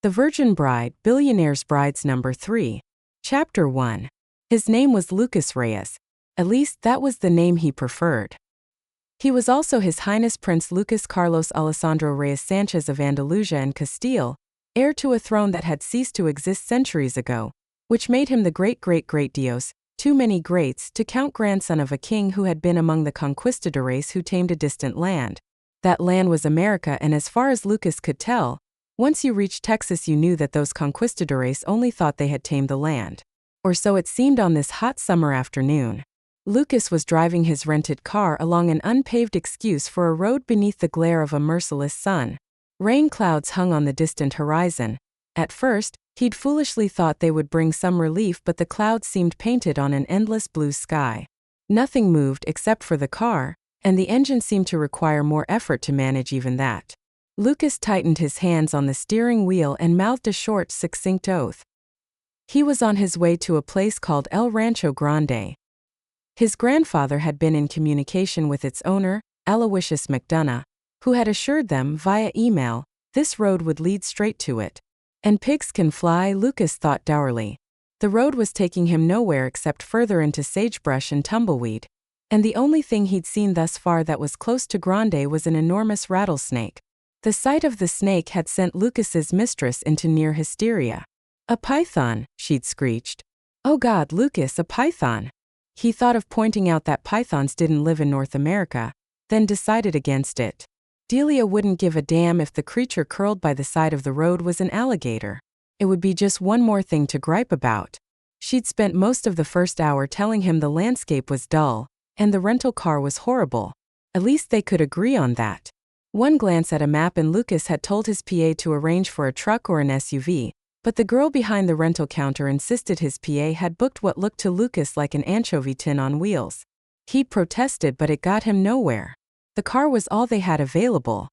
The Virgin Bride, Billionaires Brides Number 3. Chapter 1. His name was Lucas Reyes. At least that was the name he preferred. He was also His Highness Prince Lucas Carlos Alessandro Reyes Sanchez of Andalusia and Castile, heir to a throne that had ceased to exist centuries ago, which made him the great-great-great Dios, too many greats to count, grandson of a king who had been among the conquistadores who tamed a distant land. That land was America, and as far as Lucas could tell, once you reached Texas you knew that those conquistadores only thought they had tamed the land. Or so it seemed on this hot summer afternoon. Lucas was driving his rented car along an unpaved excuse for a road beneath the glare of a merciless sun. Rain clouds hung on the distant horizon. At first, he'd foolishly thought they would bring some relief, but the clouds seemed painted on an endless blue sky. Nothing moved except for the car, and the engine seemed to require more effort to manage even that. Lucas tightened his hands on the steering wheel and mouthed a short, succinct oath. He was on his way to a place called El Rancho Grande. His grandfather had been in communication with its owner, Aloysius McDonough, who had assured them via email this road would lead straight to it. And pigs can fly, Lucas thought dourly. The road was taking him nowhere except further into sagebrush and tumbleweed. And the only thing he'd seen thus far that was close to Grande was an enormous rattlesnake. The sight of the snake had sent Lucas's mistress into near hysteria. "A python," she'd screeched. "Oh God, Lucas, a python!" He thought of pointing out that pythons didn't live in North America, then decided against it. Delia wouldn't give a damn if the creature curled by the side of the road was an alligator. It would be just one more thing to gripe about. She'd spent most of the first hour telling him the landscape was dull, and the rental car was horrible. At least they could agree on that. One glance at a map and Lucas had told his PA to arrange for a truck or an SUV, but the girl behind the rental counter insisted his PA had booked what looked to Lucas like an anchovy tin on wheels. He protested, but it got him nowhere. The car was all they had available.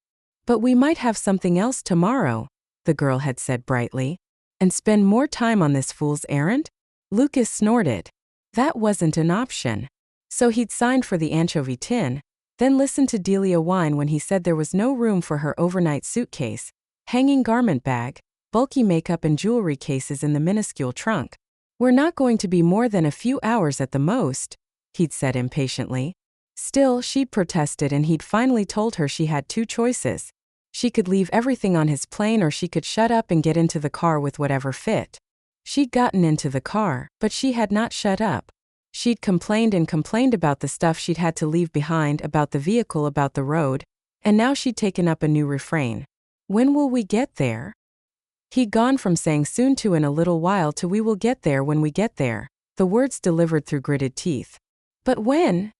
"But we might have something else tomorrow," the girl had said brightly. "And spend more time on this fool's errand?" Lucas snorted. That wasn't an option. So he'd signed for the anchovy tin, then listened to Delia whine when he said there was no room for her overnight suitcase, hanging garment bag, bulky makeup and jewelry cases in the minuscule trunk. "We're not going to be more than a few hours at the most," he'd said impatiently. Still, she'd protested, and he'd finally told her she had two choices. She could leave everything on his plane, or she could shut up and get into the car with whatever fit. She'd gotten into the car, but she had not shut up. She'd complained and complained about the stuff she'd had to leave behind, about the vehicle, about the road, and now she'd taken up a new refrain. "When will we get there?" He'd gone from saying soon to in a little while to "we will get there when we get there," the words delivered through gritted teeth. "But when?"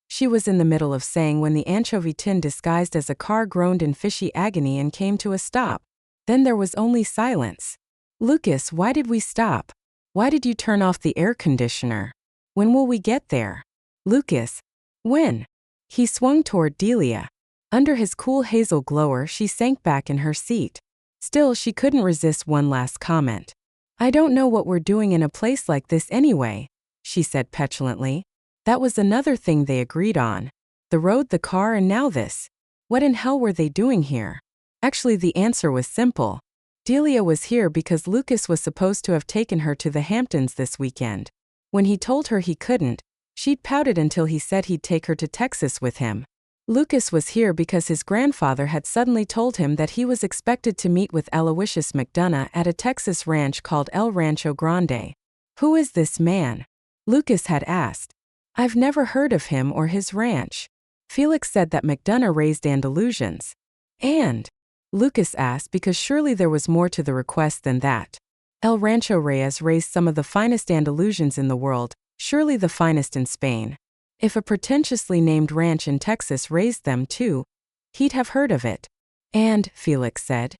She was in the middle of saying when the anchovy tin disguised as a car groaned in fishy agony and came to a stop. Then there was only silence. "Lucas, why did we stop? Why did you turn off the air conditioner? When will we get there?" "Lucas, when?" He swung toward Delia. Under his cool hazel glower she sank back in her seat. Still, she couldn't resist one last comment. "I don't know what we're doing in a place like this anyway," she said petulantly. That was another thing they agreed on. The road, the car, and now this. What in hell were they doing here? Actually, the answer was simple. Delia was here because Lucas was supposed to have taken her to the Hamptons this weekend. When he told her he couldn't, she'd pouted until he said he'd take her to Texas with him. Lucas was here because his grandfather had suddenly told him that he was expected to meet with Aloysius McDonough at a Texas ranch called El Rancho Grande. "Who is this man?" Lucas had asked. "I've never heard of him or his ranch." Felix said that McDonough raised Andalusians. "And?" Lucas asked, because surely there was more to the request than that. El Rancho Reyes raised some of the finest Andalusians in the world, surely the finest in Spain. If a pretentiously named ranch in Texas raised them too, he'd have heard of it. "And," Felix said,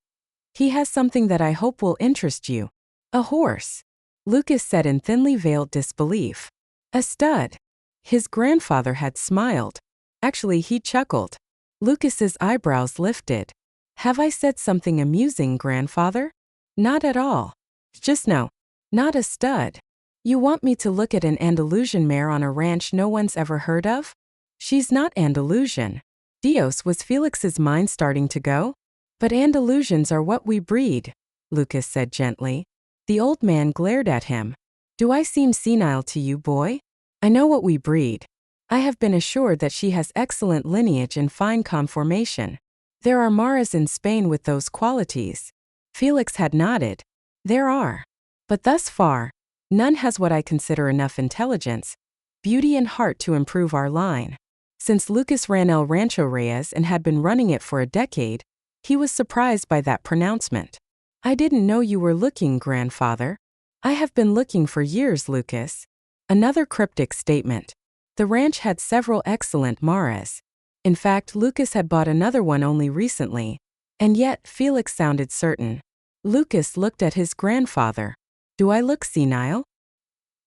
"he has something that I hope will interest you." "A horse," Lucas said in thinly veiled disbelief. "A stud." His grandfather had smiled. Actually, he chuckled. Lucas's eyebrows lifted. "Have I said something amusing, grandfather?" "Not at all. Just no. Not a stud. You want me to look at an Andalusian mare on a ranch no one's ever heard of? She's not Andalusian." Dios, was Felix's mind starting to go? "But Andalusians are what we breed." Lucas said gently. The old man glared at him. Do I seem senile to you, boy? I know what we breed. I have been assured that she has excellent lineage and fine conformation. There are Maras in Spain with those qualities. Felix had nodded. There are. But thus far, none has what I consider enough intelligence, beauty and heart to improve our line. Since Lucas ran El Rancho Reyes and had been running it for a decade, he was surprised by that pronouncement. I didn't know you were looking, grandfather. I have been looking for years, Lucas. Another cryptic statement. The ranch had several excellent Maras. In fact, Lucas had bought another one only recently. And yet, Felix sounded certain. Lucas looked at his grandfather. Do I look senile?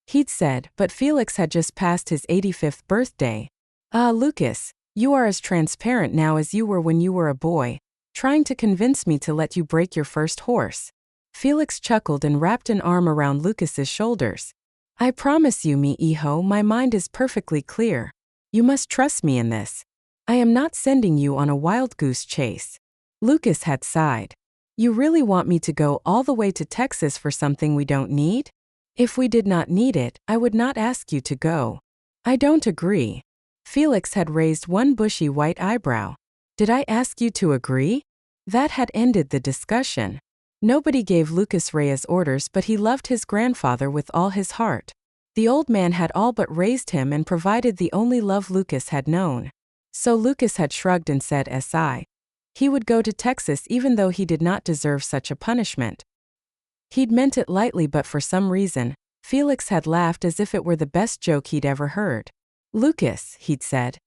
He'd said, but Felix had just passed his 85th birthday. Ah, Lucas, you are as transparent now as you were when you were a boy, trying to convince me to let you break your first horse. Felix chuckled and wrapped an arm around Lucas's shoulders. I promise you, mi hijo, my mind is perfectly clear. You must trust me in this. I am not sending you on a wild goose chase. Lucas had sighed. You really want me to go all the way to Texas for something we don't need? If we did not need it, I would not ask you to go. I don't agree. Felix had raised one bushy white eyebrow. Did I ask you to agree? That had ended the discussion. Nobody gave Lucas Reyes orders, but he loved his grandfather with all his heart. The old man had all but raised him and provided the only love Lucas had known. So Lucas had shrugged and said si. He would go to Texas even though he did not deserve such a punishment. He'd meant it lightly, but for some reason, Felix had laughed as if it were the best joke he'd ever heard. Lucas, he'd said,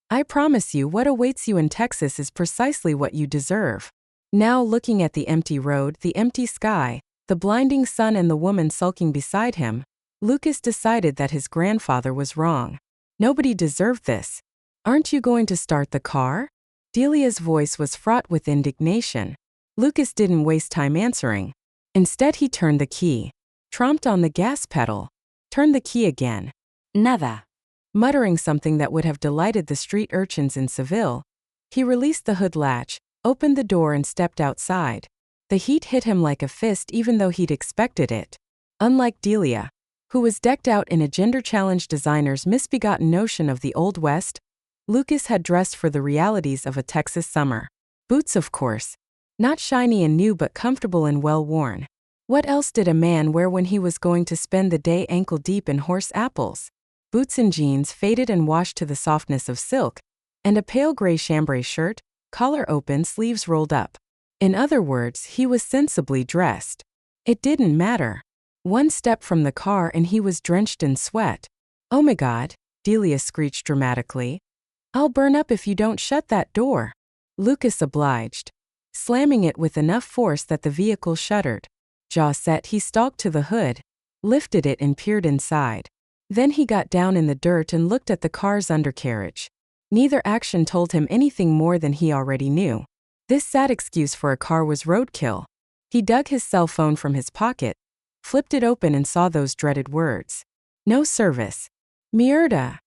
I promise you what awaits you in Texas is precisely what you deserve. Now, looking at the empty road, the empty sky, the blinding sun and the woman sulking beside him, Lucas decided that his grandfather was wrong. Nobody deserved this. Aren't you going to start the car? Delia's voice was fraught with indignation. Lucas didn't waste time answering. Instead, he turned the key, tromped on the gas pedal, turned the key again. Nada. Muttering something that would have delighted the street urchins in Seville, he released the hood latch, opened the door and stepped outside. The heat hit him like a fist even though he'd expected it. Unlike Delia, who was decked out in a gender-challenged designer's misbegotten notion of the Old West, Lucas had dressed for the realities of a Texas summer. Boots, of course. Not shiny and new but comfortable and well-worn. What else did a man wear when he was going to spend the day ankle-deep in horse apples? Boots and jeans faded and washed to the softness of silk, and a pale gray chambray shirt, collar open, sleeves rolled up. In other words, he was sensibly dressed. It didn't matter. One step from the car and he was drenched in sweat. Oh my God, Delia screeched dramatically. I'll burn up if you don't shut that door. Lucas obliged, slamming it with enough force that the vehicle shuddered. Jaw set, he stalked to the hood, lifted it and peered inside. Then he got down in the dirt and looked at the car's undercarriage. Neither action told him anything more than he already knew. This sad excuse for a car was roadkill. He dug his cell phone from his pocket, flipped it open and saw those dreaded words. No service. Mierda,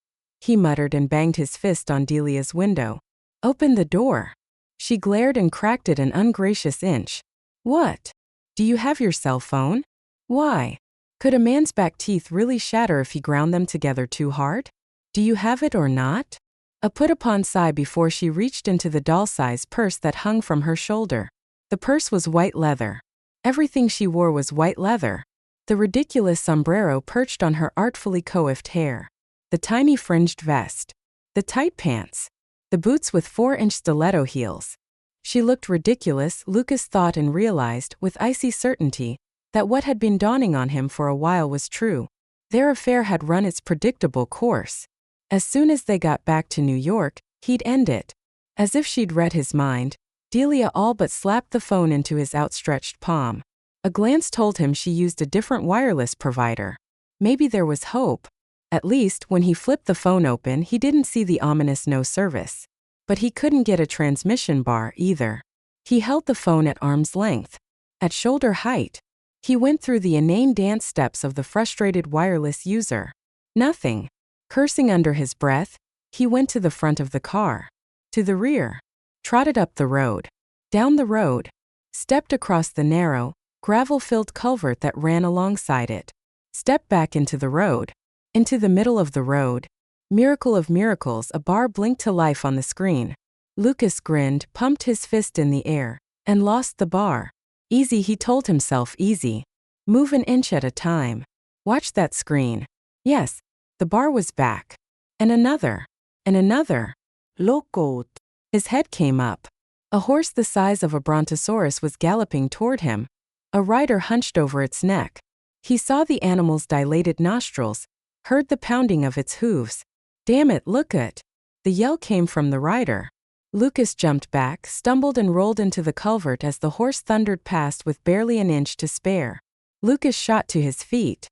he muttered and banged his fist on Delia's window. Open the door. She glared and cracked it an ungracious inch. What? Do you have your cell phone? Why? Could a man's back teeth really shatter if he ground them together too hard? Do you have it or not? A put-upon sigh before she reached into the doll-sized purse that hung from her shoulder. The purse was white leather. Everything she wore was white leather. The ridiculous sombrero perched on her artfully coiffed hair. The tiny fringed vest. The tight pants. The boots with 4-inch stiletto heels. She looked ridiculous, Lucas thought and realized, with icy certainty, that what had been dawning on him for a while was true. Their affair had run its predictable course. As soon as they got back to New York, he'd end it. As if she'd read his mind, Delia all but slapped the phone into his outstretched palm. A glance told him she used a different wireless provider. Maybe there was hope. At least, when he flipped the phone open, he didn't see the ominous no service. But he couldn't get a transmission bar either. He held the phone at arm's length. At shoulder height. He went through the inane dance steps of the frustrated wireless user. Nothing. Cursing under his breath, he went to the front of the car. To the rear. Trotted up the road. Down the road. Stepped across the narrow, gravel-filled culvert that ran alongside it. Step back into the road. Into the middle of the road. Miracle of miracles, a bar blinked to life on the screen. Lucas grinned, pumped his fist in the air, and lost the bar. Easy, he told himself, easy. Move an inch at a time. Watch that screen. Yes, the bar was back. And another. And another. Loco. His head came up. A horse the size of a brontosaurus was galloping toward him. A rider hunched over its neck. He saw the animal's dilated nostrils, heard the pounding of its hooves. Damn it, look it! The yell came from the rider. Lucas jumped back, stumbled and rolled into the culvert as the horse thundered past with barely an inch to spare. Lucas shot to his feet.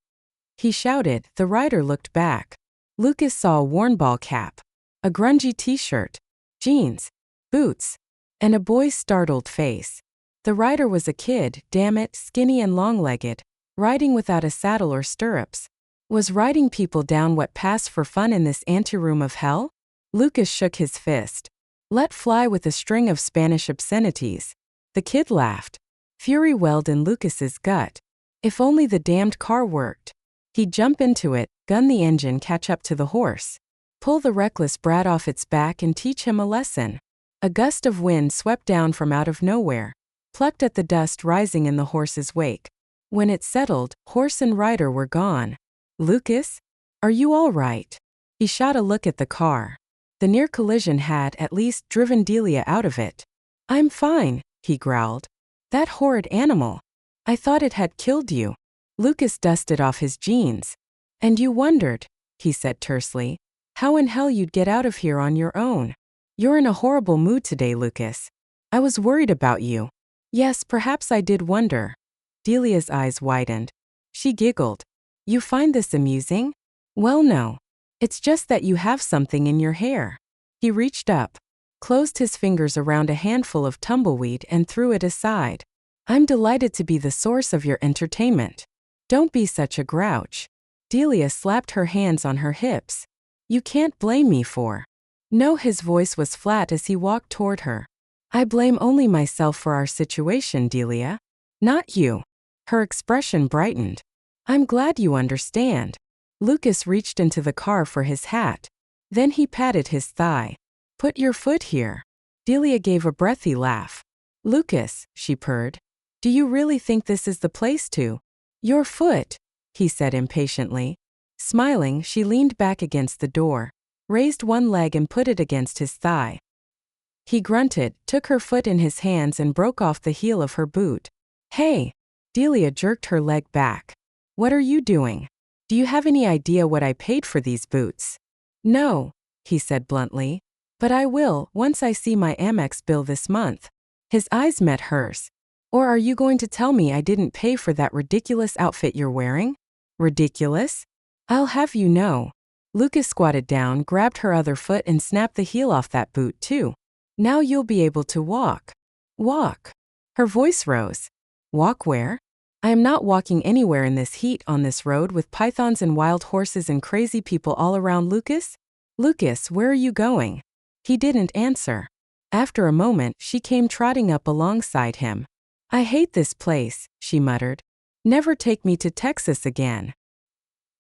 He shouted. The rider looked back. Lucas saw a worn ball cap, a grungy t-shirt, jeans, boots, and a boy's startled face. The rider was a kid, damn it, skinny and long-legged, riding without a saddle or stirrups. Was riding people down what passed for fun in this anteroom of hell? Lucas shook his fist. Let fly with a string of Spanish obscenities. The kid laughed. Fury welled in Lucas's gut. If only the damned car worked. He'd jump into it, gun the engine, catch up to the horse, pull the reckless brat off its back and teach him a lesson. A gust of wind swept down from out of nowhere, plucked at the dust rising in the horse's wake. When it settled, horse and rider were gone. Lucas? Are you all right? He shot a look at the car. The near collision had, at least, driven Delia out of it. I'm fine, he growled. That horrid animal. I thought it had killed you. Lucas dusted off his jeans. And you wondered, he said tersely, how in hell you'd get out of here on your own. You're in a horrible mood today, Lucas. I was worried about you. Yes, perhaps I did wonder. Delia's eyes widened. She giggled. You find this amusing? Well, no. It's just that you have something in your hair. He reached up, closed his fingers around a handful of tumbleweed and threw it aside. I'm delighted to be the source of your entertainment. Don't be such a grouch. Delia slapped her hands on her hips. You can't blame me for. No, his voice was flat as he walked toward her. I blame only myself for our situation, Delia. Not you. Her expression brightened. I'm glad you understand. Lucas reached into the car for his hat. Then he patted his thigh. Put your foot here. Delia gave a breathy laugh. Lucas, she purred. Do you really think this is the place to? Your foot, he said impatiently. Smiling, she leaned back against the door, raised one leg and put it against his thigh. He grunted, took her foot in his hands and broke off the heel of her boot. Hey! Delia jerked her leg back. What are you doing? Do you have any idea what I paid for these boots? No, he said bluntly. But I will, once I see my Amex bill this month. His eyes met hers. Or are you going to tell me I didn't pay for that ridiculous outfit you're wearing? Ridiculous? I'll have you know. Lucas squatted down, grabbed her other foot and snapped the heel off that boot too. Now you'll be able to walk. Walk. Her voice rose. Walk where? I am not walking anywhere in this heat on this road with pythons and wild horses and crazy people all around. Lucas? Lucas, where are you going? He didn't answer. After a moment, she came trotting up alongside him. I hate this place, she muttered. Never take me to Texas again.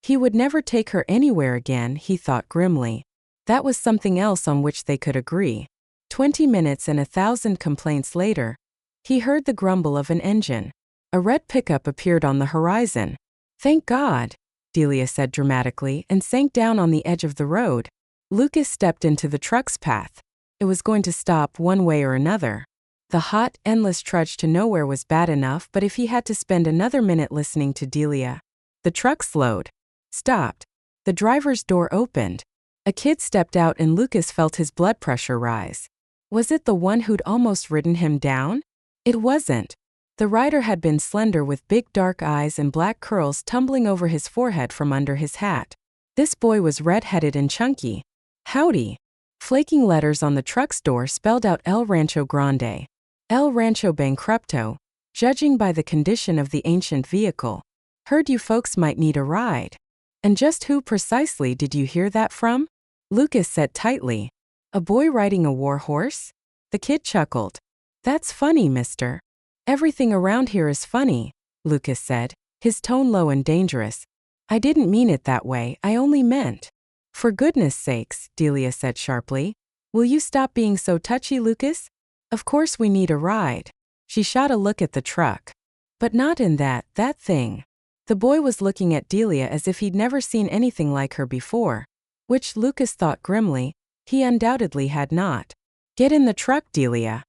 He would never take her anywhere again, he thought grimly. That was something else on which they could agree. 20 minutes and 1,000 complaints later, he heard the grumble of an engine. A red pickup appeared on the horizon. Thank God, Delia said dramatically and sank down on the edge of the road. Lucas stepped into the truck's path. It was going to stop one way or another. The hot, endless trudge to nowhere was bad enough, but if he had to spend another minute listening to Delia. The truck slowed. Stopped. The driver's door opened. A kid stepped out and Lucas felt his blood pressure rise. Was it the one who'd almost ridden him down? It wasn't. The rider had been slender with big dark eyes and black curls tumbling over his forehead from under his hat. This boy was red-headed and chunky. Howdy. Flaking letters on the truck's door spelled out El Rancho Grande. El Rancho Bancrupto, judging by the condition of the ancient vehicle. Heard you folks might need a ride. And just who precisely did you hear that from? Lucas said tightly. A boy riding a war horse? The kid chuckled. That's funny, mister. Everything around here is funny. Lucas said, his tone low and dangerous. I didn't mean it that way, I only meant. For goodness sakes, Delia said sharply. Will you stop being so touchy, Lucas? Of course we need a ride. She shot a look at the truck. But not in that thing. The boy was looking at Delia as if he'd never seen anything like her before. Which Lucas thought grimly, he undoubtedly had not. Get in the truck, Delia.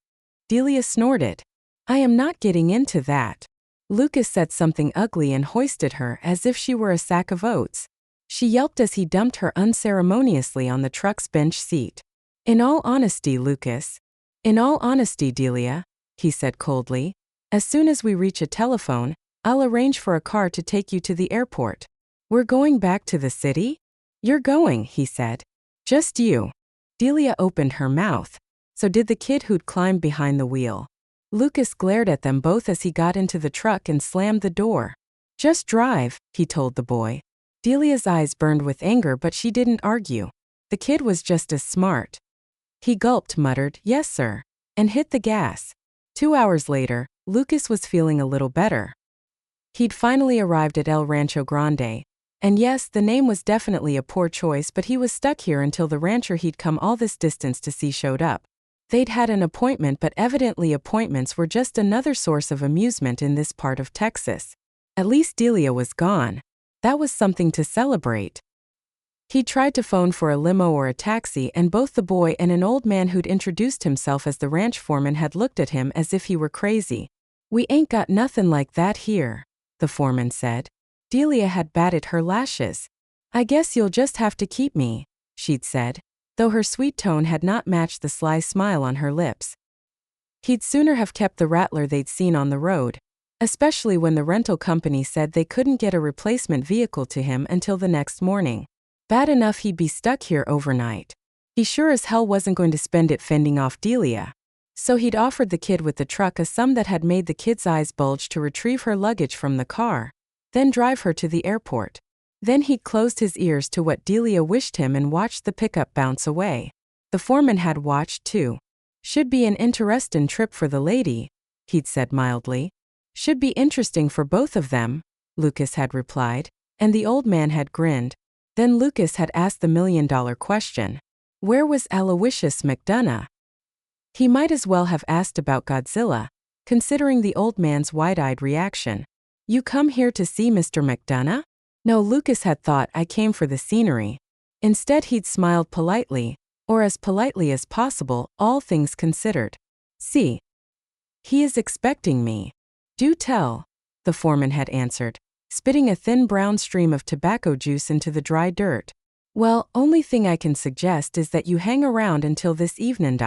Delia snorted. I am not getting into that. Lucas said something ugly and hoisted her as if she were a sack of oats. She yelped as he dumped her unceremoniously on the truck's bench seat. In all honesty, Lucas. In all honesty, Delia, he said coldly. As soon as we reach a telephone, I'll arrange for a car to take you to the airport. We're going back to the city? You're going, he said. Just you. Delia opened her mouth. So did the kid who'd climbed behind the wheel. Lucas glared at them both as he got into the truck and slammed the door. Just drive, he told the boy. Delia's eyes burned with anger, but she didn't argue. The kid was just as smart. He gulped, muttered, yes sir, and hit the gas. 2 hours later, Lucas was feeling a little better. He'd finally arrived at El Rancho Grande. And yes, the name was definitely a poor choice, but he was stuck here until the rancher he'd come all this distance to see showed up. They'd had an appointment, but evidently appointments were just another source of amusement in this part of Texas. At least Delia was gone. That was something to celebrate. He tried to phone for a limo or a taxi, and both the boy and an old man who'd introduced himself as the ranch foreman had looked at him as if he were crazy. We ain't got nothing like that here, the foreman said. Delia had batted her lashes. I guess you'll just have to keep me, she'd said, though her sweet tone had not matched the sly smile on her lips. He'd sooner have kept the rattler they'd seen on the road, especially when the rental company said they couldn't get a replacement vehicle to him until the next morning. Bad enough he'd be stuck here overnight. He sure as hell wasn't going to spend it fending off Delia. So he'd offered the kid with the truck a sum that had made the kid's eyes bulge to retrieve her luggage from the car, then drive her to the airport. Then he'd closed his ears to what Delia wished him and watched the pickup bounce away. The foreman had watched too. Should be an interesting trip for the lady, he'd said mildly. Should be interesting for both of them, Lucas had replied, and the old man had grinned. Then Lucas had asked the million-dollar question. Where was Aloysius McDonough? He might as well have asked about Godzilla, considering the old man's wide-eyed reaction. You come here to see Mr. McDonough? No, Lucas had thought I came for the scenery. Instead he'd smiled politely, or as politely as possible, all things considered. See. He is expecting me. Do tell, the foreman had answered, spitting a thin brown stream of tobacco juice into the dry dirt. Well, only thing I can suggest is that you hang around until this evening.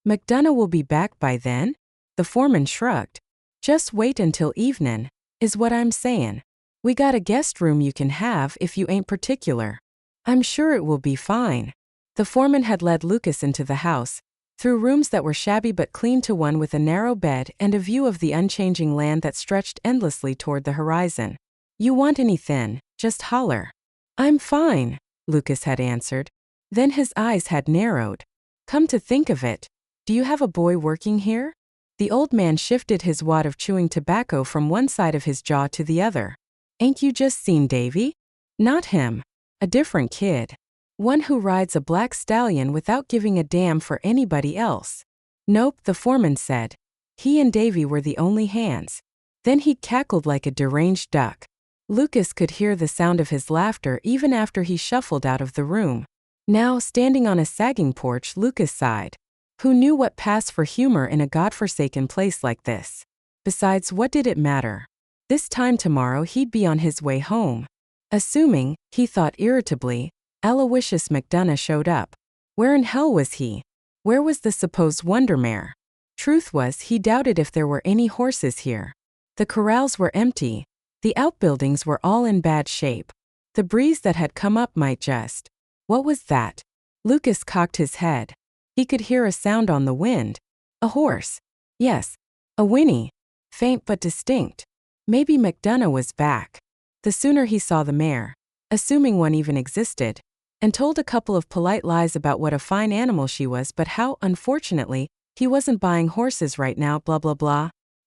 McDonough will be back by then? The foreman shrugged. Just wait until evening, is what I'm saying. We got a guest room you can have if you ain't particular. I'm sure it will be fine. The foreman had led Lucas into the house, through rooms that were shabby but clean to one with a narrow bed and a view of the unchanging land that stretched endlessly toward the horizon. You want anything, just holler. I'm fine, Lucas had answered. Then his eyes had narrowed. Come to think of it, do you have a boy working here? The old man shifted his wad of chewing tobacco from one side of his jaw to the other. Ain't you just seen Davy? Not him. A different kid. One who rides a black stallion without giving a damn for anybody else. Nope, the foreman said. He and Davy were the only hands. Then he cackled like a deranged duck. Lucas could hear the sound of his laughter even after he shuffled out of the room. Now, standing on a sagging porch, Lucas sighed. Who knew what passed for humor in a godforsaken place like this? Besides, what did it matter? This time tomorrow he'd be on his way home. Assuming, he thought irritably, Aloysius McDonough showed up. Where in hell was he? Where was the supposed wonder mare? Truth was, he doubted if there were any horses here. The corrals were empty. The outbuildings were all in bad shape. The breeze that had come up might just. What was that? Lucas cocked his head. He could hear a sound on the wind. A horse. Yes, a whinny. Faint but distinct. Maybe McDonough was back. The sooner he saw the mare, assuming one even existed, and told a couple of polite lies about what a fine animal she was but how, unfortunately, he wasn't buying horses right now, blah blah blah.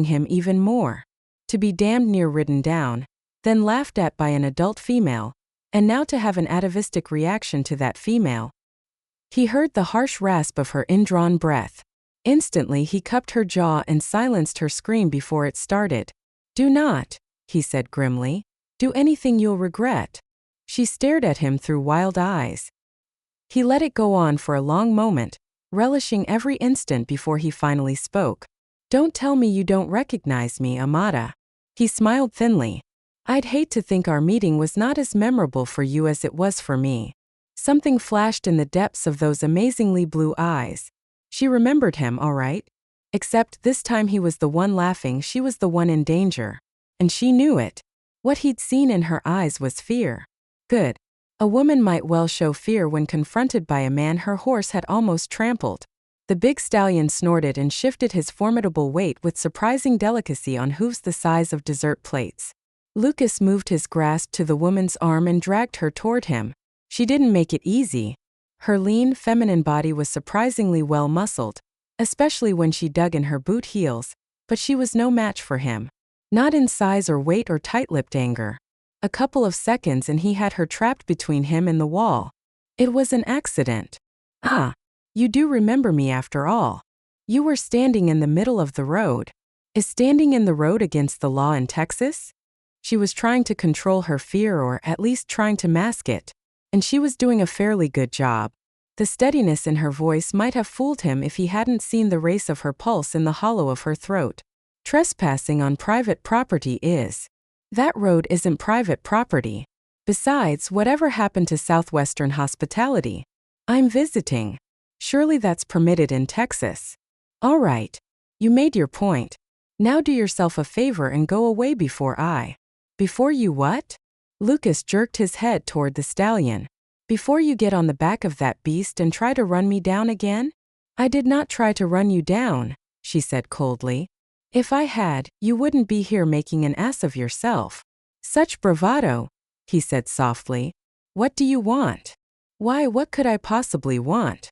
shocking him even more. To be damned near ridden down, then laughed at by an adult female, and now to have an atavistic reaction to that female. He heard the harsh rasp of her indrawn breath. Instantly he cupped her jaw and silenced her scream before it started. "Do not," he said grimly. "Do anything you'll regret." She stared at him through wild eyes. He let it go on for a long moment, relishing every instant before he finally spoke. "Don't tell me you don't recognize me, Amada." He smiled thinly. "I'd hate to think our meeting was not as memorable for you as it was for me." Something flashed in the depths of those amazingly blue eyes. She remembered him, all right. Except this time he was the one laughing, she was the one in danger. And she knew it. What he'd seen in her eyes was fear. Good. A woman might well show fear when confronted by a man her horse had almost trampled. The big stallion snorted and shifted his formidable weight with surprising delicacy on hooves the size of dessert plates. Lucas moved his grasp to the woman's arm and dragged her toward him. She didn't make it easy. Her lean, feminine body was surprisingly well-muscled, especially when she dug in her boot heels, but she was no match for him. Not in size or weight or tight-lipped anger. A couple of seconds and he had her trapped between him and the wall. It was an accident. "Ah, you do remember me after all. You were standing in the middle of the road." Is standing in the road against the law in Texas? She was trying to control her fear, or at least trying to mask it. And she was doing a fairly good job. The steadiness in her voice might have fooled him if he hadn't seen the race of her pulse in the hollow of her throat. Trespassing on private property is. That road isn't private property. Besides, whatever happened to Southwestern hospitality? I'm visiting. Surely that's permitted in Texas. All right. You made your point. Now do yourself a favor and go away Before you what? Lucas jerked his head toward the stallion. Before you get on the back of that beast and try to run me down again? I did not try to run you down, she said coldly. If I had, you wouldn't be here making an ass of yourself. Such bravado, he said softly. What do you want? Why, what could I possibly want?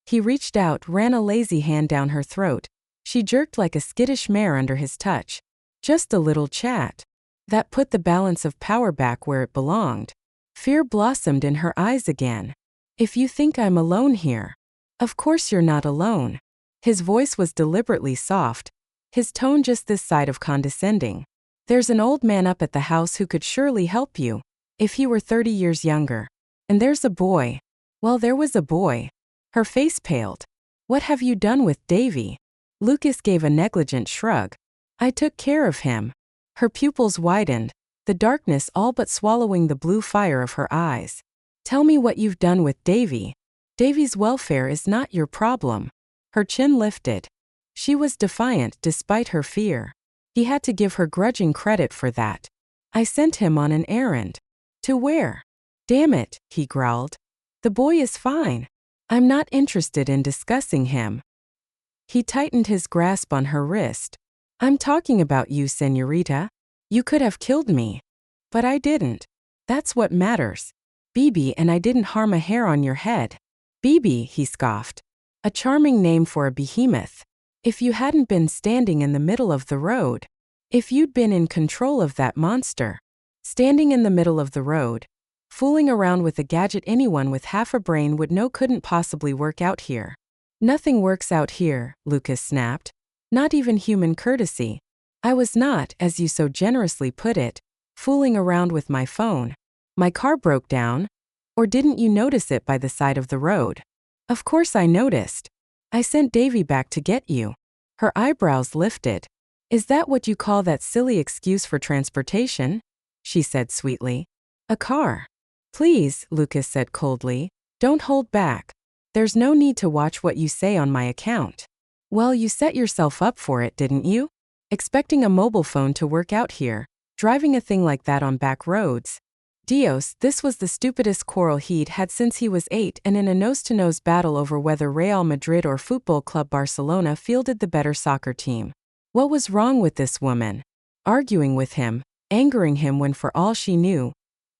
He reached out, ran a lazy hand down her throat. She jerked like a skittish mare under his touch. Just a little chat. That put the balance of power back where it belonged. Fear blossomed in her eyes again. If you think I'm alone here. Of course you're not alone. His voice was deliberately soft, his tone just this side of condescending. There's an old man up at the house who could surely help you, if he were 30 years younger. And there's a boy. Well, there was a boy. Her face paled. What have you done with Davy? Lucas gave a negligent shrug. I took care of him. Her pupils widened, the darkness all but swallowing the blue fire of her eyes. Tell me what you've done with Davy. Davy's welfare is not your problem. Her chin lifted. She was defiant despite her fear. He had to give her grudging credit for that. I sent him on an errand. To where? Damn it, he growled. The boy is fine. I'm not interested in discussing him. He tightened his grasp on her wrist. I'm talking about you, señorita. You could have killed me. But I didn't. That's what matters. Bibi, and I didn't harm a hair on your head. Bibi, he scoffed. A charming name for a behemoth. If you hadn't been standing in the middle of the road. If you'd been in control of that monster. Standing in the middle of the road. Fooling around with a gadget anyone with half a brain would know couldn't possibly work out here. Nothing works out here, Lucas snapped. Not even human courtesy. I was not, as you so generously put it, fooling around with my phone. My car broke down. Or didn't you notice it by the side of the road? Of course I noticed. I sent Davy back to get you. Her eyebrows lifted. Is that what you call that silly excuse for transportation? She said sweetly. A car. Please, Lucas said coldly, don't hold back. There's no need to watch what you say on my account. Well, you set yourself up for it, didn't you? Expecting a mobile phone to work out here, driving a thing like that on back roads. Dios, this was the stupidest quarrel he'd had since he was 8, and in a nose-to-nose battle over whether Real Madrid or Football Club Barcelona fielded the better soccer team. What was wrong with this woman? Arguing with him, angering him when for all she knew,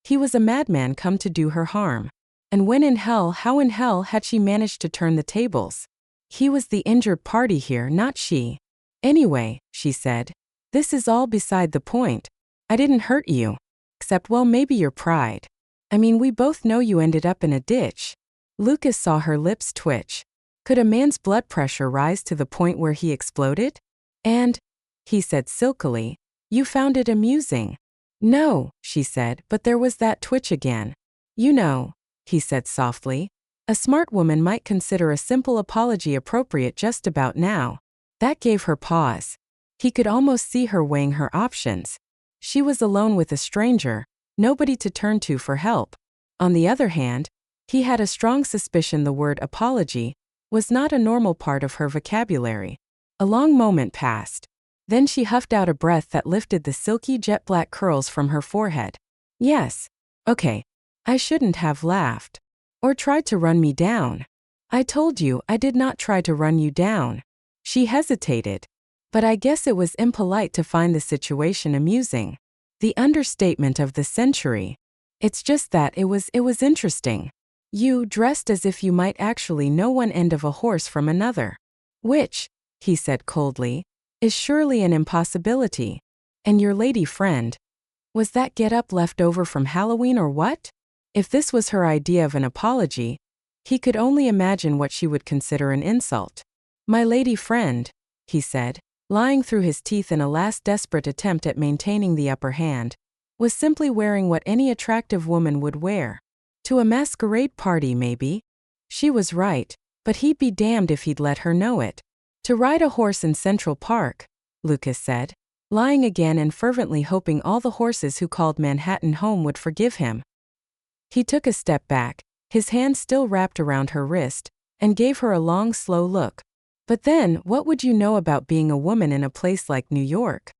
he was a madman come to do her harm. And when in hell, how in hell had she managed to turn the tables? He was the injured party here, not she. Anyway, she said, this is all beside the point. I didn't hurt you. Except, well, maybe your pride. I mean, we both know you ended up in a ditch. Lucas saw her lips twitch. Could a man's blood pressure rise to the point where he exploded? And, he said silkily, you found it amusing. No, she said, but there was that twitch again. You know, he said softly, a smart woman might consider a simple apology appropriate just about now. That gave her pause. He could almost see her weighing her options. She was alone with a stranger, nobody to turn to for help. On the other hand, he had a strong suspicion the word apology was not a normal part of her vocabulary. A long moment passed. Then she huffed out a breath that lifted the silky jet-black curls from her forehead. Yes. Okay. I shouldn't have laughed. Or tried to run me down. I told you I did not try to run you down. She hesitated. But I guess it was impolite to find the situation amusing. The understatement of the century. It's just that it was interesting. You dressed as if you might actually know one end of a horse from another. Which, he said coldly, is surely an impossibility. And your lady friend. Was that get-up left over from Halloween or what? If this was her idea of an apology, he could only imagine what she would consider an insult. My lady friend, he said, lying through his teeth in a last desperate attempt at maintaining the upper hand, was simply wearing what any attractive woman would wear. To a masquerade party maybe? She was right, but he'd be damned if he'd let her know it. To ride a horse in Central Park, Lucas said, lying again and fervently hoping all the horses who called Manhattan home would forgive him. He took a step back, his hand still wrapped around her wrist, and gave her a long, slow look. But then, what would you know about being a woman in a place like New York?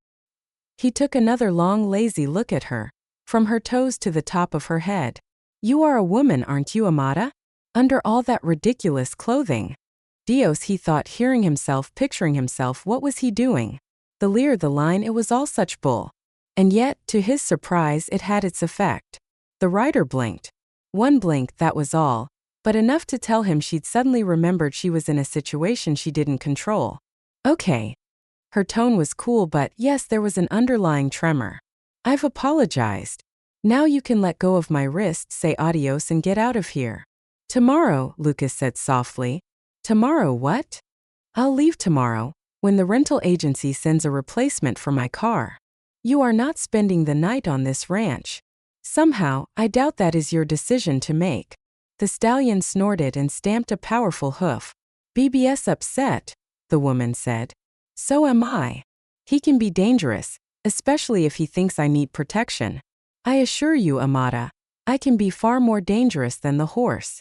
He took another long, lazy look at her, from her toes to the top of her head. You are a woman, aren't you, Amada? Under all that ridiculous clothing. Dios, he thought, picturing himself, what was he doing? The leer, the line, it was all such bull. And yet, to his surprise, it had its effect. The rider blinked. One blink, that was all, but enough to tell him she'd suddenly remembered she was in a situation she didn't control. Okay. Her tone was cool, but yes, there was an underlying tremor. I've apologized. Now you can let go of my wrist, say adios and get out of here. Tomorrow, Lucas said softly. Tomorrow what? I'll leave tomorrow, when the rental agency sends a replacement for my car. You are not spending the night on this ranch. Somehow, I doubt that is your decision to make. The stallion snorted and stamped a powerful hoof. BBS upset, the woman said. So am I. He can be dangerous, especially if he thinks I need protection. I assure you, Amada, I can be far more dangerous than the horse.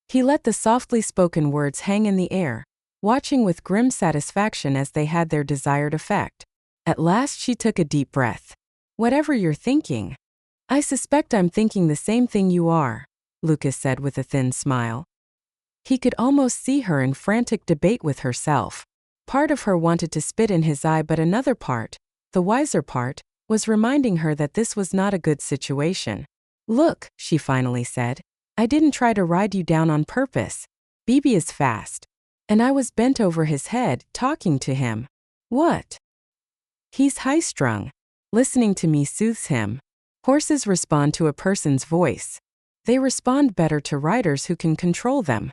He let the softly spoken words hang in the air, watching with grim satisfaction as they had their desired effect. At last she took a deep breath. Whatever you're thinking. I suspect I'm thinking the same thing you are, Lucas said with a thin smile. He could almost see her in frantic debate with herself. Part of her wanted to spit in his eye, but another part, the wiser part, was reminding her that this was not a good situation. Look, she finally said, I didn't try to ride you down on purpose. Bibi is fast. And I was bent over his head, talking to him. What? He's high-strung. Listening to me soothes him. Horses respond to a person's voice. They respond better to riders who can control them.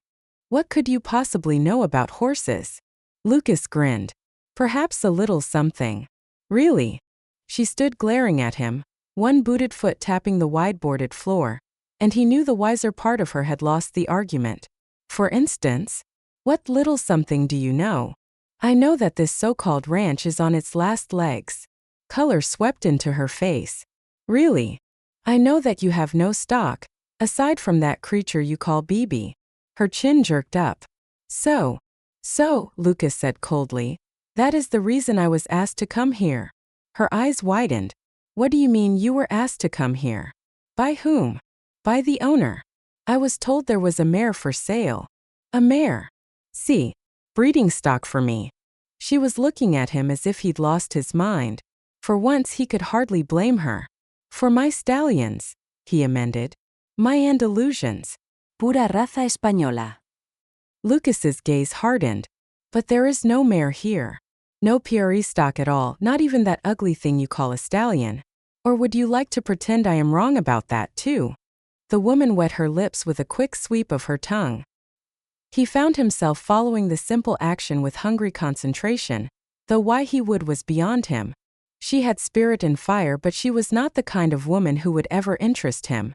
What could you possibly know about horses? Lucas grinned. Perhaps a little something. Really? She stood glaring at him, one booted foot tapping the wide-boarded floor, and he knew the wiser part of her had lost the argument. For instance, what little something do you know? I know that this so-called ranch is on its last legs. Color swept into her face. Really? I know that you have no stock, aside from that creature you call Bibi. Her chin jerked up. So, Lucas said coldly, that is the reason I was asked to come here. Her eyes widened. What do you mean you were asked to come here? By whom? By the owner. I was told there was a mare for sale. A mare? See, breeding stock for me. She was looking at him as if he'd lost his mind. For once he could hardly blame her. For my stallions, he amended. My Andalusians. Pura raza española. Lucas's gaze hardened. But there is no mare here. No PRE stock at all, not even that ugly thing you call a stallion. Or would you like to pretend I am wrong about that too? The woman wet her lips with a quick sweep of her tongue. He found himself following the simple action with hungry concentration, though why he would was beyond him. She had spirit and fire, but she was not the kind of woman who would ever interest him.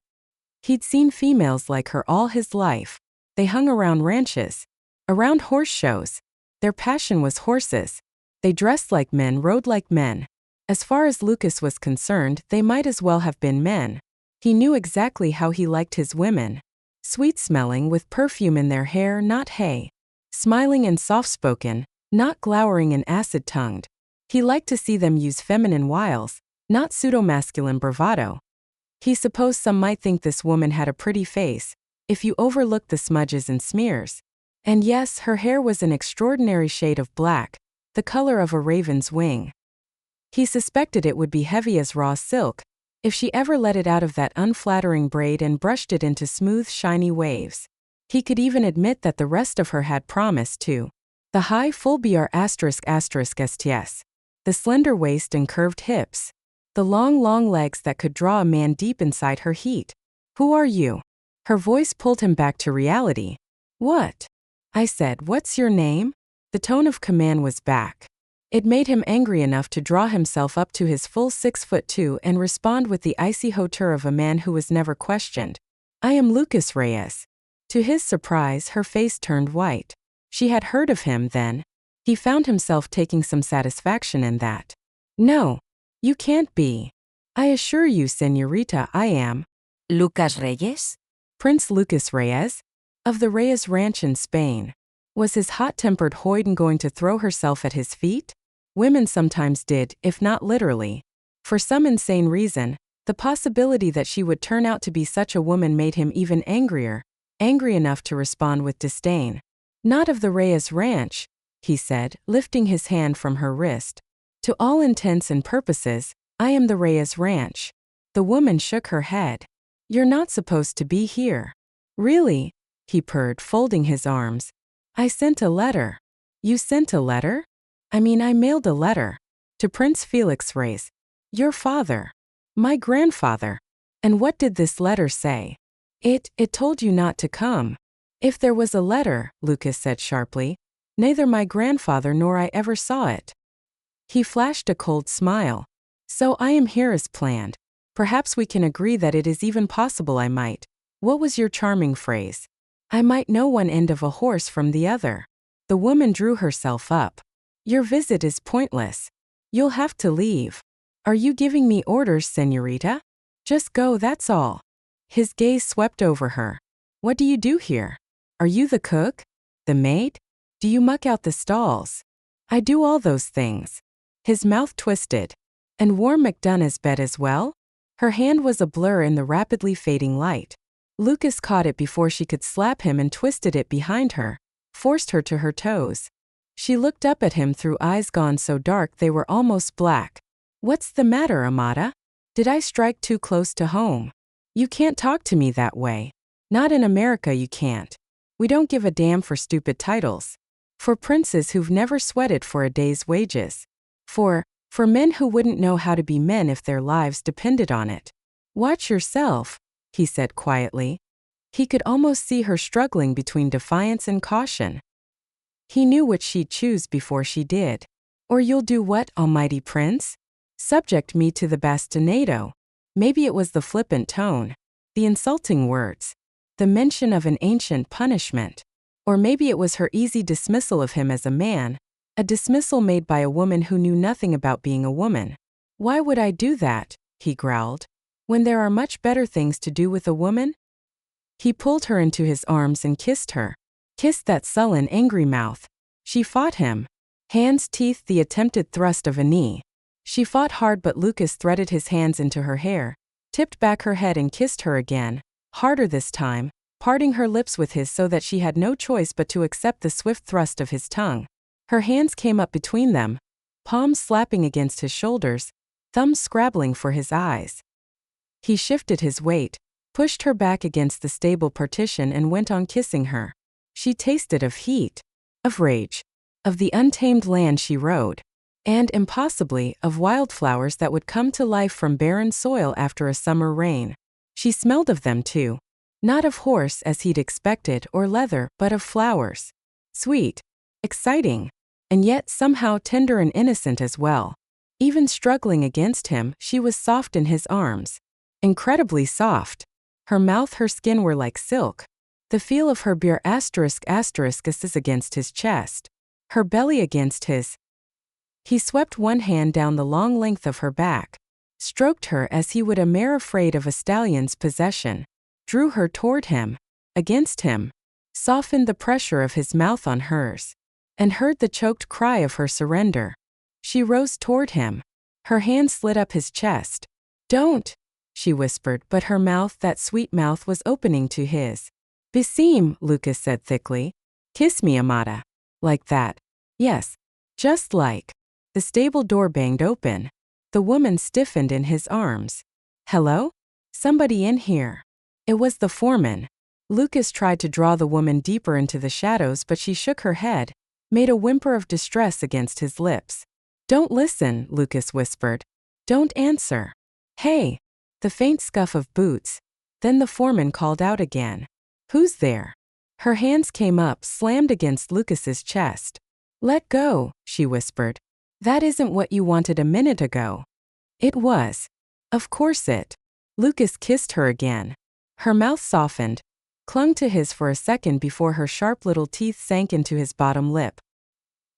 He'd seen females like her all his life. They hung around ranches, around horse shows. Their passion was horses. They dressed like men, rode like men. As far as Lucas was concerned, they might as well have been men. He knew exactly how he liked his women. Sweet-smelling, with perfume in their hair, not hay. Smiling and soft-spoken, not glowering and acid-tongued. He liked to see them use feminine wiles, not pseudo-masculine bravado. He supposed some might think this woman had a pretty face, if you overlooked the smudges and smears. And yes, her hair was an extraordinary shade of black, the color of a raven's wing. He suspected it would be heavy as raw silk, if she ever let it out of that unflattering braid and brushed it into smooth, shiny waves. He could even admit that the rest of her had promise too. The high full BR*******, the slender waist and curved hips. The long legs that could draw a man deep inside her heat. Who are you? Her voice pulled him back to reality. What? I said, what's your name? The tone of command was back. It made him angry enough to draw himself up to his full 6'2" and respond with the icy hauteur of a man who was never questioned. I am Lucas Reyes. To his surprise, her face turned white. She had heard of him then. He found himself taking some satisfaction in that. No, you can't be. I assure you, señorita, I am. ¿Lucas Reyes? Prince Lucas Reyes? Of the Reyes Ranch in Spain. Was his hot-tempered hoyden going to throw herself at his feet? Women sometimes did, if not literally. For some insane reason, the possibility that she would turn out to be such a woman made him even angrier, angry enough to respond with disdain. Not of the Reyes Ranch, he said, lifting his hand from her wrist. To all intents and purposes, I am the Reyes Ranch. The woman shook her head. You're not supposed to be here. Really? He purred, folding his arms. I sent a letter. You sent a letter? I mailed a letter. To Prince Felix Reyes. Your father. My grandfather. And what did this letter say? It told you not to come. If there was a letter, Lucas said sharply, neither my grandfather nor I ever saw it. He flashed a cold smile. So I am here as planned. Perhaps we can agree that it is even possible I might. What was your charming phrase? I might know one end of a horse from the other. The woman drew herself up. Your visit is pointless. You'll have to leave. Are you giving me orders, señorita? Just go, that's all. His gaze swept over her. What do you do here? Are you the cook? The maid? Do you muck out the stalls? I do all those things. His mouth twisted. And warm McDonough's bed as well? Her hand was a blur in the rapidly fading light. Lucas caught it before she could slap him and twisted it behind her, forced her to her toes. She looked up at him through eyes gone so dark they were almost black. What's the matter, Amata? Did I strike too close to home? You can't talk to me that way. Not in America you can't. We don't give a damn for stupid titles. For princes who've never sweated for a day's wages. For men who wouldn't know how to be men if their lives depended on it. Watch yourself, he said quietly. He could almost see her struggling between defiance and caution. He knew what she'd choose before she did. Or you'll do what, almighty prince? Subject me to the bastinado. Maybe it was the flippant tone, the insulting words, the mention of an ancient punishment. Or maybe it was her easy dismissal of him as a man, a dismissal made by a woman who knew nothing about being a woman. Why would I do that, he growled, when there are much better things to do with a woman? He pulled her into his arms and kissed her. Kissed that sullen, angry mouth. She fought him. Hands teethed the attempted thrust of a knee. She fought hard, but Lucas threaded his hands into her hair, tipped back her head and kissed her again, harder this time, parting her lips with his so that she had no choice but to accept the swift thrust of his tongue. Her hands came up between them, palms slapping against his shoulders, thumbs scrabbling for his eyes. He shifted his weight, pushed her back against the stable partition and went on kissing her. She tasted of heat, of rage, of the untamed land she rode, and, impossibly, of wildflowers that would come to life from barren soil after a summer rain. She smelled of them too. Not of horse as he'd expected or leather, but of flowers. Sweet, exciting, and yet somehow tender and innocent as well. Even struggling against him, she was soft in his arms. Incredibly soft. Her mouth, her skin were like silk. The feel of her beer ********* against his chest. Her belly against his. He swept one hand down the long length of her back, stroked her as he would a mare afraid of a stallion's possession, drew her toward him, against him, softened the pressure of his mouth on hers, and heard the choked cry of her surrender. She rose toward him. Her hand slid up his chest. Don't, she whispered, but her mouth, that sweet mouth, was opening to his. Beseem, Lucas said thickly. Kiss me, Amata. Like that. Yes. Just like. The stable door banged open. The woman stiffened in his arms. Hello? Somebody in here. It was the foreman. Lucas tried to draw the woman deeper into the shadows, but she shook her head, made a whimper of distress against his lips. Don't listen, Lucas whispered. Don't answer. Hey! The faint scuff of boots. Then the foreman called out again. Who's there? Her hands came up, slammed against Lucas's chest. Let go, she whispered. That isn't what you wanted a minute ago. It was. Of course it. Lucas kissed her again. Her mouth softened. clung to his for a second before her sharp little teeth sank into his bottom lip.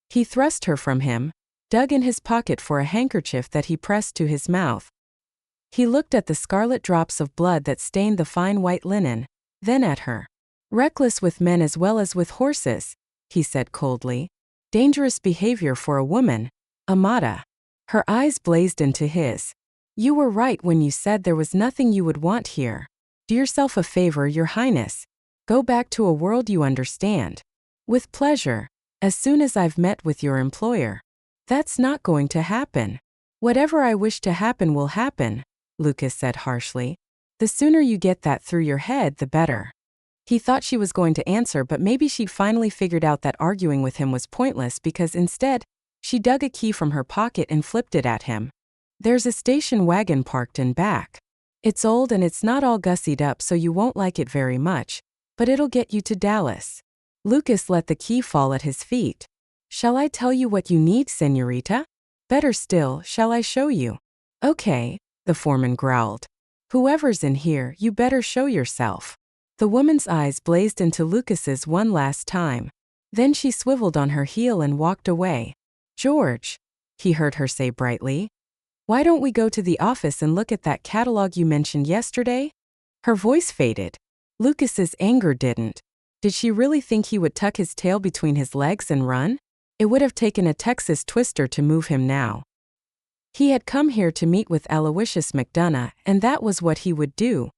He thrust her from him, dug in his pocket for a handkerchief that he pressed to his mouth. He looked at the scarlet drops of blood that stained the fine white linen, then at her. "Reckless with men as well as with horses," he said coldly. "Dangerous behavior for a woman, Amata." Her eyes blazed into his. "You were right when you said there was nothing you would want here. Do yourself a favor, Your Highness. Go back to a world you understand." "With pleasure, as soon as I've met with your employer." "That's not going to happen." "Whatever I wish to happen will happen," Lucas said harshly. "The sooner you get that through your head, the better." He thought she was going to answer, but maybe she'd finally figured out that arguing with him was pointless because instead, she dug a key from her pocket and flipped it at him. "There's a station wagon parked in back. It's old and it's not all gussied up, so you won't like it very much, but it'll get you to Dallas." Lucas let the key fall at his feet. "Shall I tell you what you need, señorita? Better still, shall I show you?" "Okay," the foreman growled. "Whoever's in here, you better show yourself." The woman's eyes blazed into Lucas's one last time. Then she swiveled on her heel and walked away. "George," he heard her say brightly, "why don't we go to the office and look at that catalog you mentioned yesterday?" Her voice faded. Lucas's anger didn't. Did she really think he would tuck his tail between his legs and run? It would have taken a Texas twister to move him now. He had come here to meet with Aloysius McDonough, and that was what he would do.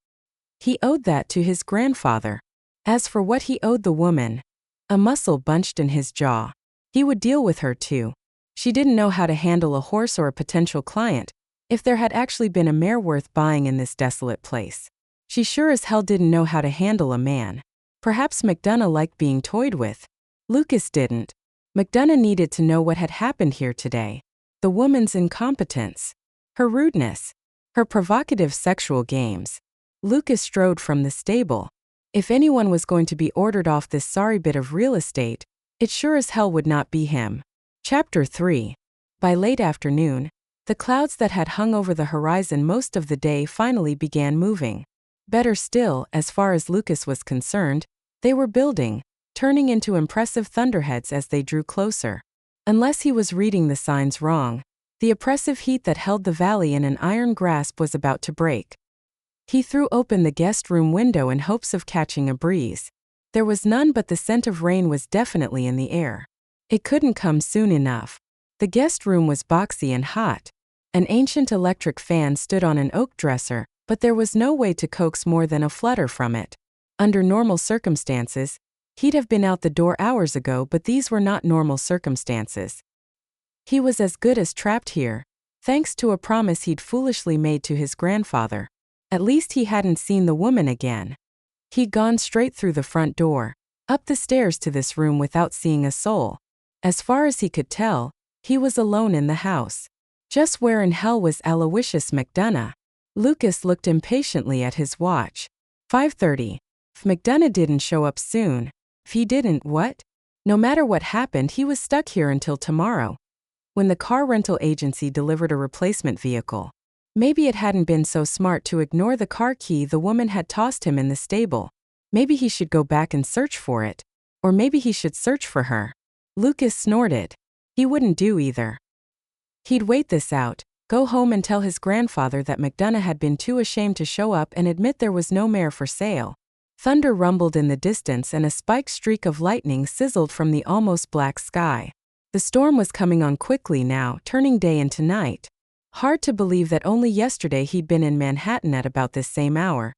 He owed that to his grandfather. As for what he owed the woman, a muscle bunched in his jaw. He would deal with her too. She didn't know how to handle a horse or a potential client, if there had actually been a mare worth buying in this desolate place. She sure as hell didn't know how to handle a man. Perhaps McDonough liked being toyed with. Lucas didn't. McDonough needed to know what had happened here today. The woman's incompetence. Her rudeness. Her provocative sexual games. Lucas strode from the stable. If anyone was going to be ordered off this sorry bit of real estate, it sure as hell would not be him. Chapter 3. By late afternoon, the clouds that had hung over the horizon most of the day finally began moving. Better still, as far as Lucas was concerned, they were building, turning into impressive thunderheads as they drew closer. Unless he was reading the signs wrong, the oppressive heat that held the valley in an iron grasp was about to break. He threw open the guest room window in hopes of catching a breeze. There was none, but the scent of rain was definitely in the air. It couldn't come soon enough. The guest room was boxy and hot. An ancient electric fan stood on an oak dresser, but there was no way to coax more than a flutter from it. Under normal circumstances, he'd have been out the door hours ago, but these were not normal circumstances. He was as good as trapped here, thanks to a promise he'd foolishly made to his grandfather. At least he hadn't seen the woman again. He'd gone straight through the front door, up the stairs to this room without seeing a soul. As far as he could tell, he was alone in the house. Just where in hell was Aloysius McDonough? Lucas looked impatiently at his watch. 5:30. If McDonough didn't show up soon, if he didn't, what? No matter what happened, he was stuck here until tomorrow, when the car rental agency delivered a replacement vehicle. Maybe it hadn't been so smart to ignore the car key the woman had tossed him in the stable. Maybe he should go back and search for it. Or maybe he should search for her. Lucas snorted. He wouldn't do either. He'd wait this out, go home and tell his grandfather that McDonough had been too ashamed to show up and admit there was no mare for sale. Thunder rumbled in the distance and a spiked streak of lightning sizzled from the almost black sky. The storm was coming on quickly now, turning day into night. Hard to believe that only yesterday he'd been in Manhattan at about this same hour,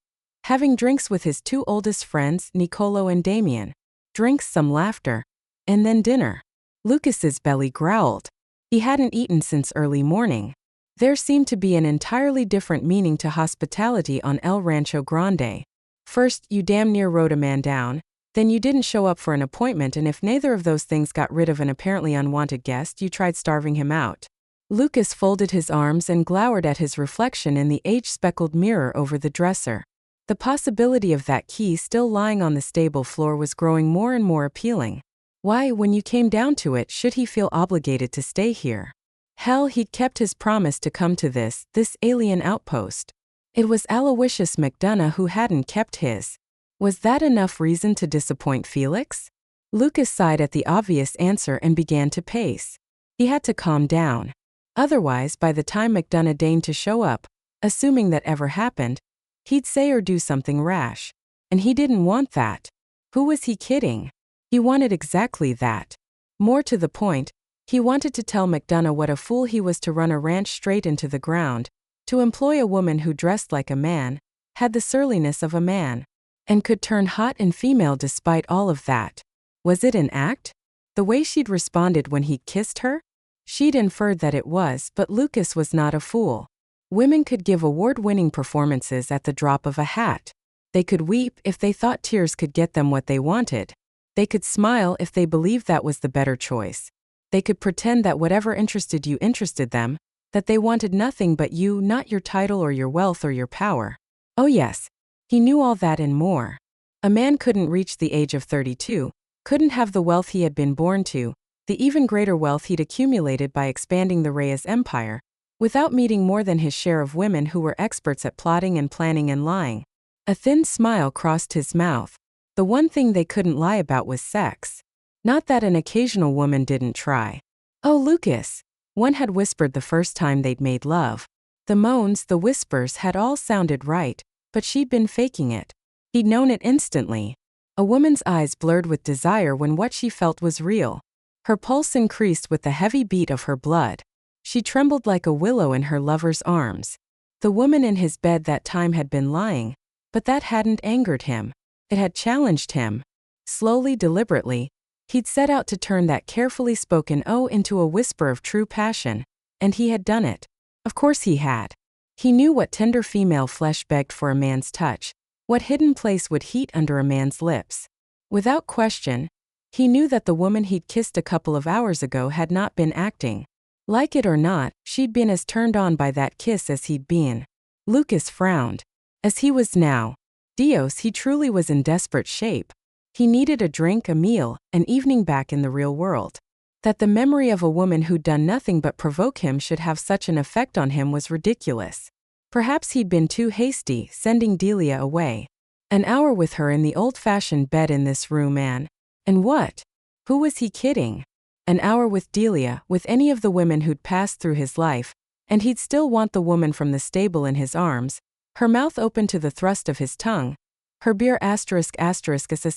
having drinks with his two oldest friends, Nicolo and Damien. Drinks, some laughter, and then dinner. Lucas's belly growled. He hadn't eaten since early morning. There seemed to be an entirely different meaning to hospitality on El Rancho Grande. First, you damn near rode a man down, then you didn't show up for an appointment, and if neither of those things got rid of an apparently unwanted guest, you tried starving him out. Lucas folded his arms and glowered at his reflection in the age-speckled mirror over the dresser. The possibility of that key still lying on the stable floor was growing more and more appealing. Why, when you came down to it, should he feel obligated to stay here? Hell, he'd kept his promise to come to this alien outpost. It was Aloysius McDonough who hadn't kept his. Was that enough reason to disappoint Felix? Lucas sighed at the obvious answer and began to pace. He had to calm down. Otherwise, by the time McDonough deigned to show up, assuming that ever happened, he'd say or do something rash. And he didn't want that. Who was he kidding? He wanted exactly that. More to the point, he wanted to tell McDonough what a fool he was to run a ranch straight into the ground, to employ a woman who dressed like a man, had the surliness of a man, and could turn hot and female despite all of that. Was it an act? The way she'd responded when he'd kissed her? She'd inferred that it was, but Lucas was not a fool. Women could give award-winning performances at the drop of a hat. They could weep if they thought tears could get them what they wanted. They could smile if they believed that was the better choice. They could pretend that whatever interested you interested them, that they wanted nothing but you, not your title or your wealth or your power. Oh yes, he knew all that and more. A man couldn't reach the age of 32, couldn't have the wealth he had been born to, the even greater wealth he'd accumulated by expanding the Reyes empire, without meeting more than his share of women who were experts at plotting and planning and lying. A thin smile crossed his mouth. The one thing they couldn't lie about was sex. Not that an occasional woman didn't try. Oh, Lucas, one had whispered the first time they'd made love. The moans, the whispers had all sounded right, but she'd been faking it. He'd known it instantly. A woman's eyes blurred with desire when what she felt was real. Her pulse increased with the heavy beat of her blood. She trembled like a willow in her lover's arms. The woman in his bed that time had been lying, but that hadn't angered him. It had challenged him. Slowly, deliberately, he'd set out to turn that carefully spoken "oh" into a whisper of true passion, and he had done it. Of course he had. He knew what tender female flesh begged for a man's touch, what hidden place would heat under a man's lips. Without question, he knew that the woman he'd kissed a couple of hours ago had not been acting. Like it or not, she'd been as turned on by that kiss as he'd been. Lucas frowned. As he was now. Dios, he truly was in desperate shape. He needed a drink, a meal, an evening back in the real world. That the memory of a woman who'd done nothing but provoke him should have such an effect on him was ridiculous. Perhaps he'd been too hasty, sending Delia away. An hour with her in the old-fashioned bed in this room and what? Who was he kidding? An hour with Delia, with any of the women who'd passed through his life, and he'd still want the woman from the stable in his arms, her mouth open to the thrust of his tongue, her beer as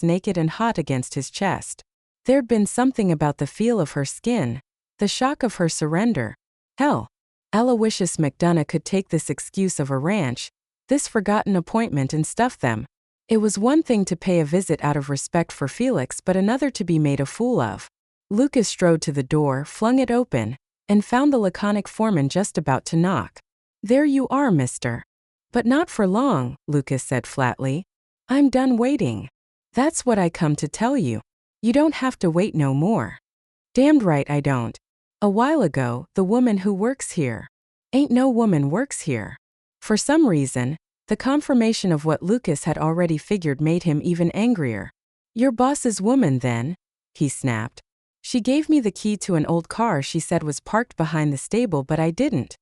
naked and hot against his chest. There'd been something about the feel of her skin, the shock of her surrender. Hell, Aloysius McDonough could take this excuse of a ranch, this forgotten appointment, and stuff them. It was one thing to pay a visit out of respect for Felix, but another to be made a fool of. Lucas strode to the door, flung it open, and found the laconic foreman just about to knock. "There you are, mister." "But not for long," Lucas said flatly. "I'm done waiting. That's what I come to tell you. You don't have to wait no more." "Damned right I don't. A while ago, the woman who works here." "Ain't no woman works here." For some reason, the confirmation of what Lucas had already figured made him even angrier. "Your boss's woman then?" he snapped. "She gave me the key to an old car she said was parked behind the stable, but I didn't."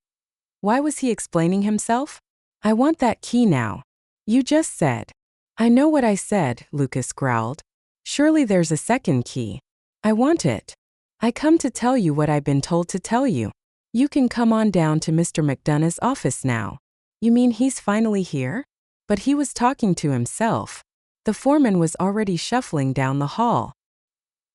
Why was he explaining himself? "I want that key now." "You just said." "I know what I said," Lucas growled. "Surely there's a second key." "I want it. I come to tell you what I've been told to tell you. You can come on down to Mr. McDonough's office now." "You mean he's finally here?" But he was talking to himself. The foreman was already shuffling down the hall.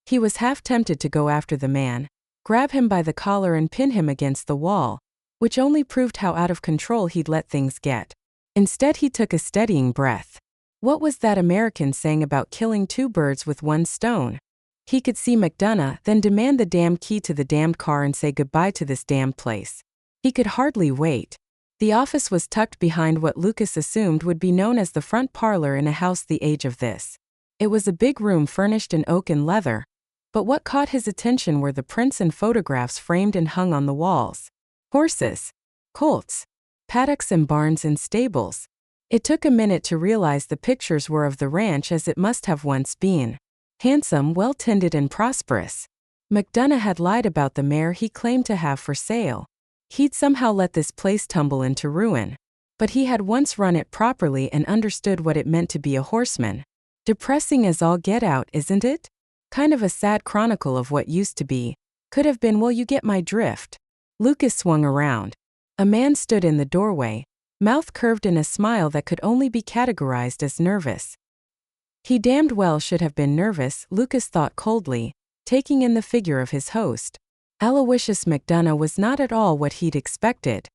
He was half tempted to go after the man, grab him by the collar and pin him against the wall, which only proved how out of control he'd let things get. Instead, he took a steadying breath. What was that American saying about killing two birds with one stone? He could see McDonough, then demand the damn key to the damned car and say goodbye to this damned place. He could hardly wait. The office was tucked behind what Lucas assumed would be known as the front parlor in a house the age of this. It was a big room furnished in oak and leather, but what caught his attention were the prints and photographs framed and hung on the walls. Horses, colts, paddocks and barns and stables. It took a minute to realize the pictures were of the ranch as it must have once been. Handsome, well-tended and prosperous. McDonough had lied about the mare he claimed to have for sale. He'd somehow let this place tumble into ruin. But he had once run it properly and understood what it meant to be a horseman. Depressing as all get out, isn't it? Kind of a sad chronicle of what used to be. Could have been, well, you get my drift. Lucas swung around. A man stood in the doorway, mouth curved in a smile that could only be categorized as nervous. He damned well should have been nervous, Lucas thought coldly, taking in the figure of his host. Aloysius McDonough was not at all what he'd expected.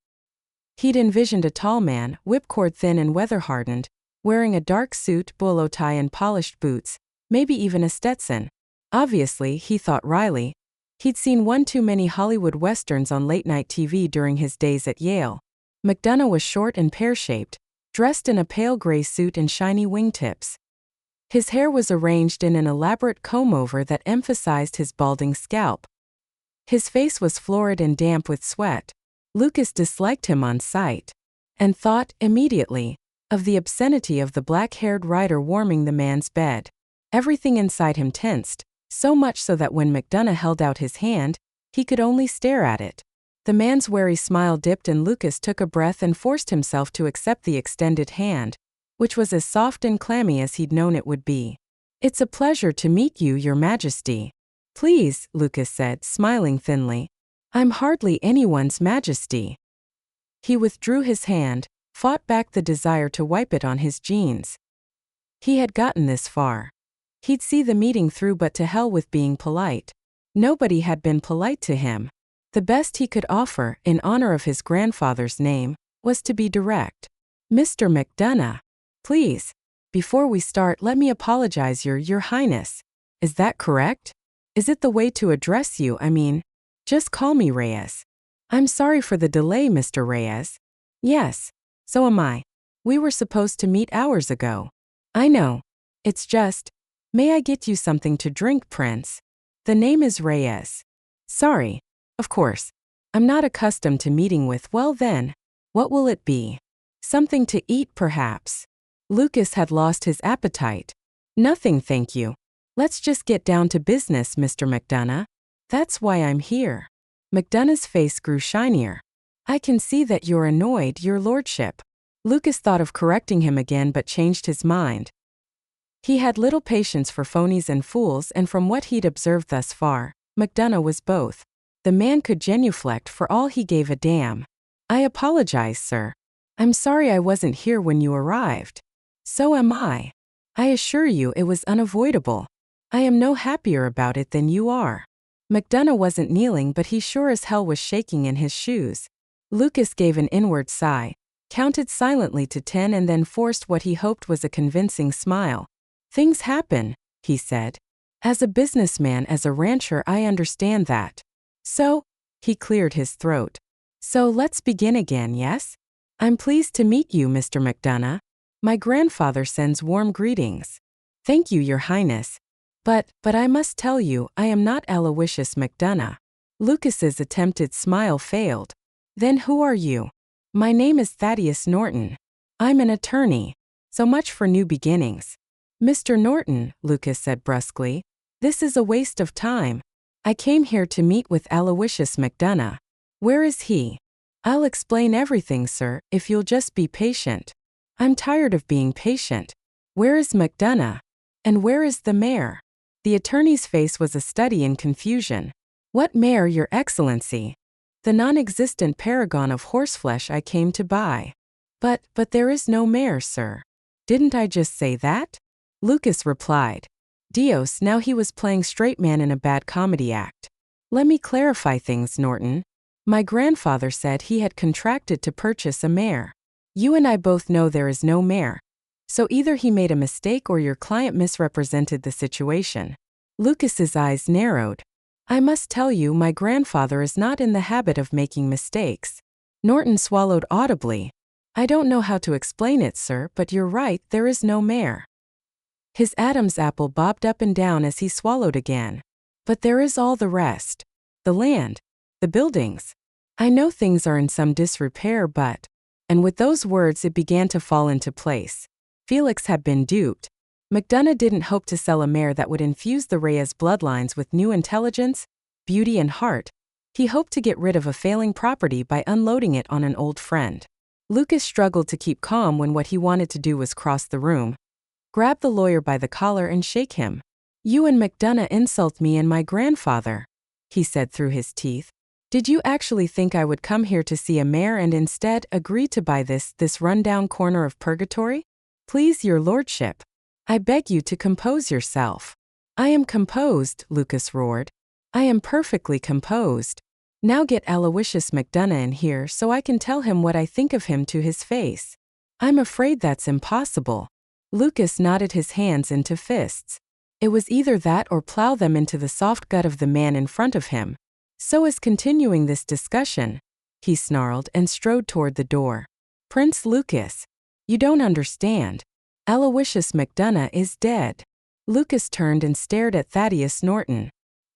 He'd envisioned a tall man, whipcord thin and weather-hardened, wearing a dark suit, bolo tie and polished boots, maybe even a Stetson. Obviously, he thought wryly, he'd seen one too many Hollywood westerns on late-night TV during his days at Yale. McDonough was short and pear-shaped, dressed in a pale gray suit and shiny wingtips. His hair was arranged in an elaborate comb-over that emphasized his balding scalp. His face was florid and damp with sweat. Lucas disliked him on sight, and thought, immediately, of the obscenity of the black-haired rider warming the man's bed. Everything inside him tensed, so much so that when McDonough held out his hand, he could only stare at it. The man's wary smile dipped and Lucas took a breath and forced himself to accept the extended hand, which was as soft and clammy as he'd known it would be. "It's a pleasure to meet you, Your Majesty." "Please," Lucas said, smiling thinly. "I'm hardly anyone's majesty." He withdrew his hand, fought back the desire to wipe it on his jeans. He had gotten this far. He'd see the meeting through, but to hell with being polite. Nobody had been polite to him. The best he could offer, in honor of his grandfather's name, was to be direct. "Mr. McDonough, please, before we start, let me apologize, Your Highness. Is that correct? Is it the way to address you? I mean, just call me Reyes." "I'm sorry for the delay, Mr. Reyes." "Yes, so am I. We were supposed to meet hours ago." "I know. It's just, may I get you something to drink, Prince? The name is Reyes." "Sorry. Of course. I'm not accustomed to meeting with, well then, what will it be? Something to eat, perhaps?" Lucas had lost his appetite. "Nothing, thank you. Let's just get down to business, Mr. McDonough. That's why I'm here." McDonough's face grew shinier. "I can see that you're annoyed, Your Lordship." Lucas thought of correcting him again but changed his mind. He had little patience for phonies and fools, and from what he'd observed thus far, McDonough was both. The man could genuflect for all he gave a damn. "I apologize, sir. I'm sorry I wasn't here when you arrived." "So am I. I assure you it was unavoidable. I am no happier about it than you are." McDonough wasn't kneeling, but he sure as hell was shaking in his shoes. Lucas gave an inward sigh, counted silently to 10 and then forced what he hoped was a convincing smile. "Things happen," he said. "As a businessman, as a rancher, I understand that. So," he cleared his throat. "So let's begin again, yes? I'm pleased to meet you, Mr. McDonough. My grandfather sends warm greetings." "Thank you, Your Highness. But I must tell you, I am not Aloysius McDonough." Lucas's attempted smile failed. "Then who are you?" "My name is Thaddeus Norton. I'm an attorney. So much for new beginnings." "Mr. Norton," Lucas said brusquely, "this is a waste of time. I came here to meet with Aloysius McDonough. Where is he?" "I'll explain everything, sir, if you'll just be patient." "I'm tired of being patient. Where is McDonough? And where is the mayor?" The attorney's face was a study in confusion. "What mayor, Your Excellency?" "The non-existent paragon of horseflesh I came to buy." But there is no mayor, sir." "Didn't I just say that?" Lucas replied. Dios, now he was playing straight man in a bad comedy act. "Let me clarify things, Norton. My grandfather said he had contracted to purchase a mare. You and I both know there is no mare. So either he made a mistake or your client misrepresented the situation." Lucas's eyes narrowed. "I must tell you, my grandfather is not in the habit of making mistakes." Norton swallowed audibly. "I don't know how to explain it, sir, but you're right, there is no mare." His Adam's apple bobbed up and down as he swallowed again. "But there is all the rest. The land. The buildings. I know things are in some disrepair, but—" And with those words it began to fall into place. Felix had been duped. McDonough didn't hope to sell a mare that would infuse the Reyes bloodlines with new intelligence, beauty and heart. He hoped to get rid of a failing property by unloading it on an old friend. Lucas struggled to keep calm when what he wanted to do was cross the room. Grab the lawyer by the collar and shake him. You and McDonough insult me and my grandfather, he said through his teeth. Did you actually think I would come here to see a mayor and instead agree to buy this rundown corner of purgatory? Please, your lordship. I beg you to compose yourself. I am composed, Lucas roared. I am perfectly composed. Now get Aloysius McDonough in here so I can tell him what I think of him to his face. I'm afraid that's impossible. Lucas knotted his hands into fists. It was either that or plow them into the soft gut of the man in front of him. So is continuing this discussion, he snarled and strode toward the door. Prince Lucas, you don't understand. Aloysius McDonough is dead. Lucas turned and stared at Thaddeus Norton.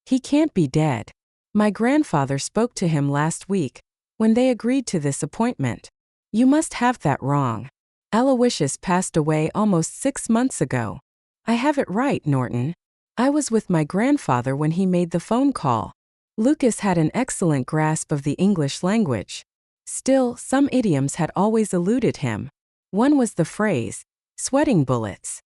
He can't be dead. My grandfather spoke to him last week, when they agreed to this appointment. You must have that wrong. Aloysius passed away almost 6 months ago. I have it right, Norton. I was with my grandfather when he made the phone call. Lucas had an excellent grasp of the English language. Still, some idioms had always eluded him. One was the phrase, sweating bullets.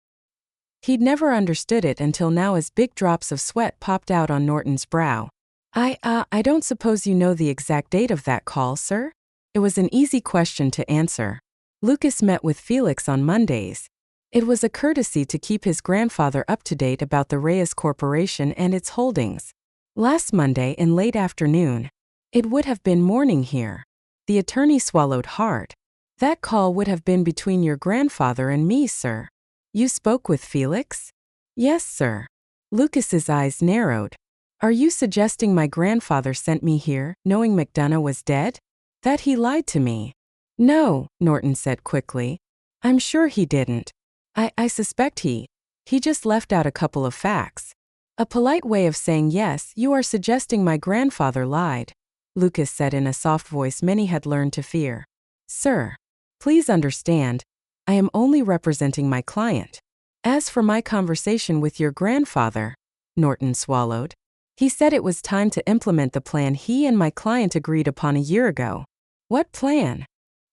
He'd never understood it until now as big drops of sweat popped out on Norton's brow. I don't suppose you know the exact date of that call, sir? It was an easy question to answer. Lucas met with Felix on Mondays. It was a courtesy to keep his grandfather up to date about the Reyes Corporation and its holdings. Last Monday in late afternoon. It would have been morning here. The attorney swallowed hard. That call would have been between your grandfather and me, sir. You spoke with Felix? Yes, sir. Lucas's eyes narrowed. Are you suggesting my grandfather sent me here, knowing McDonough was dead? That he lied to me? No, Norton said quickly. I'm sure he didn't. I suspect he just left out a couple of facts. A polite way of saying yes, you are suggesting my grandfather lied, Lucas said in a soft voice many had learned to fear. Sir, please understand, I am only representing my client. As for my conversation with your grandfather, Norton swallowed. He said it was time to implement the plan he and my client agreed upon a year ago. What plan?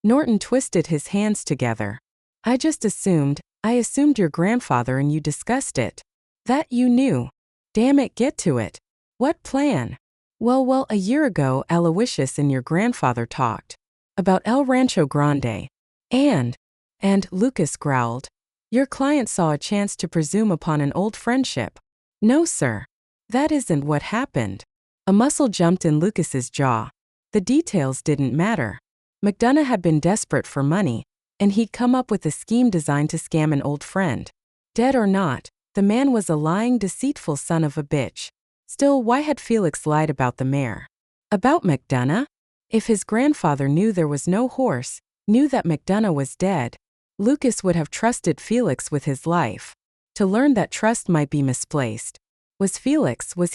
Norton twisted his hands together. I assumed your grandfather and you discussed it. That you knew. Damn it, get to it. What plan? Well, a year ago Aloysius and your grandfather talked. About El Rancho Grande. And Lucas growled. Your client saw a chance to presume upon an old friendship. No, sir. That isn't what happened. A muscle jumped in Lucas's jaw. The details didn't matter. McDonough had been desperate for money, and he'd come up with a scheme designed to scam an old friend. Dead or not, the man was a lying, deceitful son of a bitch. Still, why had Felix lied about the mare? About McDonough? If his grandfather knew there was no horse, knew that McDonough was dead, Lucas would have trusted Felix with his life. To learn that trust might be misplaced. Was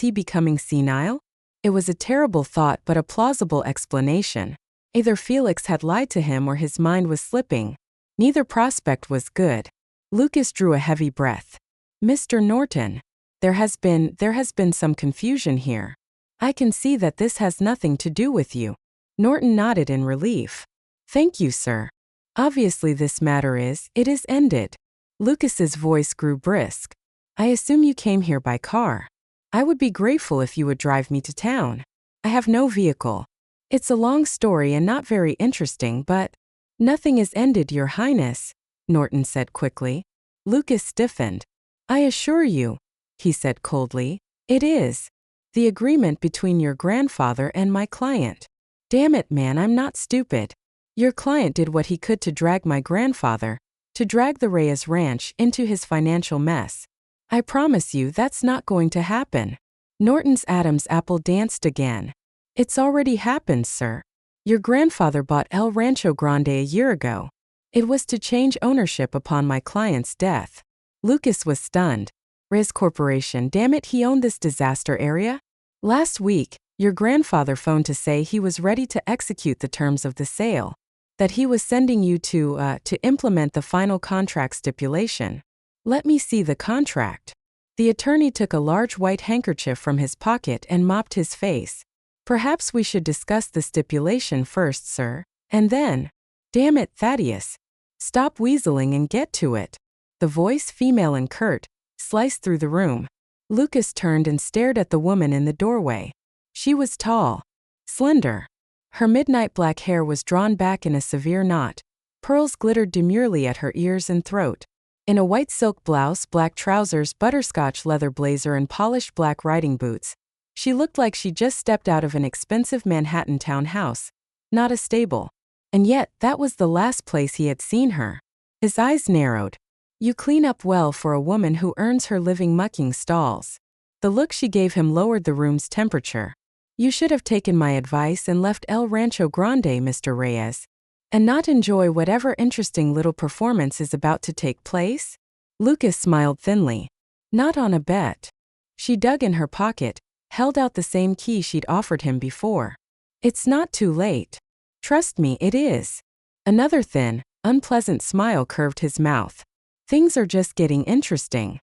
he becoming senile? It was a terrible thought but a plausible explanation. Either Felix had lied to him or his mind was slipping. Neither prospect was good. Lucas drew a heavy breath. Mr. Norton, there has been some confusion here. I can see that this has nothing to do with you. Norton nodded in relief. Thank you, sir. Obviously this matter is ended. Lucas's voice grew brisk. I assume you came here by car. I would be grateful if you would drive me to town. I have no vehicle. It's a long story and not very interesting, but nothing is ended, Your Highness, Norton said quickly. Lucas stiffened. I assure you, he said coldly, it is. The agreement between your grandfather and my client. Damn it, man, I'm not stupid. Your client did what he could to drag my grandfather, to drag the Reyes Ranch into his financial mess. I promise you that's not going to happen. Norton's Adam's apple danced again. It's already happened, sir. Your grandfather bought El Rancho Grande a year ago. It was to change ownership upon my client's death. Lucas was stunned. Reyes Corporation, damn it, he owned this disaster area? Last week, your grandfather phoned to say he was ready to execute the terms of the sale. That he was sending you to implement the final contract stipulation. Let me see the contract. The attorney took a large white handkerchief from his pocket and mopped his face. Perhaps we should discuss the stipulation first, sir, and then… Damn it, Thaddeus. Stop weaseling and get to it. The voice, female and curt, sliced through the room. Lucas turned and stared at the woman in the doorway. She was tall, slender. Her midnight black hair was drawn back in a severe knot. Pearls glittered demurely at her ears and throat. In a white silk blouse, black trousers, butterscotch leather blazer and polished black riding boots, she looked like she just stepped out of an expensive Manhattan townhouse, not a stable. And yet, that was the last place he had seen her. His eyes narrowed. You clean up well for a woman who earns her living mucking stalls. The look she gave him lowered the room's temperature. You should have taken my advice and left El Rancho Grande, Mr. Reyes, and not enjoy whatever interesting little performance is about to take place? Lucas smiled thinly. Not on a bet. She dug in her pocket, held out the same key she'd offered him before. It's not too late. Trust me, it is. Another thin, unpleasant smile curved his mouth. Things are just getting interesting.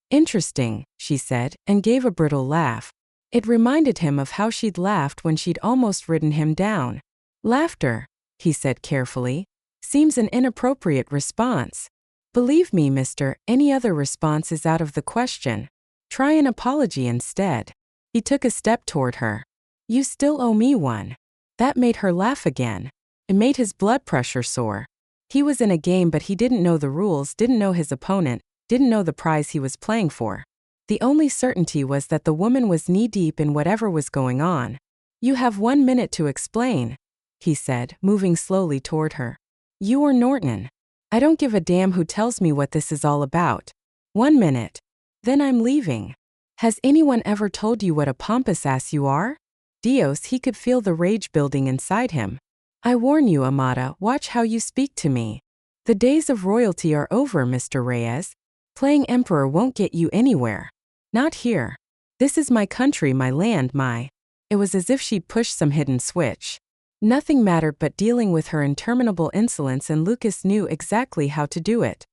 Interesting, she said, and gave a brittle laugh. It reminded him of how she'd laughed when she'd almost ridden him down. Laughter, he said carefully, seems an inappropriate response. Believe me, mister, any other response is out of the question. Try an apology instead. He took a step toward her. You still owe me one. That made her laugh again. It made his blood pressure soar. He was in a game, but he didn't know the rules, didn't know his opponent, didn't know the prize he was playing for. The only certainty was that the woman was knee-deep in whatever was going on. You have 1 minute to explain, he said, moving slowly toward her. You or Norton? I don't give a damn who tells me what this is all about. 1 minute. Then I'm leaving. Has anyone ever told you what a pompous ass you are? Dios, he could feel the rage building inside him. I warn you, Amada, watch how you speak to me. The days of royalty are over, Mr. Reyes. Playing emperor won't get you anywhere. Not here. This is my country, my land, my... It was as if she'd pushed some hidden switch. Nothing mattered but dealing with her interminable insolence, and Lucas knew exactly how to do it.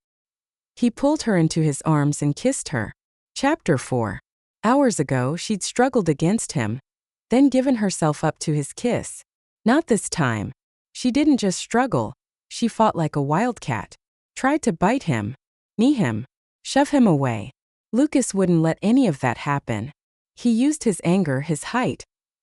He pulled her into his arms and kissed her. Chapter 4. Hours ago, she'd struggled against him, then given herself up to his kiss. Not this time. She didn't just struggle, she fought like a wildcat. Tried to bite him, knee him, shove him away. Lucas wouldn't let any of that happen. He used his anger, his height,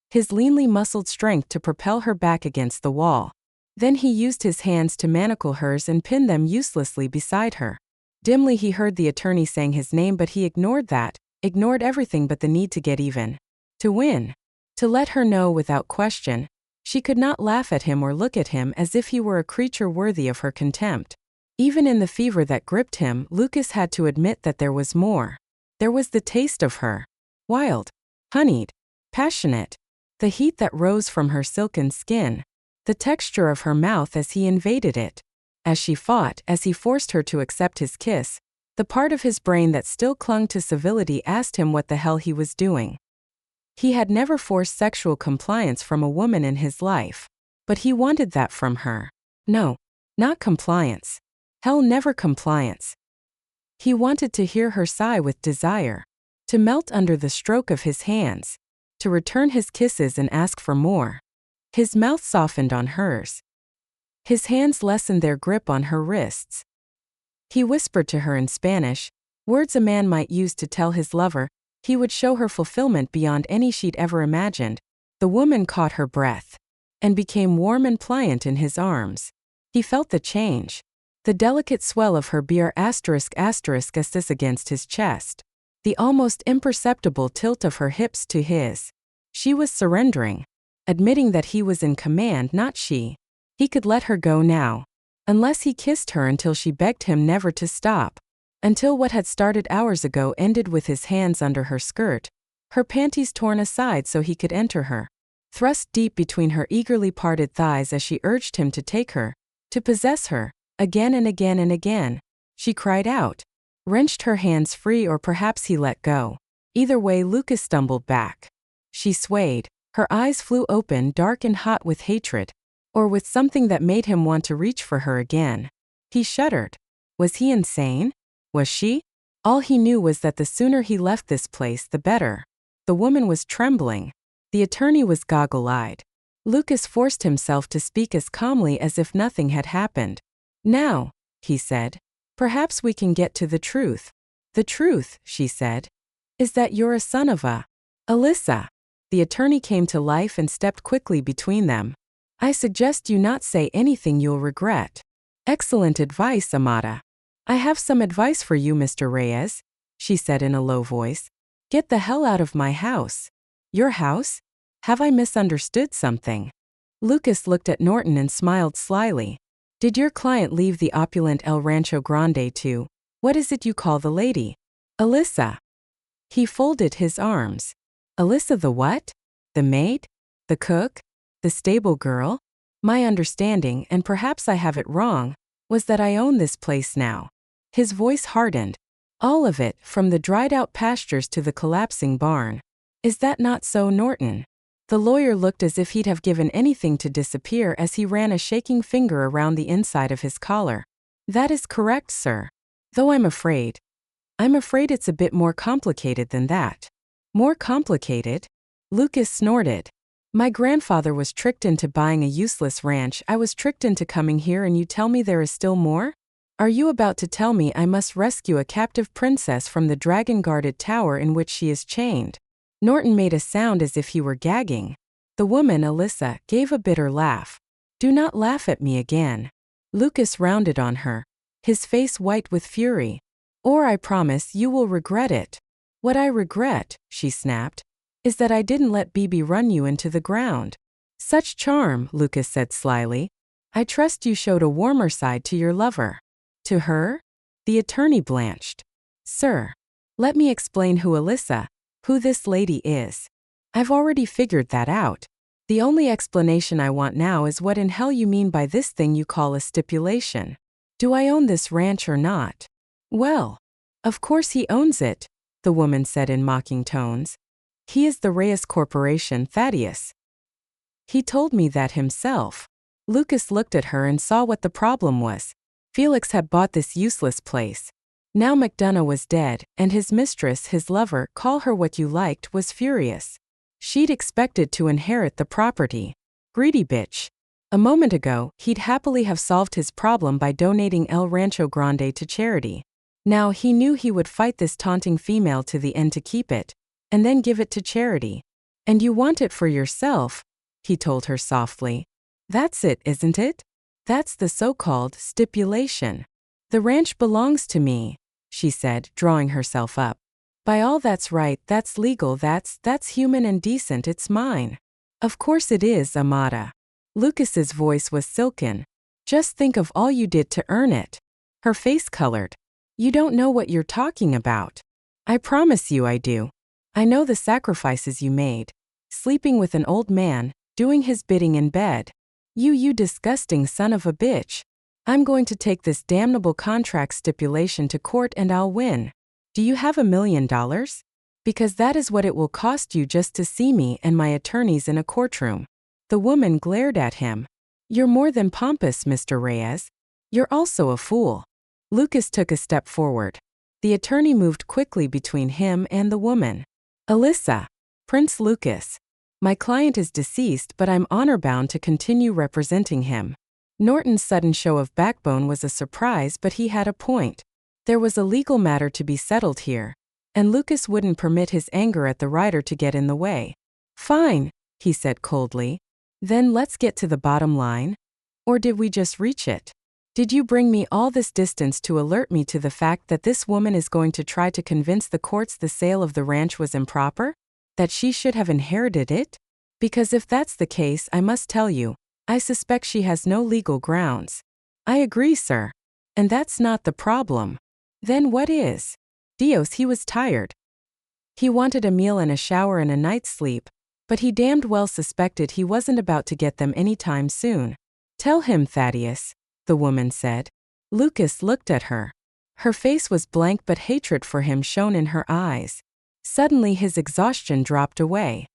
his leanly muscled strength to propel her back against the wall. Then he used his hands to manacle hers and pin them uselessly beside her. Dimly he heard the attorney saying his name, but he ignored that, ignored everything but the need to get even. To win. To let her know without question. She could not laugh at him or look at him as if he were a creature worthy of her contempt. Even in the fever that gripped him, Lucas had to admit that there was more. There was the taste of her. Wild. Honeyed. Passionate. The heat that rose from her silken skin. The texture of her mouth as he invaded it. As she fought, as he forced her to accept his kiss, the part of his brain that still clung to civility asked him what the hell he was doing. He had never forced sexual compliance from a woman in his life. But he wanted that from her. No. Not compliance. Hell, never compliance. He wanted to hear her sigh with desire. To melt under the stroke of his hands. To return his kisses and ask for more. His mouth softened on hers. His hands lessened their grip on her wrists. He whispered to her in Spanish, words a man might use to tell his lover he would show her fulfillment beyond any she'd ever imagined. The woman caught her breath and became warm and pliant in his arms. He felt the change. The delicate swell of her beer ****** against his chest. The almost imperceptible tilt of her hips to his. She was surrendering. Admitting that he was in command, not she. He could let her go now. Unless he kissed her until she begged him never to stop. Until what had started hours ago ended with his hands under her skirt. Her panties torn aside so he could enter her. Thrust deep between her eagerly parted thighs as she urged him to take her. To possess her. Again and again and again. She cried out. Wrenched her hands free, or perhaps he let go. Either way, Lucas stumbled back. She swayed. Her eyes flew open, dark and hot with hatred. Or with something that made him want to reach for her again. He shuddered. Was he insane? Was she? All he knew was that the sooner he left this place, the better. The woman was trembling. The attorney was goggle-eyed. Lucas forced himself to speak as calmly as if nothing had happened. Now, he said. Perhaps we can get to the truth. The truth, she said, is that you're a son of a Alyssa. The attorney came to life and stepped quickly between them. I suggest you not say anything you'll regret. Excellent advice, Amata. I have some advice for you, Mr. Reyes, she said in a low voice. Get the hell out of my house. Your house? Have I misunderstood something? Lucas looked at Norton and smiled slyly. Did your client leave the opulent El Rancho Grande to, what is it you call the lady? Alyssa. He folded his arms. Alyssa the what? The maid? The cook? The stable girl? My understanding, and perhaps I have it wrong, was that I own this place now. His voice hardened. All of it, from the dried-out pastures to the collapsing barn. Is that not so, Norton? The lawyer looked as if he'd have given anything to disappear as he ran a shaking finger around the inside of his collar. That is correct, sir. Though I'm afraid it's a bit more complicated than that. More complicated? Lucas snorted. My grandfather was tricked into buying a useless ranch. I was tricked into coming here, and you tell me there is still more? Are you about to tell me I must rescue a captive princess from the dragon-guarded tower in which she is chained? Norton made a sound as if he were gagging. The woman, Alyssa, gave a bitter laugh. Do not laugh at me again. Lucas rounded on her, his face white with fury. Or I promise you will regret it. What I regret, she snapped, is that I didn't let Bibi run you into the ground. Such charm, Lucas said slyly. I trust you showed a warmer side to your lover. To her? The attorney blanched. Sir, let me explain who this lady is. I've already figured that out. The only explanation I want now is what in hell you mean by this thing you call a stipulation. Do I own this ranch or not? Well, of course he owns it, the woman said in mocking tones. He is the Reyes Corporation, Thaddeus. He told me that himself. Lucas looked at her and saw what the problem was. Felix had bought this useless place. Now McDonough was dead, and his mistress, his lover, call her what you liked, was furious. She'd expected to inherit the property. Greedy bitch. A moment ago, he'd happily have solved his problem by donating El Rancho Grande to charity. Now he knew he would fight this taunting female to the end to keep it, and then give it to charity. And you want it for yourself, he told her softly. That's it, isn't it? That's the so-called stipulation. The ranch belongs to me, she said, drawing herself up. By all that's right, that's legal, that's human and decent, it's mine. Of course it is, Amata. Lucas's voice was silken. Just think of all you did to earn it. Her face colored. You don't know what you're talking about. I promise you I do. I know the sacrifices you made. Sleeping with an old man, doing his bidding in bed. You disgusting son of a bitch. I'm going to take this damnable contract stipulation to court and I'll win. Do you have $1 million? Because that is what it will cost you just to see me and my attorneys in a courtroom. The woman glared at him. You're more than pompous, Mr. Reyes. You're also a fool. Lucas took a step forward. The attorney moved quickly between him and the woman. Alyssa. Prince Lucas. My client is deceased, but I'm honor-bound to continue representing him. Norton's sudden show of backbone was a surprise, but he had a point. There was a legal matter to be settled here, and Lucas wouldn't permit his anger at the writer to get in the way. Fine, he said coldly. Then let's get to the bottom line. Or did we just reach it? Did you bring me all this distance to alert me to the fact that this woman is going to try to convince the courts the sale of the ranch was improper? That she should have inherited it? Because if that's the case, I must tell you, I suspect she has no legal grounds. I agree, sir. And that's not the problem. Then what is? Dios, he was tired. He wanted a meal and a shower and a night's sleep, but he damned well suspected he wasn't about to get them anytime soon. Tell him, Thaddeus, the woman said. Lucas looked at her. Her face was blank, but hatred for him shone in her eyes. Suddenly his exhaustion dropped away.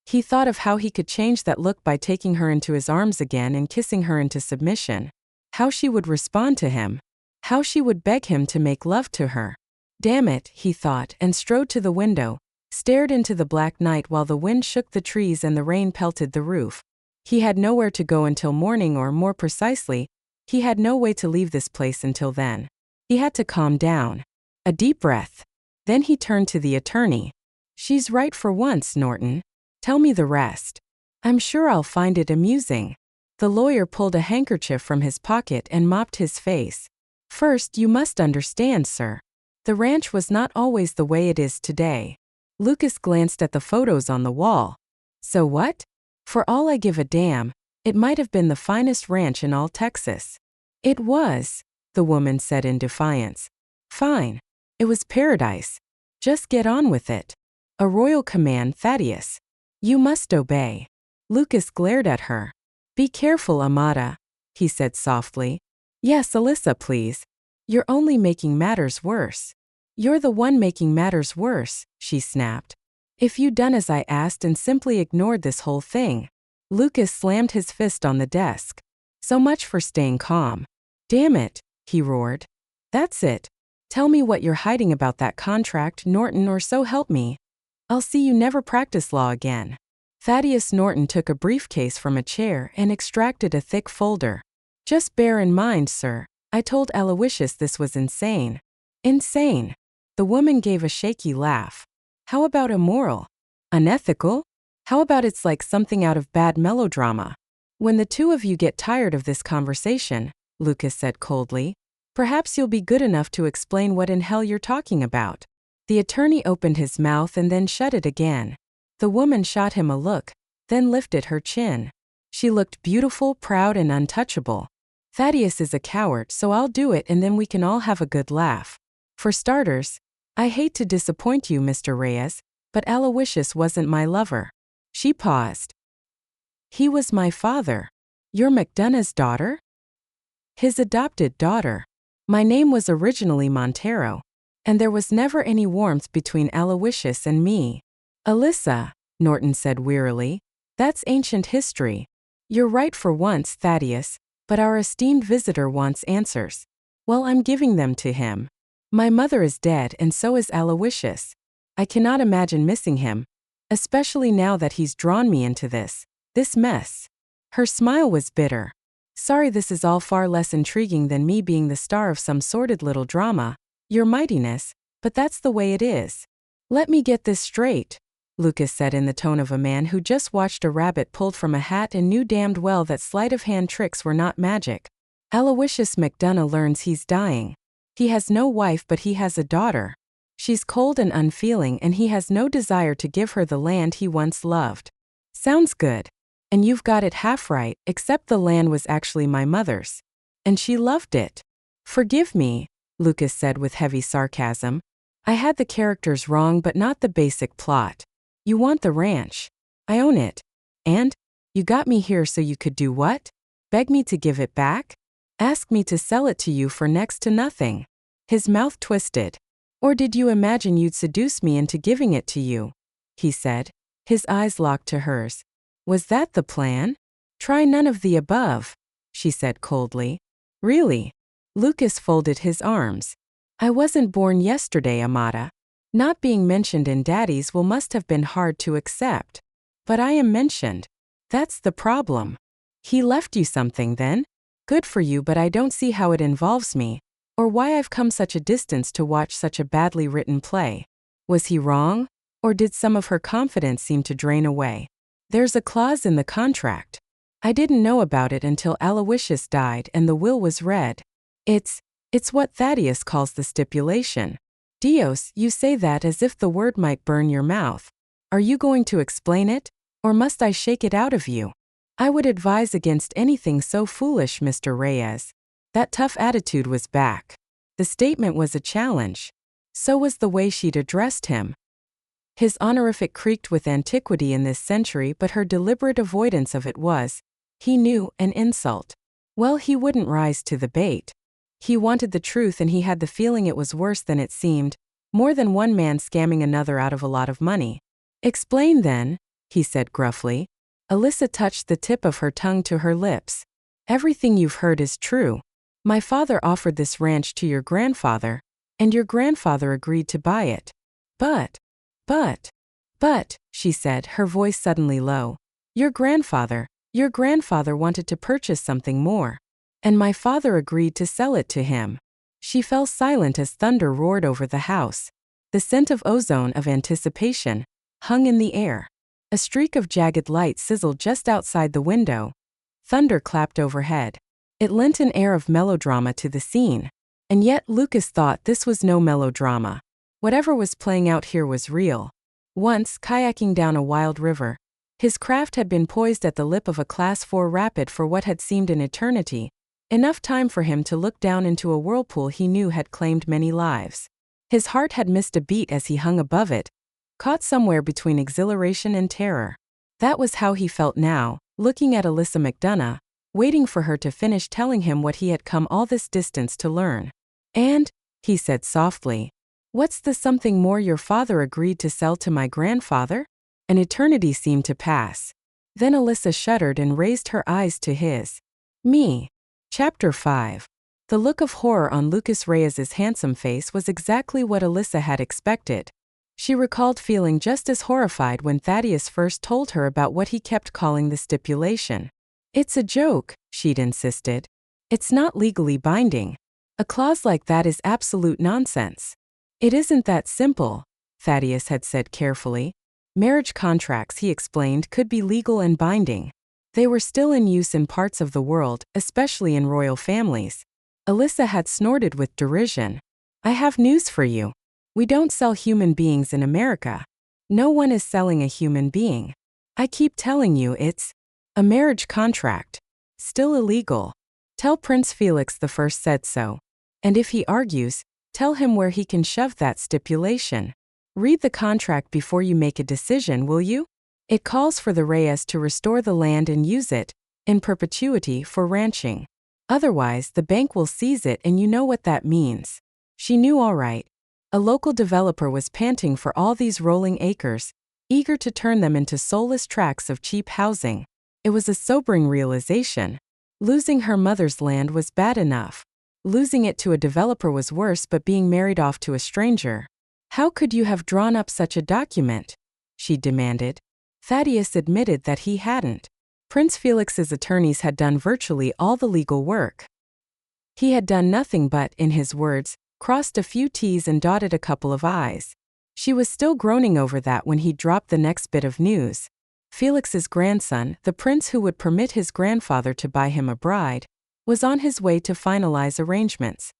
He thought of how he could change that look by taking her into his arms again and kissing her into submission. How she would respond to him. How she would beg him to make love to her. Damn it, he thought, and strode to the window, stared into the black night while the wind shook the trees and the rain pelted the roof. He had nowhere to go until morning, or more precisely, he had no way to leave this place until then. He had to calm down. A deep breath. Then he turned to the attorney. She's right for once, Norton. Tell me the rest. I'm sure I'll find it amusing. The lawyer pulled a handkerchief from his pocket and mopped his face. First, you must understand, sir. The ranch was not always the way it is today. Lucas glanced at the photos on the wall. So what? For all I give a damn, it might have been the finest ranch in all Texas. It was, the woman said in defiance. Fine. It was paradise. Just get on with it. A royal command, Thaddeus. You must obey. Lucas glared at her. Be careful, Amata, he said softly. Yes, Alyssa, please. You're only making matters worse. You're the one making matters worse, she snapped. If you'd done as I asked and simply ignored this whole thing. Lucas slammed his fist on the desk. So much for staying calm. Damn it, he roared. That's it. Tell me what you're hiding about that contract, Norton, or so help me. I'll see you never practice law again. Thaddeus Norton took a briefcase from a chair and extracted a thick folder. Just bear in mind, sir, I told Aloysius this was insane. Insane. The woman gave a shaky laugh. How about immoral? Unethical? How about it's like something out of bad melodrama? When the two of you get tired of this conversation, Lucas said coldly, perhaps you'll be good enough to explain what in hell you're talking about. The attorney opened his mouth and then shut it again. The woman shot him a look, then lifted her chin. She looked beautiful, proud, and untouchable. Thaddeus is a coward, so I'll do it and then we can all have a good laugh. For starters, I hate to disappoint you, Mr. Reyes, but Aloysius wasn't my lover. She paused. He was my father. You're McDonough's daughter? His adopted daughter. My name was originally Montero, and there was never any warmth between Aloysius and me. Alyssa, Norton said wearily, that's ancient history. You're right for once, Thaddeus, but our esteemed visitor wants answers. Well, I'm giving them to him. My mother is dead and so is Aloysius. I cannot imagine missing him, especially now that he's drawn me into this mess. Her smile was bitter. Sorry, this is all far less intriguing than me being the star of some sordid little drama, Your Mightiness, but that's the way it is. Let me get this straight, Lucas said in the tone of a man who just watched a rabbit pulled from a hat and knew damned well that sleight-of-hand tricks were not magic. Aloysius McDonough learns he's dying. He has no wife but he has a daughter. She's cold and unfeeling and he has no desire to give her the land he once loved. Sounds good. And you've got it half right, except the land was actually my mother's. And she loved it. Forgive me, Lucas said with heavy sarcasm. I had the characters wrong but not the basic plot. You want the ranch. I own it. And? You got me here so you could do what? Beg me to give it back? Ask me to sell it to you for next to nothing. His mouth twisted. Or did you imagine you'd seduce me into giving it to you? He said, his eyes locked to hers. Was that the plan? Try none of the above, she said coldly. Really? Lucas folded his arms. I wasn't born yesterday, Amata. Not being mentioned in Daddy's will must have been hard to accept. But I am mentioned. That's the problem. He left you something then? Good for you, but I don't see how it involves me, or why I've come such a distance to watch such a badly written play. Was he wrong? Or did some of her confidence seem to drain away? There's a clause in the contract. I didn't know about it until Aloysius died and the will was read. It's what Thaddeus calls the stipulation. Dios, you say that as if the word might burn your mouth. Are you going to explain it, or must I shake it out of you? I would advise against anything so foolish, Mr. Reyes. That tough attitude was back. The statement was a challenge. So was the way she'd addressed him. His honorific creaked with antiquity in this century, but her deliberate avoidance of it was, he knew, an insult. Well, he wouldn't rise to the bait. He wanted the truth and he had the feeling it was worse than it seemed, more than one man scamming another out of a lot of money. Explain then, he said gruffly. Alyssa touched the tip of her tongue to her lips. Everything you've heard is true. My father offered this ranch to your grandfather, and your grandfather agreed to buy it. But, she said, her voice suddenly low. Your grandfather wanted to purchase something more. And my father agreed to sell it to him. She fell silent as thunder roared over the house. The scent of ozone of anticipation hung in the air. A streak of jagged light sizzled just outside the window. Thunder clapped overhead. It lent an air of melodrama to the scene. And yet Lucas thought this was no melodrama. Whatever was playing out here was real. Once, kayaking down a wild river, his craft had been poised at the lip of a Class 4 rapid for what had seemed an eternity, enough time for him to look down into a whirlpool he knew had claimed many lives. His heart had missed a beat as he hung above it, caught somewhere between exhilaration and terror. That was how he felt now, looking at Alyssa McDonough, waiting for her to finish telling him what he had come all this distance to learn. "And," he said softly, "what's the something more your father agreed to sell to my grandfather?" An eternity seemed to pass. Then Alyssa shuddered and raised her eyes to his. "Me." Chapter 5. The look of horror on Lucas Reyes's handsome face was exactly what Alyssa had expected. She recalled feeling just as horrified when Thaddeus first told her about what he kept calling the stipulation. "It's a joke," she'd insisted. "It's not legally binding. A clause like that is absolute nonsense." "It isn't that simple," Thaddeus had said carefully. Marriage contracts, he explained, could be legal and binding. They were still in use in parts of the world, especially in royal families. Alyssa had snorted with derision. "I have news for you. We don't sell human beings in America. No one is selling a human being. I keep telling you it's a marriage contract. Still illegal. Tell Prince Felix the First said so. And if he argues, tell him where he can shove that stipulation. Read the contract before you make a decision, will you? It calls for the Reyes to restore the land and use it, in perpetuity, for ranching. Otherwise, the bank will seize it, and you know what that means." She knew all right. A local developer was panting for all these rolling acres, eager to turn them into soulless tracts of cheap housing. It was a sobering realization. Losing her mother's land was bad enough. Losing it to a developer was worse, but being married off to a stranger. "How could you have drawn up such a document?" she demanded. Thaddeus admitted that he hadn't. Prince Felix's attorneys had done virtually all the legal work. He had done nothing but, in his words, crossed a few T's and dotted a couple of I's. She was still groaning over that when he dropped the next bit of news. Felix's grandson, the prince who would permit his grandfather to buy him a bride, was on his way to finalize arrangements.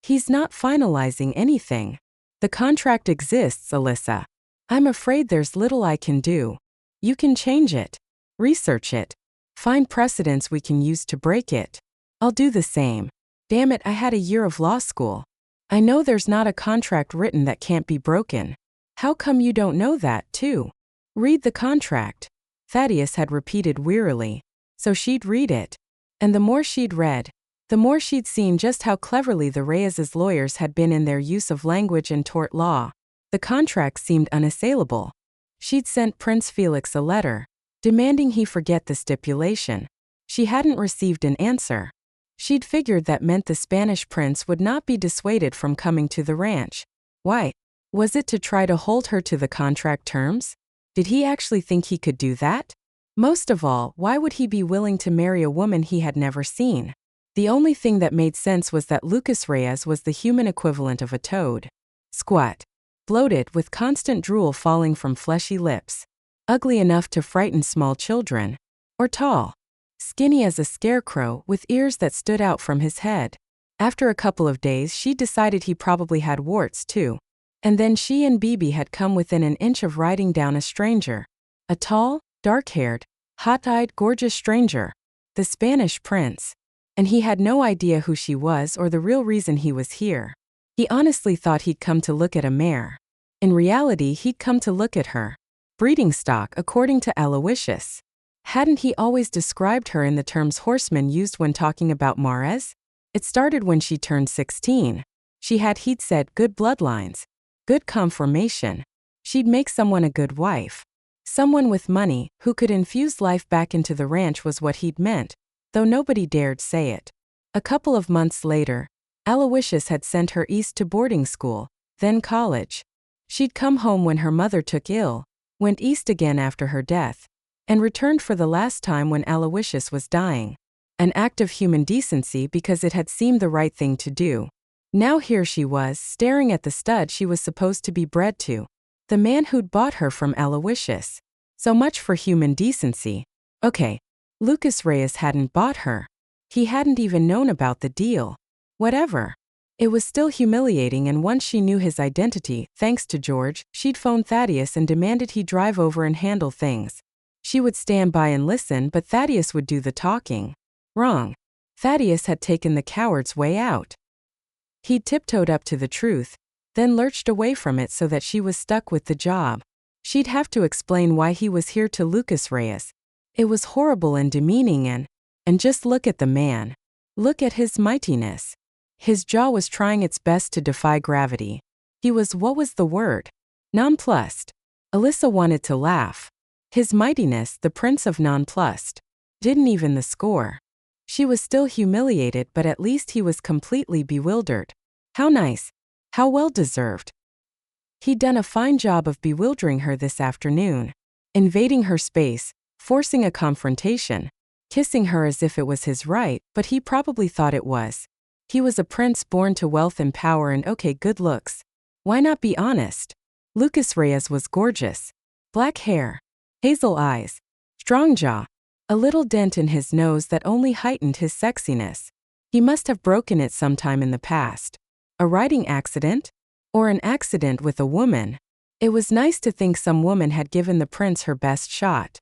"He's not finalizing anything. The contract exists, Alyssa. I'm afraid there's little I can do. You can change it. Research it. Find precedents we can use to break it. I'll do the same. Damn it, I had a year of law school. I know there's not a contract written that can't be broken. How come you don't know that, too? Read the contract," Thaddeus had repeated wearily. So she'd read it. And the more she'd read, the more she'd seen just how cleverly the Reyes' lawyers had been in their use of language and tort law. The contract seemed unassailable. She'd sent Prince Felix a letter, demanding he forget the stipulation. She hadn't received an answer. She'd figured that meant the Spanish prince would not be dissuaded from coming to the ranch. Why? Was it to try to hold her to the contract terms? Did he actually think he could do that? Most of all, why would he be willing to marry a woman he had never seen? The only thing that made sense was that Lucas Reyes was the human equivalent of a toad. Squat. Bloated, with constant drool falling from fleshy lips. Ugly enough to frighten small children. Or tall. Skinny as a scarecrow, with ears that stood out from his head. After a couple of days, she decided he probably had warts too. And then she and Bibi had come within an inch of riding down a stranger. A tall, dark-haired, hot-eyed, gorgeous stranger. The Spanish prince. And he had no idea who she was or the real reason he was here. He honestly thought he'd come to look at a mare. In reality, he'd come to look at her. Breeding stock, according to Aloysius. Hadn't he always described her in the terms horsemen used when talking about mares? It started when she turned 16. She had, he'd said, good bloodlines. Good conformation. She'd make someone a good wife. Someone with money, who could infuse life back into the ranch was what he'd meant, though nobody dared say it. A couple of months later, Aloysius had sent her east to boarding school, then college. She'd come home when her mother took ill, went east again after her death, and returned for the last time when Aloysius was dying. An act of human decency because it had seemed the right thing to do. Now here she was, staring at the stud she was supposed to be bred to. The man who'd bought her from Aloysius. So much for human decency. Okay. Lucas Reyes hadn't bought her. He hadn't even known about the deal. Whatever. It was still humiliating, and once she knew his identity, thanks to George, she'd phone Thaddeus and demanded he drive over and handle things. She would stand by and listen, but Thaddeus would do the talking. Wrong. Thaddeus had taken the coward's way out. He'd tiptoed up to the truth, then lurched away from it so that she was stuck with the job. She'd have to explain why he was here to Lucas Reyes. It was horrible and demeaning, and just look at the man. Look at his mightiness. His jaw was trying its best to defy gravity. He was, what was the word? Nonplussed. Alyssa wanted to laugh. His mightiness, the prince of nonplussed. Didn't even the score. She was still humiliated, but at least he was completely bewildered. How nice. How well-deserved. He'd done a fine job of bewildering her this afternoon. Invading her space, forcing a confrontation, kissing her as if it was his right, but he probably thought it was. He was a prince born to wealth and power and good looks. Why not be honest? Lucas Reyes was gorgeous. Black hair, hazel eyes, strong jaw, a little dent in his nose that only heightened his sexiness. He must have broken it sometime in the past. A riding accident? Or an accident with a woman? It was nice to think some woman had given the prince her best shot.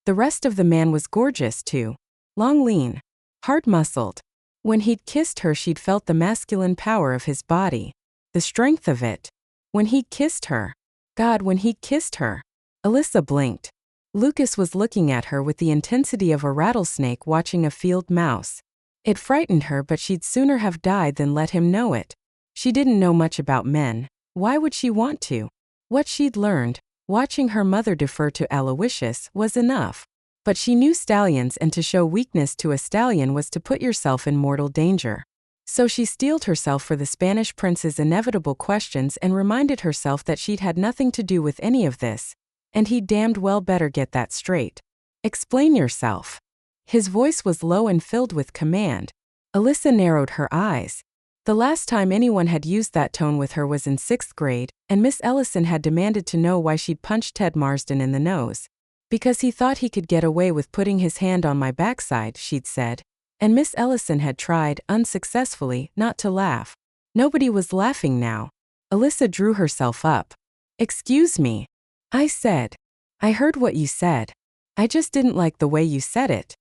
The rest of the man was gorgeous too. Long, lean, hard-muscled. When he'd kissed her, she'd felt the masculine power of his body. The strength of it. When he kissed her. God, when he kissed her. Alyssa blinked. Lucas was looking at her with the intensity of a rattlesnake watching a field mouse. It frightened her, but she'd sooner have died than let him know it. She didn't know much about men. Why would she want to? What she'd learned, watching her mother defer to Aloysius, was enough. But she knew stallions, and to show weakness to a stallion was to put yourself in mortal danger. So she steeled herself for the Spanish prince's inevitable questions and reminded herself that she'd had nothing to do with any of this. And he'd damned well better get that straight. Explain yourself. His voice was low and filled with command. Alyssa narrowed her eyes. The last time anyone had used that tone with her was in 6th grade, and Miss Ellison had demanded to know why she'd punched Ted Marsden in the nose. Because he thought he could get away with putting his hand on my backside, she'd said. And Miss Ellison had tried, unsuccessfully, not to laugh. Nobody was laughing now. Alyssa drew herself up. Excuse me. I said. I heard what you said. I just didn't like the way you said it.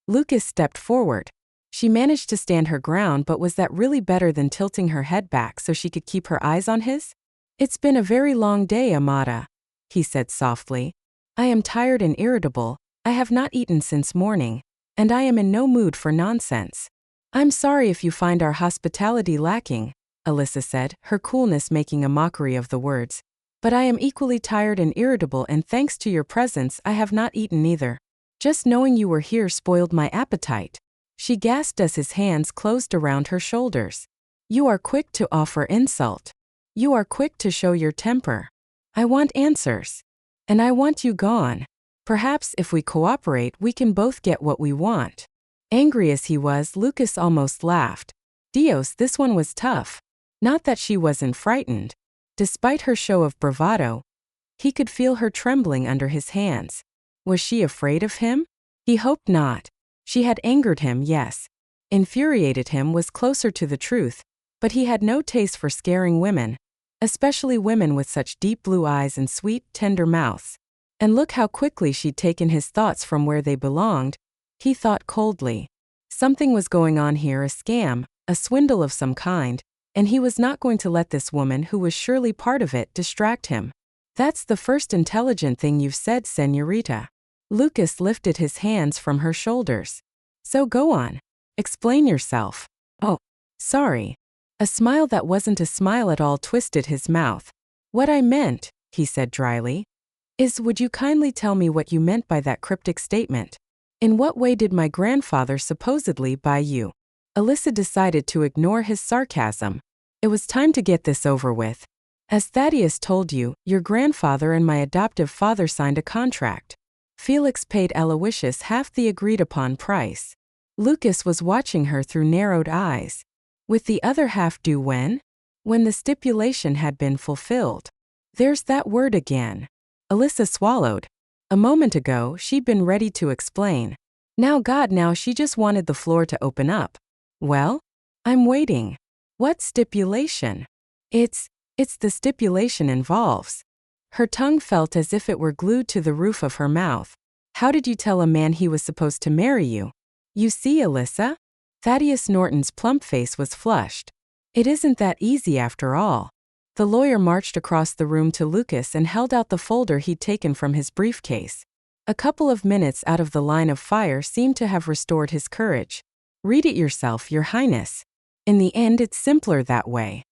Lucas stepped forward. She managed to stand her ground, but was that really better than tilting her head back so she could keep her eyes on his? It's been a very long day, Amata, he said softly. I am tired and irritable, I have not eaten since morning, and I am in no mood for nonsense. I'm sorry if you find our hospitality lacking, Alyssa said, her coolness making a mockery of the words. But I am equally tired and irritable, and thanks to your presence I have not eaten either. Just knowing you were here spoiled my appetite. She gasped as his hands closed around her shoulders. You are quick to offer insult. You are quick to show your temper. I want answers. And I want you gone. Perhaps if we cooperate we can both get what we want. Angry as he was, Lucas almost laughed. Dios, this one was tough. Not that she wasn't frightened. Despite her show of bravado, he could feel her trembling under his hands. Was she afraid of him? He hoped not. She had angered him, yes. Infuriated him was closer to the truth, but he had no taste for scaring women, especially women with such deep blue eyes and sweet, tender mouths. And look how quickly she'd taken his thoughts from where they belonged. He thought coldly. Something was going on here, a scam, a swindle of some kind, and he was not going to let this woman, who was surely part of it, distract him. That's the first intelligent thing you've said, señorita. Lucas lifted his hands from her shoulders. So go on. Explain yourself. Oh, sorry. A smile that wasn't a smile at all twisted his mouth. What I meant, he said dryly, is would you kindly tell me what you meant by that cryptic statement? In what way did my grandfather supposedly buy you? Alyssa decided to ignore his sarcasm. It was time to get this over with. As Thaddeus told you, your grandfather and my adoptive father signed a contract. Felix paid Aloysius half the agreed-upon price. Lucas was watching her through narrowed eyes. With the other half due when? When the stipulation had been fulfilled. There's that word again. Alyssa swallowed. A moment ago, she'd been ready to explain. Now she just wanted the floor to open up. Well? I'm waiting. What stipulation? It's the stipulation involves. Her tongue felt as if it were glued to the roof of her mouth. How did you tell a man he was supposed to marry you? You see, Alyssa? Thaddeus Norton's plump face was flushed. It isn't that easy after all. The lawyer marched across the room to Lucas and held out the folder he'd taken from his briefcase. A couple of minutes out of the line of fire seemed to have restored his courage. Read it yourself, Your Highness. In the end, it's simpler that way.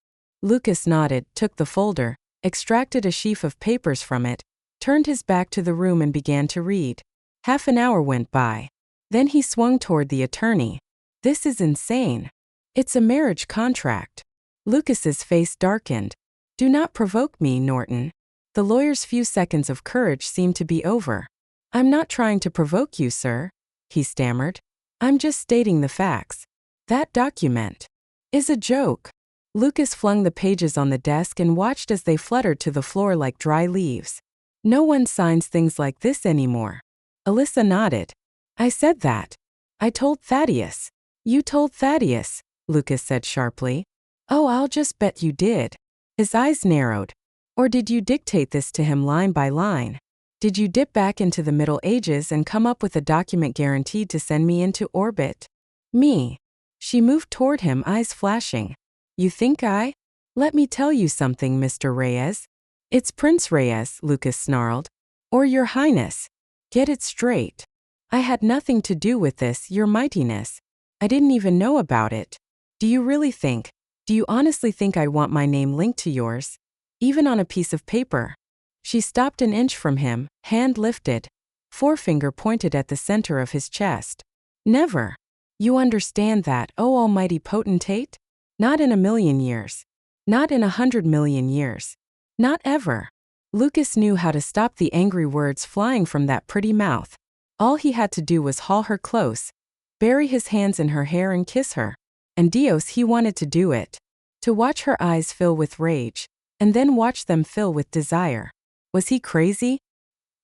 Lucas nodded, took the folder, extracted a sheaf of papers from it, turned his back to the room and began to read. Half an hour went by. Then he swung toward the attorney. This is insane. It's a marriage contract. Lucas's face darkened. Do not provoke me, Norton. The lawyer's few seconds of courage seemed to be over. I'm not trying to provoke you, sir, he stammered. I'm just stating the facts. That document is a joke. Lucas flung the pages on the desk and watched as they fluttered to the floor like dry leaves. No one signs things like this anymore. Alyssa nodded. I said that. I told Thaddeus. You told Thaddeus, Lucas said sharply. Oh, I'll just bet you did. His eyes narrowed. Or did you dictate this to him line by line? Did you dip back into the Middle Ages and come up with a document guaranteed to send me into orbit? Me. She moved toward him, eyes flashing. You think I? Let me tell you something, Mr. Reyes. It's Prince Reyes, Lucas snarled. Or Your Highness. Get it straight. I had nothing to do with this, Your Mightiness. I didn't even know about it. Do you honestly think I want my name linked to yours? Even on a piece of paper? She stopped an inch from him, hand lifted. Forefinger pointed at the center of his chest. Never. You understand that, oh almighty potentate? Not in a million years. Not in 100 million years. Not ever. Lucas knew how to stop the angry words flying from that pretty mouth. All he had to do was haul her close, bury his hands in her hair and kiss her. And Dios, he wanted to do it. To watch her eyes fill with rage, and then watch them fill with desire. Was he crazy?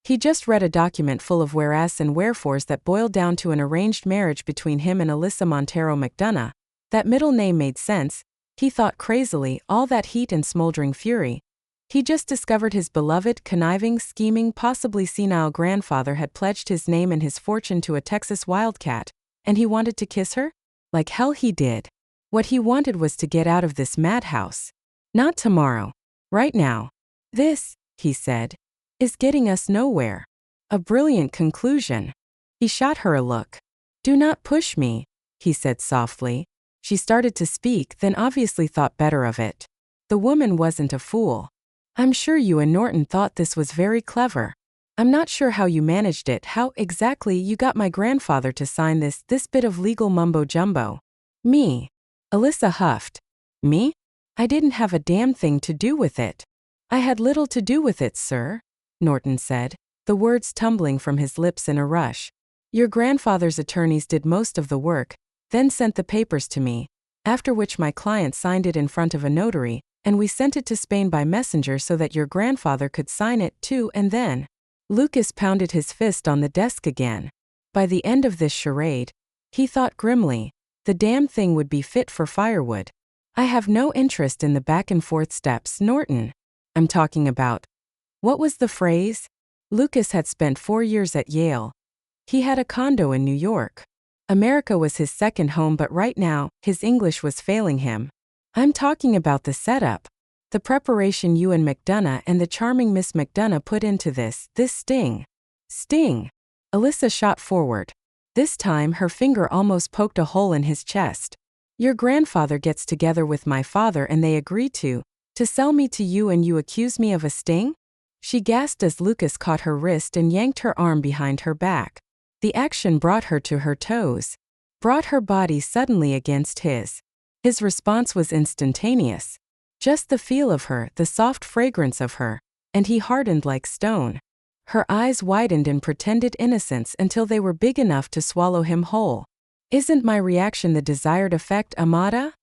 He just read a document full of whereas and wherefores that boiled down to an arranged marriage between him and Alyssa Montero McDonough. That middle name made sense, he thought crazily, all that heat and smoldering fury. He just discovered his beloved, conniving, scheming, possibly senile grandfather had pledged his name and his fortune to a Texas wildcat, and he wanted to kiss her? Like hell he did. What he wanted was to get out of this madhouse. Not tomorrow. Right now. This, he said, is getting us nowhere. A brilliant conclusion. He shot her a look. Do not push me, he said softly. She started to speak, then obviously thought better of it. The woman wasn't a fool. I'm sure you and Norton thought this was very clever. I'm not sure how you managed it, how exactly you got my grandfather to sign this bit of legal mumbo-jumbo. Me. Alyssa huffed. Me? I didn't have a damn thing to do with it. I had little to do with it, sir, Norton said, the words tumbling from his lips in a rush. Your grandfather's attorneys did most of the work, then sent the papers to me, after which my client signed it in front of a notary, and we sent it to Spain by messenger so that your grandfather could sign it too, and then. Lucas pounded his fist on the desk again. By the end of this charade, he thought grimly, the damn thing would be fit for firewood. I have no interest in the back and forth steps, Norton. I'm talking about. What was the phrase? Lucas had spent 4 years at Yale. He had a condo in New York. America was his second home, but right now, his English was failing him. I'm talking about the setup. The preparation you and McDonough and the charming Miss McDonough put into this sting. Sting. Alyssa shot forward. This time her finger almost poked a hole in his chest. Your grandfather gets together with my father and they agree to sell me to you, and you accuse me of a sting? She gasped as Lucas caught her wrist and yanked her arm behind her back. The action brought her to her toes. Brought her body suddenly against his. His response was instantaneous. Just the feel of her, the soft fragrance of her, and he hardened like stone. Her eyes widened in pretended innocence until they were big enough to swallow him whole. Isn't my reaction the desired effect, Amada?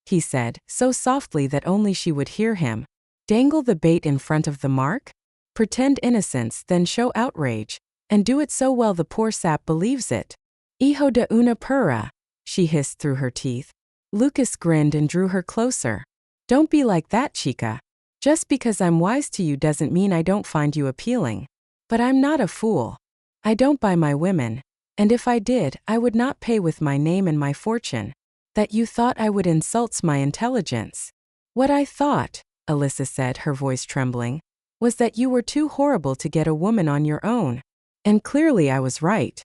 he said, so softly that only she would hear him. Dangle the bait in front of the mark? Pretend innocence, then show outrage. And do it so well the poor sap believes it. Hijo de una perra, she hissed through her teeth. Lucas grinned and drew her closer. Don't be like that, chica. Just because I'm wise to you doesn't mean I don't find you appealing. But I'm not a fool. I don't buy my women. And if I did, I would not pay with my name and my fortune. That you thought I would insults my intelligence. What I thought, Alyssa said, her voice trembling, was that you were too horrible to get a woman on your own. And clearly I was right.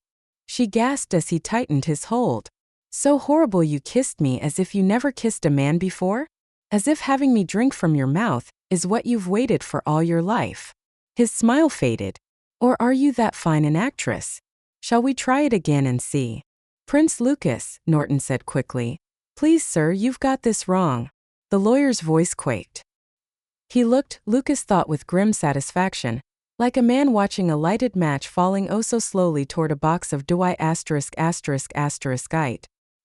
She gasped as he tightened his hold. So horrible you kissed me as if you never kissed a man before? As if having me drink from your mouth is what you've waited for all your life. His smile faded. Or are you that fine an actress? Shall we try it again and see? Prince Lucas, Norton said quickly. Please sir, you've got this wrong. The lawyer's voice quaked. He looked, Lucas thought with grim satisfaction, like a man watching a lighted match falling oh so slowly toward a box of Dewey *******.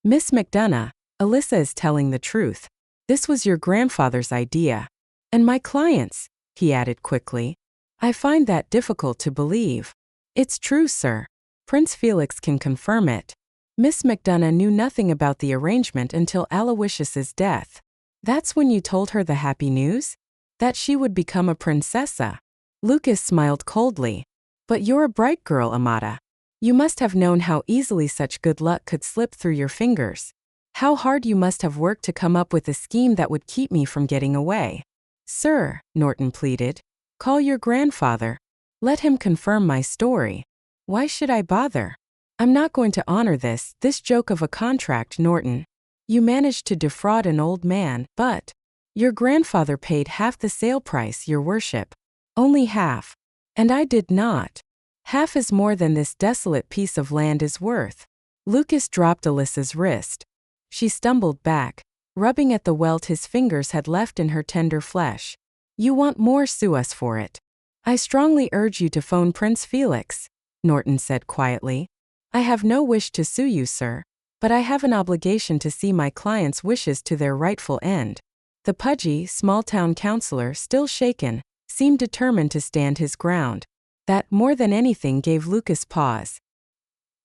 Miss McDonough, Alyssa is telling the truth. This was your grandfather's idea. And my client's, he added quickly. I find that difficult to believe. It's true, sir. Prince Felix can confirm it. Miss McDonough knew nothing about the arrangement until Aloysius's death. That's when you told her the happy news? That she would become a princessa. Lucas smiled coldly. But you're a bright girl, Amata. You must have known how easily such good luck could slip through your fingers. How hard you must have worked to come up with a scheme that would keep me from getting away. Sir, Norton pleaded, call your grandfather. Let him confirm my story. Why should I bother? I'm not going to honor this joke of a contract, Norton. You managed to defraud an old man, but your grandfather paid half the sale price, your worship. Only half. And I did not. Half is more than this desolate piece of land is worth. Lucas dropped Alyssa's wrist. She stumbled back, rubbing at the welt his fingers had left in her tender flesh. You want more, sue us for it. I strongly urge you to phone Prince Felix, Norton said quietly. I have no wish to sue you, sir, but I have an obligation to see my client's wishes to their rightful end. The pudgy, small-town counselor, still shaken, seemed determined to stand his ground. That, more than anything, gave Lucas pause.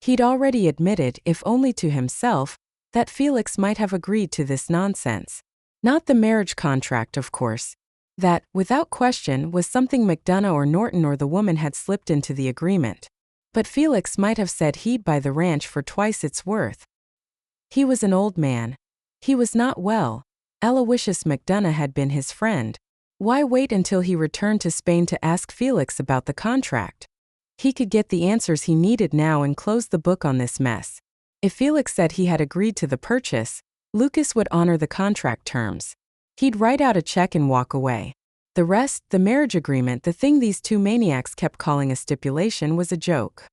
He'd already admitted, if only to himself, that Felix might have agreed to this nonsense. Not the marriage contract, of course. That, without question, was something McDonough or Norton or the woman had slipped into the agreement. But Felix might have said he'd buy the ranch for twice its worth. He was an old man. He was not well. Aloysius McDonough had been his friend. Why wait until he returned to Spain to ask Felix about the contract? He could get the answers he needed now and close the book on this mess. If Felix said he had agreed to the purchase, Lucas would honor the contract terms. He'd write out a check and walk away. The rest, the marriage agreement, the thing these two maniacs kept calling a stipulation, was a joke.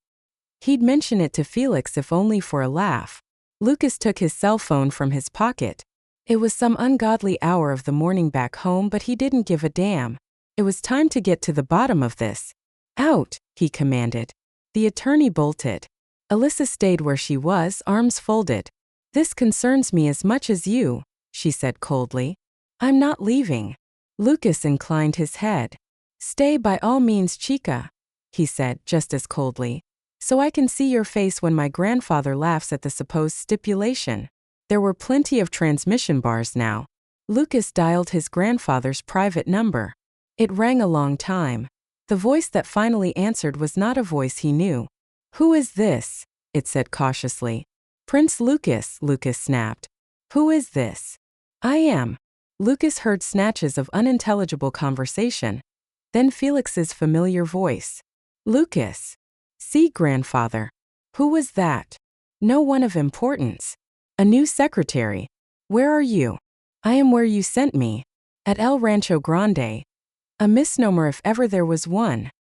He'd mention it to Felix if only for a laugh. Lucas took his cell phone from his pocket. It was some ungodly hour of the morning back home, but he didn't give a damn. It was time to get to the bottom of this. Out, he commanded. The attorney bolted. Alyssa stayed where she was, arms folded. This concerns me as much as you, she said coldly. I'm not leaving. Lucas inclined his head. Stay by all means, chica, he said just as coldly. So I can see your face when my grandfather laughs at the supposed stipulation. There were plenty of transmission bars now. Lucas dialed his grandfather's private number. It rang a long time. The voice that finally answered was not a voice he knew. Who is this? It said cautiously. Prince Lucas, Lucas snapped. Who is this? I am. Lucas heard snatches of unintelligible conversation. Then Felix's familiar voice. Lucas. See, grandfather. Who was that? No one of importance. A new secretary. Where are you? I am where you sent me. At El Rancho Grande. A misnomer if ever there was one.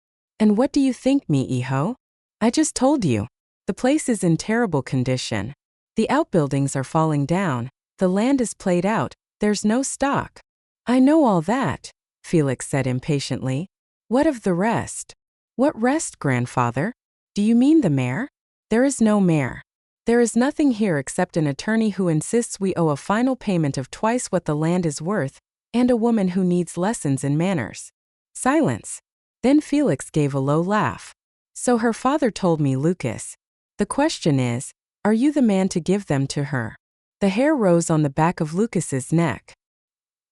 And what do you think me, hijo? I just told you. The place is in terrible condition. The outbuildings are falling down. The land is played out. There's no stock. I know all that, Felix said impatiently. What of the rest? What rest, grandfather? Do you mean the mayor? There is no mayor. There is nothing here except an attorney who insists we owe a final payment of twice what the land is worth, and a woman who needs lessons in manners. Silence. Then Felix gave a low laugh. So her father told me, Lucas. The question is, are you the man to give them to her? The hair rose on the back of Lucas's neck.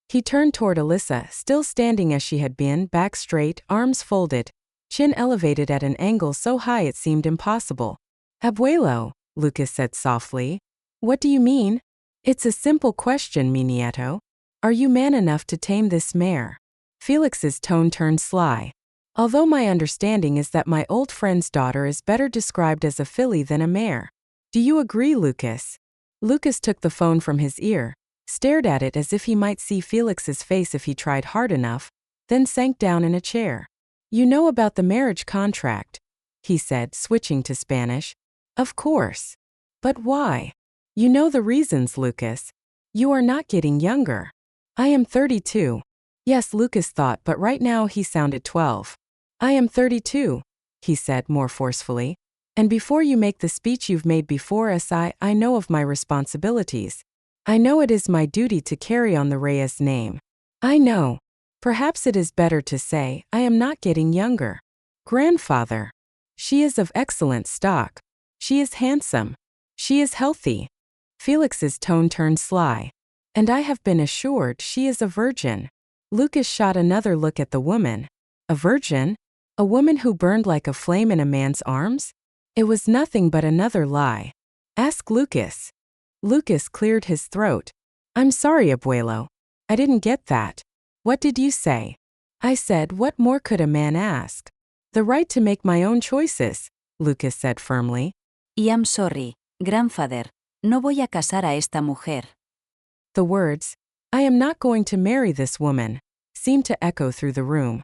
He turned toward Alyssa, still standing as she had been, back straight, arms folded, chin elevated at an angle so high it seemed impossible. Abuelo, Lucas said softly. What do you mean? It's a simple question, mi nieto. Are you man enough to tame this mare? Felix's tone turned sly. Although my understanding is that my old friend's daughter is better described as a filly than a mare. Do you agree, Lucas? Lucas took the phone from his ear, stared at it as if he might see Felix's face if he tried hard enough, then sank down in a chair. You know about the marriage contract, he said, switching to Spanish. Of course. But why? You know the reasons, Lucas. You are not getting younger. I am 32. Yes, Lucas thought, but right now he sounded 12. I am 32, he said more forcefully. And before you make the speech you've made before us, I know of my responsibilities. I know it is my duty to carry on the Reyes name. I know. Perhaps it is better to say, I am not getting younger. Grandfather. She is of excellent stock. She is handsome. She is healthy. Felix's tone turned sly. And I have been assured she is a virgin. Lucas shot another look at the woman. A virgin? A woman who burned like a flame in a man's arms? It was nothing but another lie. Ask Lucas. Lucas cleared his throat. I'm sorry, abuelo. I didn't get that. What did you say? I said, what more could a man ask? The right to make my own choices, Lucas said firmly. Y I'm sorry, grandfather. No voy a casar a esta mujer. The words, I am not going to marry this woman, seemed to echo through the room.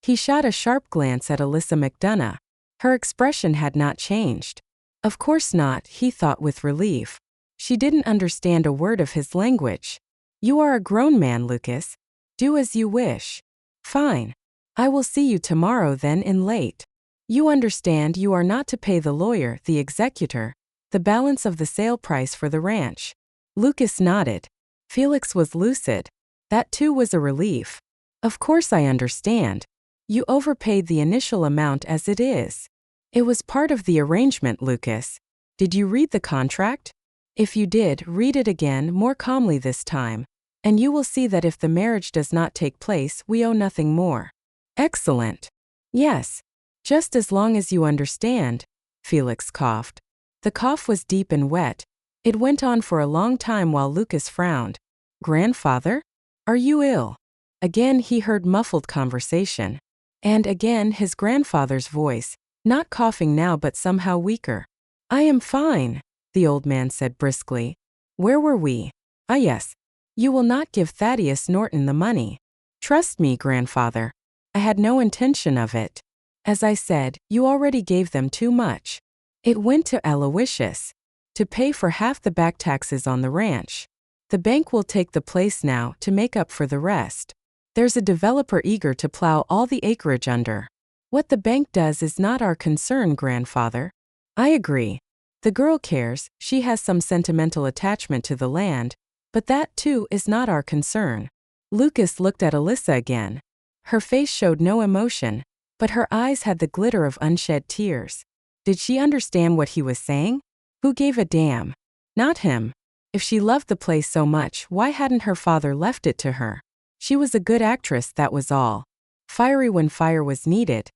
He shot a sharp glance at Alyssa McDonough. Her expression had not changed. Of course not, he thought with relief. She didn't understand a word of his language. You are a grown man, Lucas. Do as you wish. Fine. I will see you tomorrow then in late. You understand you are not to pay the lawyer, the executor, the balance of the sale price for the ranch. Lucas nodded. Felix was lucid. That too was a relief. Of course I understand. You overpaid the initial amount as it is. It was part of the arrangement, Lucas. Did you read the contract? If you did, read it again, more calmly this time, and you will see that if the marriage does not take place, we owe nothing more. Excellent. Yes. Just as long as you understand, Felix coughed. The cough was deep and wet. It went on for a long time while Lucas frowned. Grandfather? Are you ill? Again he heard muffled conversation. And again his grandfather's voice, not coughing now but somehow weaker. I am fine, the old man said briskly. Where were we? Ah yes. You will not give Thaddeus Norton the money. Trust me, grandfather. I had no intention of it. As I said, you already gave them too much. It went to Aloysius to pay for half the back taxes on the ranch. The bank will take the place now to make up for the rest. There's a developer eager to plow all the acreage under. What the bank does is not our concern, grandfather. I agree. The girl cares, she has some sentimental attachment to the land, but that too is not our concern. Lucas looked at Alyssa again. Her face showed no emotion, but her eyes had the glitter of unshed tears. Did she understand what he was saying? Who gave a damn? Not him. If she loved the place so much, why hadn't her father left it to her? She was a good actress, that was all. Fiery when fire was needed,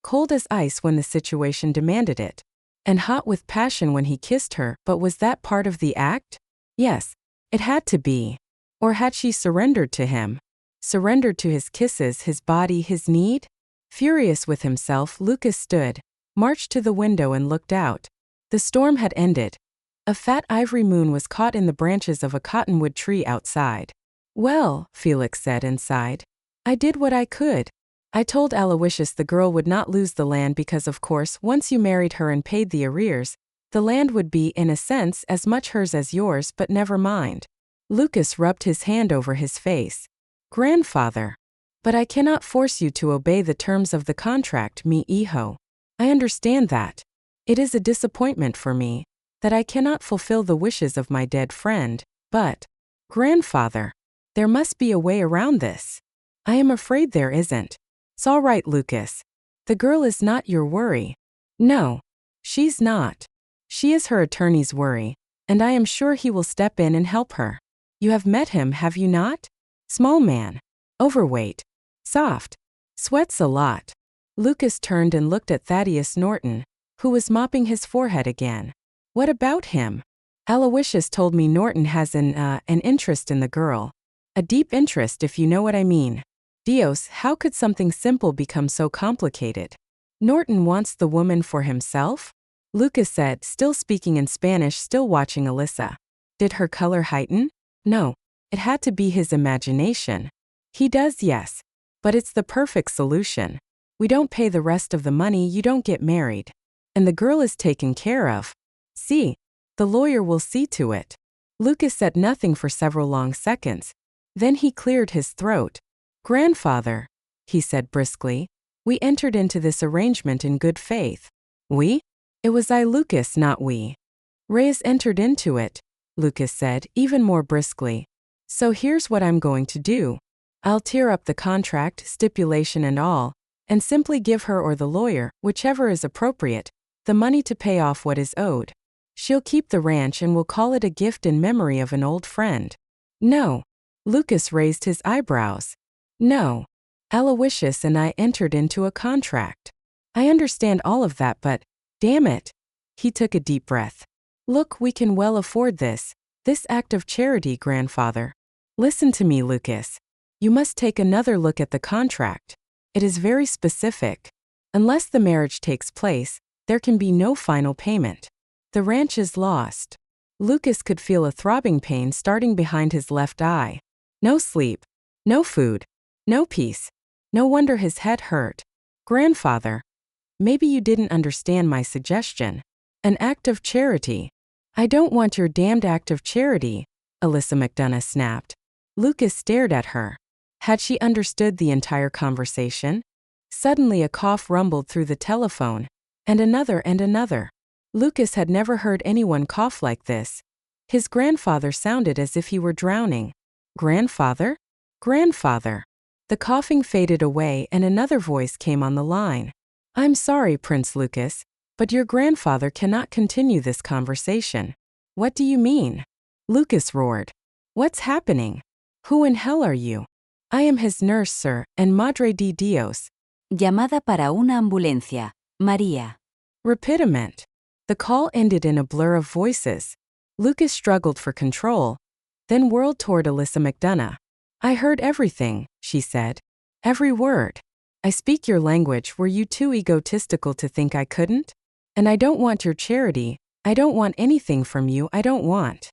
cold as ice when the situation demanded it, and hot with passion when he kissed her, but was that part of the act? Yes, it had to be. Or had she surrendered to him? Surrendered to his kisses, his body, his need? Furious with himself, Lucas stood, marched to the window and looked out. The storm had ended. A fat ivory moon was caught in the branches of a cottonwood tree outside. Well, Felix said and sighed. I did what I could. I told Aloysius the girl would not lose the land because of course once you married her and paid the arrears, the land would be, in a sense, as much hers as yours, but never mind. Lucas rubbed his hand over his face. Grandfather. But I cannot force you to obey the terms of the contract, mi hijo. I understand that. It is a disappointment for me. that I cannot fulfill the wishes of my dead friend, but, grandfather, there must be a way around this. I am afraid there isn't. It's all right, Lucas. The girl is not your worry. No, she's not. She is her attorney's worry, and I am sure he will step in and help her. You have met him, have you not? Small man. Overweight. Soft. Sweats a lot. Lucas turned and looked at Thaddeus Norton, who was mopping his forehead again. What about him? Aloysius told me Norton has an interest in the girl. A deep interest, if you know what I mean. Dios, how could something simple become so complicated? Norton wants the woman for himself? Lucas said, still speaking in Spanish, still watching Alyssa. Did her color heighten? No. It had to be his imagination. He does, yes. But it's the perfect solution. We don't pay the rest of the money, you don't get married. And the girl is taken care of. See, the lawyer will see to it. Lucas said nothing for several long seconds. Then he cleared his throat. Grandfather, he said briskly, we entered into this arrangement in good faith. We? It was I, Lucas, not we. Reyes entered into it, Lucas said, even more briskly. So here's what I'm going to do. I'll tear up the contract, stipulation and all, and simply give her or the lawyer, whichever is appropriate, the money to pay off what is owed. She'll keep the ranch and we'll call it a gift in memory of an old friend. No. Lucas raised his eyebrows. No. Aloysius and I entered into a contract. I understand all of that, but, damn it. He took a deep breath. Look, we can well afford this act of charity, grandfather. Listen to me, Lucas. You must take another look at the contract. It is very specific. Unless the marriage takes place, there can be no final payment. The ranch is lost. Lucas could feel a throbbing pain starting behind his left eye. No sleep. No food. No peace. No wonder his head hurt. Grandfather. Maybe you didn't understand my suggestion. An act of charity. I don't want your damned act of charity, Alyssa McDonough snapped. Lucas stared at her. Had she understood the entire conversation? Suddenly a cough rumbled through the telephone, and another and another. Lucas had never heard anyone cough like this. His grandfather sounded as if he were drowning. Grandfather? Grandfather. The coughing faded away and another voice came on the line. I'm sorry, Prince Lucas, but your grandfather cannot continue this conversation. What do you mean? Lucas roared. What's happening? Who in hell are you? I am his nurse, sir, and Madre de Dios. Llamada para una ambulancia. María. Rapidement. The call ended in a blur of voices. Lucas struggled for control, then whirled toward Alyssa McDonough. I heard everything, she said. Every word. I speak your language. Were you too egotistical to think I couldn't? And I don't want your charity. I don't want anything from you. I don't want.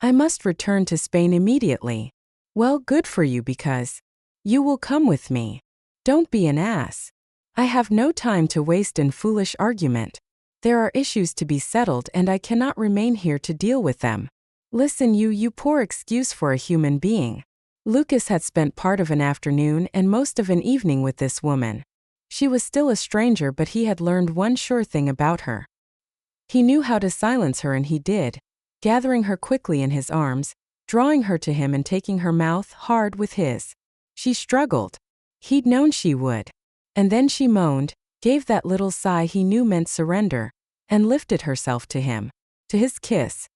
I must return to Spain immediately. Well, good for you because you will come with me. Don't be an ass. I have no time to waste in foolish argument. There are issues to be settled and I cannot remain here to deal with them. Listen, you poor excuse for a human being. Lucas had spent part of an afternoon and most of an evening with this woman. She was still a stranger, but he had learned one sure thing about her. He knew how to silence her, and he did, gathering her quickly in his arms, drawing her to him and taking her mouth hard with his. She struggled. He'd known she would. And then she moaned, gave that little sigh he knew meant surrender, and lifted herself to him, to his kiss.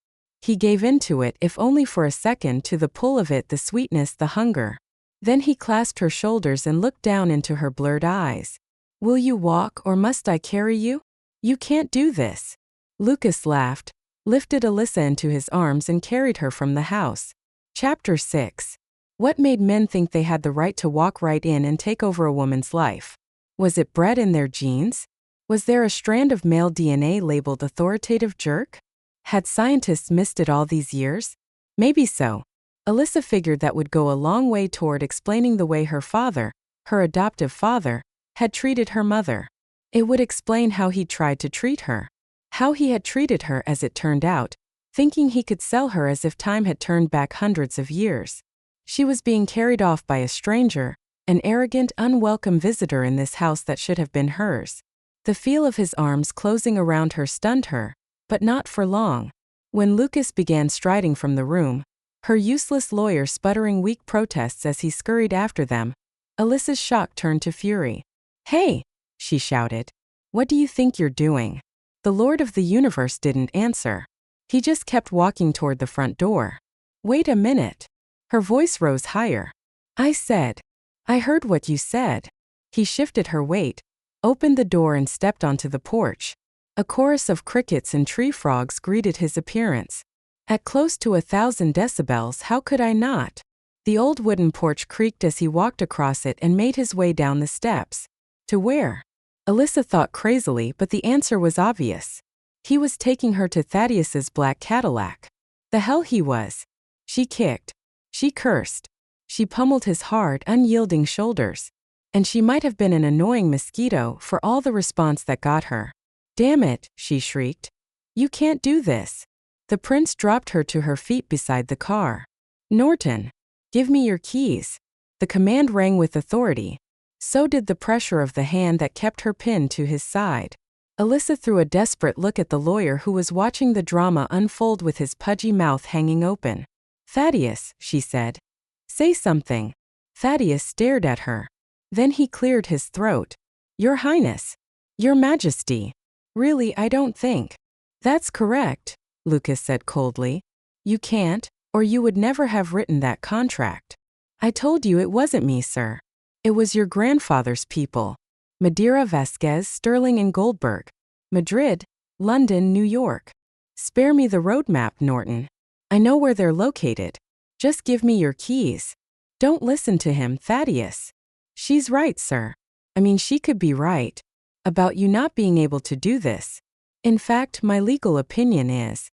He gave into it, if only for a second, to the pull of it, the sweetness, the hunger. Then he clasped her shoulders and looked down into her blurred eyes. Will you walk or must I carry you? You can't do this. Lucas laughed, lifted Alyssa into his arms and carried her from the house. Chapter 6. What made men think they had the right to walk right in and take over a woman's life? Was it bred in their genes? Was there a strand of male DNA labeled authoritative jerk? Had scientists missed it all these years? Maybe so. Alyssa figured that would go a long way toward explaining the way her father, her adoptive father, had treated her mother. It would explain how he tried to treat her. How he had treated her, as it turned out, thinking he could sell her as if time had turned back hundreds of years. She was being carried off by a stranger, an arrogant, unwelcome visitor in this house that should have been hers. The feel of his arms closing around her stunned her, But not for long. When Lucas began striding from the room, her useless lawyer sputtering weak protests as he scurried after them, Alyssa's shock turned to fury. "Hey!" she shouted. "What do you think you're doing?" The Lord of the Universe didn't answer. He just kept walking toward the front door. "Wait a minute." Her voice rose higher. "I said. I heard what you said." He shifted her weight, opened the door and stepped onto the porch. A chorus of crickets and tree frogs greeted his appearance. At close to 1,000 decibels, how could I not? The old wooden porch creaked as he walked across it and made his way down the steps. To where? Alyssa thought crazily, but the answer was obvious. He was taking her to Thaddeus's black Cadillac. The hell he was. She kicked. She cursed. She pummeled his hard, unyielding shoulders. And she might have been an annoying mosquito for all the response that got her. "Damn it," she shrieked. "You can't do this." The prince dropped her to her feet beside the car. "Norton, give me your keys." The command rang with authority. So did the pressure of the hand that kept her pinned to his side. Alyssa threw a desperate look at the lawyer who was watching the drama unfold with his pudgy mouth hanging open. "Thaddeus," she said. "Say something." Thaddeus stared at her. Then he cleared his throat. "Your Highness. Your Majesty. Really, I don't think." "That's correct," Lucas said coldly. "You can't, or you would never have written that contract. I told you it wasn't me, sir. It was your grandfather's people. Madeira, Vasquez, Sterling and Goldberg. Madrid, London, New York. Spare me the road map, Norton. I know where they're located. Just give me your keys." "Don't listen to him, Thaddeus." "She's right, sir. I mean, she could be right. About you not being able to do this. In fact, my legal opinion is."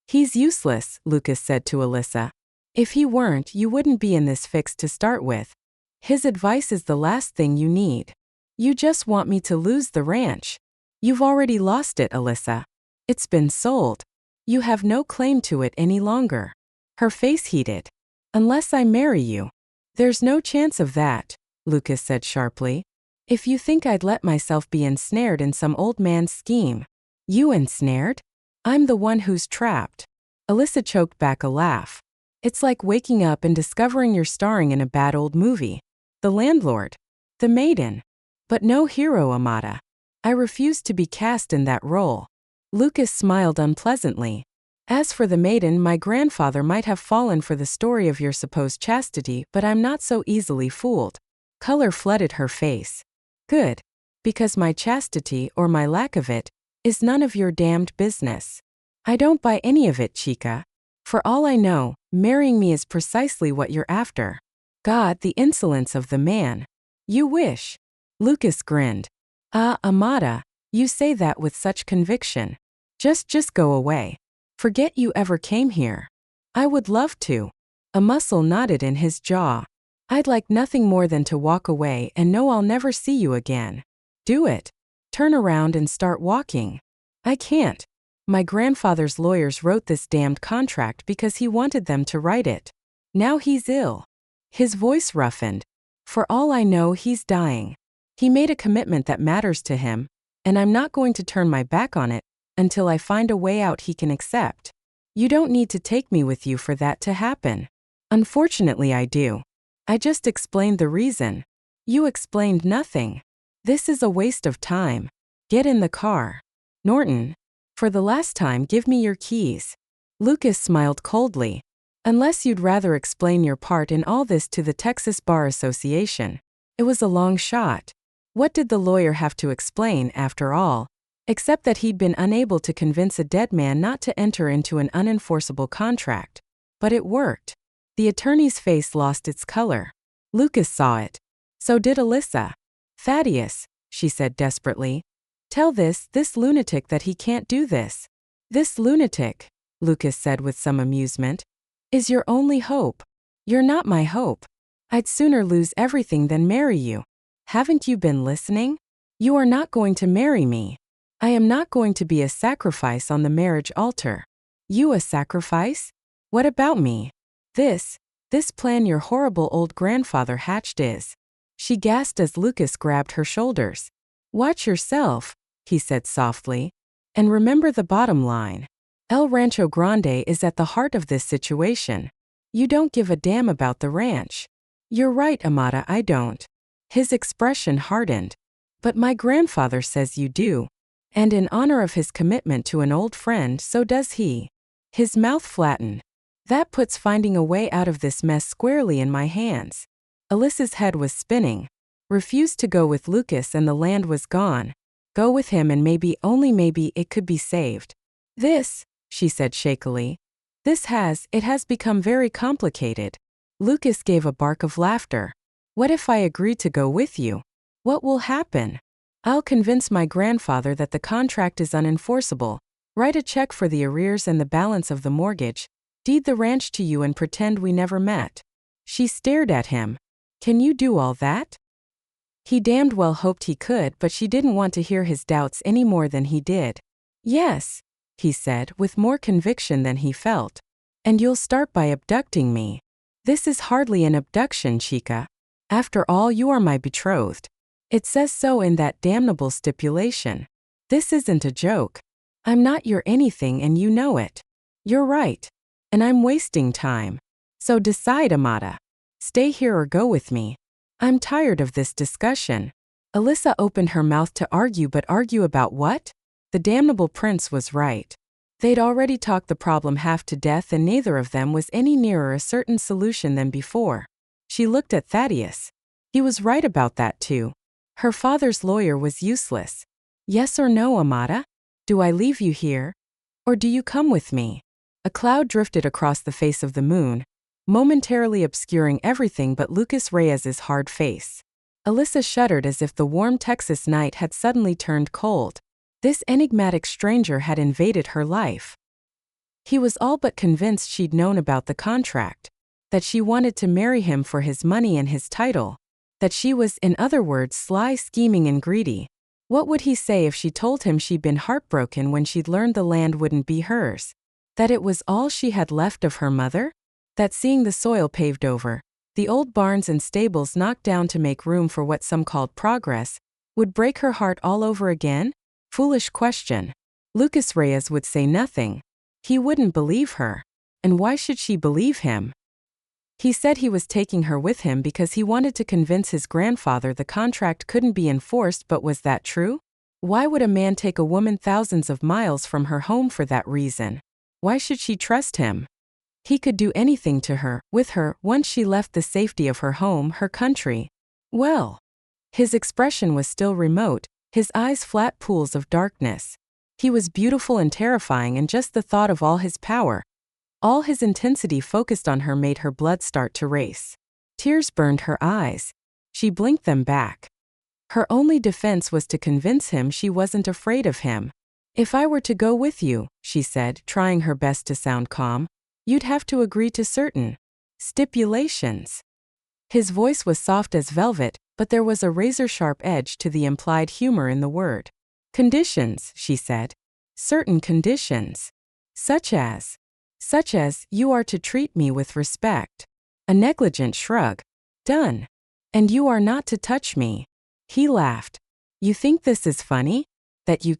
"He's useless," Lucas said to Alyssa. "If he weren't, you wouldn't be in this fix to start with. His advice is the last thing you need. You just want me to lose the ranch. You've already lost it, Alyssa. It's been sold. You have no claim to it any longer." Her face heated. "Unless I marry you." "There's no chance of that," Lucas said sharply. "If you think I'd let myself be ensnared in some old man's scheme." "You ensnared? I'm the one who's trapped." Alyssa choked back a laugh. "It's like waking up and discovering you're starring in a bad old movie. The landlord. The maiden. But no hero, Amata. I refuse to be cast in that role." Lucas smiled unpleasantly. "As for the maiden, my grandfather might have fallen for the story of your supposed chastity, but I'm not so easily fooled." Color flooded her face. "Good. Because my chastity, or my lack of it, is none of your damned business. I don't buy any of it, chica. For all I know, marrying me is precisely what you're after." God, the insolence of the man. "You wish." Lucas grinned. "Ah, Amata, you say that with such conviction. Just go away. Forget you ever came here." "I would love to." A muscle knotted in his jaw. "I'd like nothing more than to walk away and know I'll never see you again." "Do it. Turn around and start walking." "I can't. My grandfather's lawyers wrote this damned contract because he wanted them to write it. Now he's ill." His voice roughened. "For all I know, he's dying. He made a commitment that matters to him, and I'm not going to turn my back on it until I find a way out he can accept. You don't need to take me with you for that to happen." "Unfortunately, I do. I just explained the reason." "You explained nothing. This is a waste of time. Get in the car. Norton, for the last time, give me your keys." Lucas smiled coldly. "Unless you'd rather explain your part in all this to the Texas Bar Association." It was a long shot. What did the lawyer have to explain, after all? Except that he'd been unable to convince a dead man not to enter into an unenforceable contract. But it worked. The attorney's face lost its color. Lucas saw it. So did Alyssa. "Thaddeus," she said desperately. "Tell this lunatic that he can't do this." "This lunatic," Lucas said with some amusement, "is your only hope. You're not my hope. I'd sooner lose everything than marry you. Haven't you been listening? You are not going to marry me. I am not going to be a sacrifice on the marriage altar." "You a sacrifice? What about me?" This plan your horrible old grandfather hatched is." She gasped as Lucas grabbed her shoulders. "Watch yourself," he said softly. And remember the bottom line. El Rancho Grande is at the heart of this situation. You don't give a damn about the ranch. You're right, Amata, I don't. His expression hardened. But my grandfather says you do. And in honor of his commitment to an old friend, so does he. His mouth flattened. That puts finding a way out of this mess squarely in my hands. Alyssa's head was spinning. Refused to go with Lucas and the land was gone. Go with him and maybe, only maybe, it could be saved. This, she said shakily. It has become very complicated. Lucas gave a bark of laughter. What if I agree to go with you? What will happen? I'll convince my grandfather that the contract is unenforceable, write a check for the arrears and the balance of the mortgage, deed the ranch to you and pretend we never met. She stared at him. Can you do all that? He damned well hoped he could, but she didn't want to hear his doubts any more than he did. Yes, he said, with more conviction than he felt. And you'll start by abducting me. This is hardly an abduction, chica. After all, you are my betrothed. It says so in that damnable stipulation. This isn't a joke. I'm not your anything and you know it. You're right. And I'm wasting time. So decide, Amata. Stay here or go with me. I'm tired of this discussion. Alyssa opened her mouth to argue, but argue about what? The damnable prince was right. They'd already talked the problem half to death and neither of them was any nearer a certain solution than before. She looked at Thaddeus. He was right about that too. Her father's lawyer was useless. Yes or no, Amata? Do I leave you here? Or do you come with me? A cloud drifted across the face of the moon, momentarily obscuring everything but Lucas Reyes's hard face. Alyssa shuddered as if the warm Texas night had suddenly turned cold. This enigmatic stranger had invaded her life. He was all but convinced she'd known about the contract, that she wanted to marry him for his money and his title, that she was, in other words, sly, scheming and greedy. What would he say if she told him she'd been heartbroken when she'd learned the land wouldn't be hers? That it was all she had left of her mother? That seeing the soil paved over, the old barns and stables knocked down to make room for what some called progress, would break her heart all over again? Foolish question. Lucas Reyes would say nothing. He wouldn't believe her. And why should she believe him? He said he was taking her with him because he wanted to convince his grandfather the contract couldn't be enforced, but was that true? Why would a man take a woman thousands of miles from her home for that reason? Why should she trust him? He could do anything to her, with her, once she left the safety of her home, her country. Well. His expression was still remote, his eyes flat pools of darkness. He was beautiful and terrifying, and just the thought of all his power, all his intensity focused on her made her blood start to race. Tears burned her eyes. She blinked them back. Her only defense was to convince him she wasn't afraid of him. If I were to go with you, she said, trying her best to sound calm, you'd have to agree to certain stipulations. His voice was soft as velvet, but there was a razor-sharp edge to the implied humor in the word. Conditions, she said. Certain conditions. Such as, you are to treat me with respect. A negligent shrug. Done. And you are not to touch me. He laughed. You think this is funny? That you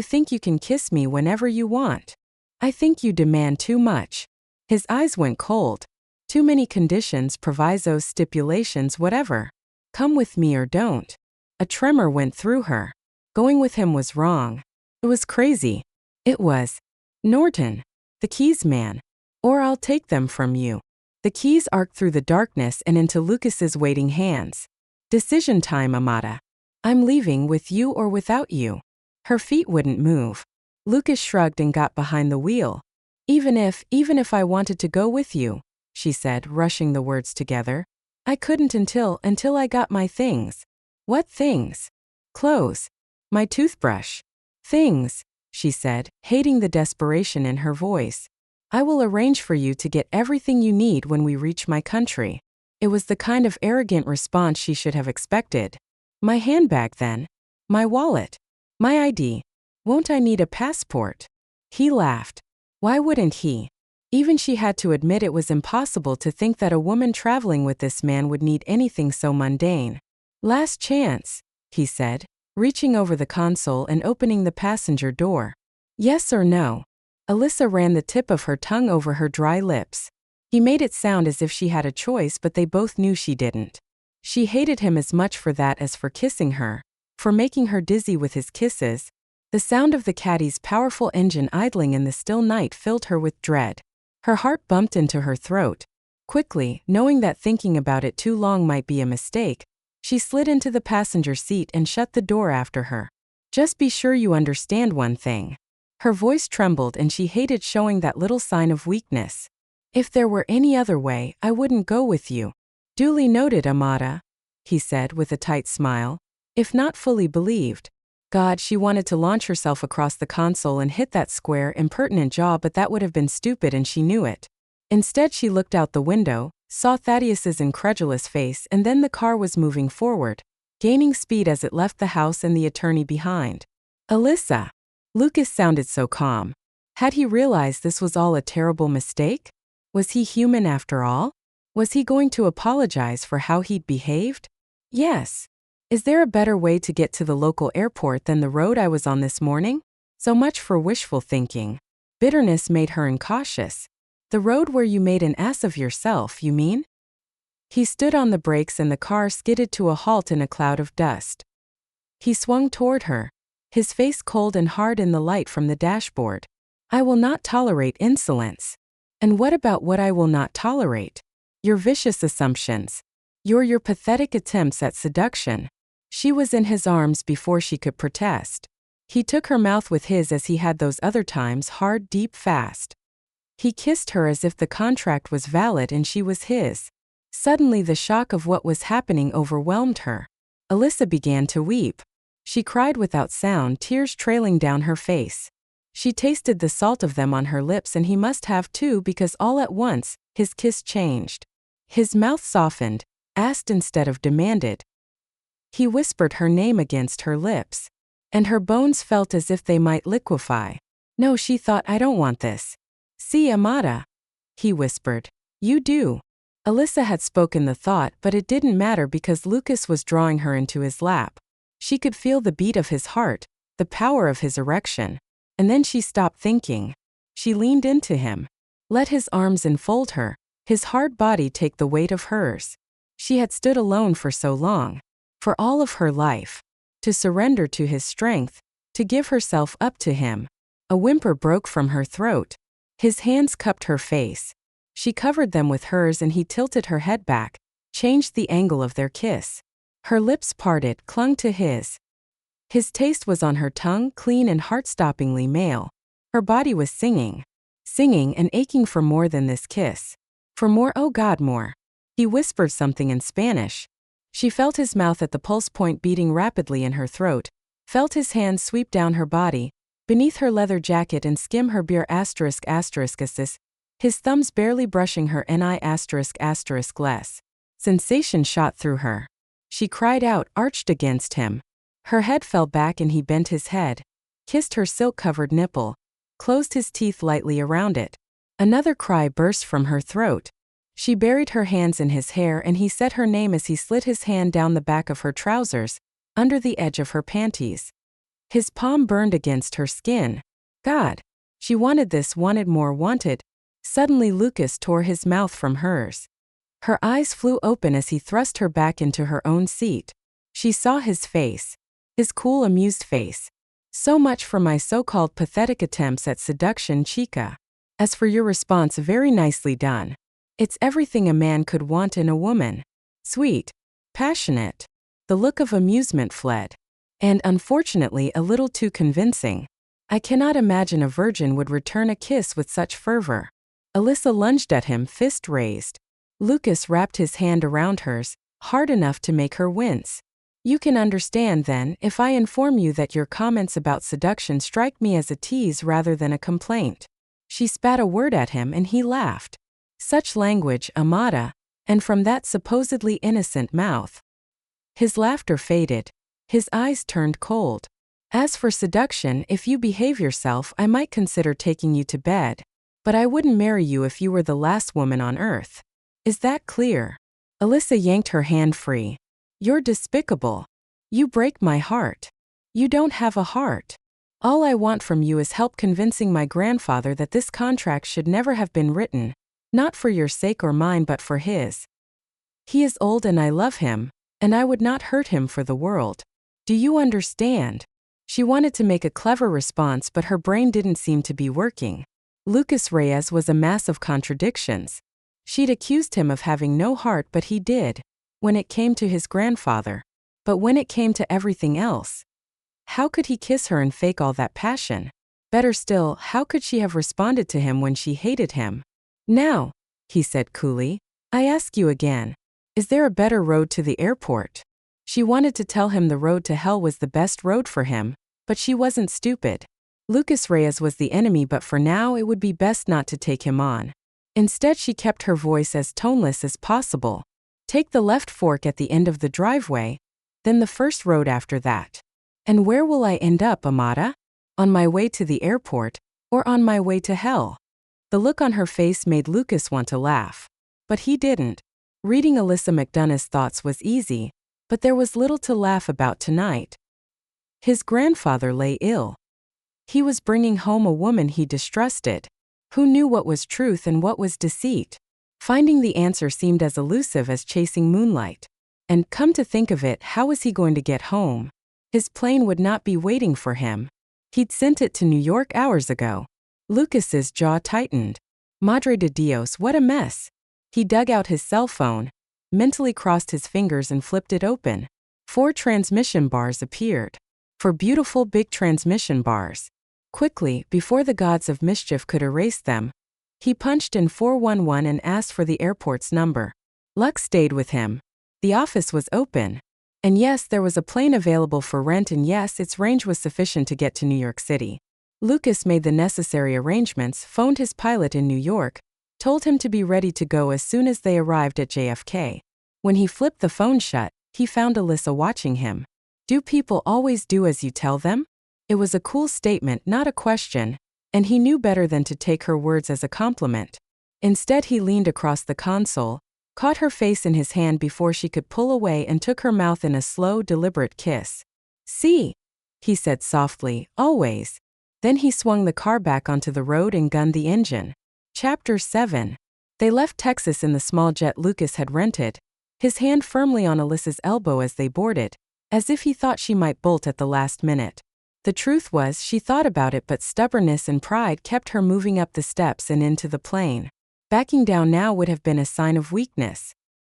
think you can kiss me whenever you want. I think you demand too much. His eyes went cold. Too many conditions, provisos, stipulations, whatever. Come with me or don't. A tremor went through her. Going with him was wrong. It was crazy. It was. Norton. The keys, man. Or I'll take them from you. The keys arced through the darkness and into Lucas's waiting hands. Decision time, Amata. I'm leaving with you or without you. Her feet wouldn't move. Lucas shrugged and got behind the wheel. Even if I wanted to go with you, she said, rushing the words together. I couldn't until I got my things. What things? Clothes. My toothbrush. Things, she said, hating the desperation in her voice. I will arrange for you to get everything you need when we reach my country. It was the kind of arrogant response she should have expected. My handbag then. My wallet. My ID. Won't I need a passport? He laughed. Why wouldn't he? Even she had to admit it was impossible to think that a woman traveling with this man would need anything so mundane. Last chance, he said. reaching over the console and opening the passenger door. Yes or no? Alyssa ran the tip of her tongue over her dry lips. He made it sound as if she had a choice, but they both knew she didn't. She hated him as much for that as for kissing her, for making her dizzy with his kisses. The sound of the caddy's powerful engine idling in the still night filled her with dread. Her heart bumped into her throat. Quickly, knowing that thinking about it too long might be a mistake, she slid into the passenger seat and shut the door after her. Just be sure you understand one thing. Her voice trembled and she hated showing that little sign of weakness. If there were any other way, I wouldn't go with you. Duly noted, Amata, he said with a tight smile, if not fully believed. God, she wanted to launch herself across the console and hit that square, impertinent jaw, but that would have been stupid and she knew it. Instead, she looked out the window, saw Thaddeus's incredulous face, and then the car was moving forward, gaining speed as it left the house and the attorney behind. Alyssa! Lucas sounded so calm. Had he realized this was all a terrible mistake? Was he human after all? Was he going to apologize for how he'd behaved? Yes. Is there a better way to get to the local airport than the road I was on this morning? So much for wishful thinking. Bitterness made her incautious. The road where you made an ass of yourself, you mean? He stood on the brakes and the car skidded to a halt in a cloud of dust. He swung toward her, his face cold and hard in the light from the dashboard. I will not tolerate insolence. And what about what I will not tolerate? Your vicious assumptions. Your pathetic attempts at seduction. She was in his arms before she could protest. He took her mouth with his as he had those other times, hard, deep, fast. He kissed her as if the contract was valid and she was his. Suddenly the shock of what was happening overwhelmed her. Alyssa began to weep. She cried without sound, tears trailing down her face. She tasted the salt of them on her lips, and he must have too, because all at once, his kiss changed. His mouth softened, asked instead of demanded. He whispered her name against her lips, and her bones felt as if they might liquefy. No, she thought, I don't want this. See, Amata, he whispered. You do. Alyssa had spoken the thought, but it didn't matter because Lucas was drawing her into his lap. She could feel the beat of his heart, the power of his erection. And then she stopped thinking. She leaned into him. Let his arms enfold her, his hard body take the weight of hers. She had stood alone for so long. For all of her life. To surrender to his strength, to give herself up to him. A whimper broke from her throat. His hands cupped her face. She covered them with hers and he tilted her head back, changed the angle of their kiss. Her lips parted, clung to his. His taste was on her tongue, clean and heart-stoppingly male. Her body was singing and aching for more than this kiss. For more, oh God, more. He whispered something in Spanish. She felt his mouth at the pulse point beating rapidly in her throat, felt his hands sweep down her body, beneath her leather jacket and skim her beer ******, his thumbs barely brushing her ni**** less. Sensation shot through her. She cried out, arched against him. Her head fell back and he bent his head, kissed her silk-covered nipple, closed his teeth lightly around it. Another cry burst from her throat. She buried her hands in his hair and he said her name as he slid his hand down the back of her trousers, under the edge of her panties. His palm burned against her skin. God! She wanted this, wanted more, wanted. Suddenly Lucas tore his mouth from hers. Her eyes flew open as he thrust her back into her own seat. She saw his face. His cool, amused face. So much for my so-called pathetic attempts at seduction, chica. As for your response, very nicely done. It's everything a man could want in a woman. Sweet. Passionate. The look of amusement fled. And unfortunately a little too convincing. I cannot imagine a virgin would return a kiss with such fervor. Alyssa lunged at him, fist raised. Lucas wrapped his hand around hers, hard enough to make her wince. You can understand then, if I inform you that your comments about seduction strike me as a tease rather than a complaint. She spat a word at him and he laughed. Such language, Amata, and from that supposedly innocent mouth. His laughter faded. His eyes turned cold. As for seduction, if you behave yourself, I might consider taking you to bed. But I wouldn't marry you if you were the last woman on earth. Is that clear? Alyssa yanked her hand free. You're despicable. You break my heart. You don't have a heart. All I want from you is help convincing my grandfather that this contract should never have been written, not for your sake or mine but for his. He is old and I love him, and I would not hurt him for the world. Do you understand? She wanted to make a clever response but her brain didn't seem to be working. Lucas Reyes was a mass of contradictions. She'd accused him of having no heart but he did, when it came to his grandfather. But when it came to everything else, how could he kiss her and fake all that passion? Better still, how could she have responded to him when she hated him? Now, he said coolly, I ask you again, is there a better road to the airport? She wanted to tell him the road to hell was the best road for him, but she wasn't stupid. Lucas Reyes was the enemy but for now it would be best not to take him on. Instead she kept her voice as toneless as possible. Take the left fork at the end of the driveway, then the first road after that. And where will I end up, Amada? On my way to the airport, or on my way to hell? The look on her face made Lucas want to laugh. But he didn't. Reading Alyssa McDonough's thoughts was easy, but there was little to laugh about tonight. His grandfather lay ill. He was bringing home a woman he distrusted. Who knew what was truth and what was deceit? Finding the answer seemed as elusive as chasing moonlight. And come to think of it, how was he going to get home? His plane would not be waiting for him. He'd sent it to New York hours ago. Lucas's jaw tightened. Madre de Dios, what a mess. He dug out his cell phone, mentally crossed his fingers and flipped it open. 4 transmission bars appeared. 4 beautiful big transmission bars. Quickly, before the gods of mischief could erase them, he punched in 411 and asked for the airport's number. Luck stayed with him. The office was open. And yes, there was a plane available for rent and yes, its range was sufficient to get to New York City. Lucas made the necessary arrangements, phoned his pilot in New York, told him to be ready to go as soon as they arrived at JFK. When he flipped the phone shut, he found Alyssa watching him. Do people always do as you tell them? It was a cool statement, not a question, and he knew better than to take her words as a compliment. Instead he leaned across the console, caught her face in his hand before she could pull away and took her mouth in a slow, deliberate kiss. See, he said softly, always. Then he swung the car back onto the road and gunned the engine. Chapter 7. They left Texas in the small jet Lucas had rented, his hand firmly on Alyssa's elbow as they boarded, as if he thought she might bolt at the last minute. The truth was, she thought about it but stubbornness and pride kept her moving up the steps and into the plane. Backing down now would have been a sign of weakness.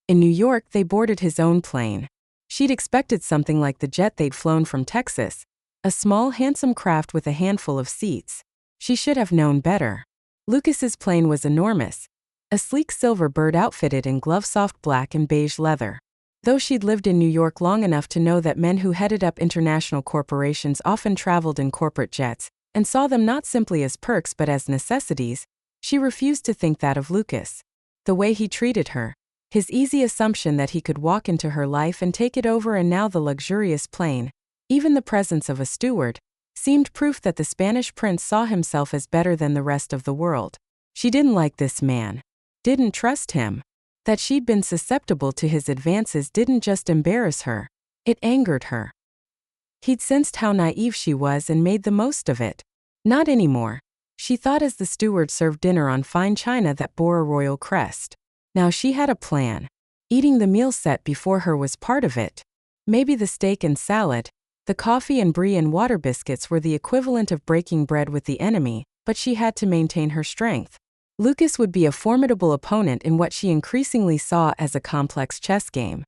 In New York they boarded his own plane. She'd expected something like the jet they'd flown from Texas, a small handsome craft with a handful of seats. She should have known better. Lucas's plane was enormous, a sleek silver bird outfitted in glove-soft black and beige leather. Though she'd lived in New York long enough to know that men who headed up international corporations often traveled in corporate jets, and saw them not simply as perks but as necessities, she refused to think that of Lucas. The way he treated her, his easy assumption that he could walk into her life and take it over, and now the luxurious plane, even the presence of a steward, seemed proof that the Spanish prince saw himself as better than the rest of the world. She didn't like this man. Didn't trust him. That she'd been susceptible to his advances didn't just embarrass her. It angered her. He'd sensed how naive she was and made the most of it. Not anymore, she thought as the steward served dinner on fine china that bore a royal crest. Now she had a plan. Eating the meal set before her was part of it. Maybe the steak and salad, the coffee and brie and water biscuits were the equivalent of breaking bread with the enemy, but she had to maintain her strength. Lucas would be a formidable opponent in what she increasingly saw as a complex chess game.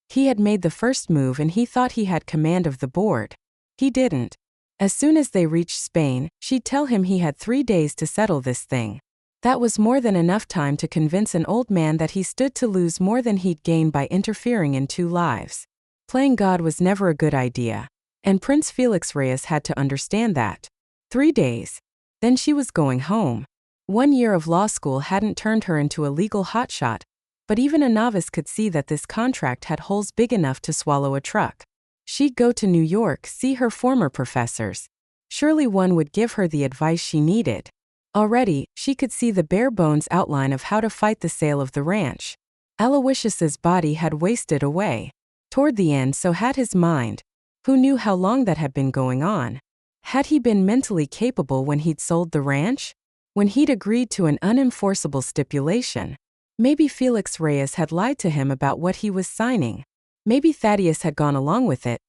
He had made the first move and he thought he had command of the board. He didn't. As soon as they reached Spain, she'd tell him he had 3 days to settle this thing. That was more than enough time to convince an old man that he stood to lose more than he'd gain by interfering in 2 lives. Playing God was never a good idea, and Prince Felix Reyes had to understand that. 3 days. Then she was going home. 1 year of law school hadn't turned her into a legal hotshot, but even a novice could see that this contract had holes big enough to swallow a truck. She'd go to New York, see her former professors. Surely one would give her the advice she needed. Already, she could see the bare-bones outline of how to fight the sale of the ranch. Aloysius's body had wasted away. Toward the end, so had his mind. Who knew how long that had been going on? Had he been mentally capable when he'd sold the ranch? When he'd agreed to an unenforceable stipulation? Maybe Felix Reyes had lied to him about what he was signing. Maybe Thaddeus had gone along with it.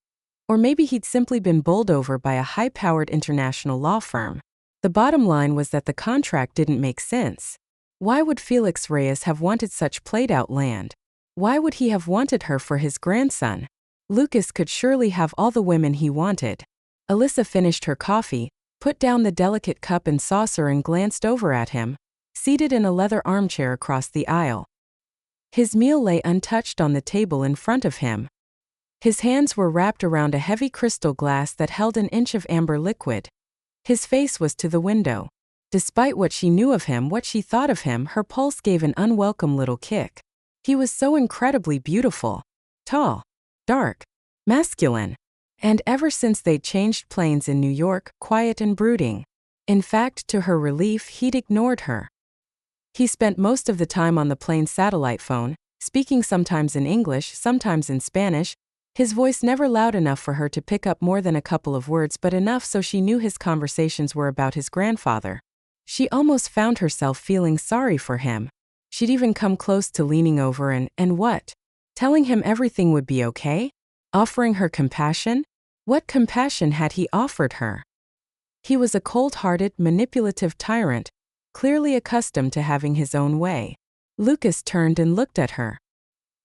Or maybe he'd simply been bowled over by a high-powered international law firm. The bottom line was that the contract didn't make sense. Why would Felix Reyes have wanted such played-out land? Why would he have wanted her for his grandson? Lucas could surely have all the women he wanted. Alyssa finished her coffee, put down the delicate cup and saucer and glanced over at him, seated in a leather armchair across the aisle. His meal lay untouched on the table in front of him. His hands were wrapped around a heavy crystal glass that held an inch of amber liquid. His face was to the window. Despite what she knew of him, what she thought of him, her pulse gave an unwelcome little kick. He was so incredibly beautiful. Tall. Dark. Masculine. And ever since they'd changed planes in New York, quiet and brooding. In fact, to her relief, he'd ignored her. He spent most of the time on the plane's satellite phone, speaking sometimes in English, sometimes in Spanish, his voice never loud enough for her to pick up more than a couple of words, but enough so she knew his conversations were about his grandfather. She almost found herself feeling sorry for him. She'd even come close to leaning over and what? Telling him everything would be okay? Offering her compassion? What compassion had he offered her? He was a cold-hearted, manipulative tyrant, clearly accustomed to having his own way. Lucas turned and looked at her.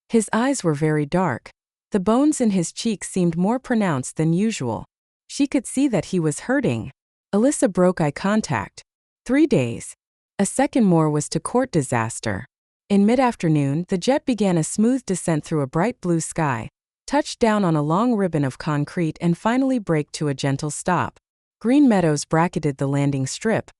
His eyes were very dark. The bones in his cheeks seemed more pronounced than usual. She could see that he was hurting. Alyssa broke eye contact. 3 days. A second more was to court disaster. In mid-afternoon, the jet began a smooth descent through a bright blue sky, touched down on a long ribbon of concrete and finally braked to a gentle stop. Green meadows bracketed the landing strip.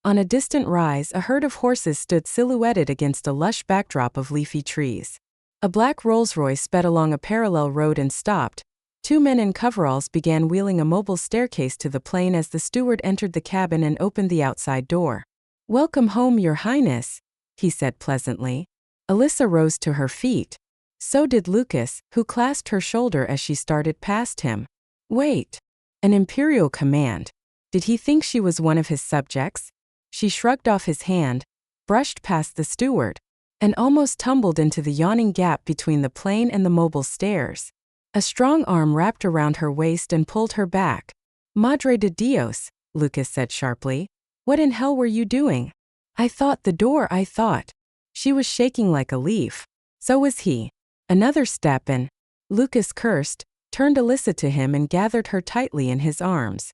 On a distant rise, a herd of horses stood silhouetted against a lush backdrop of leafy trees. A black Rolls-Royce sped along a parallel road and stopped. 2 men in coveralls began wheeling a mobile staircase to the plane as the steward entered the cabin and opened the outside door. "Welcome home, Your Highness," he said pleasantly. Alyssa rose to her feet. So did Lucas, who clasped her shoulder as she started past him. Wait. An imperial command. Did he think she was one of his subjects? She shrugged off his hand, brushed past the steward, and almost tumbled into the yawning gap between the plane and the mobile stairs. A strong arm wrapped around her waist and pulled her back. "Madre de Dios," Lucas said sharply. "What in hell were you doing?" I thought. She was shaking like a leaf. So was he. Another step and Lucas cursed, turned Alyssa to him and gathered her tightly in his arms.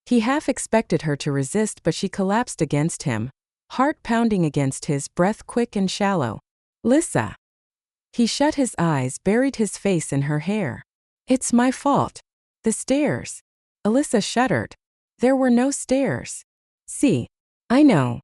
He half expected her to resist, but she collapsed against him, heart pounding against his, breath quick and shallow. "Lissa." He shut his eyes, buried his face in her hair. "It's my fault." "The stairs." Alyssa shuddered. "There were no stairs." "See. I know."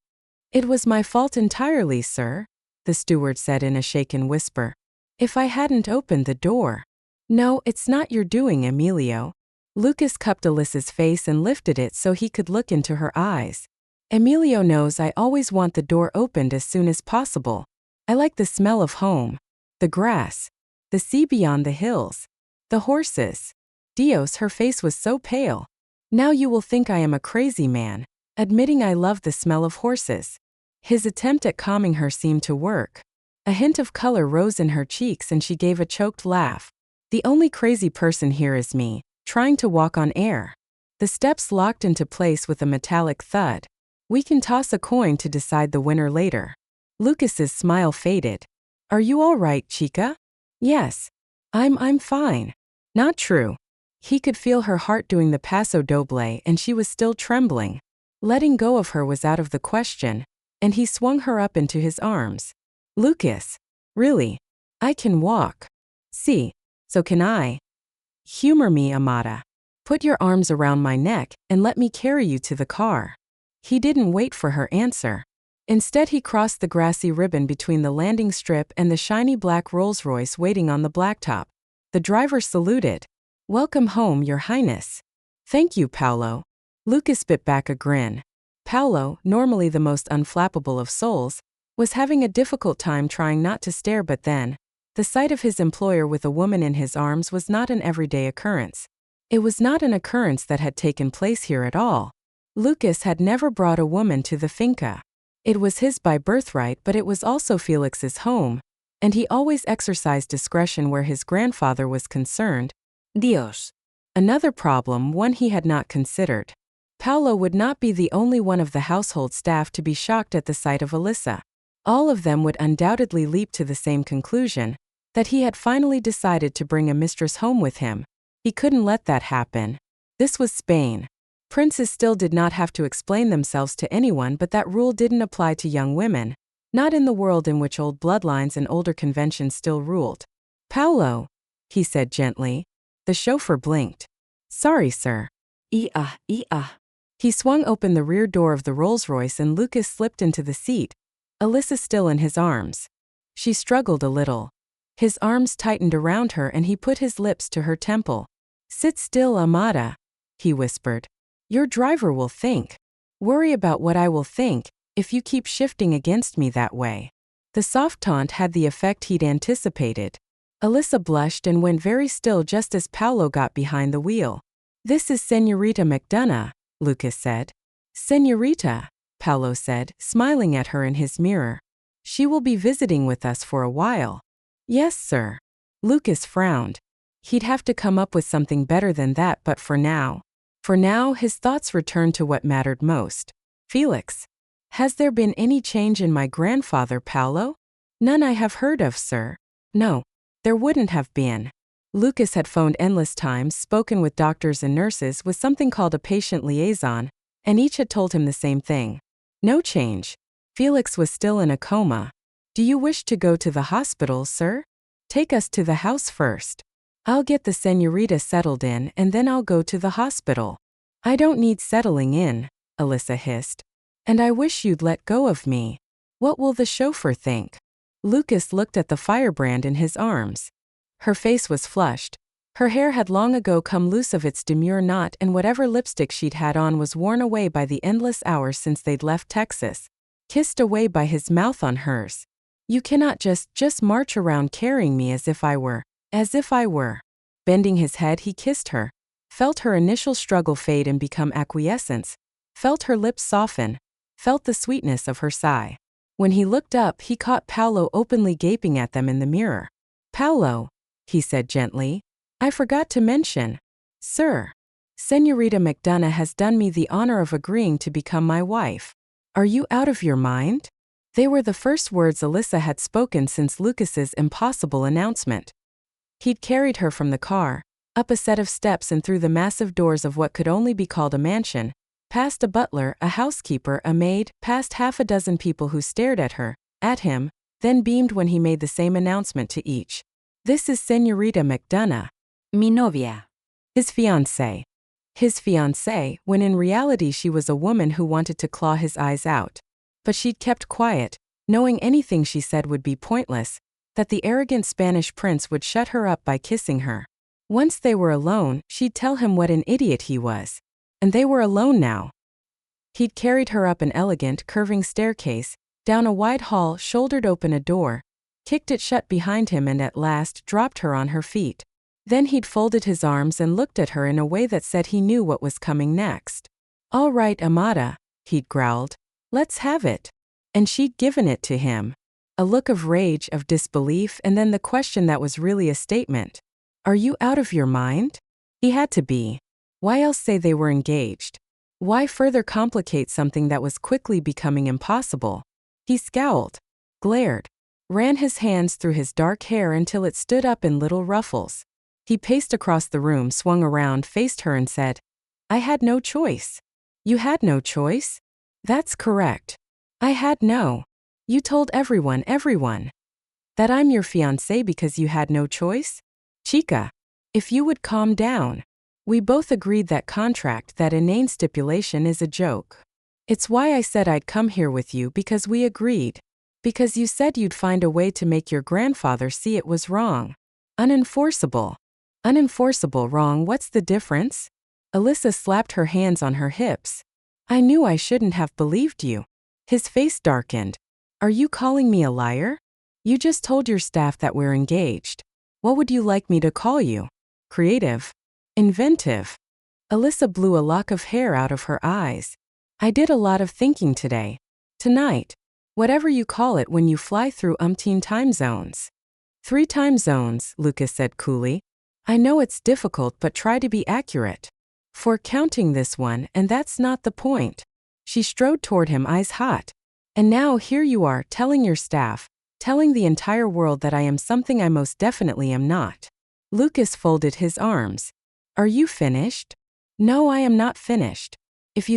"It was my fault entirely, sir," the steward said in a shaken whisper. "If I hadn't opened the door." "No, it's not your doing, Emilio." Lucas cupped Alyssa's face and lifted it so he could look into her eyes. "Emilio knows I always want the door opened as soon as possible. I like the smell of home. The grass. The sea beyond the hills. The horses." Dios, her face was so pale. "Now you will think I am a crazy man, admitting I love the smell of horses." His attempt at calming her seemed to work. A hint of color rose in her cheeks and she gave a choked laugh. "The only crazy person here is me, trying to walk on air." The steps locked into place with a metallic thud. "We can toss a coin to decide the winner later." Lucas's smile faded. "Are you all right, chica?" "Yes. I'm fine." Not true. He could feel her heart doing the paso doble and she was still trembling. Letting go of her was out of the question, and he swung her up into his arms. "Lucas. Really? I can walk." "See. So can I." "Humor me, Amada. Put your arms around my neck and let me carry you to the car." He didn't wait for her answer. Instead, he crossed the grassy ribbon between the landing strip and the shiny black Rolls-Royce waiting on the blacktop. The driver saluted. "Welcome home, Your Highness." "Thank you, Paolo." Lucas bit back a grin. Paolo, normally the most unflappable of souls, was having a difficult time trying not to stare, but then, the sight of his employer with a woman in his arms was not an everyday occurrence. It was not an occurrence that had taken place here at all. Lucas had never brought a woman to the finca. It was his by birthright, but it was also Felix's home, and he always exercised discretion where his grandfather was concerned. Dios. Another problem, one he had not considered. Paulo would not be the only one of the household staff to be shocked at the sight of Alyssa. All of them would undoubtedly leap to the same conclusion, that he had finally decided to bring a mistress home with him. He couldn't let that happen. This was Spain. Princes still did not have to explain themselves to anyone, but that rule didn't apply to young women, not in the world in which old bloodlines and older conventions still ruled. "Paulo," he said gently. The chauffeur blinked. "Sorry, sir." Ia. He swung open the rear door of the Rolls-Royce and Lucas slipped into the seat, Alyssa still in his arms. She struggled a little. His arms tightened around her and he put his lips to her temple. "Sit still, Amada," he whispered. "Your driver will think. Worry about what I will think, if you keep shifting against me that way." The soft taunt had the effect he'd anticipated. Alyssa blushed and went very still just as Paulo got behind the wheel. "This is Señorita McDonough," Lucas said. "Señorita," Paulo said, smiling at her in his mirror. "She will be visiting with us for a while." "Yes, sir." Lucas frowned. He'd have to come up with something better than that, but for now, his thoughts returned to what mattered most. "Felix. Has there been any change in my grandfather, Paulo?" "None I have heard of, sir." "No. There wouldn't have been." Lucas had phoned endless times, spoken with doctors and nurses, with something called a patient liaison, and each had told him the same thing. No change. Felix was still in a coma. "Do you wish to go to the hospital, sir? Take us to the house first. I'll get the señorita settled in and then I'll go to the hospital." "I don't need settling in," Alyssa hissed. "And I wish you'd let go of me. What will the chauffeur think?" Lucas looked at the firebrand in his arms. Her face was flushed. Her hair had long ago come loose of its demure knot, and whatever lipstick she'd had on was worn away by the endless hours since they'd left Texas, kissed away by his mouth on hers. "You cannot just march around carrying me as if I were. Bending his head, he kissed her, felt her initial struggle fade and become acquiescence, felt her lips soften, felt the sweetness of her sigh. When he looked up, he caught Paulo openly gaping at them in the mirror. "Paulo," he said gently, "I forgot to mention. Sir, Señorita McDonough has done me the honor of agreeing to become my wife. Are you out of your mind?" They were the first words Alyssa had spoken since Lucas's impossible announcement. He'd carried her from the car, up a set of steps and through the massive doors of what could only be called a mansion, past a butler, a housekeeper, a maid, past half a dozen people who stared at her, at him, then beamed when he made the same announcement to each. "This is Señorita McDonough. Mi novia." His fiancée. His fiancée, when in reality she was a woman who wanted to claw his eyes out. But she'd kept quiet, knowing anything she said would be pointless, that the arrogant Spanish prince would shut her up by kissing her. Once they were alone, she'd tell him what an idiot he was. And they were alone now. He'd carried her up an elegant, curving staircase, down a wide hall, shouldered open a door, kicked it shut behind him and at last dropped her on her feet. Then he'd folded his arms and looked at her in a way that said he knew what was coming next. "All right, Amada," he'd growled. "Let's have it." And she'd given it to him. A look of rage, of disbelief, and then the question that was really a statement. "Are you out of your mind?" He had to be. Why else say they were engaged? Why further complicate something that was quickly becoming impossible? He scowled, glared, ran his hands through his dark hair until it stood up in little ruffles. He paced across the room, swung around, faced her and said, "I had no choice." "You had no choice?" "That's correct. I had no. You told everyone, that I'm your fiancé because you had no choice? Chica, if you would calm down. We both agreed that contract, that inane stipulation, is a joke. It's why I said I'd come here with you, because we agreed. Because you said you'd find a way to make your grandfather see it was wrong. Unenforceable. Unenforceable, wrong, what's the difference?" Alyssa slapped her hands on her hips. "I knew I shouldn't have believed you." His face darkened. "Are you calling me a liar? You just told your staff that we're engaged. What would you like me to call you? Creative?" Inventive. Alyssa blew a lock of hair out of her eyes. I did a lot of thinking today. Tonight. Whatever you call it when you fly through umpteen time zones. 3 time zones, Lucas said coolly. I know it's difficult, but try to be accurate. For counting this one, and that's not the point. She strode toward him, eyes hot. And now here you are, telling your staff, telling the entire world that I am something I most definitely am not. Lucas folded his arms. Are you finished? No, I am not finished. If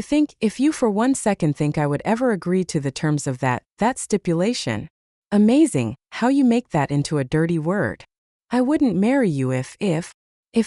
you for 1 second think I would ever agree to the terms of that stipulation. Amazing, how you make that into a dirty word. I wouldn't marry you if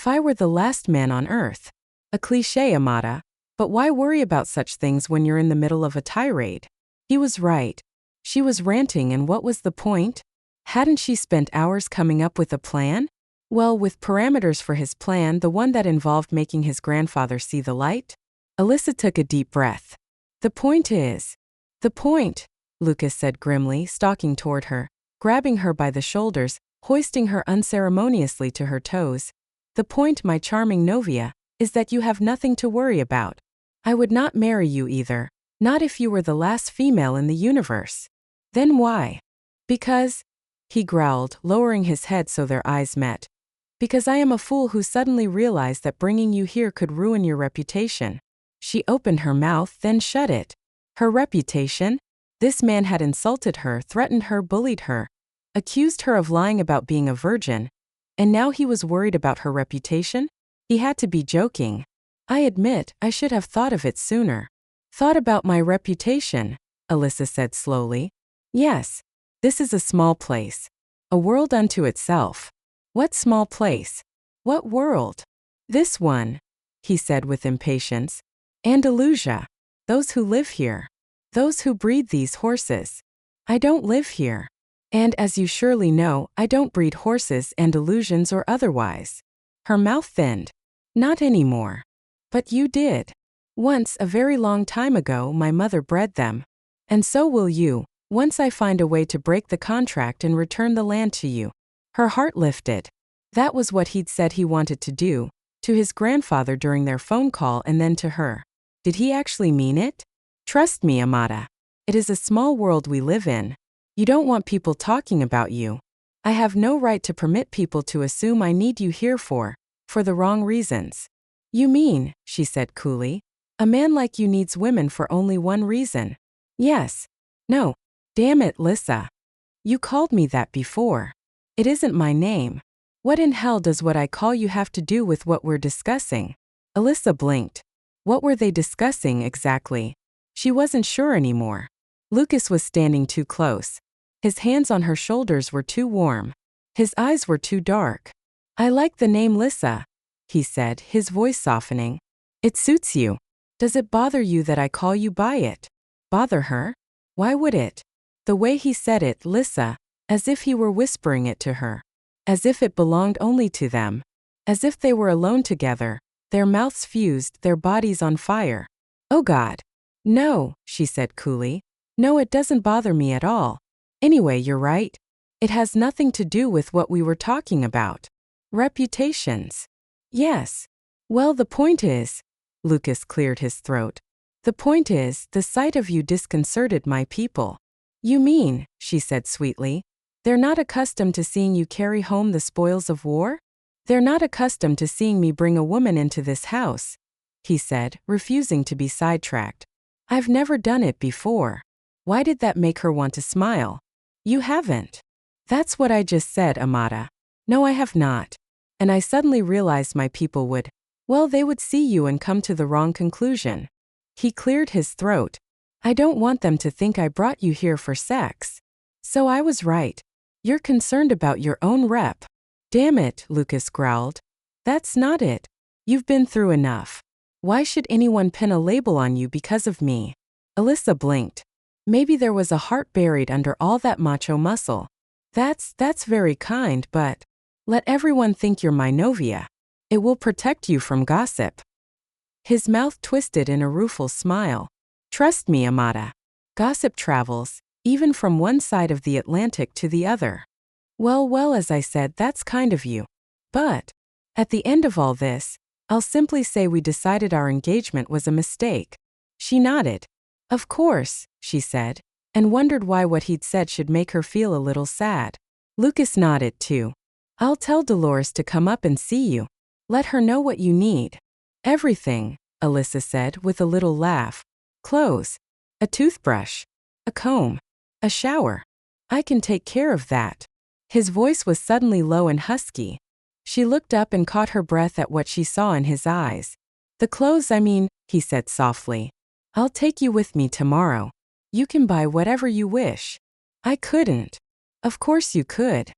I were the last man on earth. A cliché, Amata, but why worry about such things when you're in the middle of a tirade? He was right. She was ranting, and what was the point? Hadn't she spent hours coming up with a plan? Well, with parameters for his plan, the one that involved making his grandfather see the light? Alyssa took a deep breath. The point, Lucas said grimly, stalking toward her, grabbing her by the shoulders, hoisting her unceremoniously to her toes. The point, my charming Novia, is that you have nothing to worry about. I would not marry you either, not if you were the last female in the universe. Then why? Because, he growled, lowering his head so their eyes met. Because I am a fool who suddenly realized that bringing you here could ruin your reputation. She opened her mouth, then shut it. Her reputation? This man had insulted her, threatened her, bullied her, accused her of lying about being a virgin, and now he was worried about her reputation? He had to be joking. I admit, I should have thought of it sooner. Thought about my reputation, Alyssa said slowly. Yes. This is a small place. A world unto itself. What small place? What world? This one, he said with impatience. Andalusia. Those who live here. Those who breed these horses. I don't live here. And as you surely know, I don't breed horses, Andalusians or otherwise. Her mouth thinned. Not anymore. But you did. Once, a very long time ago, my mother bred them. And so will you, once I find a way to break the contract and return the land to you. Her heart lifted. That was what he'd said he wanted to do, to his grandfather during their phone call and then to her. Did he actually mean it? Trust me, Amata. It is a small world we live in. You don't want people talking about you. I have no right to permit people to assume I need you here for the wrong reasons. You mean, she said coolly, a man like you needs women for only one reason. Yes. No. Damn it, Lissa. You called me that before. It isn't my name. What in hell does what I call you have to do with what we're discussing? Alyssa blinked. What were they discussing exactly? She wasn't sure anymore. Lucas was standing too close. His hands on her shoulders were too warm. His eyes were too dark. I like the name Lissa, he said, his voice softening. It suits you. Does it bother you that I call you by it? Bother her? Why would it? The way he said it, Lissa, as if he were whispering it to her. As if it belonged only to them. As if they were alone together, their mouths fused, their bodies on fire. Oh God. No, she said coolly. No, it doesn't bother me at all. Anyway, you're right. It has nothing to do with what we were talking about. Reputations. Yes. Well, the point is, Lucas cleared his throat. The point is, the sight of you disconcerted my people. You mean, she said sweetly, they're not accustomed to seeing you carry home the spoils of war? They're not accustomed to seeing me bring a woman into this house, he said, refusing to be sidetracked. I've never done it before. Why did that make her want to smile? You haven't. That's what I just said, Amata. No, I have not. And I suddenly realized my people would, well, they would see you and come to the wrong conclusion. He cleared his throat. I don't want them to think I brought you here for sex. So I was right. You're concerned about your own rep. Damn it, Lucas growled. That's not it. You've been through enough. Why should anyone pin a label on you because of me? Alyssa blinked. Maybe there was a heart buried under all that macho muscle. That's very kind, but let everyone think you're my novia. It will protect you from gossip. His mouth twisted in a rueful smile. Trust me, Amata. Gossip travels, even from one side of the Atlantic to the other. Well, as I said, that's kind of you. But at the end of all this, I'll simply say we decided our engagement was a mistake. She nodded. Of course, she said, and wondered why what he'd said should make her feel a little sad. Lucas nodded too. I'll tell Dolores to come up and see you. Let her know what you need. Everything, Alyssa said with a little laugh. Clothes, a toothbrush, a comb, a shower. I can take care of that. His voice was suddenly low and husky. She looked up and caught her breath at what she saw in his eyes. The clothes, I mean, he said softly. I'll take you with me tomorrow. You can buy whatever you wish. I couldn't. Of course you could.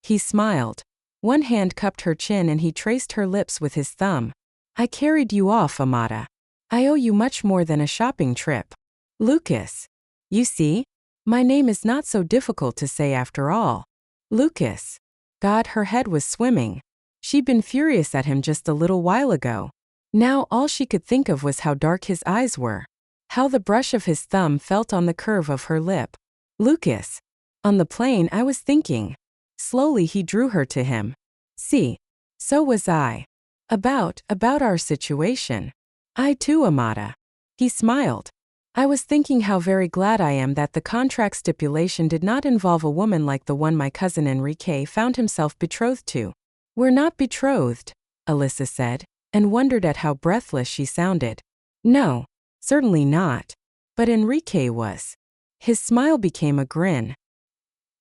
He smiled. One hand cupped her chin and he traced her lips with his thumb. I carried you off, Amata. I owe you much more than a shopping trip. Lucas. You see? My name is not so difficult to say after all. Lucas. God, her head was swimming. She'd been furious at him just a little while ago. Now all she could think of was how dark his eyes were. How the brush of his thumb felt on the curve of her lip. Lucas. On the plane I was thinking. Slowly he drew her to him. See. So was I. About our situation. I too, Amata. He smiled. I was thinking how very glad I am that the contract stipulation did not involve a woman like the one my cousin Enrique found himself betrothed to. We're not betrothed, Alyssa said, and wondered at how breathless she sounded. No, certainly not. But Enrique was. His smile became a grin.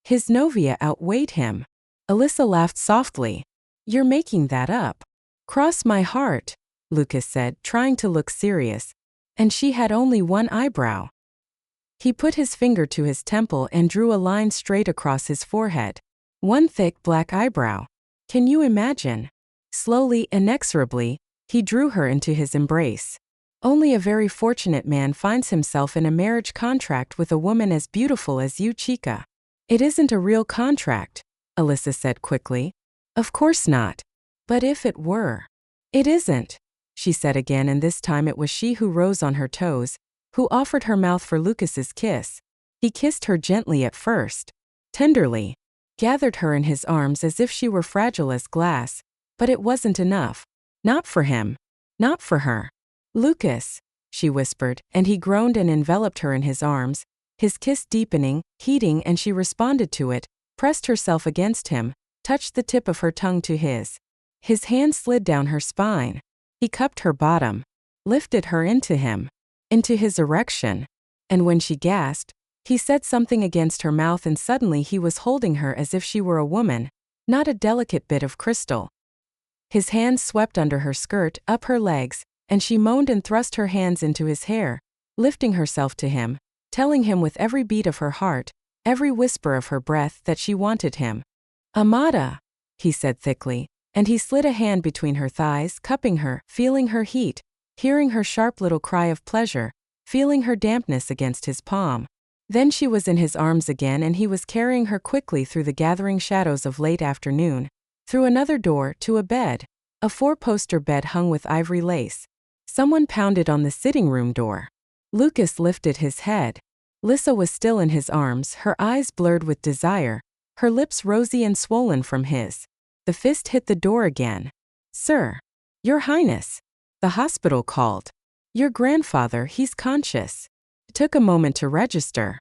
His novia outweighed him. Alyssa laughed softly. You're making that up. Cross my heart, Lucas said, trying to look serious. And she had only one eyebrow. He put his finger to his temple and drew a line straight across his forehead. One thick black eyebrow. Can you imagine? Slowly, inexorably, he drew her into his embrace. Only a very fortunate man finds himself in a marriage contract with a woman as beautiful as you, Chica. It isn't a real contract, Alyssa said quickly. Of course not. But if it were. It isn't, she said again, and this time it was she who rose on her toes, who offered her mouth for Lucas's kiss. He kissed her gently at first. Tenderly. Gathered her in his arms as if she were fragile as glass. But it wasn't enough. Not for him. Not for her. Lucas, she whispered, and he groaned and enveloped her in his arms, his kiss deepening, heating, and she responded to it, pressed herself against him, touched the tip of her tongue to his. His hand slid down her spine. He cupped her bottom, lifted her into him, into his erection. And when she gasped, he said something against her mouth, and suddenly he was holding her as if she were a woman, not a delicate bit of crystal. His hands swept under her skirt, up her legs, and she moaned and thrust her hands into his hair, lifting herself to him, telling him with every beat of her heart, every whisper of her breath that she wanted him. Amata, he said thickly, and he slid a hand between her thighs, cupping her, feeling her heat, hearing her sharp little cry of pleasure, feeling her dampness against his palm. Then she was in his arms again, and he was carrying her quickly through the gathering shadows of late afternoon, through another door, to a bed, a four-poster bed hung with ivory lace. Someone pounded on the sitting room door. Lucas lifted his head. Lissa was still in his arms, her eyes blurred with desire, her lips rosy and swollen from his. The fist hit the door again. Sir. Your Highness. The hospital called. Your grandfather, he's conscious. It took a moment to register.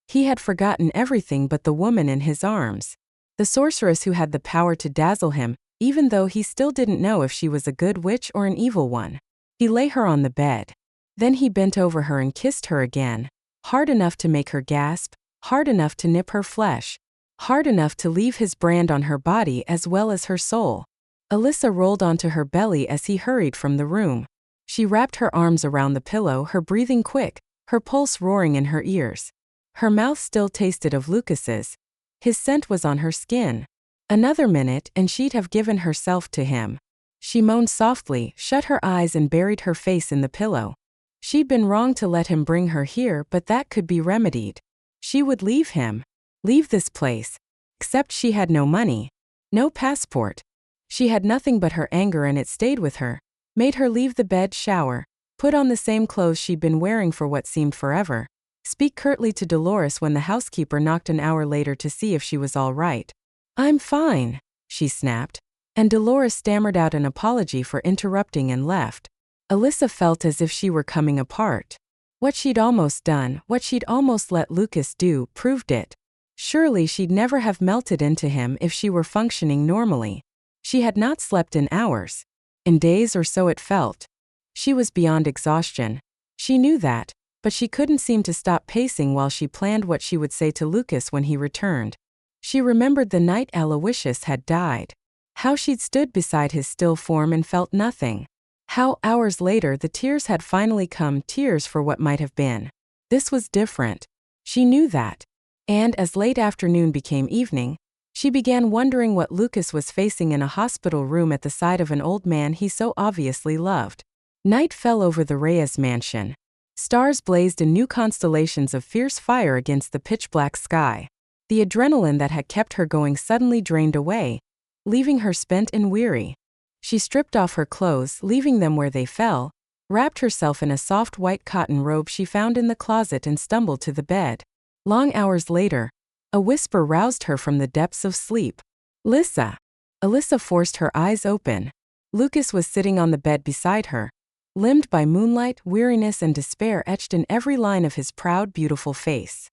He had forgotten everything but the woman in his arms. The sorceress who had the power to dazzle him, even though he still didn't know if she was a good witch or an evil one. He lay her on the bed. Then he bent over her and kissed her again, hard enough to make her gasp, hard enough to nip her flesh, hard enough to leave his brand on her body as well as her soul. Alyssa rolled onto her belly as he hurried from the room. She wrapped her arms around the pillow, her breathing quick, her pulse roaring in her ears. Her mouth still tasted of Lucas's. His scent was on her skin. Another minute and she'd have given herself to him. She moaned softly, shut her eyes and buried her face in the pillow. She'd been wrong to let him bring her here, but that could be remedied. She would leave him. Leave this place. Except she had no money. No passport. She had nothing but her anger, and it stayed with her. Made her leave the bed, shower, put on the same clothes she'd been wearing for what seemed forever, speak curtly to Dolores when the housekeeper knocked an hour later to see if she was all right. I'm fine, she snapped. and Dolores stammered out an apology for interrupting and left. Alyssa felt as if she were coming apart. What she'd almost done, what she'd almost let Lucas do, proved it. Surely she'd never have melted into him if she were functioning normally. She had not slept in hours. In days, or so it felt. She was beyond exhaustion. She knew that, but she couldn't seem to stop pacing while she planned what she would say to Lucas when he returned. She remembered the night Aloysius had died. How she'd stood beside his still form and felt nothing. How, hours later, the tears had finally come, tears for what might have been. This was different. She knew that. And as late afternoon became evening, she began wondering what Lucas was facing in a hospital room at the side of an old man he so obviously loved. Night fell over the Reyes mansion. Stars blazed in new constellations of fierce fire against the pitch-black sky. The adrenaline that had kept her going suddenly drained away, leaving her spent and weary. She stripped off her clothes, leaving them where they fell, wrapped herself in a soft white cotton robe she found in the closet and stumbled to the bed. Long hours later, a whisper roused her from the depths of sleep. "Lissa." Alyssa forced her eyes open. Lucas was sitting on the bed beside her, limned by moonlight, weariness and despair etched in every line of his proud, beautiful face.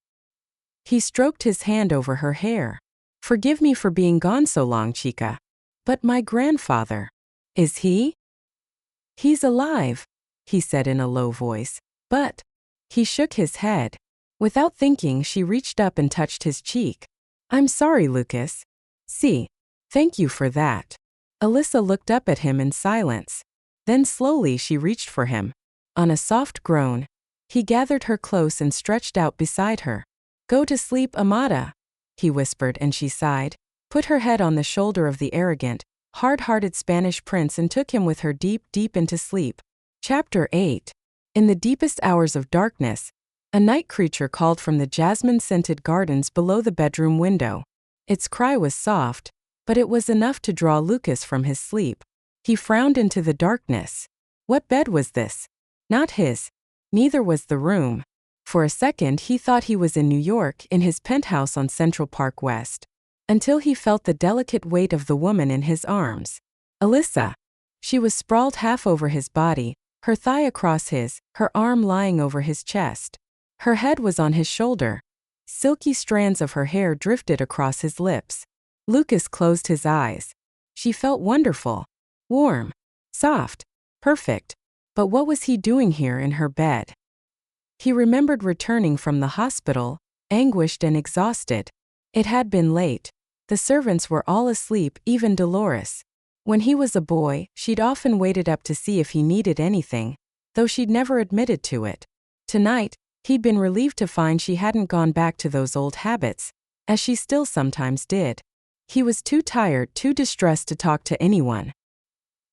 He stroked his hand over her hair. "Forgive me for being gone so long, chica. But my grandfather. Is he?" "He's alive," he said in a low voice. "But..." He shook his head. Without thinking, she reached up and touched his cheek. "I'm sorry, Lucas. See. Thank you for that." Alyssa looked up at him in silence. Then slowly she reached for him. On a soft groan, he gathered her close and stretched out beside her. "Go to sleep, Amada," he whispered, and she sighed, put her head on the shoulder of the arrogant, hard-hearted Spanish prince and took him with her deep, deep into sleep. Chapter 8. In the deepest hours of darkness, a night creature called from the jasmine-scented gardens below the bedroom window. Its cry was soft, but it was enough to draw Lucas from his sleep. He frowned into the darkness. What bed was this? Not his. Neither was the room. For a second he thought he was in New York, in his penthouse on Central Park West. Until he felt the delicate weight of the woman in his arms. Alyssa. She was sprawled half over his body, her thigh across his, her arm lying over his chest. Her head was on his shoulder. Silky strands of her hair drifted across his lips. Lucas closed his eyes. She felt wonderful. Warm. Soft. Perfect. But what was he doing here in her bed? He remembered returning from the hospital, anguished and exhausted. It had been late. The servants were all asleep, even Dolores. When he was a boy, she'd often waited up to see if he needed anything, though she'd never admitted to it. Tonight, he'd been relieved to find she hadn't gone back to those old habits, as she still sometimes did. He was too tired, too distressed to talk to anyone.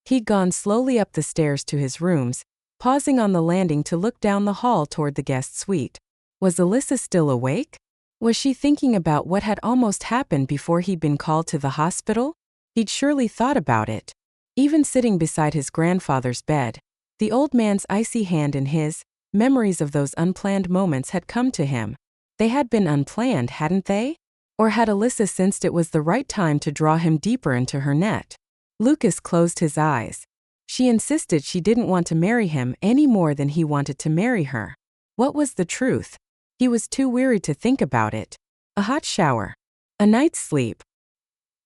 He'd gone slowly up the stairs to his rooms, pausing on the landing to look down the hall toward the guest suite. Was Alyssa still awake? Was she thinking about what had almost happened before he'd been called to the hospital? He'd surely thought about it. Even sitting beside his grandfather's bed, the old man's icy hand in his, memories of those unplanned moments had come to him. They had been unplanned, hadn't they? Or had Alyssa sensed it was the right time to draw him deeper into her net? Lucas closed his eyes. She insisted she didn't want to marry him any more than he wanted to marry her. What was the truth? He was too weary to think about it. A hot shower. A night's sleep.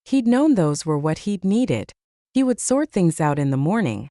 He'd known those were what he'd needed. He would sort things out in the morning.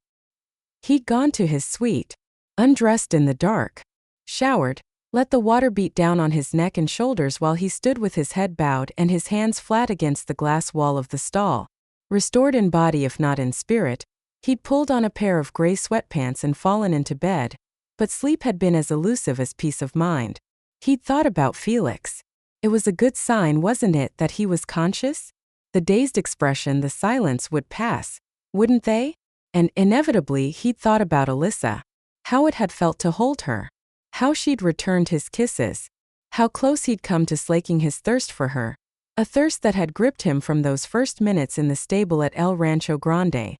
He'd gone to his suite, undressed in the dark, showered, let the water beat down on his neck and shoulders while he stood with his head bowed and his hands flat against the glass wall of the stall. Restored in body if not in spirit, he'd pulled on a pair of gray sweatpants and fallen into bed, but sleep had been as elusive as peace of mind. He'd thought about Felix. It was a good sign, wasn't it, that he was conscious? The dazed expression, the silence would pass, wouldn't they? And inevitably he'd thought about Alyssa. How it had felt to hold her. How she'd returned his kisses. How close he'd come to slaking his thirst for her. A thirst that had gripped him from those first minutes in the stable at El Rancho Grande.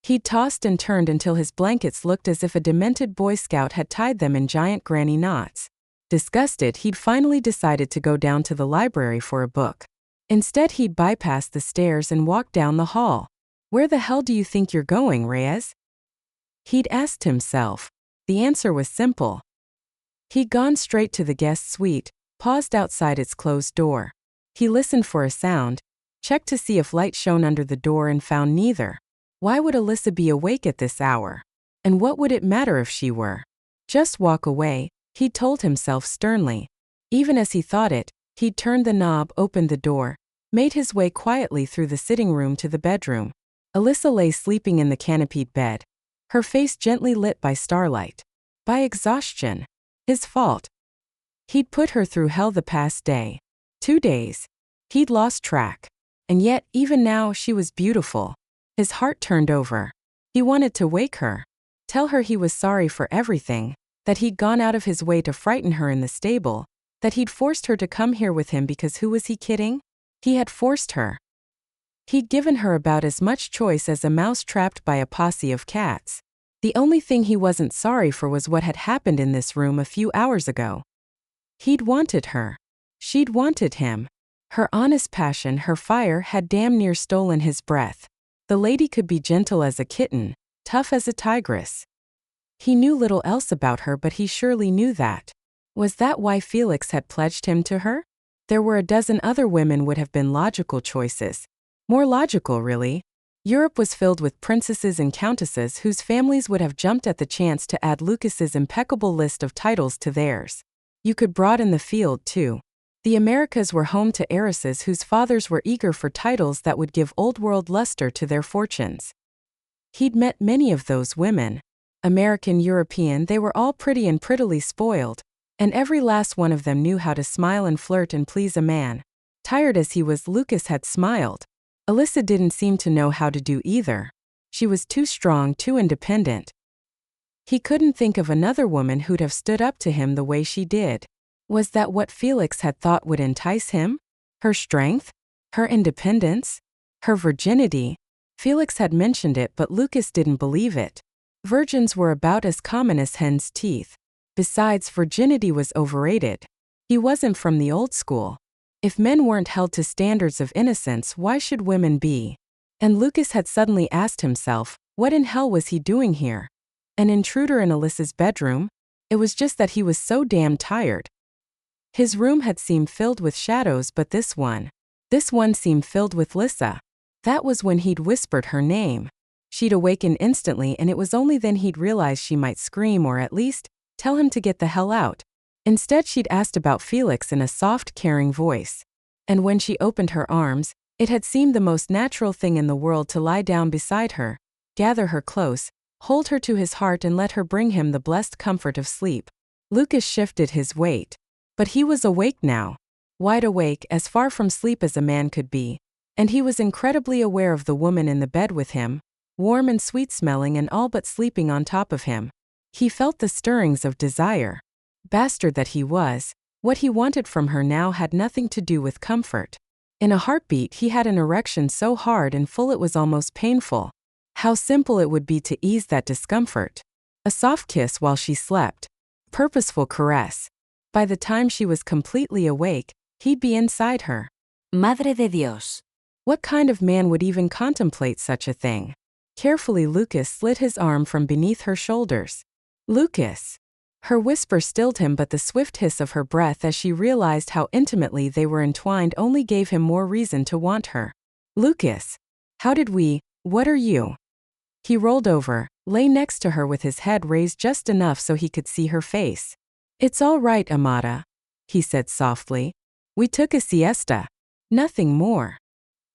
He'd tossed and turned until his blankets looked as if a demented Boy Scout had tied them in giant granny knots. Disgusted, he'd finally decided to go down to the library for a book. Instead, he'd bypassed the stairs and walked down the hall. Where the hell do you think you're going, Reyes? He'd asked himself. The answer was simple. He'd gone straight to the guest suite, paused outside its closed door. He listened for a sound, checked to see if light shone under the door and found neither. Why would Alyssa be awake at this hour? And what would it matter if she were? Just walk away, he'd told himself sternly. Even as he thought it, he'd turned the knob, opened the door, made his way quietly through the sitting room to the bedroom. Alyssa lay sleeping in the canopied bed, her face gently lit by starlight. By exhaustion. His fault. He'd put her through hell the past day. 2 days. He'd lost track. And yet, even now, she was beautiful. His heart turned over. He wanted to wake her. Tell her he was sorry for everything, that he'd gone out of his way to frighten her in the stable, that he'd forced her to come here with him because who was he kidding? He had forced her. He'd given her about as much choice as a mouse trapped by a posse of cats. The only thing he wasn't sorry for was what had happened in this room a few hours ago. He'd wanted her. She'd wanted him. Her honest passion, her fire, had damn near stolen his breath. The lady could be gentle as a kitten, tough as a tigress. He knew little else about her, but he surely knew that. Was that why Felix had pledged him to her? There were a dozen other women would have been logical choices. More logical, really. Europe was filled with princesses and countesses whose families would have jumped at the chance to add Lucas's impeccable list of titles to theirs. You could broaden the field, too. The Americas were home to heiresses whose fathers were eager for titles that would give old-world luster to their fortunes. He'd met many of those women. American, European, they were all pretty and prettily spoiled, and every last one of them knew how to smile and flirt and please a man. Tired as he was, Lucas had smiled. Alyssa didn't seem to know how to do either. She was too strong, too independent. He couldn't think of another woman who'd have stood up to him the way she did. Was that what Felix had thought would entice him? Her strength? Her independence? Her virginity? Felix had mentioned it, but Lucas didn't believe it. Virgins were about as common as hen's teeth. Besides, virginity was overrated. He wasn't from the old school. If men weren't held to standards of innocence, why should women be? And Lucas had suddenly asked himself, what in hell was he doing here? An intruder in Alyssa's bedroom? It was just that he was so damn tired. His room had seemed filled with shadows, but this one seemed filled with Lissa. That was when he'd whispered her name. She'd awakened instantly, and it was only then he'd realized she might scream or at least tell him to get the hell out. Instead, she'd asked about Felix in a soft, caring voice. And when she opened her arms, it had seemed the most natural thing in the world to lie down beside her, gather her close, hold her to his heart and let her bring him the blessed comfort of sleep. Lucas shifted his weight. But he was awake now. Wide awake, as far from sleep as a man could be. And he was incredibly aware of the woman in the bed with him, warm and sweet-smelling and all but sleeping on top of him. He felt the stirrings of desire. Bastard that he was, what he wanted from her now had nothing to do with comfort. In a heartbeat he had an erection so hard and full it was almost painful. How simple it would be to ease that discomfort. A soft kiss while she slept. Purposeful caress. By the time she was completely awake, he'd be inside her. Madre de Dios. What kind of man would even contemplate such a thing? Carefully Lucas slid his arm from beneath her shoulders. Lucas. Her whisper stilled him, but the swift hiss of her breath as she realized how intimately they were entwined only gave him more reason to want her. Lucas. What are you? He rolled over, lay next to her with his head raised just enough so he could see her face. It's all right, Amada, he said softly. We took a siesta. Nothing more.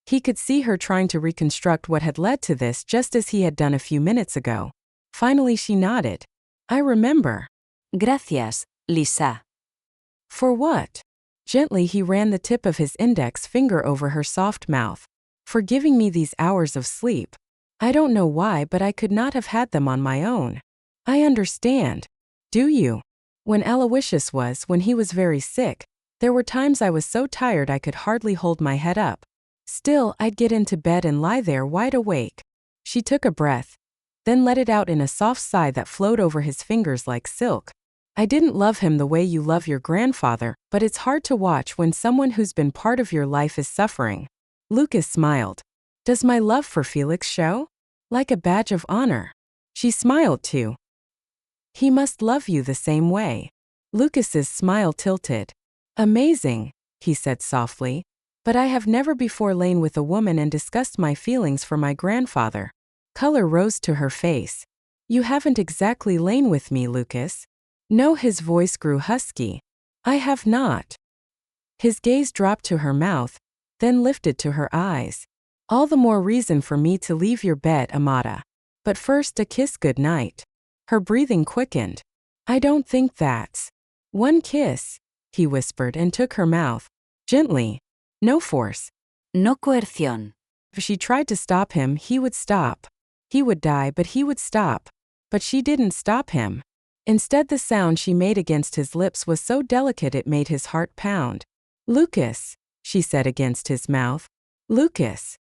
He could see her trying to reconstruct what had led to this just as he had done a few minutes ago. Finally she nodded. I remember. Gracias, Lisa. For what? Gently he ran the tip of his index finger over her soft mouth. For giving me these hours of sleep. I don't know why, but I could not have had them on my own. I understand. Do you? When when he was very sick, there were times I was so tired I could hardly hold my head up. Still, I'd get into bed and lie there wide awake. She took a breath, then let it out in a soft sigh that flowed over his fingers like silk. I didn't love him the way you love your grandfather, but it's hard to watch when someone who's been part of your life is suffering. Lucas smiled. Does my love for Felix show? Like a badge of honor. She smiled too. He must love you the same way. Lucas's smile tilted. Amazing, he said softly. But I have never before lain with a woman and discussed my feelings for my grandfather. Color rose to her face. You haven't exactly lain with me, Lucas. No, his voice grew husky. I have not. His gaze dropped to her mouth, then lifted to her eyes. All the more reason for me to leave your bed, Amata. But first a kiss good night. Her breathing quickened. I don't think that's. One kiss, he whispered and took her mouth. Gently. No force. No coerción. If she tried to stop him, he would stop. He would die, but he would stop. But she didn't stop him. Instead, the sound she made against his lips was so delicate it made his heart pound. Lucas, she said against his mouth. Lucas.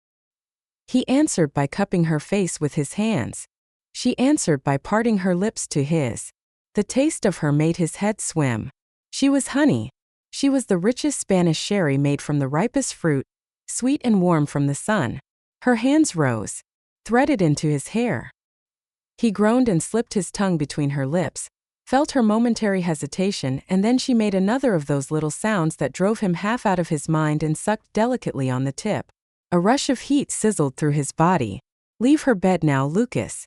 He answered by cupping her face with his hands. She answered by parting her lips to his. The taste of her made his head swim. She was honey. She was the richest Spanish sherry made from the ripest fruit, sweet and warm from the sun. Her hands rose, threaded into his hair. He groaned and slipped his tongue between her lips, felt her momentary hesitation, and then she made another of those little sounds that drove him half out of his mind and sucked delicately on the tip. A rush of heat sizzled through his body. Leave her bed now, Lucas.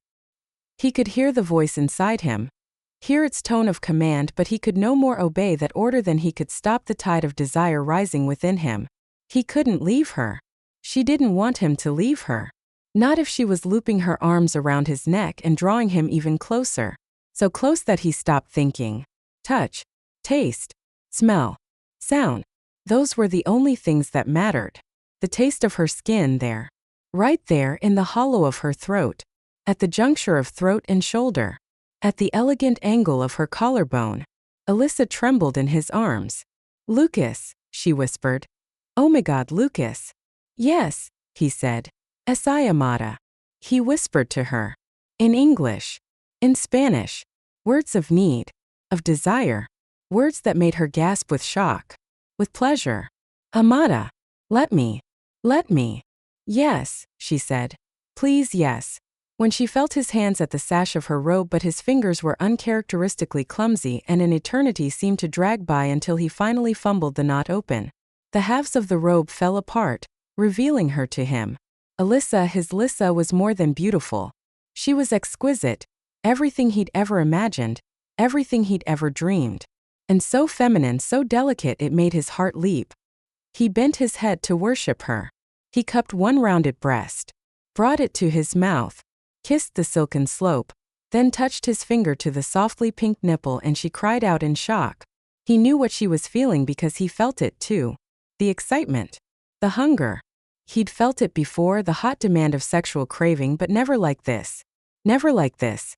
He could hear the voice inside him, hear its tone of command, but he could no more obey that order than he could stop the tide of desire rising within him. He couldn't leave her. She didn't want him to leave her. Not if she was looping her arms around his neck and drawing him even closer. So close that he stopped thinking. Touch, taste, smell, sound. Those were the only things that mattered. The taste of her skin there. Right there in the hollow of her throat. At the juncture of throat and shoulder. At the elegant angle of her collarbone. Alyssa trembled in his arms. Lucas, she whispered. Oh my God, Lucas. Yes, he said. S.I. Amata. He whispered to her. In English. In Spanish. Words of need. Of desire. Words that made her gasp with shock. With pleasure. Amata. Let me. Let me. Yes, she said. Please, yes. When she felt his hands at the sash of her robe, but his fingers were uncharacteristically clumsy and an eternity seemed to drag by until he finally fumbled the knot open. The halves of the robe fell apart, revealing her to him. Alyssa, his Lissa, was more than beautiful. She was exquisite, everything he'd ever imagined, everything he'd ever dreamed. And so feminine, so delicate it made his heart leap. He bent his head to worship her. He cupped one rounded breast, brought it to his mouth, kissed the silken slope, then touched his finger to the softly pink nipple, and she cried out in shock. He knew what she was feeling because he felt it too. The excitement. The hunger. He'd felt it before, the hot demand of sexual craving, but never like this. Never like this.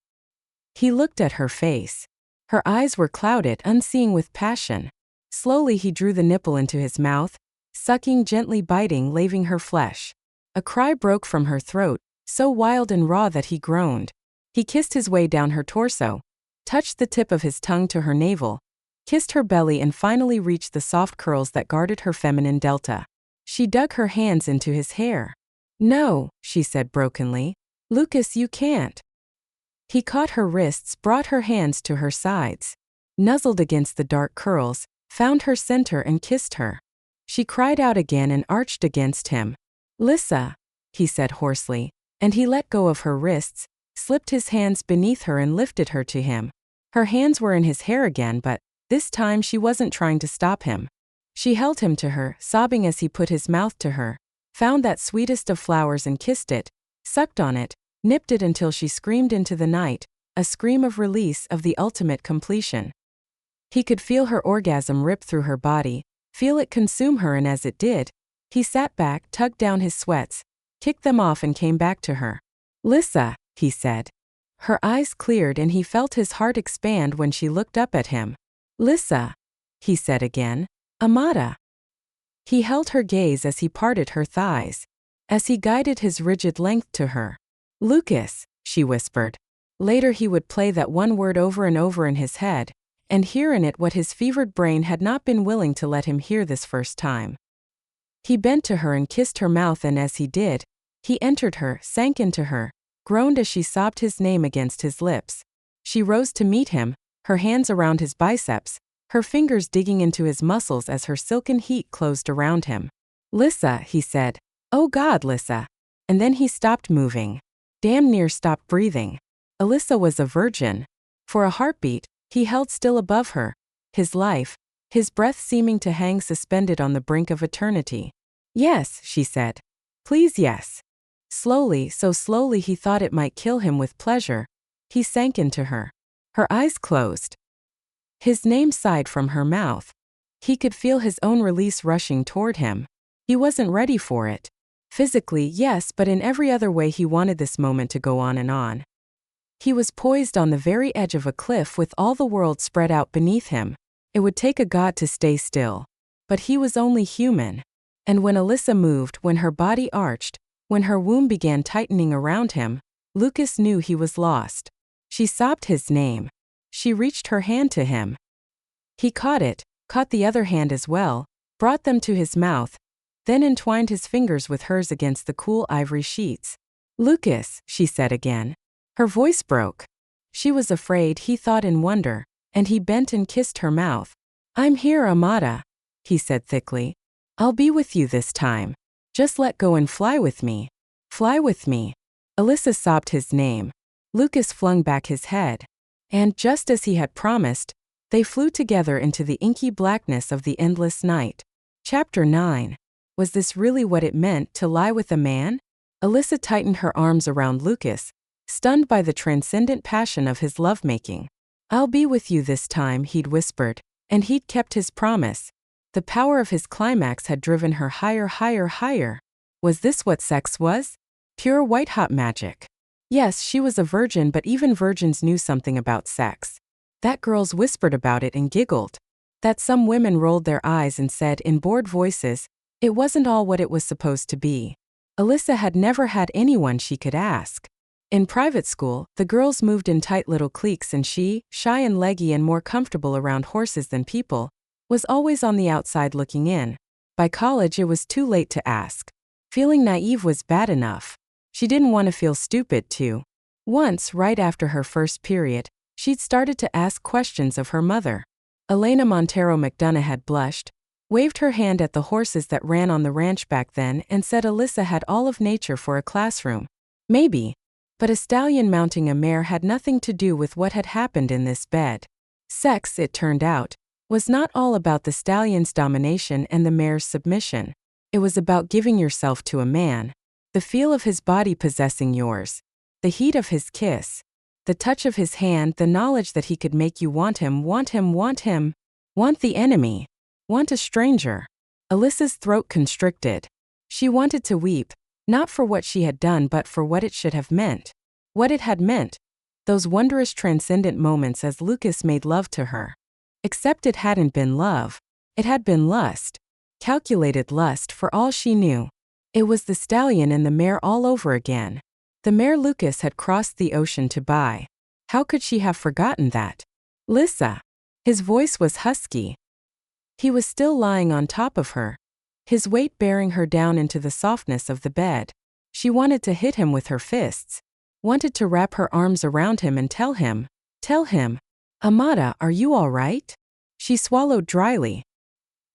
He looked at her face. Her eyes were clouded, unseeing with passion. Slowly he drew the nipple into his mouth, sucking, gently biting, laving her flesh. A cry broke from her throat, so wild and raw that he groaned. He kissed his way down her torso, touched the tip of his tongue to her navel, kissed her belly, and finally reached the soft curls that guarded her feminine delta. She dug her hands into his hair. No, she said brokenly. Lucas, you can't. He caught her wrists, brought her hands to her sides, nuzzled against the dark curls, found her center and kissed her. She cried out again and arched against him. Lissa, he said hoarsely, and he let go of her wrists, slipped his hands beneath her and lifted her to him. Her hands were in his hair again, but this time she wasn't trying to stop him. She held him to her, sobbing as he put his mouth to her, found that sweetest of flowers and kissed it, sucked on it, nipped it until she screamed into the night, a scream of release, of the ultimate completion. He could feel her orgasm rip through her body, feel it consume her, and as it did, he sat back, tugged down his sweats, kicked them off and came back to her. Lissa, he said. Her eyes cleared and he felt his heart expand when she looked up at him. Lissa, he said again. Amata. He held her gaze as he parted her thighs, as he guided his rigid length to her. Lucas, she whispered. Later he would play that one word over and over in his head, and hear in it what his fevered brain had not been willing to let him hear this first time. He bent to her and kissed her mouth, and as he did, He entered her, sank into her, groaned as she sobbed his name against his lips. She rose to meet him, her hands around his biceps, her fingers digging into his muscles as her silken heat closed around him. "Lissa," he said. "Oh God, Lissa." And then he stopped moving. Damn near stopped breathing. Alyssa was a virgin. For a heartbeat, he held still above her, his life, his breath seeming to hang suspended on the brink of eternity. "Yes," she said. "Please, yes." Slowly, so slowly he thought it might kill him with pleasure, he sank into her. Her eyes closed. His name sighed from her mouth. He could feel his own release rushing toward him. He wasn't ready for it. Physically, yes, but in every other way he wanted this moment to go on and on. He was poised on the very edge of a cliff with all the world spread out beneath him. It would take a god to stay still. But he was only human. And when Alyssa moved, when her body arched, when her womb began tightening around him, Lucas knew he was lost. She sobbed his name. She reached her hand to him. He caught it, caught the other hand as well, brought them to his mouth, then entwined his fingers with hers against the cool ivory sheets. "Lucas," she said again. Her voice broke. She was afraid, he thought in wonder, and he bent and kissed her mouth. "I'm here, Amata," he said thickly. "I'll be with you this time. Just let go and fly with me. Fly with me." Alyssa sobbed his name. Lucas flung back his head. And just as he had promised, they flew together into the inky blackness of the endless night. Chapter 9. Was this really what it meant to lie with a man? Alyssa tightened her arms around Lucas, stunned by the transcendent passion of his lovemaking. "I'll be with you this time," he'd whispered, and he'd kept his promise. The power of his climax had driven her higher, higher, higher. Was this what sex was? Pure white-hot magic. Yes, she was a virgin, but even virgins knew something about sex. That girls whispered about it and giggled. That some women rolled their eyes and said in bored voices, it wasn't all what it was supposed to be. Alyssa had never had anyone she could ask. In private school, the girls moved in tight little cliques and she, shy and leggy and more comfortable around horses than people, was always on the outside looking in. By college it was too late to ask. Feeling naive was bad enough. She didn't want to feel stupid too. Once, right after her first period, she'd started to ask questions of her mother. Elena Montero McDonough had blushed, waved her hand at the horses that ran on the ranch back then and said Alyssa had all of nature for a classroom. Maybe. But a stallion mounting a mare had nothing to do with what had happened in this bed. Sex, it turned out, was not all about the stallion's domination and the mare's submission. It was about giving yourself to a man. The feel of his body possessing yours. The heat of his kiss. The touch of his hand, the knowledge that he could make you want him, want him, want him. Want the enemy. Want a stranger. Alyssa's throat constricted. She wanted to weep, not for what she had done but for what it should have meant. What it had meant. Those wondrous transcendent moments as Lucas made love to her. Except it hadn't been love. It had been lust. Calculated lust for all she knew. It was the stallion and the mare all over again. The mare Lucas had crossed the ocean to buy. How could she have forgotten that? "Lissa." His voice was husky. He was still lying on top of her, his weight bearing her down into the softness of the bed. She wanted to hit him with her fists. Wanted to wrap her arms around him and tell him, "Amata, are you all right?" She swallowed dryly.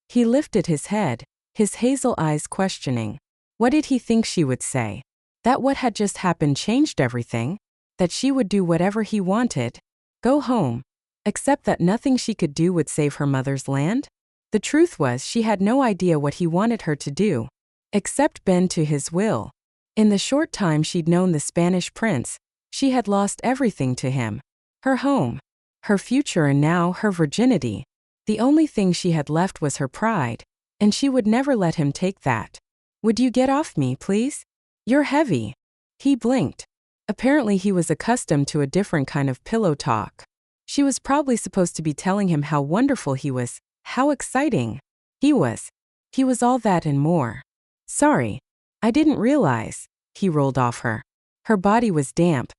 He lifted his head, his hazel eyes questioning. What did he think she would say? That what had just happened changed everything? That she would do whatever he wanted? Go home? Except that nothing she could do would save her mother's land? The truth was she had no idea what he wanted her to do. Except bend to his will. In the short time she'd known the Spanish prince, she had lost everything to him. Her home. Her future and now her virginity. The only thing she had left was her pride. And she would never let him take that. "Would you get off me, please? You're heavy." He blinked. Apparently he was accustomed to a different kind of pillow talk. She was probably supposed to be telling him how wonderful he was, how exciting he was. He was all that and more. "Sorry. I didn't realize," he rolled off her. Her body was damp.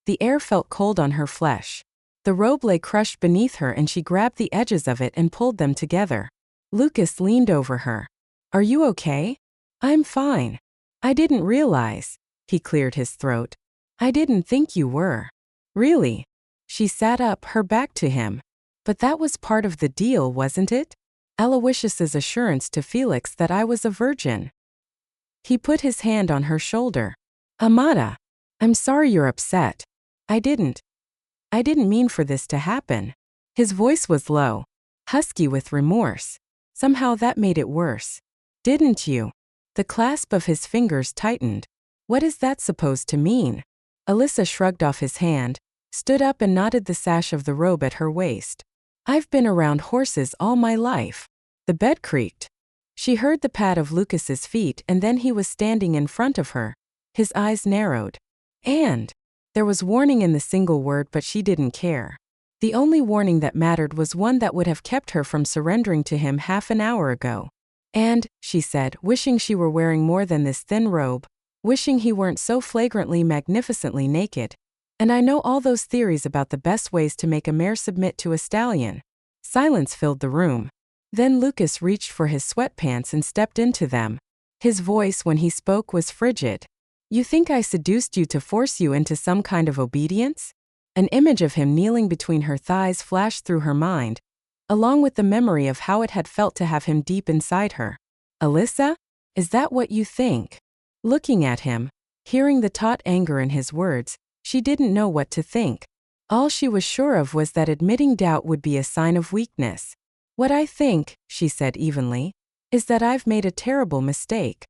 The air felt cold on her flesh. The robe lay crushed beneath her and she grabbed the edges of it and pulled them together. Lucas leaned over her. "Are you okay?" "I'm fine. I didn't realize. He cleared his throat. I didn't think you were. Really? She sat up, her back to him. But that was part of the deal, wasn't it? Aloysius's assurance to Felix that I was a virgin. He put his hand on her shoulder. Amata, I'm sorry you're upset. I didn't mean for this to happen. His voice was low, husky with remorse. Somehow that made it worse. Didn't you? The clasp of his fingers tightened. What is that supposed to mean? Alyssa shrugged off his hand, stood up and knotted the sash of the robe at her waist. I've been around horses all my life. The bed creaked. She heard the pad of Lucas's feet and then he was standing in front of her. His eyes narrowed. And there was warning in the single word, but she didn't care. The only warning that mattered was one that would have kept her from surrendering to him half an hour ago. And, she said, wishing she were wearing more than this thin robe, wishing he weren't so flagrantly, magnificently naked. And I know all those theories about the best ways to make a mare submit to a stallion. Silence filled the room. Then Lucas reached for his sweatpants and stepped into them. His voice when he spoke was frigid. You think I seduced you to force you into some kind of obedience? An image of him kneeling between her thighs flashed through her mind, along with the memory of how it had felt to have him deep inside her. Alyssa? Is that what you think? Looking at him, hearing the taut anger in his words, she didn't know what to think. All she was sure of was that admitting doubt would be a sign of weakness. What I think, she said evenly, is that I've made a terrible mistake.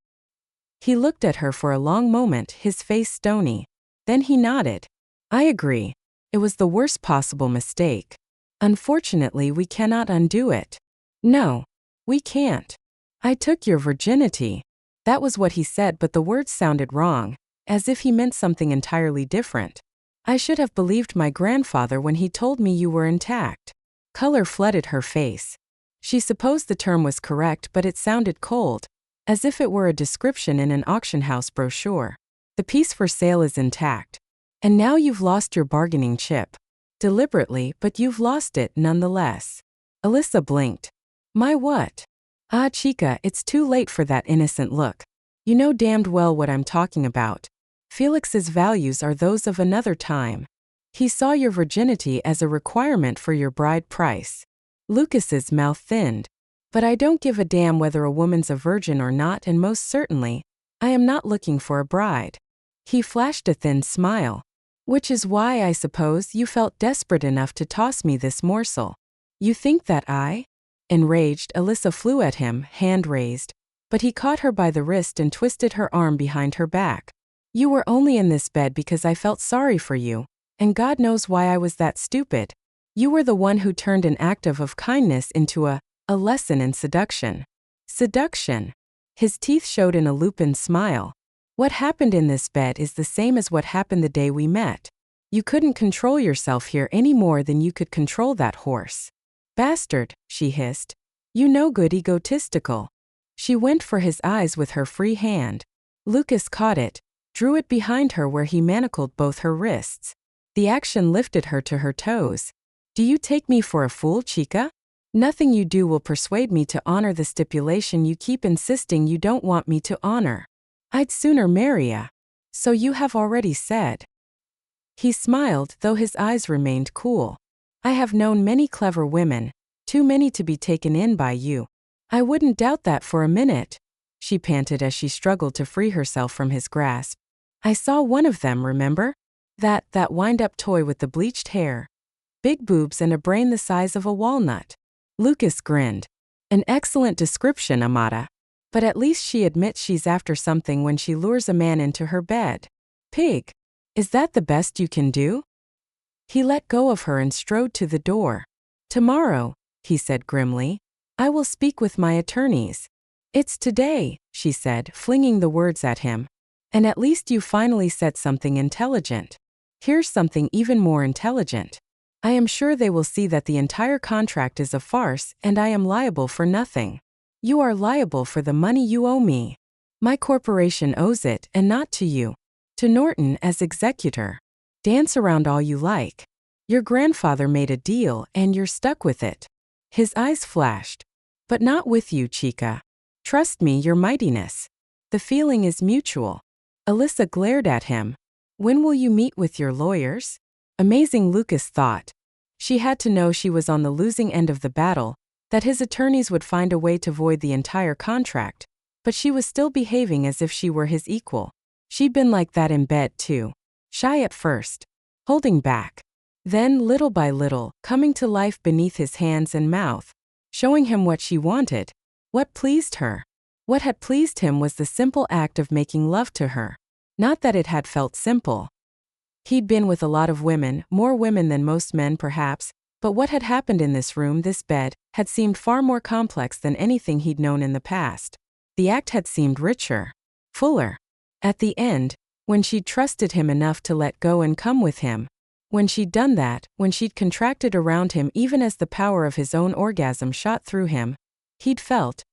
He looked at her for a long moment, his face stony. Then he nodded. I agree. It was the worst possible mistake. Unfortunately, we cannot undo it. No, we can't. I took your virginity. That was what he said, but the words sounded wrong, as if he meant something entirely different. I should have believed my grandfather when he told me you were intact. Color flooded her face. She supposed the term was correct, but it sounded cold, as if it were a description in an auction house brochure. The piece for sale is intact. And now you've lost your bargaining chip. Deliberately, but you've lost it nonetheless. Alyssa blinked. My what? Ah, chica, it's too late for that innocent look. You know damned well what I'm talking about. Felix's values are those of another time. He saw your virginity as a requirement for your bride price. Lucas's mouth thinned. But I don't give a damn whether a woman's a virgin or not, and most certainly, I am not looking for a bride. He flashed a thin smile. Which is why I suppose you felt desperate enough to toss me this morsel. You think that I? Enraged, Alyssa flew at him, hand raised. But he caught her by the wrist and twisted her arm behind her back. You were only in this bed because I felt sorry for you, and God knows why I was that stupid. You were the one who turned an act of kindness into a lesson in seduction. Seduction. His teeth showed in a lupin smile. What happened in this bed is the same as what happened the day we met. You couldn't control yourself here any more than you could control that horse. Bastard, she hissed. You no good egotistical. She went for his eyes with her free hand. Lucas caught it, drew it behind her where he manacled both her wrists. The action lifted her to her toes. Do you take me for a fool, chica? Nothing you do will persuade me to honor the stipulation you keep insisting you don't want me to honor. I'd sooner marry ya. So you have already said. He smiled, though his eyes remained cool. I have known many clever women, too many to be taken in by you. I wouldn't doubt that for a minute, she panted as she struggled to free herself from his grasp. I saw one of them, remember? That wind-up toy with the bleached hair. Big boobs and a brain the size of a walnut. Lucas grinned. An excellent description, Amata. But at least she admits she's after something when she lures a man into her bed. Pig. Is that the best you can do? He let go of her and strode to the door. Tomorrow, he said grimly, I will speak with my attorneys. It's today, she said, flinging the words at him. And at least you finally said something intelligent. Here's something even more intelligent. I am sure they will see that the entire contract is a farce and I am liable for nothing. You are liable for the money you owe me. My corporation owes it, and not to you. To Norton as executor. Dance around all you like. Your grandfather made a deal, and you're stuck with it. His eyes flashed. But not with you, chica. Trust me, your mightiness. The feeling is mutual. Alyssa glared at him. When will you meet with your lawyers? Amazing, Lucas thought. She had to know she was on the losing end of the battle, that his attorneys would find a way to void the entire contract, but she was still behaving as if she were his equal. She'd been like that in bed too. Shy at first, holding back. Then, little by little, coming to life beneath his hands and mouth, showing him what she wanted, what pleased her. What had pleased him was the simple act of making love to her. Not that it had felt simple. He'd been with a lot of women, more women than most men perhaps, but what had happened in this room, this bed, had seemed far more complex than anything he'd known in the past. The act had seemed richer, fuller. At the end, when she'd trusted him enough to let go and come with him, when she'd done that, when she'd contracted around him even as the power of his own orgasm shot through him, he'd felt.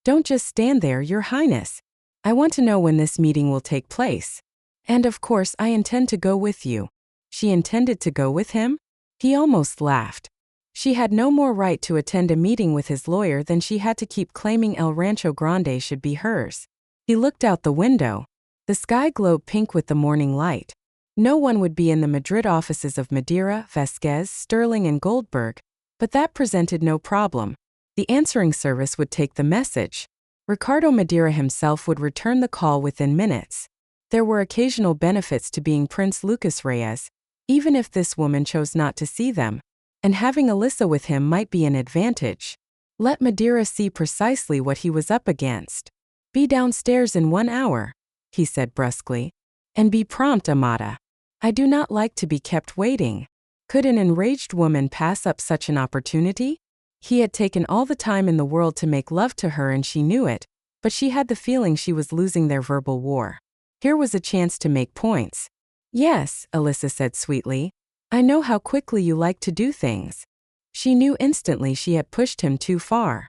Don't just stand there, Your Highness. I want to know when this meeting will take place. And of course I intend to go with you. She intended to go with him? He almost laughed. She had no more right to attend a meeting with his lawyer than she had to keep claiming El Rancho Grande should be hers. He looked out the window. The sky glowed pink with the morning light. No one would be in the Madrid offices of Madeira, Vasquez, Sterling and Goldberg, but that presented no problem. The answering service would take the message. Ricardo Madeira himself would return the call within minutes. There were occasional benefits to being Prince Lucas Reyes, even if this woman chose not to see them, and having Alyssa with him might be an advantage. Let Madeira see precisely what he was up against. Be downstairs in 1 hour, he said brusquely. And be prompt, Amata. I do not like to be kept waiting. Could an enraged woman pass up such an opportunity? He had taken all the time in the world to make love to her and she knew it, but she had the feeling she was losing their verbal war. Here was a chance to make points. Yes, Alyssa said sweetly. I know how quickly you like to do things. She knew instantly she had pushed him too far.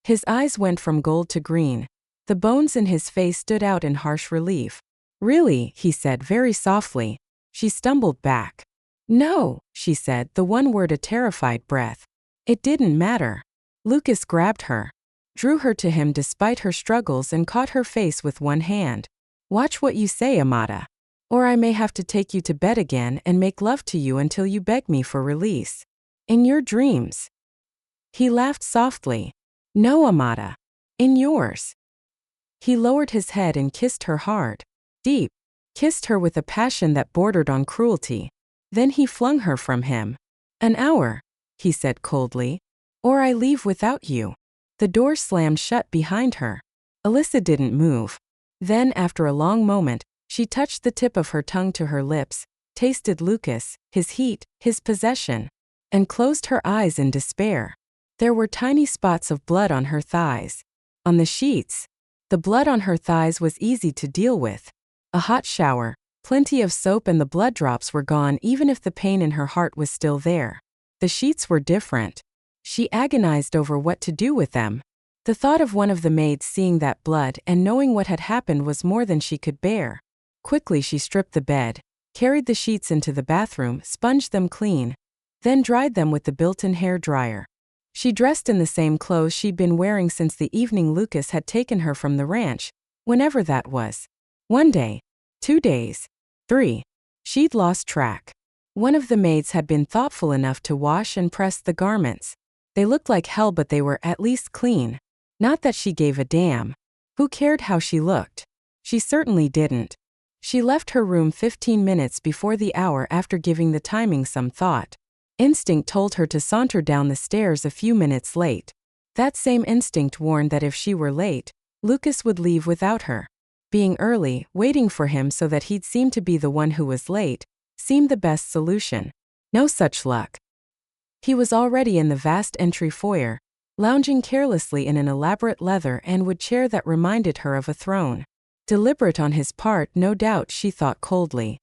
His eyes went from gold to green. The bones in his face stood out in harsh relief. Really, he said very softly. She stumbled back. No, she said, the one word a terrified breath. It didn't matter. Lucas grabbed her, drew her to him despite her struggles and caught her face with one hand. Watch what you say, Amata. Or I may have to take you to bed again and make love to you until you beg me for release. In your dreams. He laughed softly. No, Amata. In yours. He lowered his head and kissed her hard, deep, kissed her with a passion that bordered on cruelty. Then he flung her from him. An hour, he said coldly. Or I leave without you. The door slammed shut behind her. Alyssa didn't move. Then, after a long moment, she touched the tip of her tongue to her lips, tasted Lucas, his heat, his possession, and closed her eyes in despair. There were tiny spots of blood on her thighs. On the sheets. The blood on her thighs was easy to deal with. A hot shower, plenty of soap and the blood drops were gone even if the pain in her heart was still there. The sheets were different. She agonized over what to do with them. The thought of one of the maids seeing that blood and knowing what had happened was more than she could bear. Quickly she stripped the bed, carried the sheets into the bathroom, sponged them clean, then dried them with the built-in hair dryer. She dressed in the same clothes she'd been wearing since the evening Lucas had taken her from the ranch, whenever that was. 1 day, 2 days, 3. She'd lost track. One of the maids had been thoughtful enough to wash and press the garments. They looked like hell, but they were at least clean. Not that she gave a damn. Who cared how she looked? She certainly didn't. She left her room 15 minutes before the hour after giving the timing some thought. Instinct told her to saunter down the stairs a few minutes late. That same instinct warned that if she were late, Lucas would leave without her. Being early, waiting for him so that he'd seem to be the one who was late, seemed the best solution. No such luck. He was already in the vast entry foyer, lounging carelessly in an elaborate leather and wood chair that reminded her of a throne. Deliberate on his part, no doubt, she thought coldly.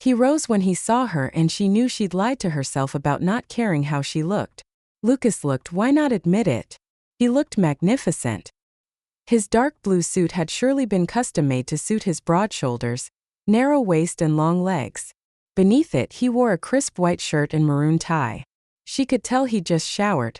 He rose when he saw her and she knew she'd lied to herself about not caring how she looked. Lucas looked, why not admit it? He looked magnificent. His dark blue suit had surely been custom-made to suit his broad shoulders, narrow waist and long legs. Beneath it he wore a crisp white shirt and maroon tie. She could tell he'd just showered.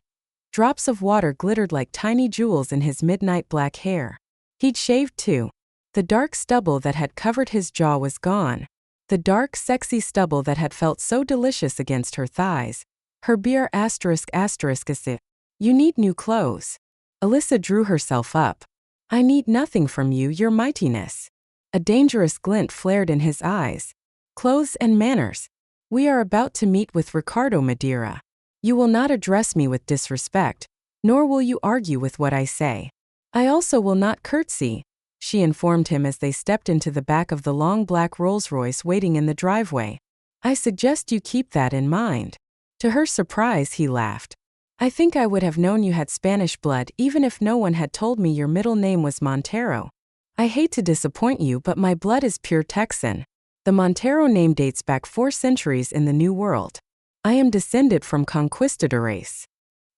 Drops of water glittered like tiny jewels in his midnight black hair. He'd shaved too. The dark stubble that had covered his jaw was gone. The dark, sexy stubble that had felt so delicious against her thighs. Her beer ****. You need new clothes. Alyssa drew herself up. I need nothing from you, your mightiness. A dangerous glint flared in his eyes. Clothes and manners. We are about to meet with Ricardo Madeira. You will not address me with disrespect, nor will you argue with what I say. I also will not curtsy, she informed him as they stepped into the back of the long black Rolls-Royce waiting in the driveway. I suggest you keep that in mind. To her surprise, he laughed. I think I would have known you had Spanish blood even if no one had told me your middle name was Montero. I hate to disappoint you, but my blood is pure Texan. The Montero name dates back 4 centuries in the New World. I am descended from conquistadores.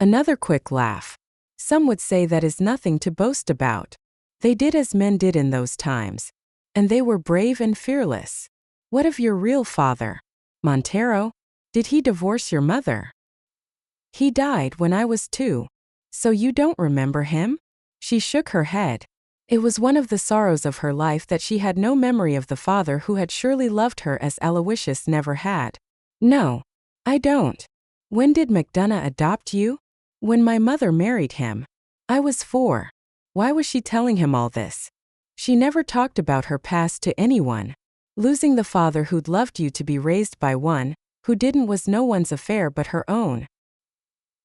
Another quick laugh. Some would say that is nothing to boast about. They did as men did in those times. And they were brave and fearless. What of your real father? Montero? Did he divorce your mother? He died when I was 2. So you don't remember him? She shook her head. It was one of the sorrows of her life that she had no memory of the father who had surely loved her as Aloysius never had. No, I don't. When did McDonough adopt you? When my mother married him. I was 4. Why was she telling him all this? She never talked about her past to anyone. Losing the father who'd loved you to be raised by one who didn't was no one's affair but her own.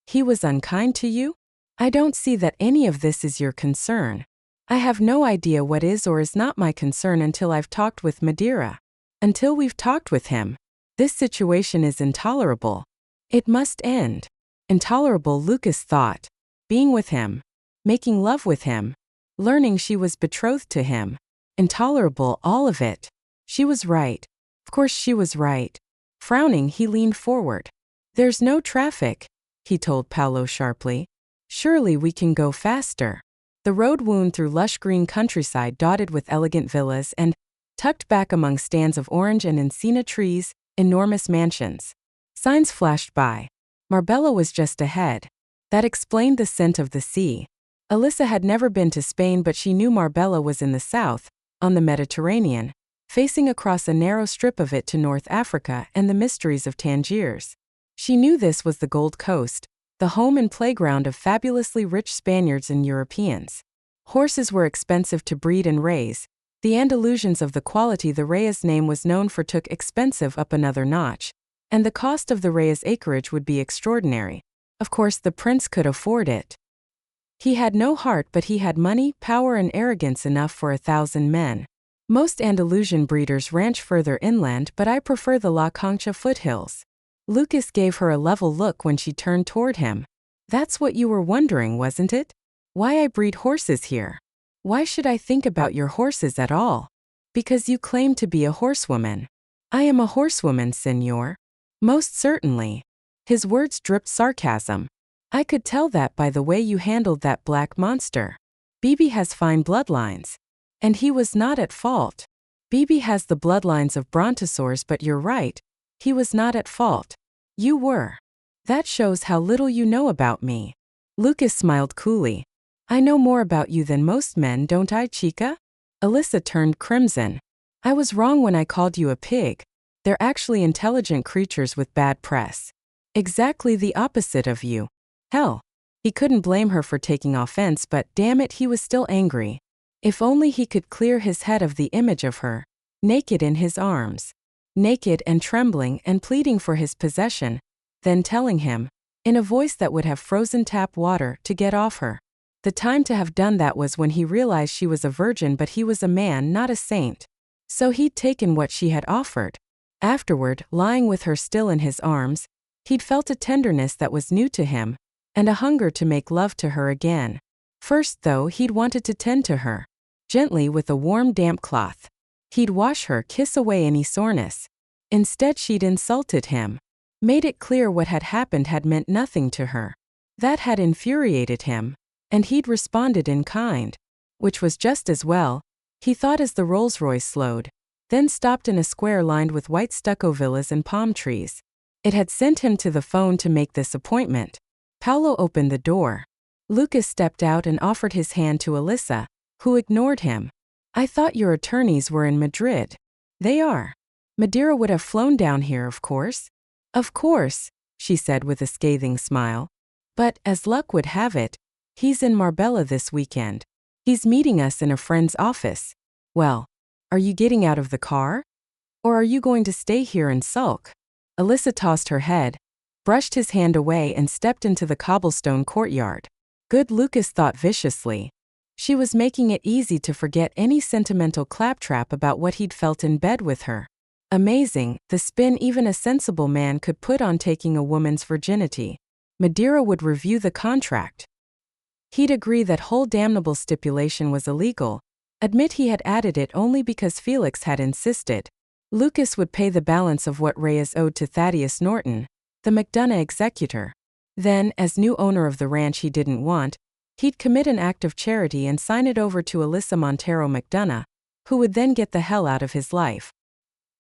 He was unkind to you? I don't see that any of this is your concern. I have no idea what is or is not my concern until I've talked with Madeira. Until we've talked with him. This situation is intolerable. It must end. Intolerable, Lucas thought. Being with him. Making love with him. Learning she was betrothed to him. Intolerable, all of it. She was right. Of course she was right. Frowning, he leaned forward. There's no traffic, he told Paolo sharply. Surely we can go faster. The road wound through lush green countryside dotted with elegant villas and, tucked back among stands of orange and encina trees, enormous mansions. Signs flashed by. Marbella was just ahead. That explained the scent of the sea. Alyssa had never been to Spain, but she knew Marbella was in the south, on the Mediterranean, facing across a narrow strip of it to North Africa and the mysteries of Tangiers. She knew this was the Gold Coast, the home and playground of fabulously rich Spaniards and Europeans. Horses were expensive to breed and raise. The Andalusians of the quality the Reyes name was known for took expensive up another notch, and the cost of the Reyes acreage would be extraordinary. Of course the prince could afford it. He had no heart, but he had money, power and arrogance enough for 1,000 men. Most Andalusian breeders ranch further inland, but I prefer the La Concha foothills. Lucas gave her a level look when she turned toward him. That's what you were wondering, wasn't it? Why I breed horses here. Why should I think about your horses at all? Because you claim to be a horsewoman. I am a horsewoman, senor. Most certainly. His words dripped sarcasm. I could tell that by the way you handled that black monster. Bibi has fine bloodlines. And he was not at fault. Bibi has the bloodlines of brontosaurs, but you're right. He was not at fault. You were. That shows how little you know about me. Lucas smiled coolly. I know more about you than most men, don't I, chica? Alyssa turned crimson. I was wrong when I called you a pig. They're actually intelligent creatures with bad press. Exactly the opposite of you. Hell. He couldn't blame her for taking offense, but damn it, he was still angry. If only he could clear his head of the image of her, naked in his arms. Naked and trembling and pleading for his possession, then telling him, in a voice that would have frozen tap water, to get off her. The time to have done that was when he realized she was a virgin, but he was a man, not a saint. So he'd taken what she had offered. Afterward, lying with her still in his arms, he'd felt a tenderness that was new to him, and a hunger to make love to her again. First, though, he'd wanted to tend to her, gently with a warm damp cloth. He'd wash her, kiss away any soreness. Instead, she'd insulted him. Made it clear what had happened had meant nothing to her. That had infuriated him, and he'd responded in kind. Which was just as well, he thought as the Rolls-Royce slowed, then stopped in a square lined with white stucco villas and palm trees. It had sent him to the phone to make this appointment. Paolo opened the door. Lucas stepped out and offered his hand to Alyssa, who ignored him. I thought your attorneys were in Madrid. They are. Madeira would have flown down here, of course. Of course, she said with a scathing smile. But, as luck would have it, he's in Marbella this weekend. He's meeting us in a friend's office. Well, are you getting out of the car? Or are you going to stay here and sulk? Alyssa tossed her head, brushed his hand away and stepped into the cobblestone courtyard. Good, Lucas thought viciously. She was making it easy to forget any sentimental claptrap about what he'd felt in bed with her. Amazing, the spin even a sensible man could put on taking a woman's virginity. Madeira would review the contract. He'd agree that whole damnable stipulation was illegal, admit he had added it only because Felix had insisted. Lucas would pay the balance of what Reyes owed to Thaddeus Norton, the McDonough executor. Then, as new owner of the ranch he didn't want, he'd commit an act of charity and sign it over to Alyssa Montero McDonough, who would then get the hell out of his life.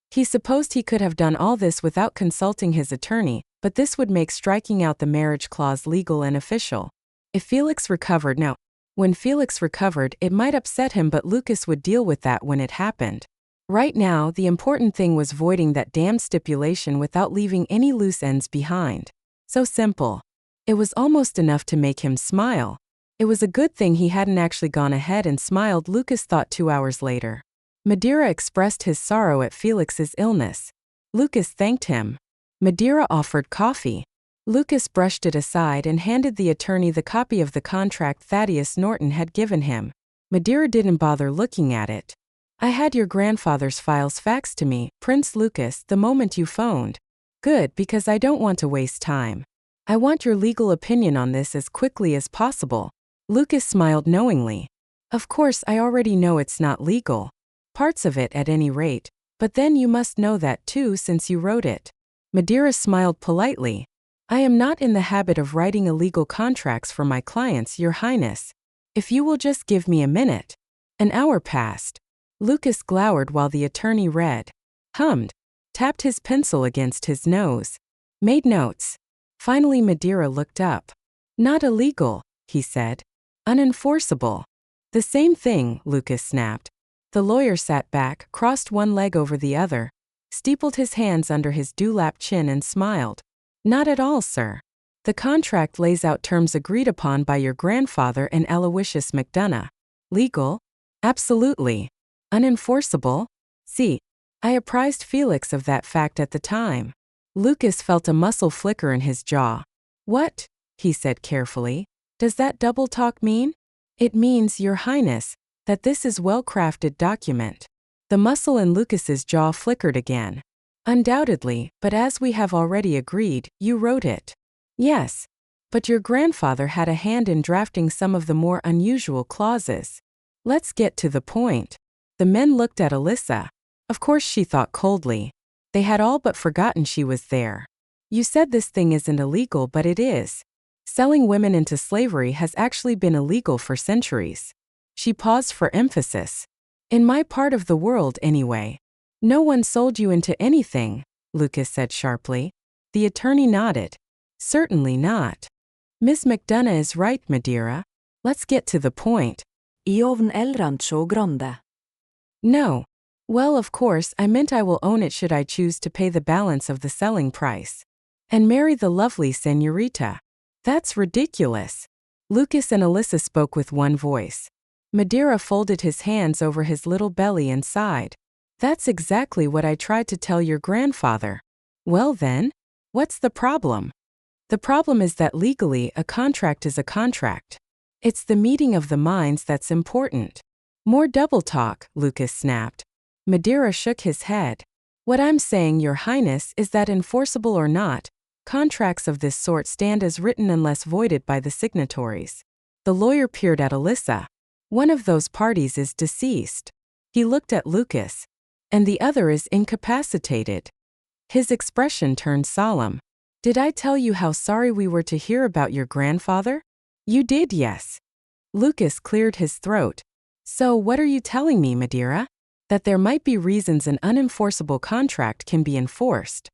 He supposed he could have done all this without consulting his attorney, but this would make striking out the marriage clause legal and official. If Felix recovered now, when Felix recovered, it might upset him, but Lucas would deal with that when it happened. Right now, the important thing was voiding that damned stipulation without leaving any loose ends behind. So simple. It was almost enough to make him smile. It was a good thing he hadn't actually gone ahead and smiled, Lucas thought 2 hours later. Madeira expressed his sorrow at Felix's illness. Lucas thanked him. Madeira offered coffee. Lucas brushed it aside and handed the attorney the copy of the contract Thaddeus Norton had given him. Madeira didn't bother looking at it. I had your grandfather's files faxed to me, Prince Lucas, the moment you phoned. Good, because I don't want to waste time. I want your legal opinion on this as quickly as possible. Lucas smiled knowingly. Of course, I already know it's not legal. Parts of it at any rate, but then you must know that too since you wrote it. Madeira smiled politely. I am not in the habit of writing illegal contracts for my clients, Your Highness. If you will just give me a minute. An hour passed. Lucas glowered while the attorney read, hummed, tapped his pencil against his nose, made notes. Finally Madeira looked up. Not illegal, he said. Unenforceable. The same thing, Lucas snapped. The lawyer sat back, crossed one leg over the other, steepled his hands under his dewlap chin and smiled. Not at all, sir. The contract lays out terms agreed upon by your grandfather and Aloysius McDonough. Legal? Absolutely. Unenforceable? See, I apprised Felix of that fact at the time. Lucas felt a muscle flicker in his jaw. What? He said carefully. Does that double talk mean? It means, Your Highness, that this is well-crafted document. The muscle in Lucas's jaw flickered again. Undoubtedly, but as we have already agreed, you wrote it. Yes. But your grandfather had a hand in drafting some of the more unusual clauses. Let's get to the point. The men looked at Alyssa. Of course, she thought coldly. They had all but forgotten she was there. You said this thing isn't illegal, but it is. Selling women into slavery has actually been illegal for centuries. She paused for emphasis. In my part of the world, anyway. No one sold you into anything, Lucas said sharply. The attorney nodded. Certainly not. Miss McDonough is right, Madeira. Let's get to the point. Iovn el rancho grande. No. Well, of course, I meant I will own it should I choose to pay the balance of the selling price. And marry the lovely señorita. That's ridiculous. Lucas and Alyssa spoke with one voice. Madeira folded his hands over his little belly and sighed. That's exactly what I tried to tell your grandfather. Well then, what's the problem? The problem is that legally a contract is a contract. It's the meeting of the minds that's important. More double talk, Lucas snapped. Madeira shook his head. What I'm saying, Your Highness, is that enforceable or not, contracts of this sort stand as written unless voided by the signatories. The lawyer peered at Alyssa. One of those parties is deceased. He looked at Lucas. And the other is incapacitated. His expression turned solemn. Did I tell you how sorry we were to hear about your grandfather? You did, yes. Lucas cleared his throat. So what are you telling me, Madeira? That there might be reasons an unenforceable contract can be enforced.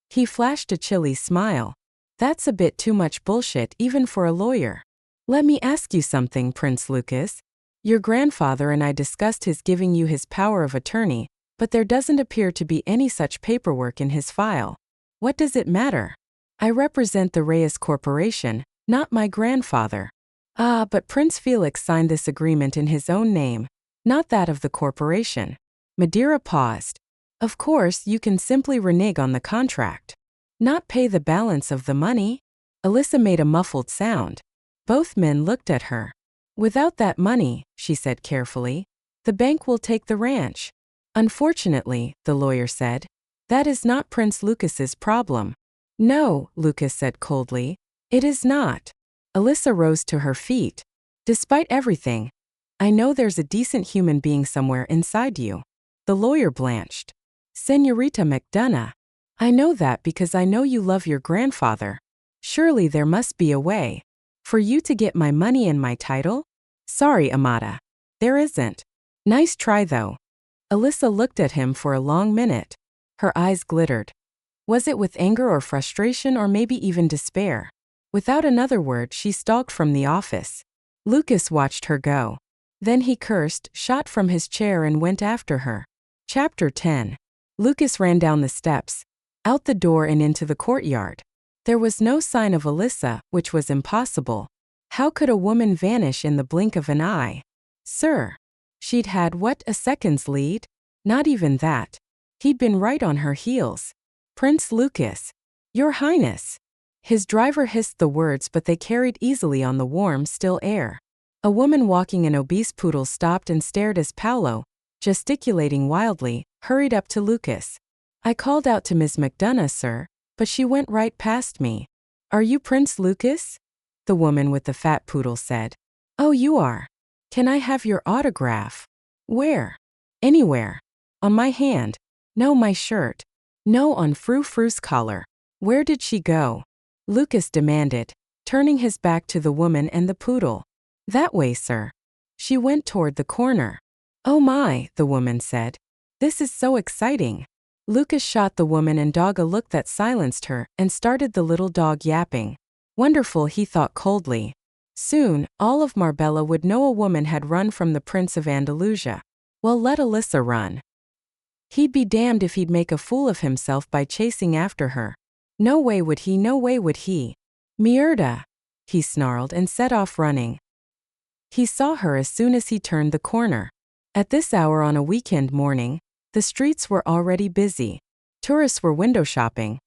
He flashed a chilly smile. That's a bit too much bullshit even for a lawyer. Let me ask you something, Prince Lucas. Your grandfather and I discussed his giving you his power of attorney, but there doesn't appear to be any such paperwork in his file. What does it matter? I represent the Reyes Corporation, not my grandfather. Ah, but Prince Felix signed this agreement in his own name, not that of the corporation. Madeira paused. Of course, you can simply renege on the contract. Not pay the balance of the money? Alyssa made a muffled sound. Both men looked at her. Without that money, she said carefully, the bank will take the ranch. Unfortunately, the lawyer said, that is not Prince Lucas's problem. No, Lucas said coldly, it is not. Alyssa rose to her feet. Despite everything, I know there's a decent human being somewhere inside you. The lawyer blanched. Señorita McDonough, I know that because I know you love your grandfather. Surely there must be a way. For you to get my money and my title? Sorry, Amada. There isn't. Nice try though. Alyssa looked at him for a long minute. Her eyes glittered. Was it with anger or frustration or maybe even despair? Without another word, she stalked from the office. Lucas watched her go. Then he cursed, shot from his chair and went after her. Chapter 10. Lucas ran down the steps, out the door and into the courtyard. There was no sign of Alyssa, which was impossible. How could a woman vanish in the blink of an eye? Sir. She'd had what, a second's lead? Not even that. He'd been right on her heels. Prince Lucas. Your Highness. His driver hissed the words, but they carried easily on the warm, still air. A woman walking an obese poodle stopped and stared as Paolo, gesticulating wildly, hurried up to Lucas. I called out to Miss McDonough, sir, but she went right past me. Are you Prince Lucas? The woman with the fat poodle said. Oh, you are. Can I have your autograph? Where? Anywhere. On my hand. No, my shirt. No, on Frou-Frou's collar. Where did she go? Lucas demanded, turning his back to the woman and the poodle. That way, sir. She went toward the corner. Oh my, the woman said. This is so exciting. Lucas shot the woman and dog a look that silenced her and started the little dog yapping. Wonderful, he thought coldly. Soon, all of Marbella would know a woman had run from the Prince of Andalusia. Well, let Alyssa run. He'd be damned if he'd make a fool of himself by chasing after her. No way would he, no way would he. Mierda, he snarled and set off running. He saw her as soon as he turned the corner. At this hour on a weekend morning, the streets were already busy. Tourists were window shopping.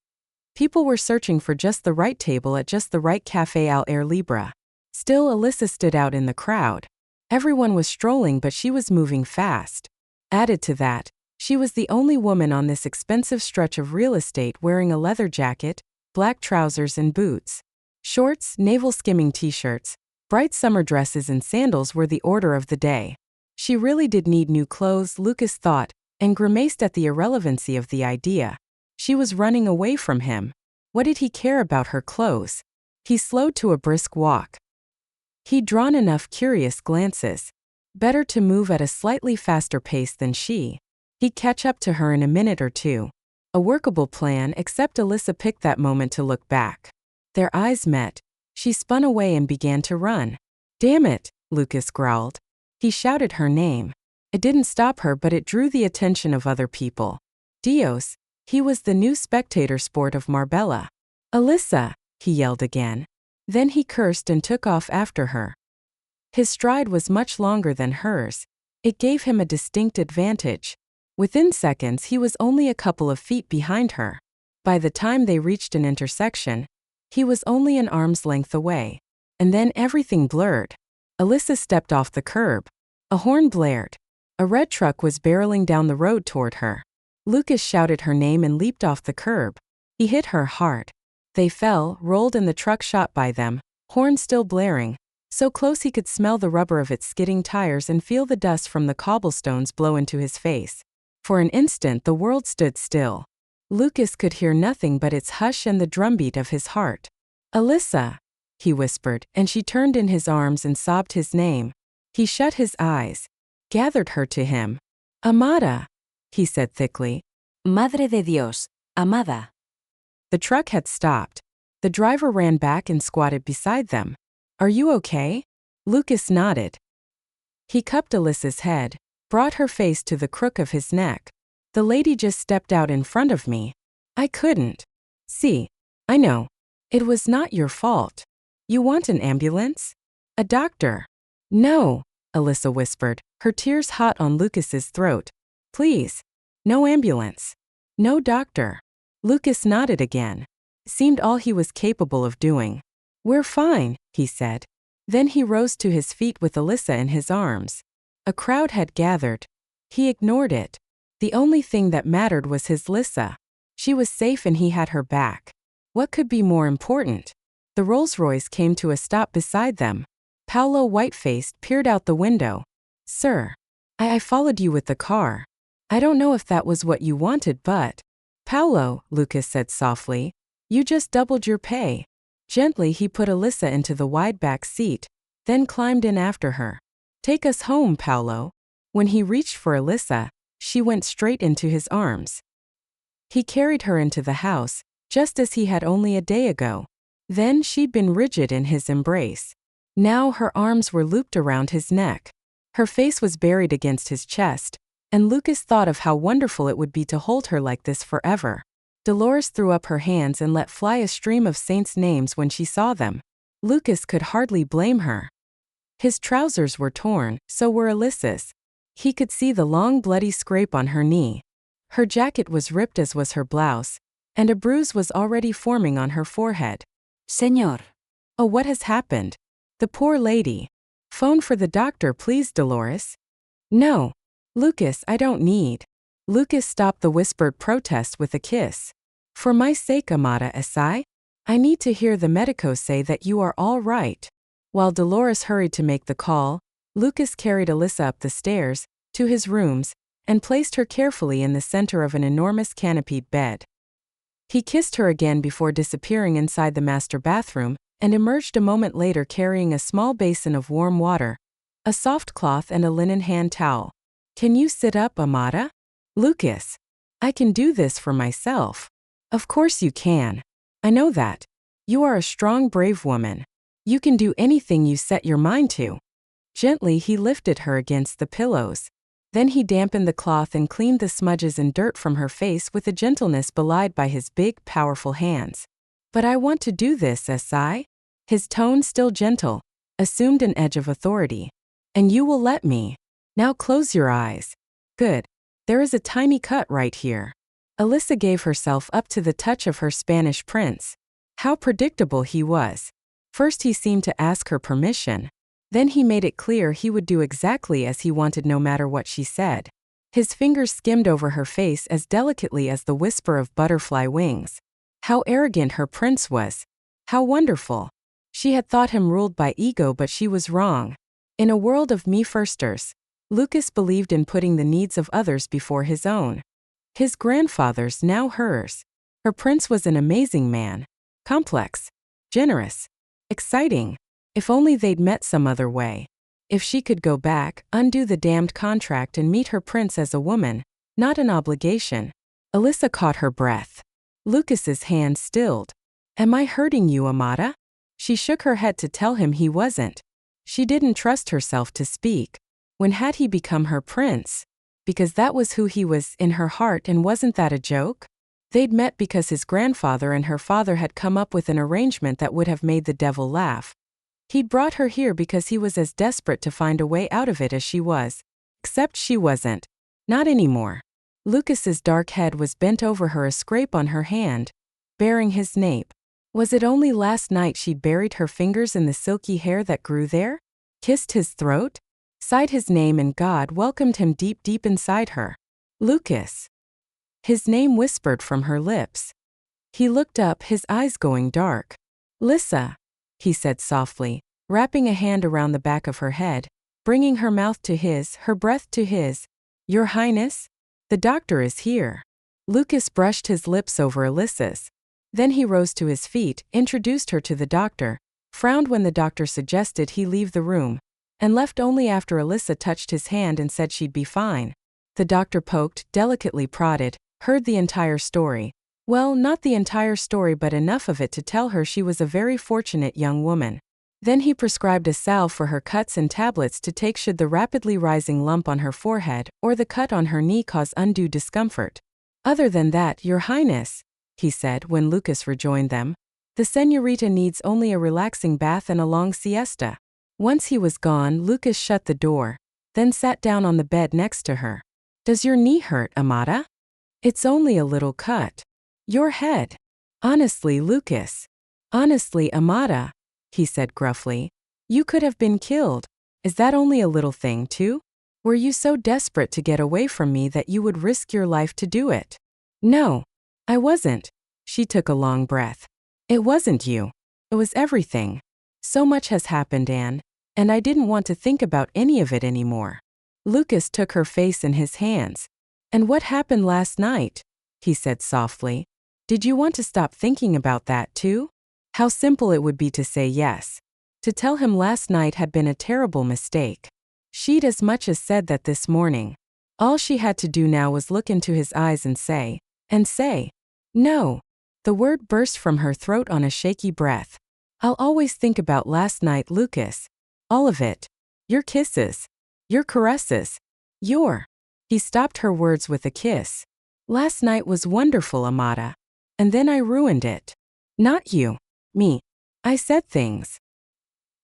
People were searching for just the right table at just the right café al air libre. Still, Alyssa stood out in the crowd. Everyone was strolling, but she was moving fast. Added to that, she was the only woman on this expensive stretch of real estate wearing a leather jacket, black trousers and boots. Shorts, navel-skimming t-shirts, bright summer dresses and sandals were the order of the day. She really did need new clothes, Lucas thought, and grimaced at the irrelevancy of the idea. She was running away from him. What did he care about her clothes? He slowed to a brisk walk. He'd drawn enough curious glances. Better to move at a slightly faster pace than she. He'd catch up to her in a minute or two. A workable plan, except Alyssa picked that moment to look back. Their eyes met. She spun away and began to run. Damn it, Lucas growled. He shouted her name. It didn't stop her, but it drew the attention of other people. Dios, he was the new spectator sport of Marbella. Alyssa, he yelled again. Then he cursed and took off after her. His stride was much longer than hers. It gave him a distinct advantage. Within seconds, he was only a couple of feet behind her. By the time they reached an intersection, he was only an arm's length away. And then everything blurred. Alyssa stepped off the curb. A horn blared. A red truck was barreling down the road toward her. Lucas shouted her name and leaped off the curb. He hit her hard. They fell, rolled, and the truck shot by them, horn still blaring, so close he could smell the rubber of its skidding tires and feel the dust from the cobblestones blow into his face. For an instant the world stood still. Lucas could hear nothing but its hush and the drumbeat of his heart. Alyssa, he whispered, and she turned in his arms and sobbed his name. He shut his eyes, gathered her to him. Amada, he said thickly. Madre de Dios, Amada. The truck had stopped. The driver ran back and squatted beside them. Are you okay? Lucas nodded. He cupped Alyssa's head, brought her face to the crook of his neck. The lady just stepped out in front of me. I couldn't. See. I know. It was not your fault. You want an ambulance? A doctor? No, Alyssa whispered, her tears hot on Lucas's throat. Please. No ambulance. No doctor. Lucas nodded again. Seemed all he was capable of doing. We're fine, he said. Then he rose to his feet with Alyssa in his arms. A crowd had gathered. He ignored it. The only thing that mattered was his Lyssa. She was safe and he had her back. What could be more important? The Rolls-Royce came to a stop beside them. Paolo, white-faced, peered out the window. Sir. I followed you with the car. I don't know if that was what you wanted, but… Paolo, Lucas said softly, you just doubled your pay. Gently he put Alyssa into the wide back seat, then climbed in after her. Take us home, Paolo. When he reached for Alyssa, she went straight into his arms. He carried her into the house, just as he had only a day ago. Then she'd been rigid in his embrace. Now her arms were looped around his neck. Her face was buried against his chest, and Lucas thought of how wonderful it would be to hold her like this forever. Dolores threw up her hands and let fly a stream of saints' names when she saw them. Lucas could hardly blame her. His trousers were torn, so were Alyssa's. He could see the long bloody scrape on her knee. Her jacket was ripped as was her blouse, and a bruise was already forming on her forehead. Señor. Oh, what has happened? The poor lady. Phone for the doctor, please, Dolores. No. Lucas, I don't need. Lucas stopped the whispered protest with a kiss. For my sake, Amada Esai, I need to hear the medicos say that you are all right. While Dolores hurried to make the call, Lucas carried Alyssa up the stairs, to his rooms, and placed her carefully in the center of an enormous canopied bed. He kissed her again before disappearing inside the master bathroom, and emerged a moment later carrying a small basin of warm water, a soft cloth and a linen hand towel. Can you sit up, Amada? Lucas. I can do this for myself. Of course you can. I know that. You are a strong, brave woman. You can do anything you set your mind to. Gently he lifted her against the pillows. Then he dampened the cloth and cleaned the smudges and dirt from her face with a gentleness belied by his big, powerful hands. But I want to do this, Esai. His tone, still gentle, assumed an edge of authority. And you will let me. Now close your eyes. Good. There is a tiny cut right here. Alyssa gave herself up to the touch of her Spanish prince. How predictable he was. First he seemed to ask her permission. Then he made it clear he would do exactly as he wanted no matter what she said. His fingers skimmed over her face as delicately as the whisper of butterfly wings. How arrogant her prince was. How wonderful. She had thought him ruled by ego, but she was wrong. In a world of me-firsters, Lucas believed in putting the needs of others before his own. His grandfather's, now hers. Her prince was an amazing man. Complex. Generous. Exciting. If only they'd met some other way. If she could go back, undo the damned contract and meet her prince as a woman, not an obligation. Alyssa caught her breath. Lucas's hand stilled. Am I hurting you, Amada? She shook her head to tell him he wasn't. She didn't trust herself to speak. When had he become her prince? Because that was who he was in her heart, and wasn't that a joke? They'd met because his grandfather and her father had come up with an arrangement that would have made the devil laugh. He'd brought her here because he was as desperate to find a way out of it as she was. Except she wasn't. Not anymore. Lucas's dark head was bent over her, a scrape on her hand, bearing his nape. Was it only last night she'd buried her fingers in the silky hair that grew there? Kissed his throat? Sighed his name, and God welcomed him deep, deep inside her. Lucas. His name whispered from her lips. He looked up, his eyes going dark. Lyssa, he said softly, wrapping a hand around the back of her head, bringing her mouth to his, her breath to his. Your Highness? The doctor is here. Lucas brushed his lips over Alyssa's. Then he rose to his feet, introduced her to the doctor, frowned when the doctor suggested he leave the room, and left only after Alyssa touched his hand and said she'd be fine. The doctor poked, delicately prodded, heard the entire story. Well, not the entire story, but enough of it to tell her she was a very fortunate young woman. Then he prescribed a salve for her cuts and tablets to take should the rapidly rising lump on her forehead or the cut on her knee cause undue discomfort. Other than that, Your Highness, he said when Lucas rejoined them, the señorita needs only a relaxing bath and a long siesta. Once he was gone, Lucas shut the door, then sat down on the bed next to her. Does your knee hurt, Amata? It's only a little cut. Your head. Honestly, Lucas. Honestly, Amata, he said gruffly. You could have been killed. Is that only a little thing, too? Were you so desperate to get away from me that you would risk your life to do it? No, I wasn't. She took a long breath. It wasn't you. It was everything. So much has happened, Anne, and I didn't want to think about any of it anymore. Lucas took her face in his hands. And what happened last night? He said softly. Did you want to stop thinking about that too? How simple it would be to say yes. To tell him last night had been a terrible mistake. She'd as much as said that this morning. All she had to do now was look into his eyes and say, no. The word burst from her throat on a shaky breath. I'll always think about last night, Lucas. All of it. Your kisses. Your caresses. He stopped her words with a kiss. Last night was wonderful, Amata. And then I ruined it. Not you. Me. I said things.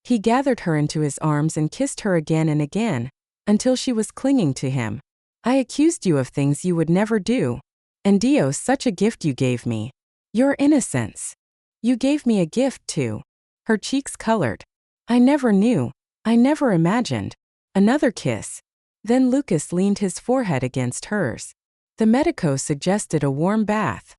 He gathered her into his arms and kissed her again and again, until she was clinging to him. I accused you of things you would never do. And Dios, such a gift you gave me. Your innocence. You gave me a gift too. Her cheeks colored. I never knew. I never imagined. Another kiss. Then Lucas leaned his forehead against hers. The medico suggested a warm bath.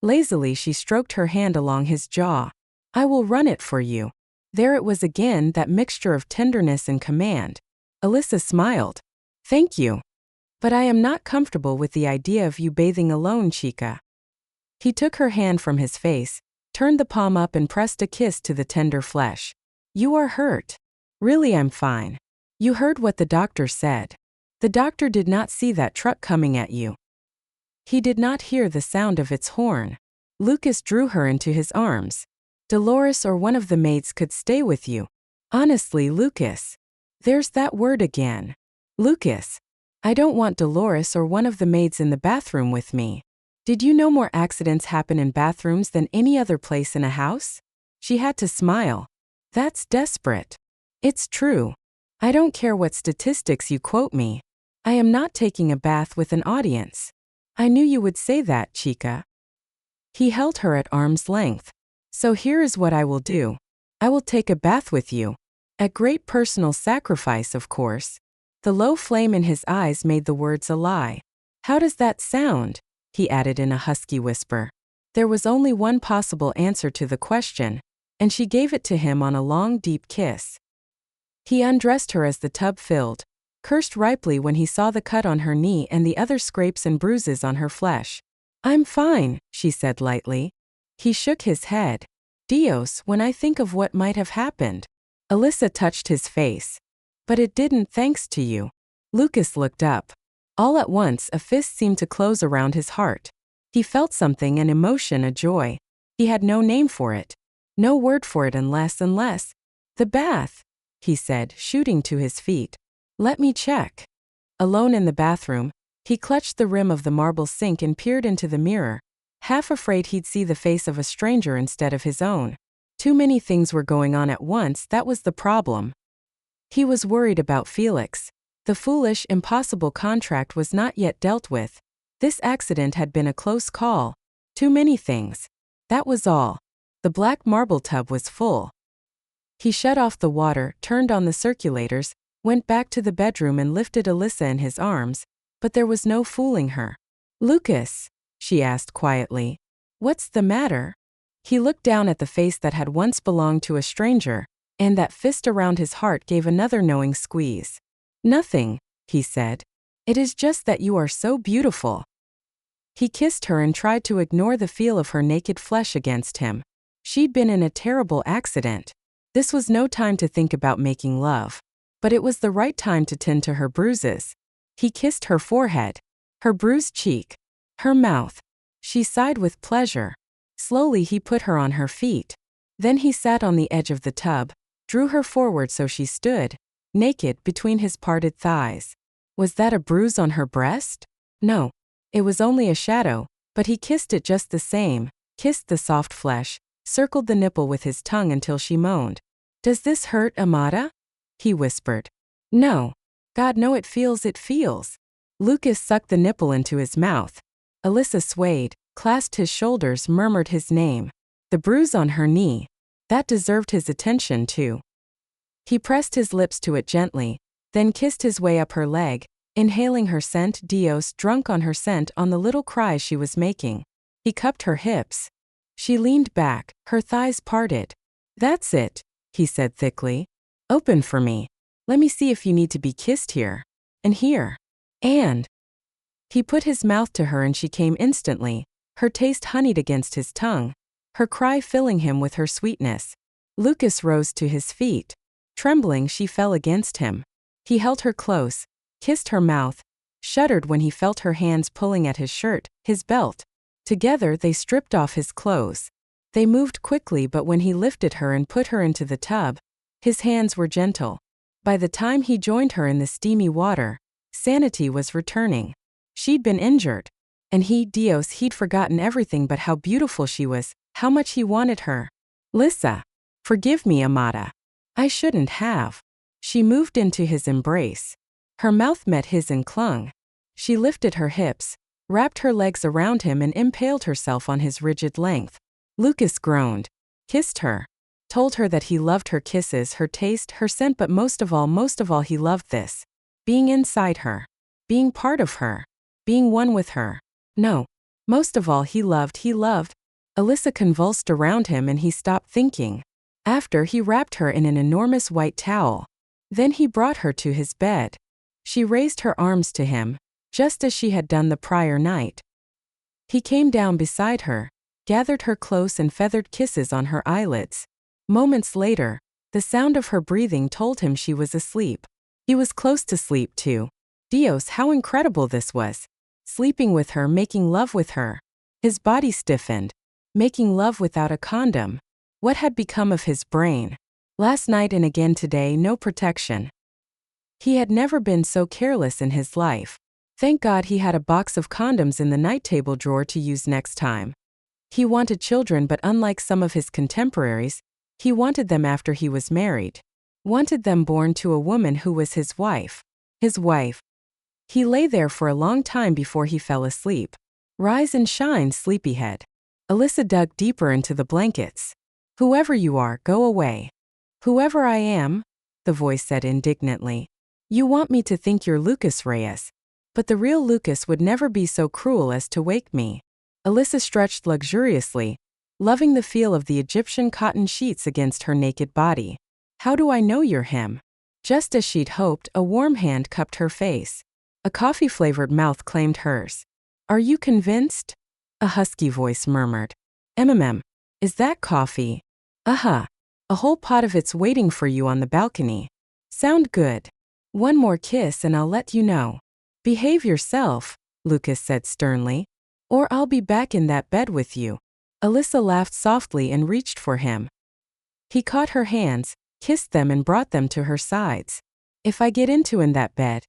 Lazily she stroked her hand along his jaw. I will run it for you. There it was again, that mixture of tenderness and command. Alyssa smiled. Thank you. But I am not comfortable with the idea of you bathing alone, chica. He took her hand from his face, turned the palm up and pressed a kiss to the tender flesh. You are hurt. Really, I'm fine. You heard what the doctor said. The doctor did not see that truck coming at you. He did not hear the sound of its horn. Lucas drew her into his arms. Dolores or one of the maids could stay with you. Honestly, Lucas. There's that word again. Lucas. I don't want Dolores or one of the maids in the bathroom with me. Did you know more accidents happen in bathrooms than any other place in a house? She had to smile. That's desperate. It's true. I don't care what statistics you quote me. I am not taking a bath with an audience. I knew you would say that, chica. He held her at arm's length. So here is what I will do. I will take a bath with you. At great personal sacrifice, of course. The low flame in his eyes made the words a lie. How does that sound? He added in a husky whisper. There was only one possible answer to the question, and she gave it to him on a long, deep kiss. He undressed her as the tub filled, cursed ripely when he saw the cut on her knee and the other scrapes and bruises on her flesh. I'm fine, she said lightly. He shook his head. Dios, when I think of what might have happened. Alyssa touched his face. But it didn't, thanks to you. Lucas looked up. All at once, a fist seemed to close around his heart. He felt something, an emotion, a joy. He had no name for it. No word for it unless. The bath, he said, shooting to his feet. Let me check. Alone in the bathroom, he clutched the rim of the marble sink and peered into the mirror, half afraid he'd see the face of a stranger instead of his own. Too many things were going on at once, that was the problem. He was worried about Felix. The foolish, impossible contract was not yet dealt with. This accident had been a close call. Too many things. That was all. The black marble tub was full. He shut off the water, turned on the circulators, went back to the bedroom and lifted Alyssa in his arms, but there was no fooling her. Lucas, she asked quietly. What's the matter? He looked down at the face that had once belonged to a stranger, and that fist around his heart gave another knowing squeeze. Nothing, he said. It is just that you are so beautiful. He kissed her and tried to ignore the feel of her naked flesh against him. She'd been in a terrible accident. This was no time to think about making love. But it was the right time to tend to her bruises. He kissed her forehead, her bruised cheek, her mouth. She sighed with pleasure. Slowly he put her on her feet. Then he sat on the edge of the tub, drew her forward so she stood, naked between his parted thighs. Was that a bruise on her breast? No. It was only a shadow, but he kissed it just the same, kissed the soft flesh, circled the nipple with his tongue until she moaned. "Does this hurt, Amata?" he whispered. "No. God, no, it feels. Lucas sucked the nipple into his mouth. Alyssa swayed, clasped his shoulders, murmured his name. The bruise on her knee. That deserved his attention too. He pressed his lips to it gently, then kissed his way up her leg, inhaling her scent, Dios, drunk on her scent, on the little cries she was making. He cupped her hips. She leaned back, her thighs parted. "That's it," he said thickly. "Open for me. Let me see if you need to be kissed here. And here. And." He put his mouth to her and she came instantly, her taste honeyed against his tongue, her cry filling him with her sweetness. Lucas rose to his feet. Trembling, she fell against him. He held her close, kissed her mouth, shuddered when he felt her hands pulling at his shirt, his belt. Together they stripped off his clothes. They moved quickly, but when he lifted her and put her into the tub, his hands were gentle. By the time he joined her in the steamy water, sanity was returning. She'd been injured. And Dios, he'd forgotten everything but how beautiful she was, how much he wanted her. "Lissa. Forgive me, Amata. I shouldn't have." She moved into his embrace. Her mouth met his and clung. She lifted her hips, wrapped her legs around him and impaled herself on his rigid length. Lucas groaned, kissed her, told her that he loved her kisses, her taste, her scent, but most of all he loved this. Being inside her. Being part of her. Being one with her. No. Most of all he loved. Alyssa convulsed around him and he stopped thinking. After, he wrapped her in an enormous white towel. Then he brought her to his bed. She raised her arms to him, just as she had done the prior night. He came down beside her, gathered her close and feathered kisses on her eyelids. Moments later, the sound of her breathing told him she was asleep. He was close to sleep too. Dios, how incredible this was. Sleeping with her, making love with her. His body stiffened. Making love without a condom. What had become of his brain? Last night and again today, no protection. He had never been so careless in his life. Thank God he had a box of condoms in the night table drawer to use next time. He wanted children, but unlike some of his contemporaries, he wanted them after he was married. Wanted them born to a woman who was his wife. His wife. He lay there for a long time before he fell asleep. "Rise and shine, sleepyhead." Alyssa dug deeper into the blankets. "Whoever you are, go away." "Whoever I am," the voice said indignantly. "You want me to think you're Lucas Reyes. But the real Lucas would never be so cruel as to wake me." Alyssa stretched luxuriously, loving the feel of the Egyptian cotton sheets against her naked body. "How do I know you're him?" Just as she'd hoped, a warm hand cupped her face. A coffee-flavored mouth claimed hers. "Are you convinced?" a husky voice murmured. Is that coffee?" "Uh-huh. A whole pot of it's waiting for you on the balcony." "Sound good. One more kiss and I'll let you know." "Behave yourself," Lucas said sternly, "or I'll be back in that bed with you." Alyssa laughed softly and reached for him. He caught her hands, kissed them and brought them to her sides. "If I get into in that bed,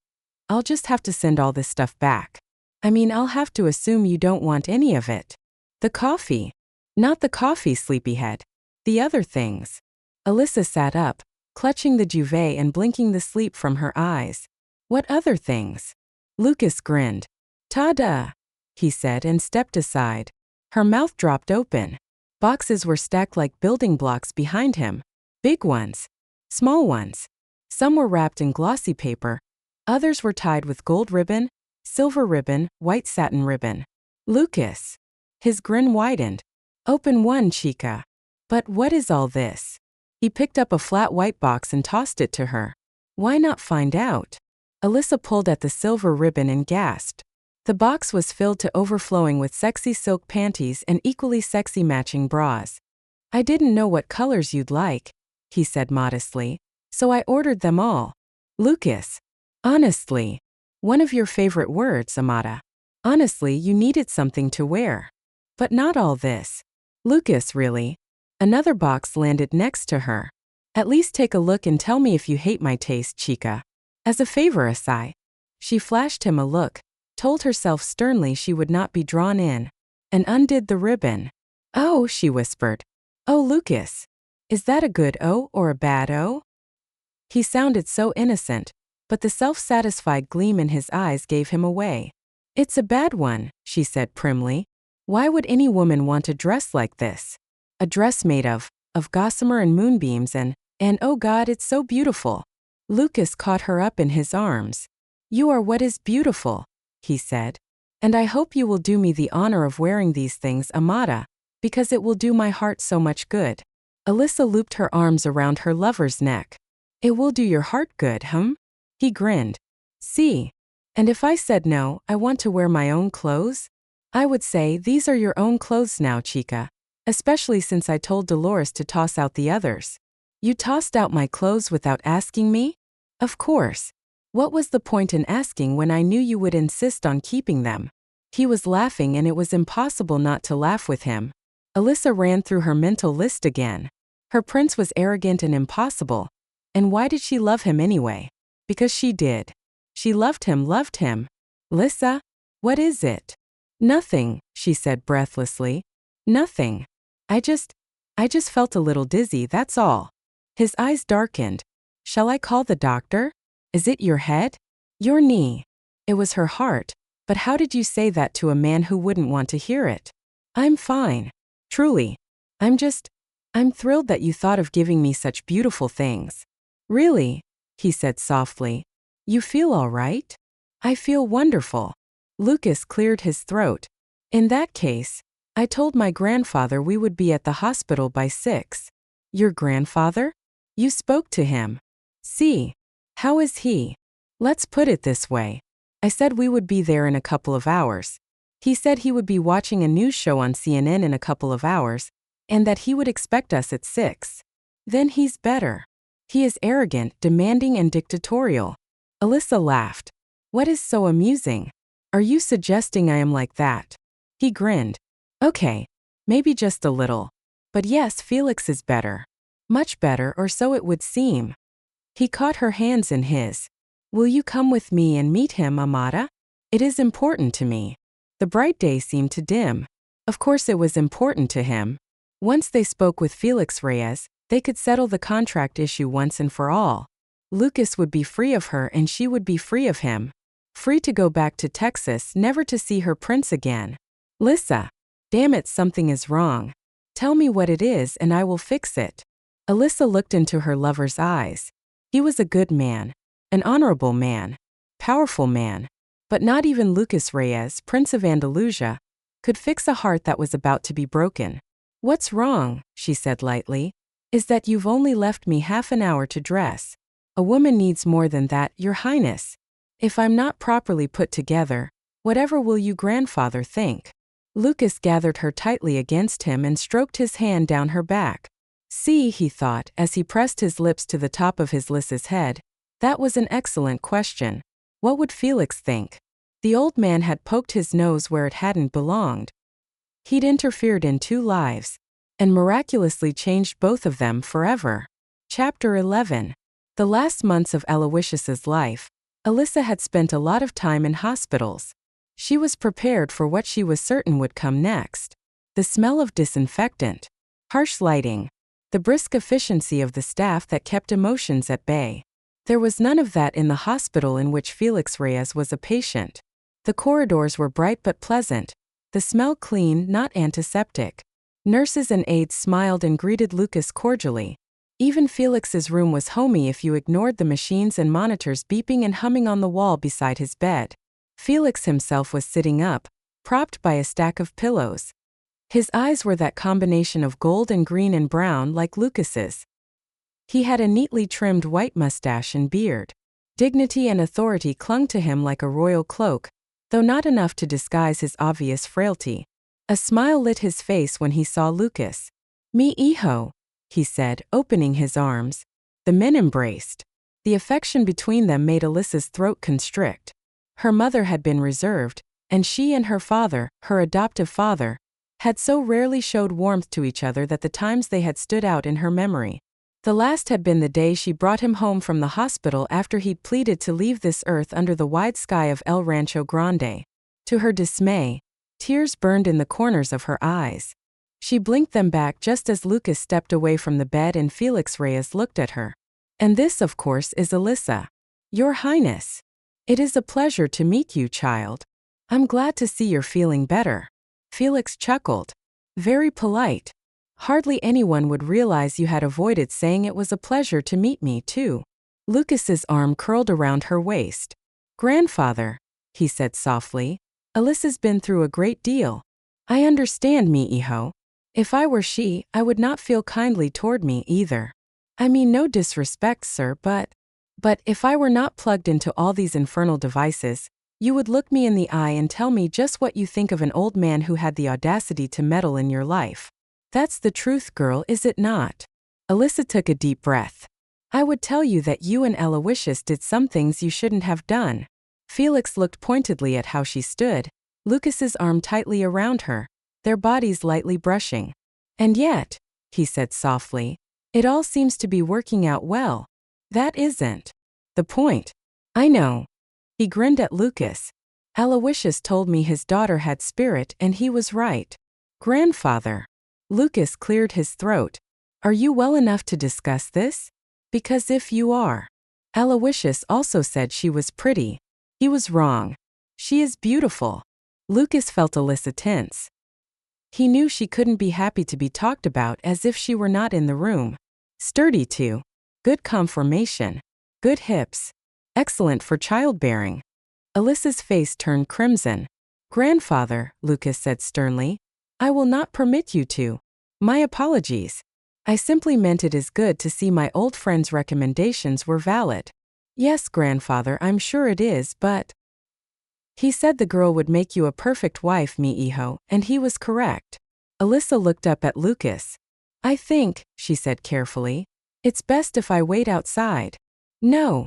I'll just have to send all this stuff back. I'll have to assume you don't want any of it." "The coffee." "Not the coffee, sleepyhead. The other things." Alyssa sat up, clutching the duvet and blinking the sleep from her eyes. "What other things?" Lucas grinned. "Ta-da," he said and stepped aside. Her mouth dropped open. Boxes were stacked like building blocks behind him. Big ones. Small ones. Some were wrapped in glossy paper. Others were tied with gold ribbon, silver ribbon, white satin ribbon. "Lucas." His grin widened. "Open one, chica." "But what is all this?" He picked up a flat white box and tossed it to her. "Why not find out?" Alyssa pulled at the silver ribbon and gasped. The box was filled to overflowing with sexy silk panties and equally sexy matching bras. "I didn't know what colors you'd like," he said modestly, "so I ordered them all." "Lucas. Honestly. One of your favorite words, Amata. Honestly, you needed something to wear. But not all this." "Lucas, really? Another box landed next to her. At least take a look and tell me if you hate my taste, chica. As a favor, Asai. She flashed him a look, told herself sternly she would not be drawn in, and undid the ribbon. Oh, she whispered. Oh, Lucas. Is that a good O or a bad O? He sounded so innocent, but the self-satisfied gleam in his eyes gave him away. It's a bad one, she said primly. Why would any woman want a dress like this? A dress made of gossamer and moonbeams and oh God, it's so beautiful. Lucas caught her up in his arms. You are what is beautiful, he said. And I hope you will do me the honor of wearing these things, Amada, because it will do my heart so much good. Alyssa looped her arms around her lover's neck. It will do your heart good, He grinned. See. And if I said no, I want to wear my own clothes? I would say, these are your own clothes now, chica. Especially since I told Dolores to toss out the others. You tossed out my clothes without asking me? Of course. What was the point in asking when I knew you would insist on keeping them? He was laughing and it was impossible not to laugh with him. Alyssa ran through her mental list again. Her prince was arrogant and impossible. And why did she love him anyway? Because she did. She loved him. Lissa? What is it? Nothing, she said breathlessly. Nothing. I just felt a little dizzy, that's all. His eyes darkened. Shall I call the doctor? Is it your head? Your knee. It was her heart, but how did you say that to a man who wouldn't want to hear it? I'm fine. Truly. I'm thrilled that you thought of giving me such beautiful things. Really? He said softly. You feel all right? I feel wonderful. Lucas cleared his throat. In that case, I told my grandfather we would be at the hospital by 6. Your grandfather? You spoke to him. See. How is he? Let's put it this way. I said we would be there in a couple of hours. He said he would be watching a news show on CNN in a couple of hours, and that he would expect us at 6. Then he's better. He is arrogant, demanding, and dictatorial. Alyssa laughed. What is so amusing? Are you suggesting I am like that? He grinned. Okay, maybe just a little. But yes, Felix is better. Much better, or so it would seem. He caught her hands in his. Will you come with me and meet him, Amada? It is important to me. The bright day seemed to dim. Of course it was important to him. Once they spoke with Felix Reyes, they could settle the contract issue once and for all. Lucas would be free of her and she would be free of him. Free to go back to Texas, never to see her prince again. Lissa. Damn it, something is wrong. Tell me what it is and I will fix it. Alyssa looked into her lover's eyes. He was a good man. An honorable man. Powerful man. But not even Lucas Reyes, Prince of Andalusia, could fix a heart that was about to be broken. What's wrong, she said lightly, is that you've only left me half an hour to dress. A woman needs more than that, Your Highness. If I'm not properly put together, whatever will you grandfather think? Lucas gathered her tightly against him and stroked his hand down her back. See, he thought, as he pressed his lips to the top of his Lissa's head, that was an excellent question. What would Felix think? The old man had poked his nose where it hadn't belonged. He'd interfered in 2 lives, and miraculously changed both of them forever. Chapter 11. The last months of Aloysius's life, Alyssa had spent a lot of time in hospitals. She was prepared for what she was certain would come next. The smell of disinfectant, harsh lighting, the brisk efficiency of the staff that kept emotions at bay. There was none of that in the hospital in which Felix Reyes was a patient. The corridors were bright but pleasant, the smell clean, not antiseptic. Nurses and aides smiled and greeted Lucas cordially. Even Felix's room was homey if you ignored the machines and monitors beeping and humming on the wall beside his bed. Felix himself was sitting up, propped by a stack of pillows. His eyes were that combination of gold and green and brown like Lucas's. He had a neatly trimmed white mustache and beard. Dignity and authority clung to him like a royal cloak, though not enough to disguise his obvious frailty. A smile lit his face when he saw Lucas. Mi hijo, he said, opening his arms. The men embraced. The affection between them made Alyssa's throat constrict. Her mother had been reserved, and she and her father, her adoptive father, had so rarely showed warmth to each other that the times they had stood out in her memory. The last had been the day she brought him home from the hospital after he'd pleaded to leave this earth under the wide sky of El Rancho Grande. To her dismay, tears burned in the corners of her eyes. She blinked them back just as Lucas stepped away from the bed and Felix Reyes looked at her. "And this, of course, is Alyssa. Your Highness. It is a pleasure to meet you, child. I'm glad to see you're feeling better." Felix chuckled. "Very polite. Hardly anyone would realize you had avoided saying it was a pleasure to meet me, too." Lucas's arm curled around her waist. "Grandfather," he said softly, "Alyssa's been through a great deal. I understand, mi hijo. If I were she, I would not feel kindly toward me either. I mean no disrespect, sir, but if I were not plugged into all these infernal devices, you would look me in the eye and tell me just what you think of an old man who had the audacity to meddle in your life. That's the truth, girl, is it not?" Alyssa took a deep breath. "I would tell you that you and Aloysius did some things you shouldn't have done." Felix looked pointedly at how she stood, Lucas's arm tightly around her, their bodies lightly brushing. "And yet," he said softly, "it all seems to be working out well. That isn't the point." "I know." He grinned at Lucas. "Aloysius told me his daughter had spirit and he was right." "Grandfather." Lucas cleared his throat. "Are you well enough to discuss this? Because if you are. Aloysius also said she was pretty. He was wrong. She is beautiful." Lucas felt Alyssa tense. He knew she couldn't be happy to be talked about as if she were not in the room. Sturdy too. Good conformation. Good hips. Excellent for childbearing. Alyssa's face turned crimson. "Grandfather," Lucas said sternly, "I will not permit you to. My apologies. I simply meant it is good to see my old friend's recommendations were valid." "Yes, grandfather, I'm sure it is, but..." "He said the girl would make you a perfect wife, mi hijo, and he was correct." Alyssa looked up at Lucas. "I think," she said carefully, "it's best if I wait outside." "No."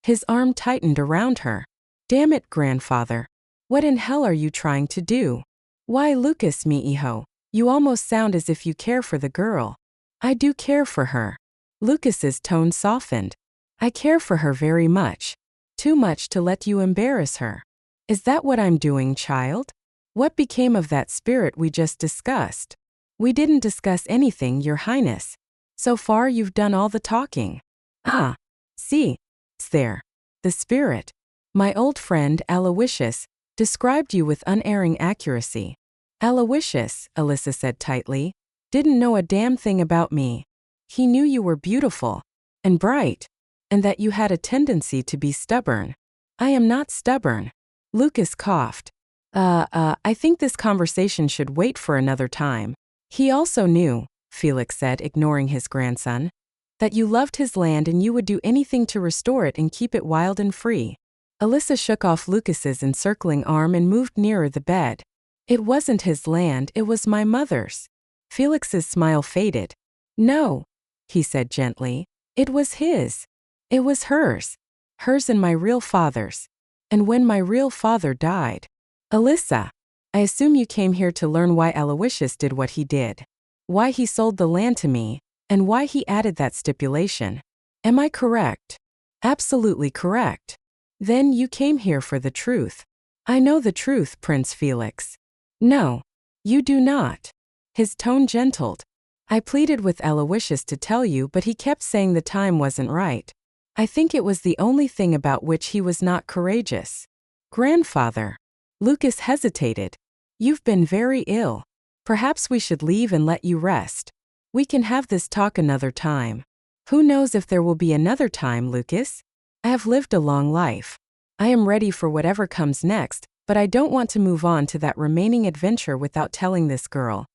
His arm tightened around her. "Damn it, grandfather. What in hell are you trying to do?" "Why, Lucas, mi hijo, you almost sound as if you care for the girl." "I do care for her." Lucas's tone softened. "I care for her very much. Too much to let you embarrass her." "Is that what I'm doing, child? What became of that spirit we just discussed?" "We didn't discuss anything, Your Highness. So far you've done all the talking." "Ah. See. It's there. The spirit. My old friend, Aloysius, described you with unerring accuracy." "Aloysius," Alyssa said tightly, "didn't know a damn thing about me. He knew you were beautiful. And bright. And that you had a tendency to be stubborn." "I am not stubborn." Lucas coughed. I think this conversation should wait for another time." "He also knew," Felix said, ignoring his grandson, "that you loved his land and you would do anything to restore it and keep it wild and free." Alyssa shook off Lucas's encircling arm and moved nearer the bed. "It wasn't his land, it was my mother's." Felix's smile faded. "No," he said gently, "it was his. It was hers. Hers and my real father's. And when my real father died..." "Alyssa, I assume you came here to learn why Aloysius did what he did. Why he sold the land to me, and why he added that stipulation. Am I correct?" "Absolutely correct." "Then you came here for the truth." "I know the truth, Prince Felix." "No, you do not." His tone gentled. "I pleaded with Aloysius to tell you, but he kept saying the time wasn't right. I think it was the only thing about which he was not courageous." "Grandfather." Lucas hesitated. "You've been very ill. Perhaps we should leave and let you rest. We can have this talk another time." "Who knows if there will be another time, Lucas? I have lived a long life. I am ready for whatever comes next, but I don't want to move on to that remaining adventure without telling this girl.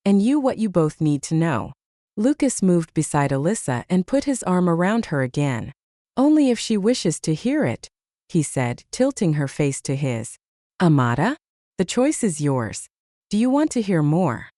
And you what you both need to know." Lucas moved beside Alyssa and put his arm around her again. "Only if she wishes to hear it," he said, tilting her face to his. "Amada? The choice is yours. Do you want to hear more?"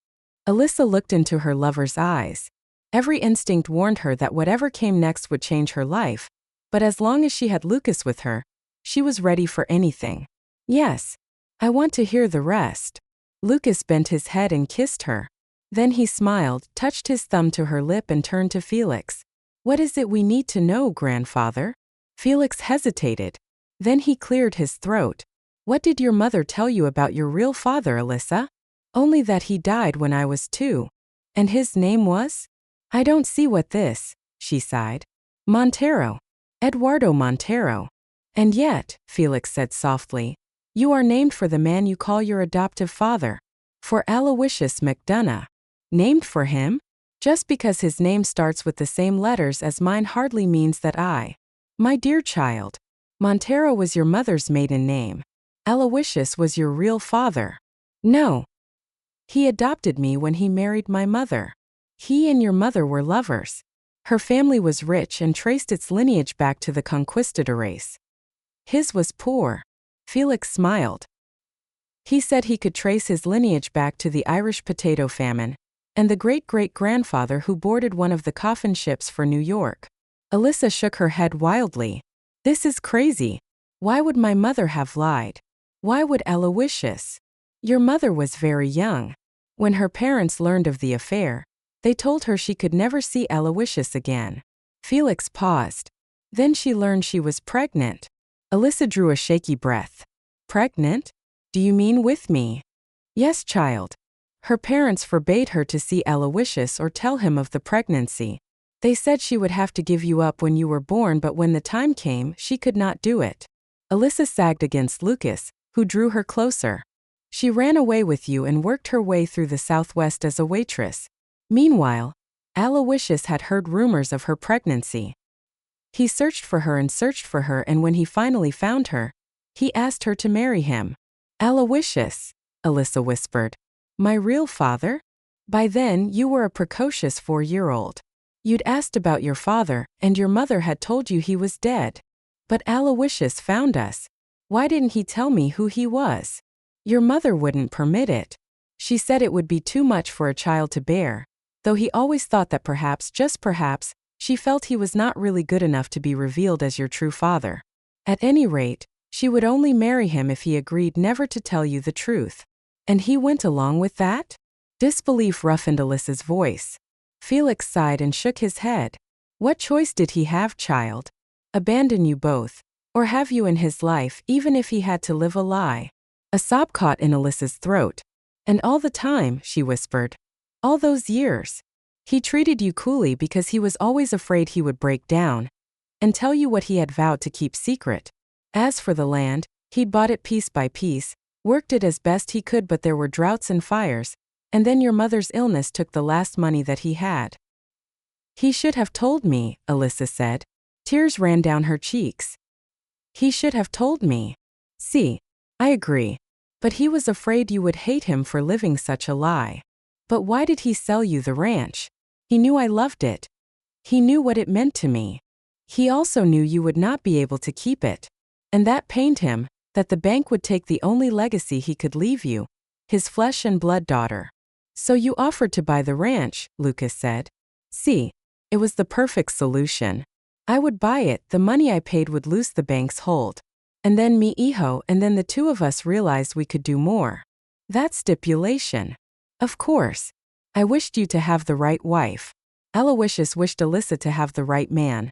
Alyssa looked into her lover's eyes. Every instinct warned her that whatever came next would change her life, but as long as she had Lucas with her, she was ready for anything. "Yes. I want to hear the rest." Lucas bent his head and kissed her. Then he smiled, touched his thumb to her lip and turned to Felix. What is it we need to know, grandfather? Felix hesitated. Then he cleared his throat. What did your mother tell you about your real father, Alyssa? Only that he died when I was 2. And his name was? I don't see what this, she sighed. Montero. Eduardo Montero. And yet, Felix said softly, you are named for the man you call your adoptive father. For Aloysius McDonough. Named for him? Just because his name starts with the same letters as mine hardly means that I. My dear child, Montero was your mother's maiden name. Aloysius was your real father. No. He adopted me when he married my mother. He and your mother were lovers. Her family was rich and traced its lineage back to the conquistadores. His was poor. Felix smiled. He said he could trace his lineage back to the Irish potato famine, and the great-great-grandfather who boarded one of the coffin ships for New York. Alyssa shook her head wildly. This is crazy. Why would my mother have lied? Why would Aloysius? Your mother was very young. When her parents learned of the affair, they told her she could never see Aloysius again. Felix paused. Then she learned she was pregnant. Alyssa drew a shaky breath. Pregnant? Do you mean with me? Yes, child. Her parents forbade her to see Aloysius or tell him of the pregnancy. They said she would have to give you up when you were born, but when the time came, she could not do it. Alyssa sagged against Lucas, who drew her closer. She ran away with you and worked her way through the Southwest as a waitress. Meanwhile, Aloysius had heard rumors of her pregnancy. He searched for her, and when he finally found her, he asked her to marry him. Aloysius, Alyssa whispered. My real father? By then, you were a precocious 4-year-old. You'd asked about your father, and your mother had told you he was dead. But Aloysius found us. Why didn't he tell me who he was? Your mother wouldn't permit it. She said it would be too much for a child to bear, though he always thought that perhaps, just perhaps, she felt he was not really good enough to be revealed as your true father. At any rate, she would only marry him if he agreed never to tell you the truth. And he went along with that? Disbelief roughened Alyssa's voice. Felix sighed and shook his head. What choice did he have, child? Abandon you both, or have you in his life even if he had to live a lie? A sob caught in Alyssa's throat. And all the time, she whispered. All those years. He treated you coolly because he was always afraid he would break down and tell you what he had vowed to keep secret. As for the land, he'd bought it piece by piece, worked it as best he could, but there were droughts and fires, and then your mother's illness took the last money that he had. He should have told me, Alyssa said. Tears ran down her cheeks. He should have told me. See, I agree. But he was afraid you would hate him for living such a lie. But why did he sell you the ranch? He knew I loved it. He knew what it meant to me. He also knew you would not be able to keep it. And that pained him, that the bank would take the only legacy he could leave you, his flesh and blood daughter. So you offered to buy the ranch, Lucas said. See, it was the perfect solution. I would buy it, the money I paid would loose the bank's hold. And then mi hijo, and then the two of us realized we could do more. That stipulation. Of course. I wished you to have the right wife. Aloysius wished Alyssa to have the right man.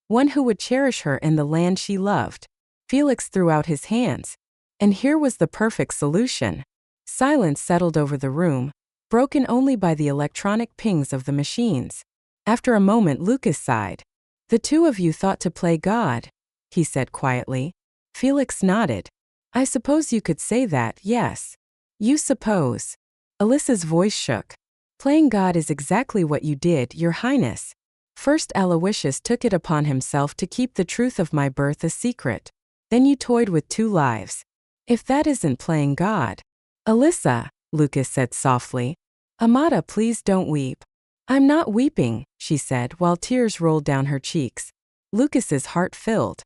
One who would cherish her and the land she loved. Felix threw out his hands. And here was the perfect solution. Silence settled over the room, broken only by the electronic pings of the machines. After a moment, Lucas sighed. The two of you thought to play God, he said quietly. Felix nodded. I suppose you could say that, yes. You suppose. Alyssa's voice shook. Playing God is exactly what you did, Your Highness. First, Aloysius took it upon himself to keep the truth of my birth a secret. Then you toyed with 2 lives. If that isn't playing God. Alyssa, Lucas said softly. Amata, please don't weep. I'm not weeping, she said while tears rolled down her cheeks. Lucas's heart filled.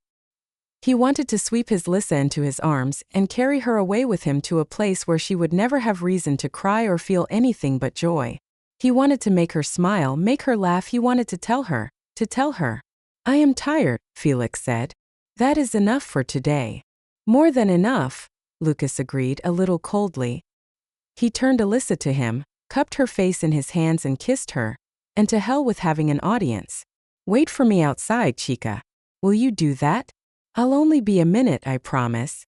He wanted to sweep his Lyssa into his arms and carry her away with him to a place where she would never have reason to cry or feel anything but joy. He wanted to make her smile, make her laugh. He wanted to tell her. I am tired, Felix said. That is enough for today. More than enough, Lucas agreed a little coldly. He turned Alyssa to him, cupped her face in his hands and kissed her, and to hell with having an audience. Wait for me outside, chica. Will you do that? I'll only be a minute, I promise.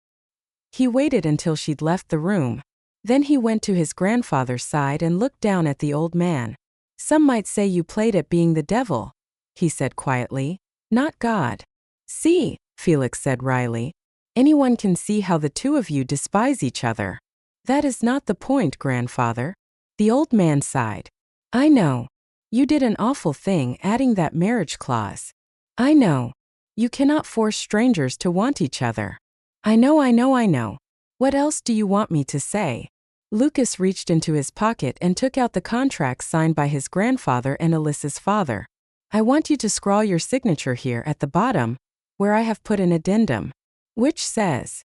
He waited until she'd left the room. Then he went to his grandfather's side and looked down at the old man. Some might say you played at being the devil, he said quietly, not God. See, Felix said wryly. Anyone can see how the two of you despise each other. That is not the point, grandfather. The old man sighed. I know. You did an awful thing adding that marriage clause. I know. You cannot force strangers to want each other. I know. What else do you want me to say? Lucas reached into his pocket and took out the contract signed by his grandfather and Alyssa's father. I want you to scrawl your signature here at the bottom, where I have put an addendum. Which says,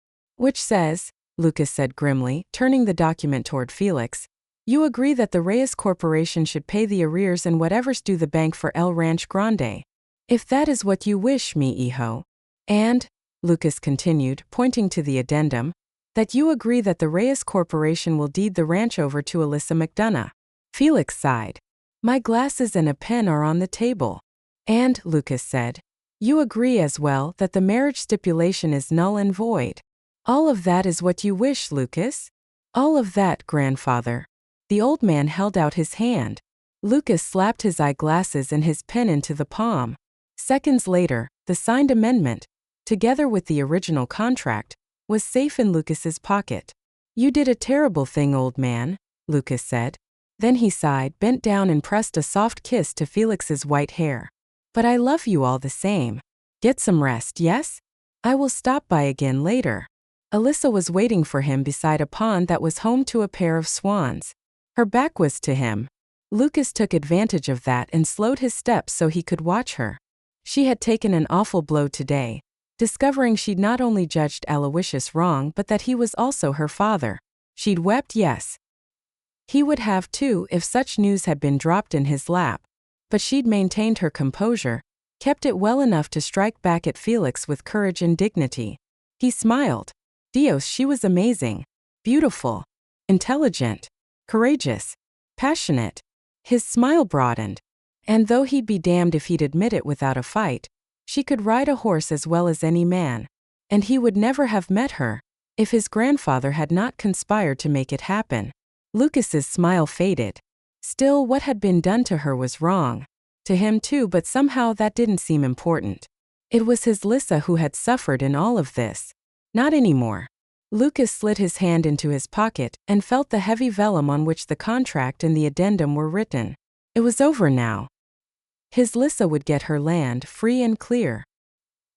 Lucas said grimly, turning the document toward Felix. You agree that the Reyes Corporation should pay the arrears and whatever's due the bank for El Ranch Grande. If that is what you wish, mi hijo. And, Lucas continued, pointing to the addendum, that you agree that the Reyes Corporation will deed the ranch over to Alyssa McDonough. Felix sighed. My glasses and a pen are on the table. And, Lucas said, you agree as well that the marriage stipulation is null and void. All of that is what you wish, Lucas? All of that, grandfather. The old man held out his hand. Lucas slapped his eyeglasses and his pen into the palm. Seconds later, the signed amendment, together with the original contract, was safe in Lucas's pocket. You did a terrible thing, old man, Lucas said. Then he sighed, bent down and pressed a soft kiss to Felix's white hair. But I love you all the same. Get some rest, yes? I will stop by again later. Alyssa was waiting for him beside a pond that was home to a pair of swans. Her back was to him. Lucas took advantage of that and slowed his steps so he could watch her. She had taken an awful blow today, discovering she'd not only judged Aloysius wrong but that he was also her father. She'd wept, yes. He would have too if such news had been dropped in his lap. But she'd maintained her composure, kept it well enough to strike back at Felix with courage and dignity. He smiled. Dios, she was amazing. Beautiful. Intelligent. Courageous. Passionate. His smile broadened. And though he'd be damned if he'd admit it without a fight, she could ride a horse as well as any man. And he would never have met her, if his grandfather had not conspired to make it happen. Lucas's smile faded. Still, what had been done to her was wrong. To him too, but somehow that didn't seem important. It was his Lissa who had suffered in all of this. Not anymore. Lucas slid his hand into his pocket and felt the heavy vellum on which the contract and the addendum were written. It was over now. His Lissa would get her land free and clear.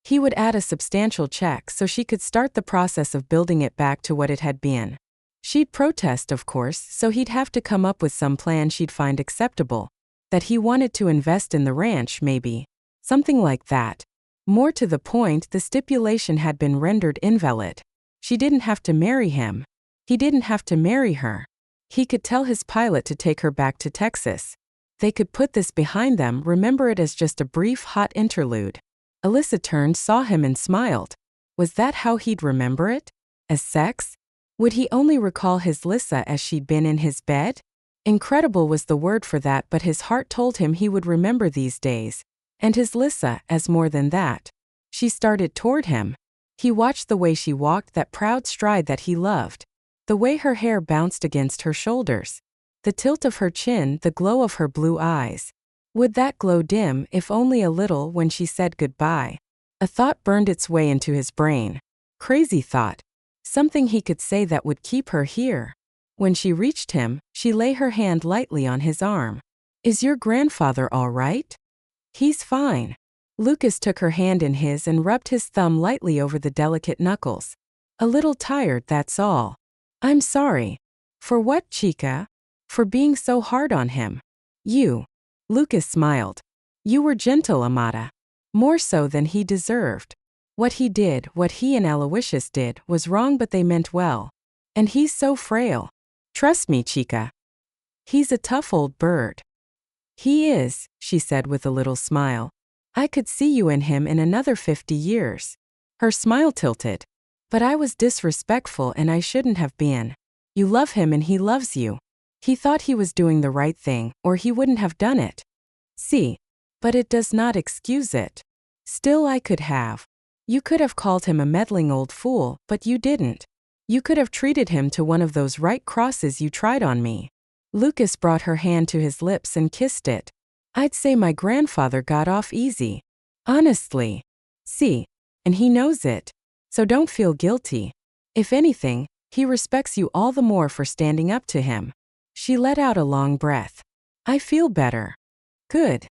He would add a substantial check so she could start the process of building it back to what it had been. She'd protest, of course, so he'd have to come up with some plan she'd find acceptable. That he wanted to invest in the ranch, maybe. Something like that. More to the point, the stipulation had been rendered invalid. She didn't have to marry him. He didn't have to marry her. He could tell his pilot to take her back to Texas. They could put this behind them, remember it as just a brief, hot interlude. Alyssa turned, saw him and smiled. Was that how he'd remember it? As sex? Would he only recall his Lissa as she'd been in his bed? Incredible was the word for that, but his heart told him he would remember these days. And his Lissa as more than that. She started toward him. He watched the way she walked, that proud stride that he loved. The way her hair bounced against her shoulders. The tilt of her chin, the glow of her blue eyes. Would that glow dim, if only a little, when she said goodbye? A thought burned its way into his brain. Crazy thought. Something he could say that would keep her here. When she reached him, she lay her hand lightly on his arm. Is your grandfather all right? He's fine. Lucas took her hand in his and rubbed his thumb lightly over the delicate knuckles. A little tired, that's all. I'm sorry. For what, chica? For being so hard on him. You. Lucas smiled. You were gentle, Amada. More so than he deserved. What he did, what he and Aloysius did, was wrong, but they meant well. And he's so frail. Trust me, chica. He's a tough old bird. He is, she said with a little smile. I could see you in him in another 50 years. Her smile tilted. But I was disrespectful and I shouldn't have been. You love him and he loves you. He thought he was doing the right thing, or he wouldn't have done it. See? But it does not excuse it. Still, I could have. You could have called him a meddling old fool, but you didn't. You could have treated him to one of those right crosses you tried on me. Lucas brought her hand to his lips and kissed it. I'd say my grandfather got off easy. Honestly. See? And he knows it. So don't feel guilty. If anything, he respects you all the more for standing up to him. She let out a long breath. I feel better. Good.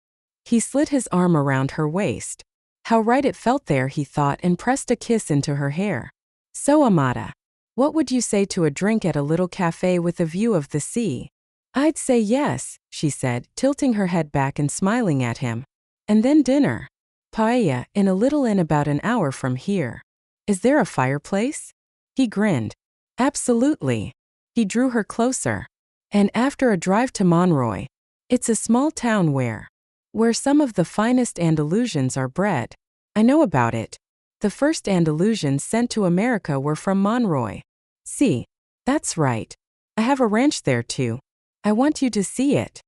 He slid his arm around her waist. How right it felt there, he thought, and pressed a kiss into her hair. So, Amata, what would you say to a drink at a little cafe with a view of the sea? I'd say yes, she said, tilting her head back and smiling at him. And then dinner. Paella, in a little inn about an hour from here. Is there a fireplace? He grinned. Absolutely. He drew her closer. And after a drive to Monroy. It's a small town where some of the finest Andalusians are bred. I know about it. The first Andalusians sent to America were from Monroy. See? That's right. I have a ranch there too. I want you to see it.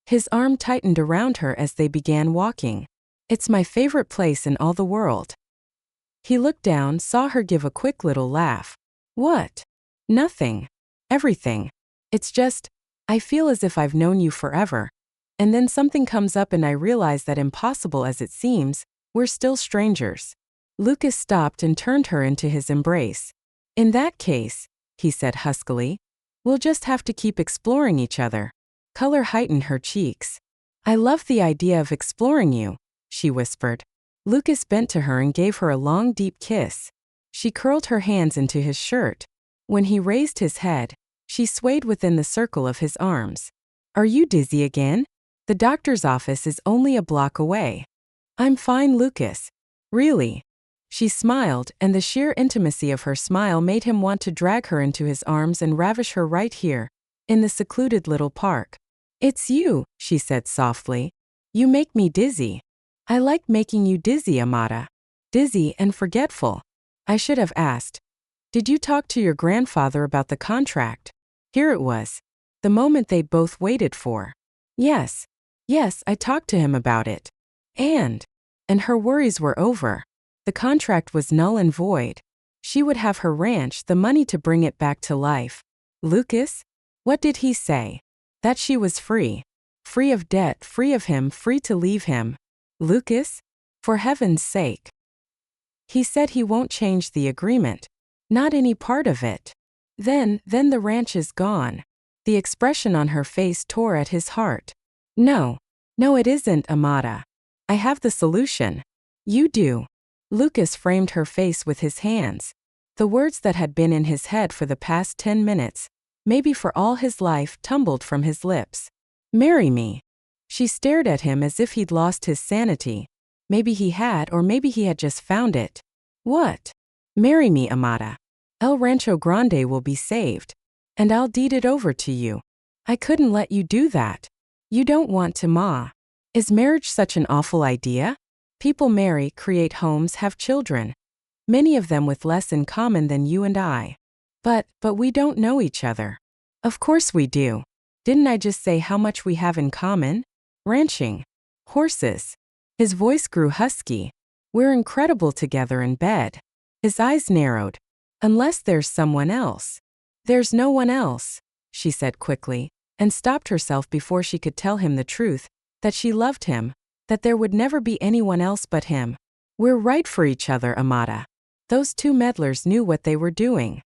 His arm tightened around her as they began walking. It's my favorite place in all the world. He looked down, saw her give a quick little laugh. What? Nothing. Everything. It's just, I feel as if I've known you forever. And then something comes up and I realize that, impossible as it seems, we're still strangers. Lucas stopped and turned her into his embrace. In that case, he said huskily, we'll just have to keep exploring each other. Color heightened her cheeks. I love the idea of exploring you, she whispered. Lucas bent to her and gave her a long, deep kiss. She curled her hands into his shirt. When he raised his head, she swayed within the circle of his arms. Are you dizzy again? The doctor's office is only a block away. I'm fine, Lucas. Really? She smiled, and the sheer intimacy of her smile made him want to drag her into his arms and ravish her right here, in the secluded little park. It's you, she said softly. You make me dizzy. I like making you dizzy, Amata. Dizzy and forgetful. I should have asked. Did you talk to your grandfather about the contract? Here it was. The moment they'd both waited for. Yes, I talked to him about it. And her worries were over. The contract was null and void. She would have her ranch, the money to bring it back to life. Lucas? What did he say? That she was free. Free of debt, free of him, free to leave him. Lucas? For heaven's sake. He said he won't change the agreement. Not any part of it. Then the ranch is gone. The expression on her face tore at his heart. No, it isn't, Amata. I have the solution. You do. Lucas framed her face with his hands. The words that had been in his head for the past 10 minutes, maybe for all his life, tumbled from his lips. Marry me. She stared at him as if he'd lost his sanity. Maybe he had, or maybe he had just found it. What? Marry me, Amata. El Rancho Grande will be saved. And I'll deed it over to you. I couldn't let you do that. You don't want to, Ma. Is marriage such an awful idea? People marry, create homes, have children. Many of them with less in common than you and I. But we don't know each other. Of course we do. Didn't I just say how much we have in common? Ranching. Horses. His voice grew husky. We're incredible together in bed. His eyes narrowed. Unless there's someone else. There's no one else, she said quickly, and stopped herself before she could tell him the truth, that she loved him, that there would never be anyone else but him. We're right for each other, Amata. Those two meddlers knew what they were doing.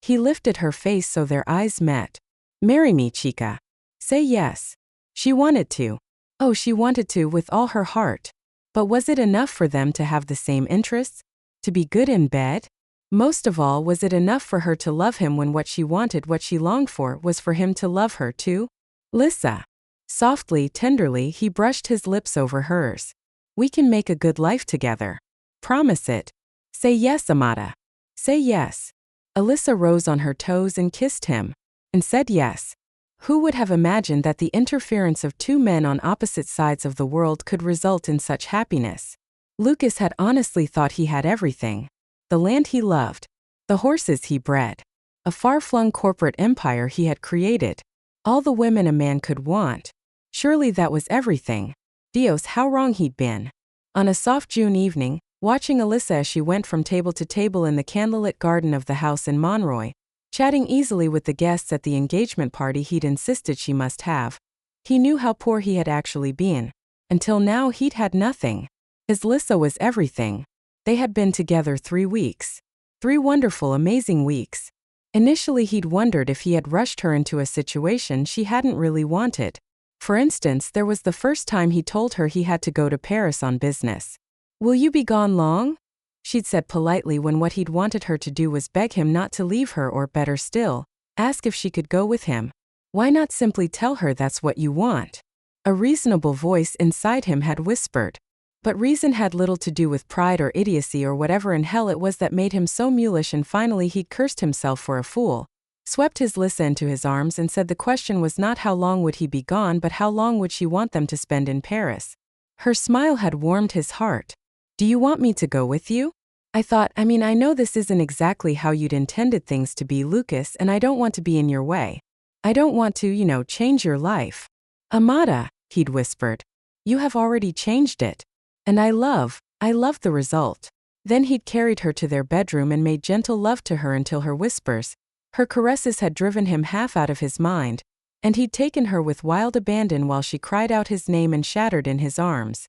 He lifted her face so their eyes met. Marry me, chica. Say yes. She wanted to. Oh, she wanted to with all her heart. But was it enough for them to have the same interests? To be good in bed? Most of all, was it enough for her to love him when what she wanted, what she longed for, was for him to love her too? Lissa. Softly, tenderly, he brushed his lips over hers. We can make a good life together. Promise it. Say yes, Amata. Say yes. Alyssa rose on her toes and kissed him. And said yes. Who would have imagined that the interference of two men on opposite sides of the world could result in such happiness? Lucas had honestly thought he had everything. The land he loved. The horses he bred. a far-flung corporate empire he had created. All the women a man could want. Surely that was everything. Dios, how wrong he'd been. On a soft June evening, watching Alyssa as she went from table to table in the candlelit garden of the house in Monroy, chatting easily with the guests at the engagement party he'd insisted she must have, he knew how poor he had actually been. Until now he'd had nothing. His Alyssa was everything. They had been together 3 weeks. 3 wonderful, amazing weeks. Initially he'd wondered if he had rushed her into a situation she hadn't really wanted. For instance, there was the first time he told her he had to go to Paris on business. "Will you be gone long?" she'd said politely when what he'd wanted her to do was beg him not to leave her, or better still, ask if she could go with him. Why not simply tell her that's what you want? A reasonable voice inside him had whispered. But reason had little to do with pride or idiocy or whatever in hell it was that made him so mulish, and finally he'd cursed himself for a fool, swept his Alyssa into his arms and said the question was not how long would he be gone but how long would she want them to spend in Paris. Her smile had warmed his heart. "Do you want me to go with you?" I mean I know this isn't exactly how you'd intended things to be, Lucas, and I don't want to be in your way. I don't want to, change your life." "Amada," he'd whispered, "you have already changed it. And I love the result." Then he'd carried her to their bedroom and made gentle love to her until her whispers, her caresses had driven him half out of his mind, and he'd taken her with wild abandon while she cried out his name and shattered in his arms.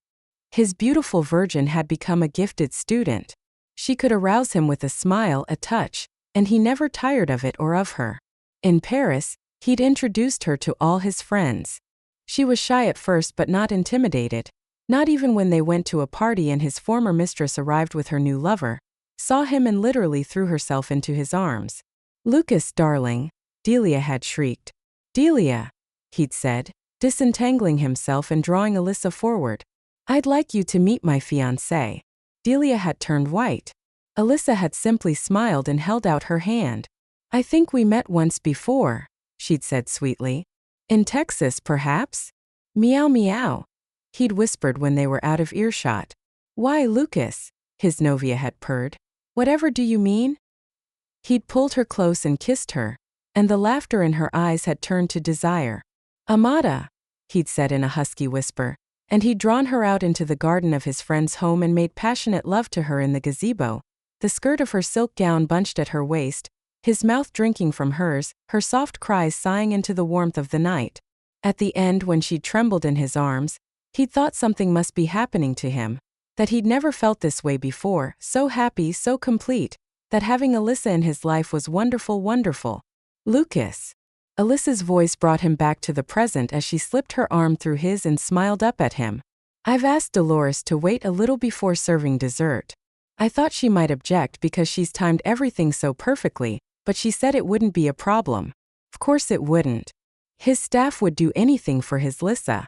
His beautiful virgin had become a gifted student. She could arouse him with a smile, a touch, and he never tired of it or of her. In Paris, he'd introduced her to all his friends. She was shy at first but not intimidated. Not even when they went to a party and his former mistress arrived with her new lover, saw him and literally threw herself into his arms. "Lucas, darling," Delia had shrieked. "Delia," he'd said, disentangling himself and drawing Alyssa forward. "I'd like you to meet my fiancé." Delia had turned white. Alyssa had simply smiled and held out her hand. "I think we met once before," she'd said sweetly. "In Texas, perhaps?" "Meow meow," he'd whispered when they were out of earshot. "Why, Lucas," his novia had purred. "Whatever do you mean?" He'd pulled her close and kissed her, and the laughter in her eyes had turned to desire. "Amada," he'd said in a husky whisper, and he'd drawn her out into the garden of his friend's home and made passionate love to her in the gazebo, the skirt of her silk gown bunched at her waist, his mouth drinking from hers, her soft cries sighing into the warmth of the night. At the end, when she trembled in his arms, he'd thought something must be happening to him, that he'd never felt this way before, so happy, so complete, that having Alyssa in his life was wonderful, wonderful. "Lucas." Alyssa's voice brought him back to the present as she slipped her arm through his and smiled up at him. "I've asked Dolores to wait a little before serving dessert. I thought she might object because she's timed everything so perfectly, but she said it wouldn't be a problem." Of course it wouldn't. His staff would do anything for his Alyssa.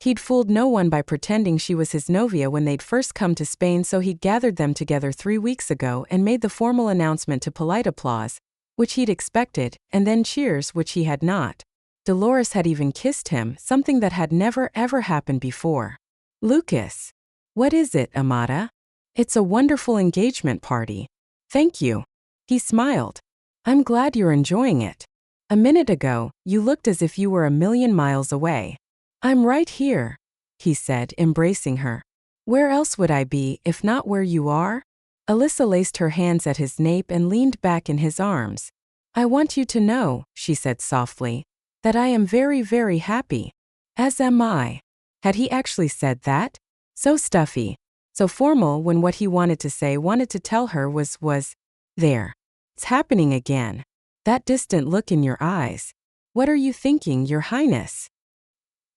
He'd fooled no one by pretending she was his novia when they'd first come to Spain, so he'd gathered them together 3 weeks ago and made the formal announcement to polite applause, which he'd expected, and then cheers, which he had not. Dolores had even kissed him, something that had never ever happened before. "Lucas." "What is it, Amada?" "It's a wonderful engagement party." "Thank you." He smiled. "I'm glad you're enjoying it. A minute ago, you looked as if you were a million miles away." "I'm right here," he said, embracing her. "Where else would I be if not where you are?" Alyssa laced her hands at his nape and leaned back in his arms. "I want you to know," she said softly, "that I am very, very happy. As am I." Had he actually said that? So stuffy, so formal, when what he wanted to say, wanted to tell her was there. "It's happening again. That distant look in your eyes. What are you thinking, Your Highness?"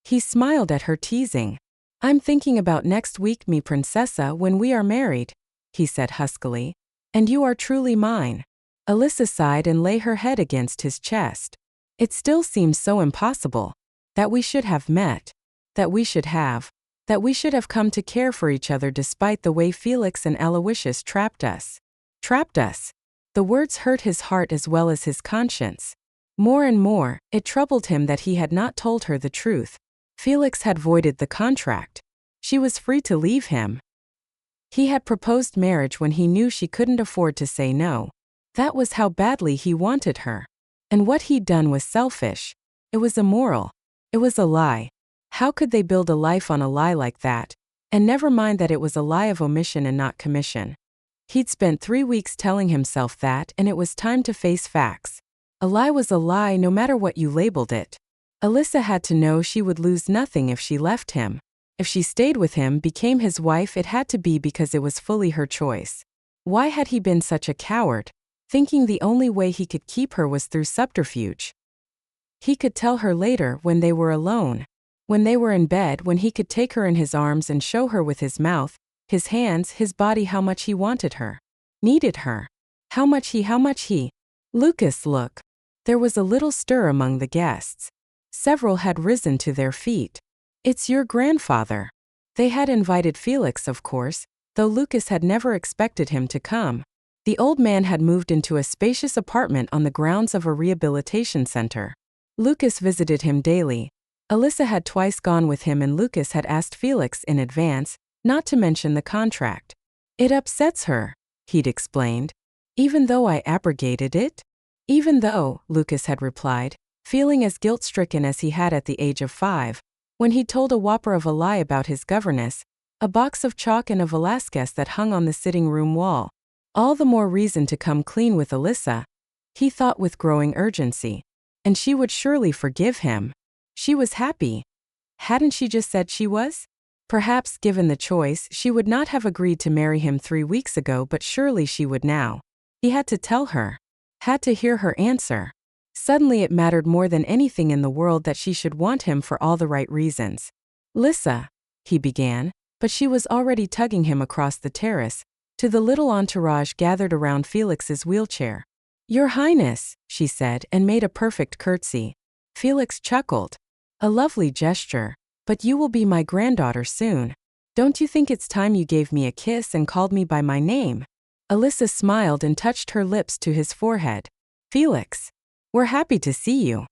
He smiled at her teasing. "I'm thinking about next week, mi princesa, when we are married," he said huskily. "And you are truly mine." Alyssa sighed and lay her head against his chest. "It still seems so impossible. That we should have met. That we should have come to care for each other despite the way Felix and Aloysius trapped us." Trapped us. The words hurt his heart as well as his conscience. More and more, it troubled him that he had not told her the truth. Felix had voided the contract. She was free to leave him. He had proposed marriage when he knew she couldn't afford to say no. That was how badly he wanted her. And what he'd done was selfish. It was immoral. It was a lie. How could they build a life on a lie like that? And never mind that it was a lie of omission and not commission. He'd spent 3 weeks telling himself that, and it was time to face facts. A lie was a lie no matter what you labeled it. Alyssa had to know she would lose nothing if she left him. If she stayed with him, became his wife, it had to be because it was fully her choice. Why had he been such a coward, thinking the only way he could keep her was through subterfuge? He could tell her later, when they were alone. When they were in bed, when he could take her in his arms and show her with his mouth, his hands, his body how much he wanted her. Needed her. How much he. Lucas, look. There was a little stir among the guests. Several had risen to their feet. It's your grandfather. They had invited Felix, of course, though Lucas had never expected him to come. The old man had moved into a spacious apartment on the grounds of a rehabilitation center. Lucas visited him daily. Alyssa had twice gone with him, and Lucas had asked Felix in advance, not to mention the contract. It upsets her, he'd explained. Even though I abrogated it? Even though, Lucas had replied, feeling as guilt-stricken as he had at the age of 5, when he'd told a whopper of a lie about his governess, a box of chalk and a Velasquez that hung on the sitting room wall. All the more reason to come clean with Alyssa, he thought with growing urgency. And she would surely forgive him. She was happy. Hadn't she just said she was? Perhaps, given the choice, she would not have agreed to marry him 3 weeks ago, but surely she would now. He had to tell her. Had to hear her answer. Suddenly it mattered more than anything in the world that she should want him for all the right reasons. Lissa, he began, but she was already tugging him across the terrace, to the little entourage gathered around Felix's wheelchair. Your Highness, she said, and made a perfect curtsy. Felix chuckled. A lovely gesture, but you will be my granddaughter soon. Don't you think it's time you gave me a kiss and called me by my name? Alyssa smiled and touched her lips to his forehead. Felix, we're happy to see you.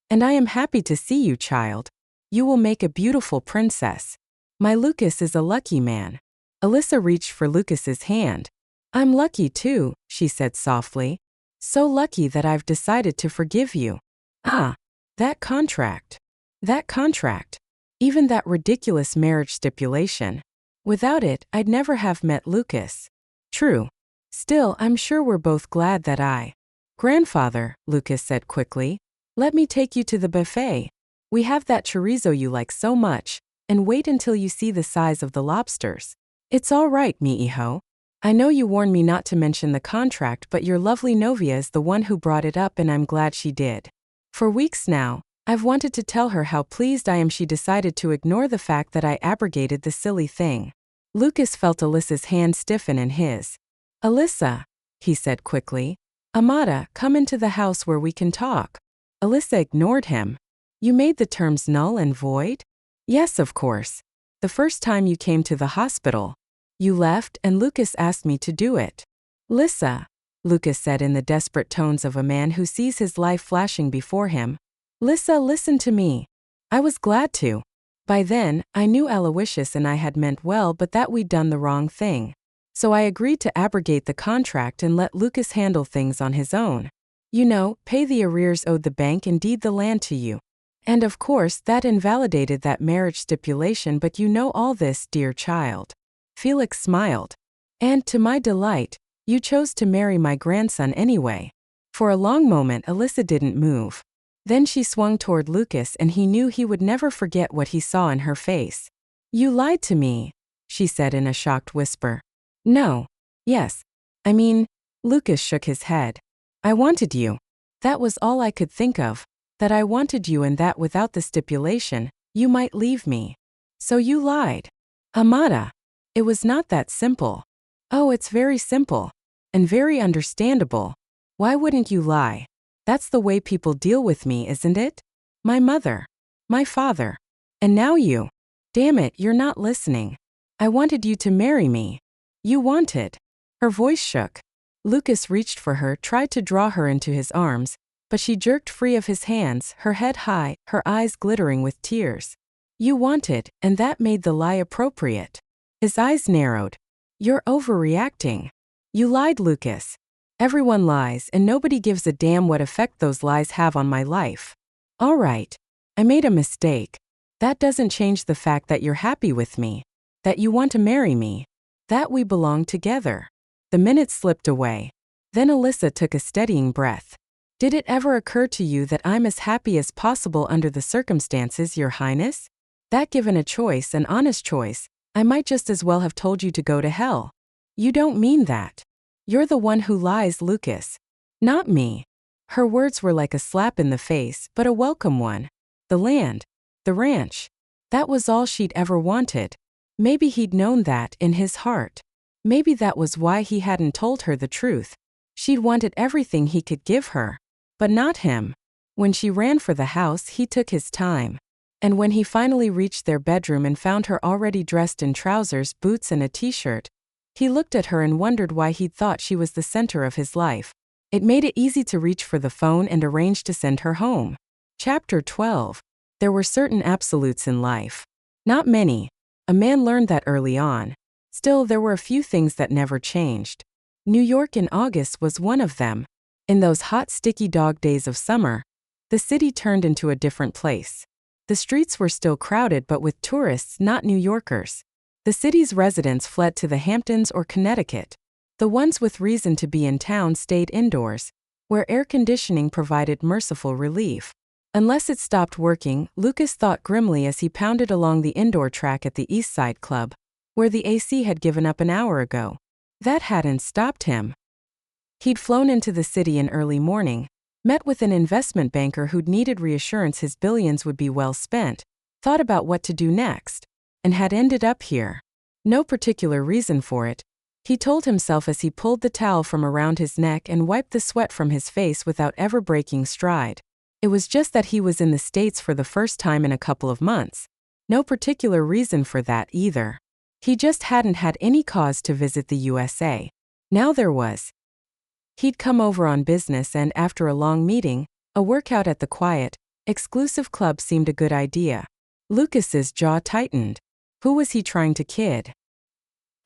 And I am happy to see you, child. You will make a beautiful princess. My Lucas is a lucky man. Alyssa reached for Lucas's hand. I'm lucky too, she said softly. So lucky that I've decided to forgive you. Ah, that contract. That contract. Even that ridiculous marriage stipulation. Without it, I'd never have met Lucas. True. Still, I'm sure we're both glad that Grandfather, Lucas said quickly, let me take you to the buffet. We have that chorizo you like so much, and wait until you see the size of the lobsters. It's all right, mi hijo. I know you warned me not to mention the contract, but your lovely Novia is the one who brought it up, and I'm glad she did. For weeks now, I've wanted to tell her how pleased I am she decided to ignore the fact that I abrogated the silly thing. Lucas felt Alyssa's hand stiffen in his. Alyssa, he said quickly. Amada, come into the house where we can talk. Alyssa ignored him. You made the terms null and void? Yes, of course. The first time you came to the hospital. You left, and Lucas asked me to do it. Lissa, Lucas said in the desperate tones of a man who sees his life flashing before him. Lissa, listen to me. I was glad to. By then, I knew Aloysius and I had meant well, but that we'd done the wrong thing. So I agreed to abrogate the contract and let Lucas handle things on his own. You know, pay the arrears owed the bank and deed the land to you. And of course, that invalidated that marriage stipulation, but you know all this, dear child. Felix smiled. And, to my delight, you chose to marry my grandson anyway. For a long moment, Alyssa didn't move. Then she swung toward Lucas, and he knew he would never forget what he saw in her face. You lied to me, she said in a shocked whisper. No. Yes. I mean, Lucas shook his head. I wanted you. That was all I could think of. That I wanted you, and that without the stipulation, you might leave me. So you lied. Amada. It was not that simple. Oh, it's very simple. And very understandable. Why wouldn't you lie? That's the way people deal with me, isn't it? My mother. My father. And now you. Damn it, you're not listening. I wanted you to marry me. You wanted. Her voice shook. Lucas reached for her, tried to draw her into his arms, but she jerked free of his hands, her head high, her eyes glittering with tears. You wanted, and that made the lie appropriate. His eyes narrowed. You're overreacting. You lied, Lucas. Everyone lies, and nobody gives a damn what effect those lies have on my life. All right. I made a mistake. That doesn't change the fact that you're happy with me, that you want to marry me, that we belong together. The minutes slipped away. Then Alyssa took a steadying breath. Did it ever occur to you that I'm as happy as possible under the circumstances, Your Highness? That given a choice, an honest choice, I might just as well have told you to go to hell. You don't mean that. You're the one who lies, Lucas. Not me. Her words were like a slap in the face, but a welcome one. The land. The ranch. That was all she'd ever wanted. Maybe he'd known that in his heart. Maybe that was why he hadn't told her the truth. She'd wanted everything he could give her. But not him. When she ran for the house, he took his time. And when he finally reached their bedroom and found her already dressed in trousers, boots and a t-shirt, he looked at her and wondered why he'd thought she was the center of his life. It made it easy to reach for the phone and arrange to send her home. Chapter 12. There were certain absolutes in life. Not many. A man learned that early on. Still, there were a few things that never changed. New York in August was one of them. In those hot, sticky dog days of summer, the city turned into a different place. The streets were still crowded, but with tourists, not New Yorkers. The city's residents fled to the Hamptons or Connecticut. The ones with reason to be in town stayed indoors, where air conditioning provided merciful relief. Unless it stopped working, Lucas thought grimly as he pounded along the indoor track at the East Side Club, where the AC had given up an hour ago. That hadn't stopped him. He'd flown into the city in early morning, met with an investment banker who'd needed reassurance his billions would be well spent, thought about what to do next, and had ended up here. No particular reason for it, he told himself as he pulled the towel from around his neck and wiped the sweat from his face without ever breaking stride. It was just that he was in the States for the first time in a couple of months. No particular reason for that either. He just hadn't had any cause to visit the USA. Now there was. He'd come over on business and after a long meeting, a workout at the quiet, exclusive club seemed a good idea. Lucas's jaw tightened. Who was he trying to kid?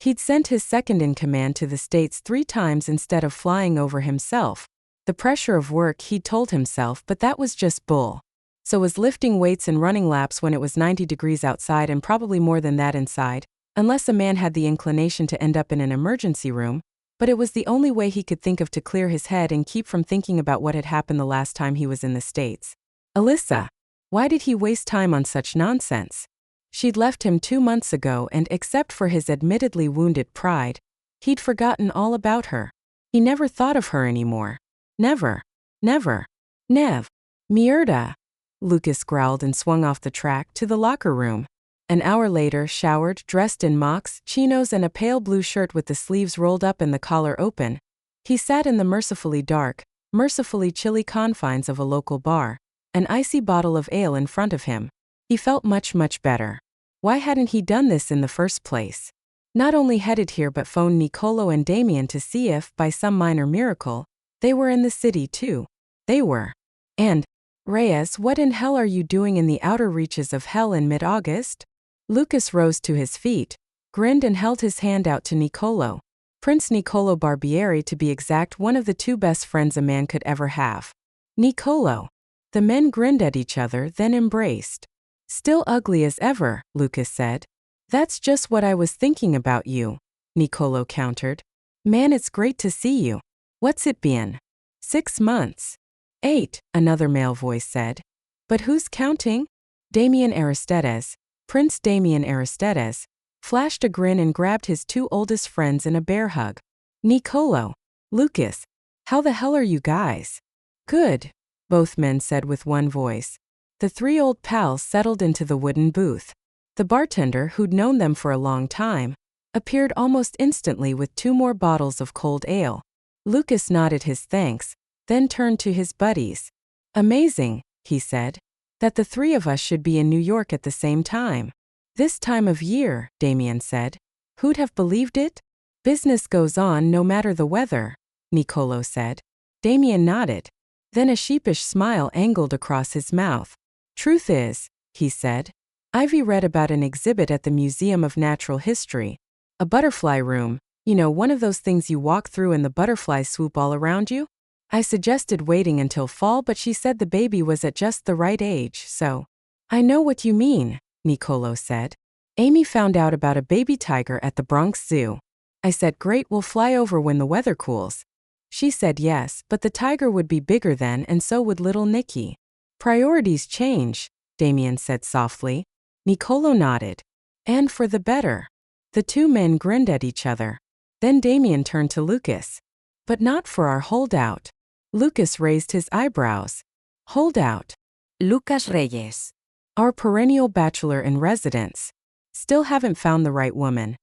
He'd sent his second-in-command to the States 3 times instead of flying over himself. The pressure of work, he'd told himself, but that was just bull. So was lifting weights and running laps when it was 90 degrees outside and probably more than that inside, unless a man had the inclination to end up in an emergency room, but it was the only way he could think of to clear his head and keep from thinking about what had happened the last time he was in the States. Alyssa. Why did he waste time on such nonsense? She'd left him 2 months ago and except for his admittedly wounded pride, he'd forgotten all about her. He never thought of her anymore. Never. Never. Nev. Mierda. Lucas growled and swung off the track to the locker room. An hour later, showered, dressed in mocks, chinos and a pale blue shirt with the sleeves rolled up and the collar open, he sat in the mercifully dark, mercifully chilly confines of a local bar, an icy bottle of ale in front of him. He felt much, much better. Why hadn't he done this in the first place? Not only headed here but phoned Nicolo and Damien to see if, by some minor miracle, they were in the city too. They were. And, Reyes, what in hell are you doing in the outer reaches of hell in mid-August? Lucas rose to his feet, grinned and held his hand out to Nicolo. Prince Nicolo Barbieri to be exact, one of the 2 best friends a man could ever have. Nicolo. The men grinned at each other, then embraced. Still ugly as ever, Lucas said. That's just what I was thinking about you, Nicolo countered. Man, it's great to see you. What's it been? 6 months. 8, another male voice said. But who's counting? Damien Aristides, Prince Damien Aristides, flashed a grin and grabbed his 2 oldest friends in a bear hug. Nicolo. Lucas. How the hell are you guys? Good, both men said with one voice. The 3 old pals settled into the wooden booth. The bartender, who'd known them for a long time, appeared almost instantly with 2 more bottles of cold ale. Lucas nodded his thanks, then turned to his buddies. Amazing, he said, that the 3 of us should be in New York at the same time. This time of year, Damien said. Who'd have believed it? Business goes on no matter the weather, Nicolo said. Damien nodded. Then a sheepish smile angled across his mouth. Truth is, he said, Ivy read about an exhibit at the Museum of Natural History. A butterfly room, You know, one of those things you walk through and the butterflies swoop all around you? I suggested waiting until fall, but she said the baby was at just the right age, so. I know what you mean, Nicolo said. Amy found out about a baby tiger at the Bronx Zoo. I said, great, we'll fly over when the weather cools. She said yes, but the tiger would be bigger then and so would little Nicky. Priorities change, Damien said softly. Nicolo nodded. And for the better. The two men grinned at each other. Then Damien turned to Lucas. But not for our holdout. Lucas raised his eyebrows. Holdout. Lucas Reyes. Our perennial bachelor in residence. Still haven't found the right woman.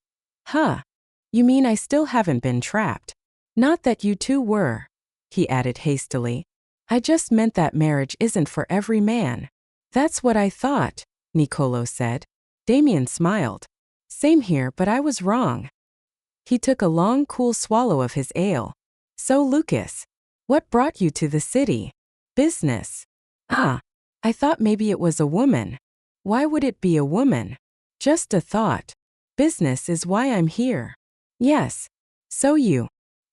Huh. You mean I still haven't been trapped? Not that you two were, he added hastily. I just meant that marriage isn't for every man. That's what I thought, Nicolo said. Damien smiled. Same here, but I was wrong. He took a long, cool swallow of his ale. So, Lucas, what brought you to the city? Business. Ah, I thought maybe it was a woman. Why would it be a woman? Just a thought. Business is why I'm here. Yes. So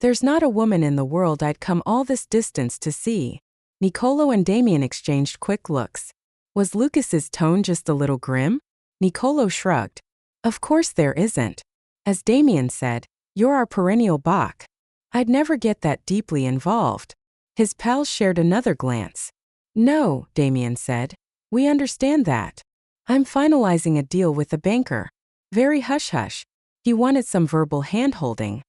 there's not a woman in the world I'd come all this distance to see. Nicolo and Damien exchanged quick looks. Was Lucas's tone just a little grim? Nicolo shrugged. Of course there isn't. As Damien said, you're our perennial Bach. I'd never get that deeply involved. His pals shared another glance. No, Damien said. We understand that. I'm finalizing a deal with the banker. Very hush-hush. He wanted some verbal hand-holding.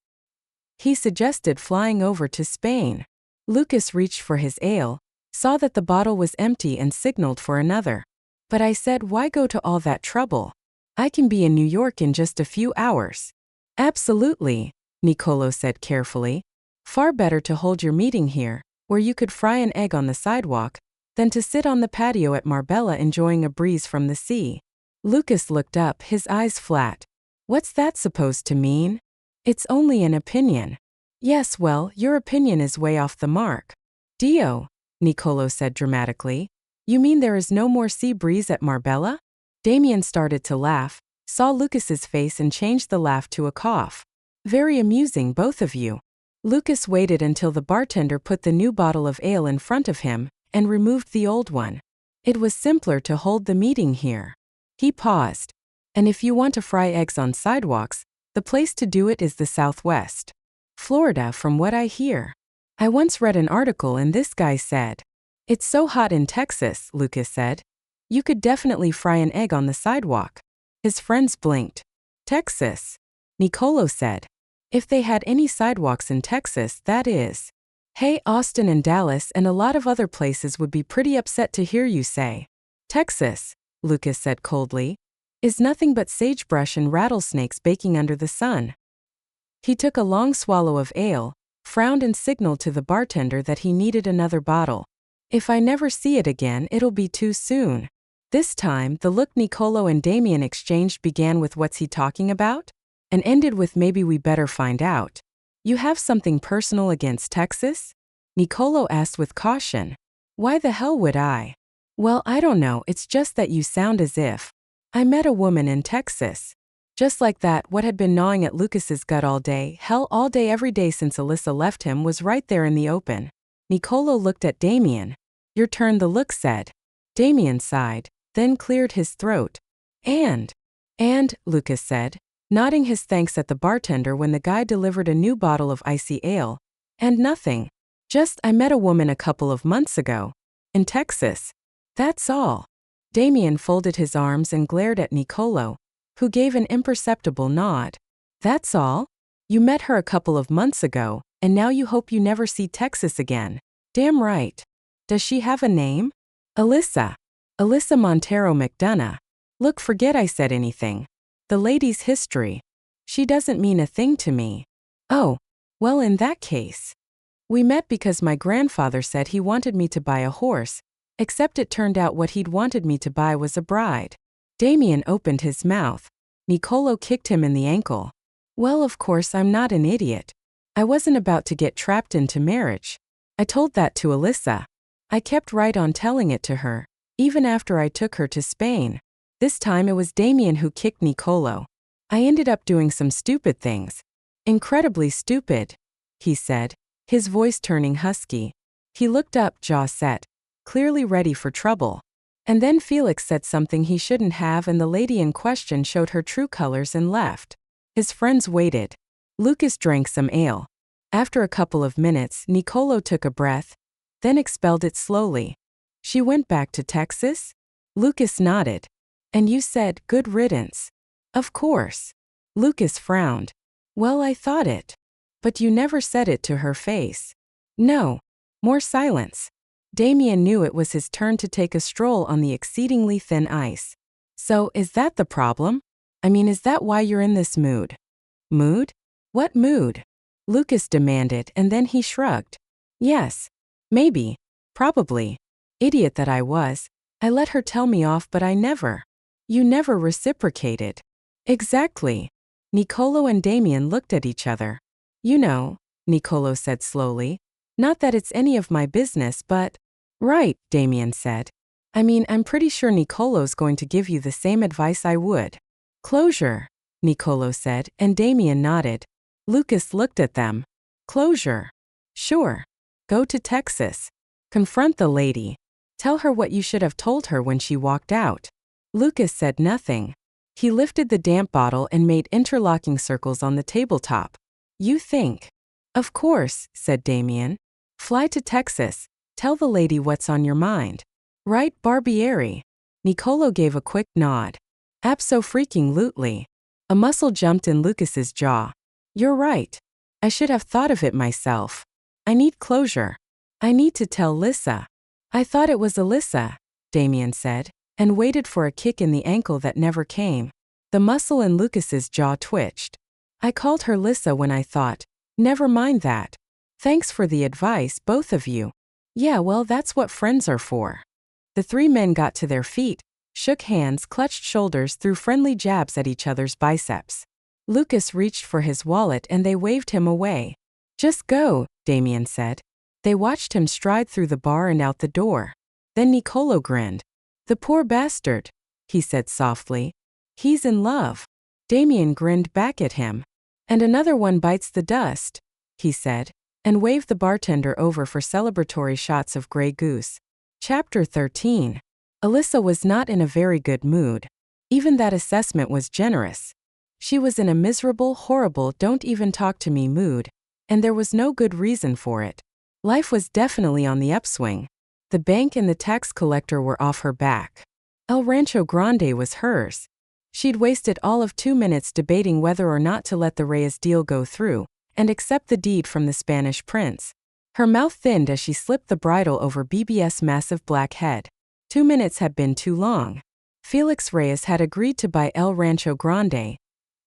He suggested flying over to Spain. Lucas reached for his ale, saw that the bottle was empty and signaled for another. But I said, why go to all that trouble? I can be in New York in just a few hours. Absolutely, Nicolo said carefully. Far better to hold your meeting here, where you could fry an egg on the sidewalk, than to sit on the patio at Marbella enjoying a breeze from the sea. Lucas looked up, his eyes flat. What's that supposed to mean? It's only an opinion. Yes, well, your opinion is way off the mark. Dio, Nicolo said dramatically. You mean there is no more sea breeze at Marbella? Damien started to laugh, saw Lucas's face and changed the laugh to a cough. Very amusing, both of you. Lucas waited until the bartender put the new bottle of ale in front of him and removed the old one. It was simpler to hold the meeting here. He paused. And if you want to fry eggs on sidewalks, the place to do it is the Southwest. Florida, from what I hear. I once read an article and this guy said, it's so hot in Texas, Lucas said. You could definitely fry an egg on the sidewalk. His friends blinked. Texas? Nicolo said. If they had any sidewalks in Texas, that is. Hey, Austin and Dallas and a lot of other places would be pretty upset to hear you say. Texas, Lucas said coldly, is nothing but sagebrush and rattlesnakes baking under the sun. He took a long swallow of ale, frowned and signaled to the bartender that he needed another bottle. If I never see it again, it'll be too soon. This time, the look Nicolo and Damien exchanged began with what's he talking about? And ended with maybe we better find out. You have something personal against Texas? Nicolo asked with caution. Why the hell would I? Well, I don't know, it's just that you sound as if. I met a woman in Texas. Just like that, what had been gnawing at Lucas's gut all day, hell all day every day since Alyssa left him was right there in the open. Nicolo looked at Damien. Your turn, the look said. Damien sighed, then cleared his throat. And, Lucas said, nodding his thanks at the bartender when the guy delivered a new bottle of icy ale. And nothing. Just I met a woman a couple of months ago. In Texas. That's all. Damien folded his arms and glared at Nicolo, who gave an imperceptible nod. That's all? You met her a couple of months ago, and now you hope you never see Texas again. Damn right. Does she have a name? Alyssa. Alyssa Montero McDonough. Look, forget I said anything. The lady's history. She doesn't mean a thing to me. Oh, well, in that case. We met because my grandfather said he wanted me to buy a horse, except it turned out what he'd wanted me to buy was a bride. Damien opened his mouth. Nicolo kicked him in the ankle. Well, of course I'm not an idiot. I wasn't about to get trapped into marriage. I told that to Alyssa. I kept right on telling it to her, even after I took her to Spain. This time it was Damien who kicked Nicolo. I ended up doing some stupid things. Incredibly stupid, he said, his voice turning husky. He looked up, jaw set, clearly ready for trouble. And then Felix said something he shouldn't have, and the lady in question showed her true colors and left. His friends waited. Lucas drank some ale. After a couple of minutes, Nicolo took a breath, then expelled it slowly. She went back to Texas? Lucas nodded. And you said, good riddance. Of course. Lucas frowned. Well, I thought it. But you never said it to her face. No. More silence. Damien knew it was his turn to take a stroll on the exceedingly thin ice. So, is that the problem? I mean, is that why you're in this mood? Mood? What mood? Lucas demanded, and then he shrugged. Yes. Maybe. Probably. Idiot that I was. I let her tell me off, but I never. You never reciprocated. Exactly. Nicolo and Damien looked at each other. You know, Nicolo said slowly. Not that it's any of my business, but… Right, Damien said. I mean, I'm pretty sure Nicolo's going to give you the same advice I would. Closure, Nicolo said, and Damien nodded. Lucas looked at them. Closure. Sure. Go to Texas. Confront the lady. Tell her what you should have told her when she walked out. Lucas said nothing. He lifted the damp bottle and made interlocking circles on the tabletop. You think. Of course, said Damien. Fly to Texas. Tell the lady what's on your mind. Right, Barbieri? Nicolo gave a quick nod. Abso-freaking-lutely. A muscle jumped in Lucas's jaw. You're right. I should have thought of it myself. I need closure. I need to tell Lissa. I thought it was Alyssa, Damien said, and waited for a kick in the ankle that never came. The muscle in Lucas's jaw twitched. I called her Lissa when I thought, never mind that. Thanks for the advice, both of you. Yeah, well, that's what friends are for. The three men got to their feet, shook hands, clutched shoulders, threw friendly jabs at each other's biceps. Lucas reached for his wallet and they waved him away. Just go, Damien said. They watched him stride through the bar and out the door. Then Nicolo grinned. The poor bastard, he said softly. He's in love. Damien grinned back at him. And another one bites the dust, he said, and waved the bartender over for celebratory shots of Grey Goose. Chapter 13. Alyssa was not in a very good mood. Even that assessment was generous. She was in a miserable, horrible, don't even talk to me mood, and there was no good reason for it. Life was definitely on the upswing. The bank and the tax collector were off her back. El Rancho Grande was hers. She'd wasted all of 2 minutes debating whether or not to let the Reyes deal go through and accept the deed from the Spanish prince. Her mouth thinned as she slipped the bridle over BBS's massive black head. 2 minutes had been too long. Felix Reyes had agreed to buy El Rancho Grande.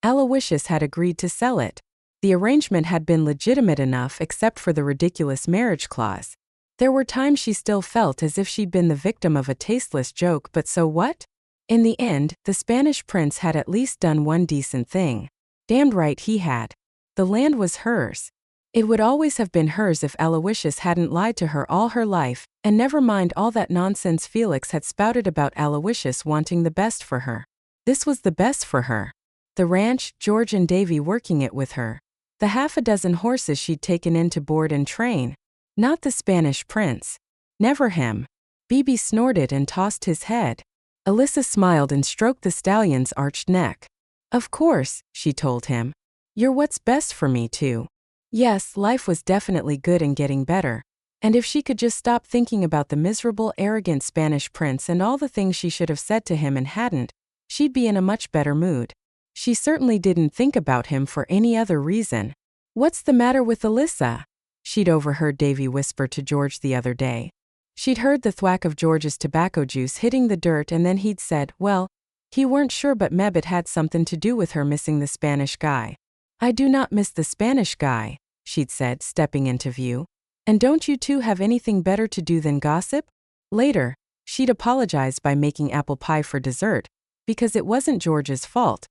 Aloysius had agreed to sell it. The arrangement had been legitimate enough except for the ridiculous marriage clause. There were times she still felt as if she'd been the victim of a tasteless joke, but so what? In the end, the Spanish prince had at least done one decent thing. Damned right he had. The land was hers. It would always have been hers if Aloysius hadn't lied to her all her life, and never mind all that nonsense Felix had spouted about Aloysius wanting the best for her. This was the best for her. The ranch, George and Davy working it with her. The half a dozen horses she'd taken in to board and train. Not the Spanish prince. Never him. Bibi snorted and tossed his head. Alyssa smiled and stroked the stallion's arched neck. Of course, she told him. You're what's best for me too. Yes, life was definitely good and getting better. And if she could just stop thinking about the miserable, arrogant Spanish prince and all the things she should have said to him and hadn't, she'd be in a much better mood. She certainly didn't think about him for any other reason. What's the matter with Alyssa? She'd overheard Davy whisper to George the other day. She'd heard the thwack of George's tobacco juice hitting the dirt, and then he'd said, well, he weren't sure, but meb it had something to do with her missing the Spanish guy. I do not miss the Spanish guy, she'd said, stepping into view. And don't you two have anything better to do than gossip? Later, she'd apologized by making apple pie for dessert, because it wasn't George's fault.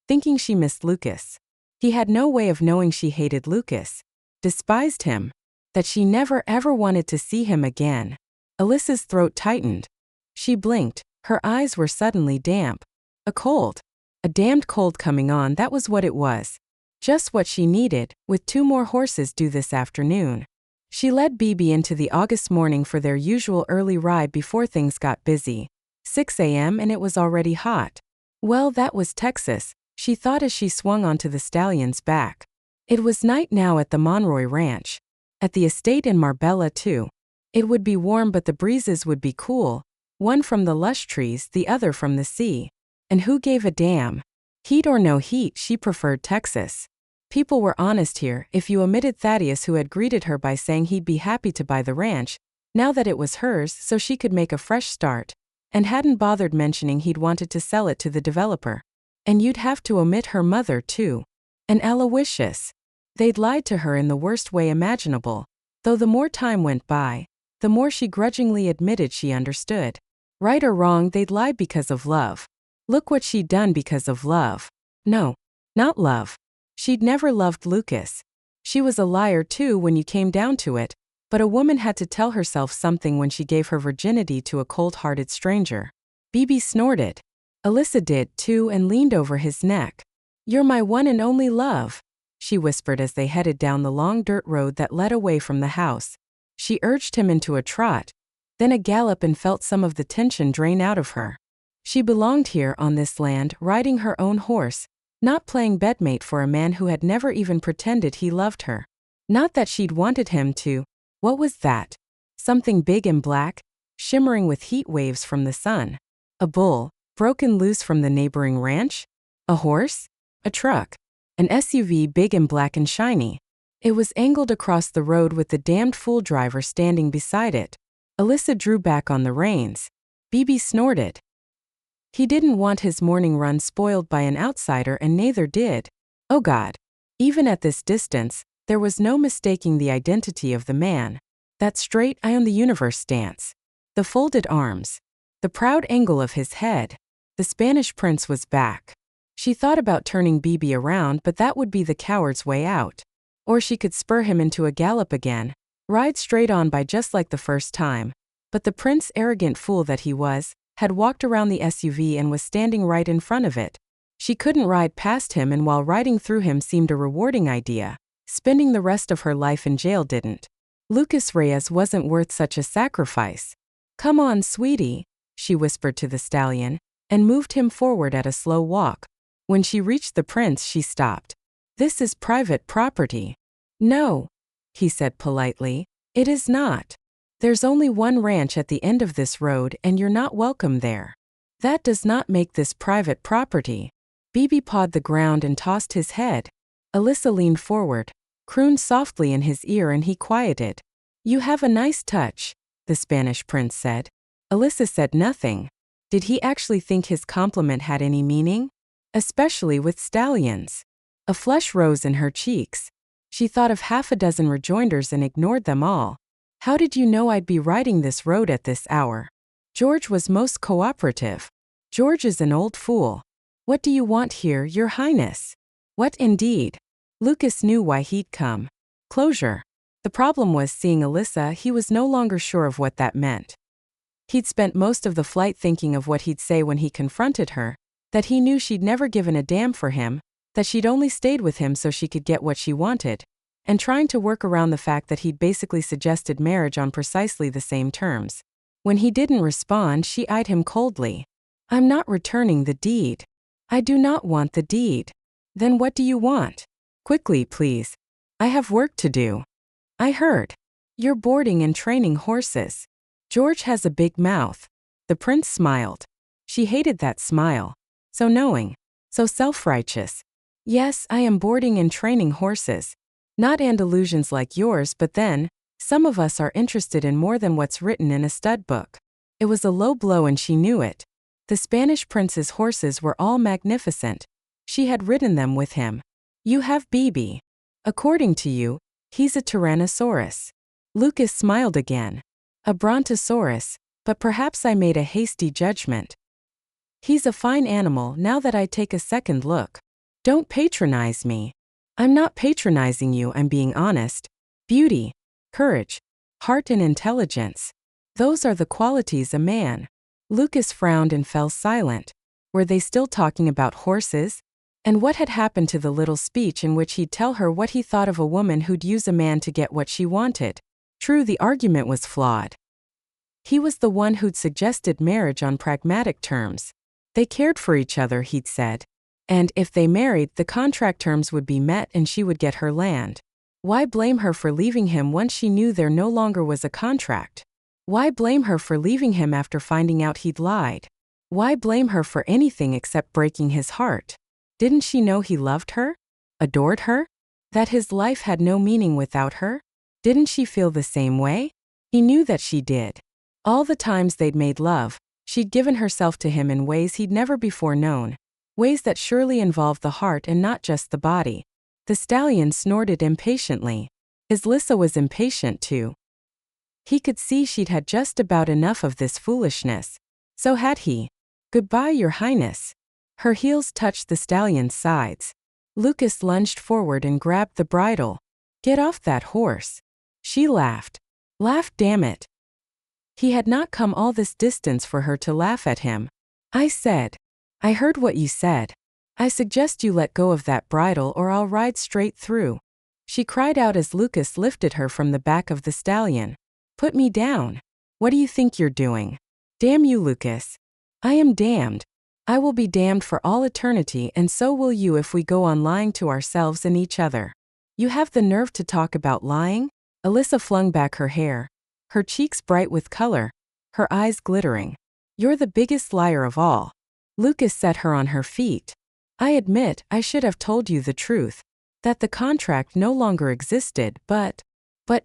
Thinking she missed Lucas. He had no way of knowing she hated Lucas, despised him, that she never ever wanted to see him again. Alyssa's throat tightened. She blinked, her eyes were suddenly damp. A cold. A damned cold coming on, that was what it was. Just what she needed, with 2 more horses due this afternoon. She led Bibi into the August morning for their usual early ride before things got busy. 6 a.m. and it was already hot. Well, that was Texas, she thought as she swung onto the stallion's back. It was night now at the Monroy Ranch. At the estate in Marbella, too. It would be warm, but the breezes would be cool, one from the lush trees, the other from the sea. And who gave a damn? Heat or no heat, she preferred Texas. People were honest here, if you omitted Thaddeus, who had greeted her by saying he'd be happy to buy the ranch, now that it was hers so she could make a fresh start, and hadn't bothered mentioning he'd wanted to sell it to the developer. And you'd have to omit her mother, too. And Aloysius. They'd lied to her in the worst way imaginable, though the more time went by, the more she grudgingly admitted she understood. Right or wrong, they'd lied because of love. Look what she'd done because of love. No, not love. She'd never loved Lucas. She was a liar too when you came down to it, but a woman had to tell herself something when she gave her virginity to a cold-hearted stranger. Bibi snorted. Alyssa did too and leaned over his neck. "You're my one and only love," she whispered as they headed down the long dirt road that led away from the house. She urged him into a trot, then a gallop, and felt some of the tension drain out of her. She belonged here on this land, riding her own horse, not playing bedmate for a man who had never even pretended he loved her. Not that she'd wanted him to. What was that? Something big and black, shimmering with heat waves from the sun. A bull, broken loose from the neighboring ranch? A horse? A truck? An SUV big and black and shiny. It was angled across the road with the damned fool driver standing beside it. Alyssa drew back on the reins. Bibi snorted. He didn't want his morning run spoiled by an outsider, and neither did. Oh God. Even at this distance, there was no mistaking the identity of the man. That straight "I own the universe" stance. The folded arms. The proud angle of his head. The Spanish prince was back. She thought about turning Bibi around, but that would be the coward's way out. Or she could spur him into a gallop again, ride straight on by just like the first time. But the prince, arrogant fool that he was, had walked around the SUV and was standing right in front of it. She couldn't ride past him, and while riding through him seemed a rewarding idea, spending the rest of her life in jail didn't. Lucas Reyes wasn't worth such a sacrifice. "Come on, sweetie," she whispered to the stallion, and moved him forward at a slow walk. When she reached the prince, she stopped. "This is private property." "No," he said politely, "it is not. There's only one ranch at the end of this road, and you're not welcome there. That does not make this private property." Bibi pawed the ground and tossed his head. Alyssa leaned forward, crooned softly in his ear, and he quieted. "You have a nice touch," the Spanish prince said. Alyssa said nothing. Did he actually think his compliment had any meaning? Especially with stallions. A flush rose in her cheeks. She thought of half a dozen rejoinders and ignored them all. "How did you know I'd be riding this road at this hour?" George was most cooperative. "George is an old fool." "What do you want here, Your Highness?" What indeed? Lucas knew why he'd come. Closure. The problem was, seeing Alyssa, he was no longer sure of what that meant. He'd spent most of the flight thinking of what he'd say when he confronted her, that he knew she'd never given a damn for him, that she'd only stayed with him so she could get what she wanted, and trying to work around the fact that he'd basically suggested marriage on precisely the same terms. When he didn't respond, she eyed him coldly. "I'm not returning the deed." "I do not want the deed." "Then what do you want?" "Quickly, please. I have work to do." "I heard. You're boarding and training horses." "George has a big mouth." The prince smiled. She hated that smile. So knowing. So self-righteous. "Yes, I am boarding and training horses. Not Andalusians like yours, but then, some of us are interested in more than what's written in a stud book." It was a low blow, and she knew it. The Spanish prince's horses were all magnificent. She had ridden them with him. "You have Bibi. According to you, he's a Tyrannosaurus." Lucas smiled again. "A Brontosaurus, but perhaps I made a hasty judgment. He's a fine animal now that I take a second look." "Don't patronize me." "I'm not patronizing you, I'm being honest. Beauty, courage, heart and intelligence. Those are the qualities a man." Lucas frowned and fell silent. Were they still talking about horses? And what had happened to the little speech in which he'd tell her what he thought of a woman who'd use a man to get what she wanted? True, the argument was flawed. He was the one who'd suggested marriage on pragmatic terms. They cared for each other, he'd said. And if they married, the contract terms would be met and she would get her land. Why blame her for leaving him once she knew there no longer was a contract? Why blame her for leaving him after finding out he'd lied? Why blame her for anything except breaking his heart? Didn't she know he loved her? Adored her? That his life had no meaning without her? Didn't she feel the same way? He knew that she did. All the times they'd made love, she'd given herself to him in ways he'd never before known. Ways that surely involved the heart and not just the body. The stallion snorted impatiently. His Lissa was impatient too. He could see she'd had just about enough of this foolishness. So had he. Goodbye, Your Highness. Her heels touched the stallion's sides. Lucas lunged forward and grabbed the bridle. Get off that horse. She laughed. Laugh, damn it. He had not come all this distance for her to laugh at him. I heard what you said. I suggest you let go of that bridle or I'll ride straight through. She cried out as Lucas lifted her from the back of the stallion. Put me down. What do you think you're doing? Damn you, Lucas. I am damned. I will be damned for all eternity, and so will you if we go on lying to ourselves and each other. You have the nerve to talk about lying? Alyssa flung back her hair, her cheeks bright with color, her eyes glittering. You're the biggest liar of all. Lucas set her on her feet. I admit, I should have told you the truth. That the contract no longer existed, but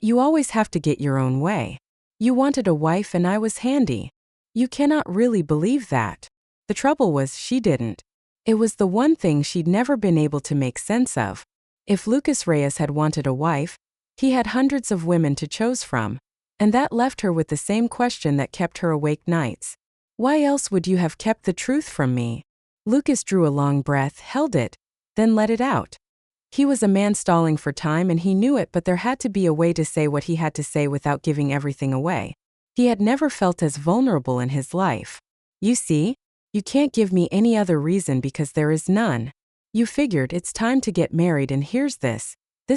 you always have to get your own way. You wanted a wife and I was handy. You cannot really believe that. The trouble was she didn't. It was the one thing she'd never been able to make sense of. If Lucas Reyes had wanted a wife, he had hundreds of women to choose from, and that left her with the same question that kept her awake nights. Why else would you have kept the truth from me? Lucas drew a long breath, held it, then let it out. He was a man stalling for time and he knew it, but there had to be a way to say what he had to say without giving everything away. He had never felt as vulnerable in his life. You see, you can't give me any other reason because there is none. You figured it's time to get married and here's this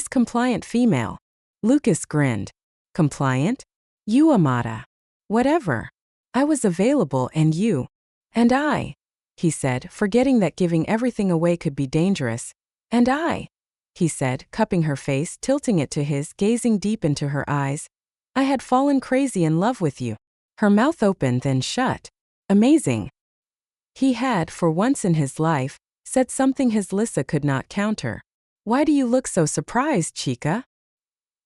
compliant female. Lucas grinned. Compliant? You, Amada. Whatever. I was available and you. And I, he said, forgetting that giving everything away could be dangerous. And I, he said, cupping her face, tilting it to his, gazing deep into her eyes. I had fallen crazy in love with you. Her mouth opened then shut. Amazing. He had, for once in his life, said something his Lissa could not counter. Why do you look so surprised, chica?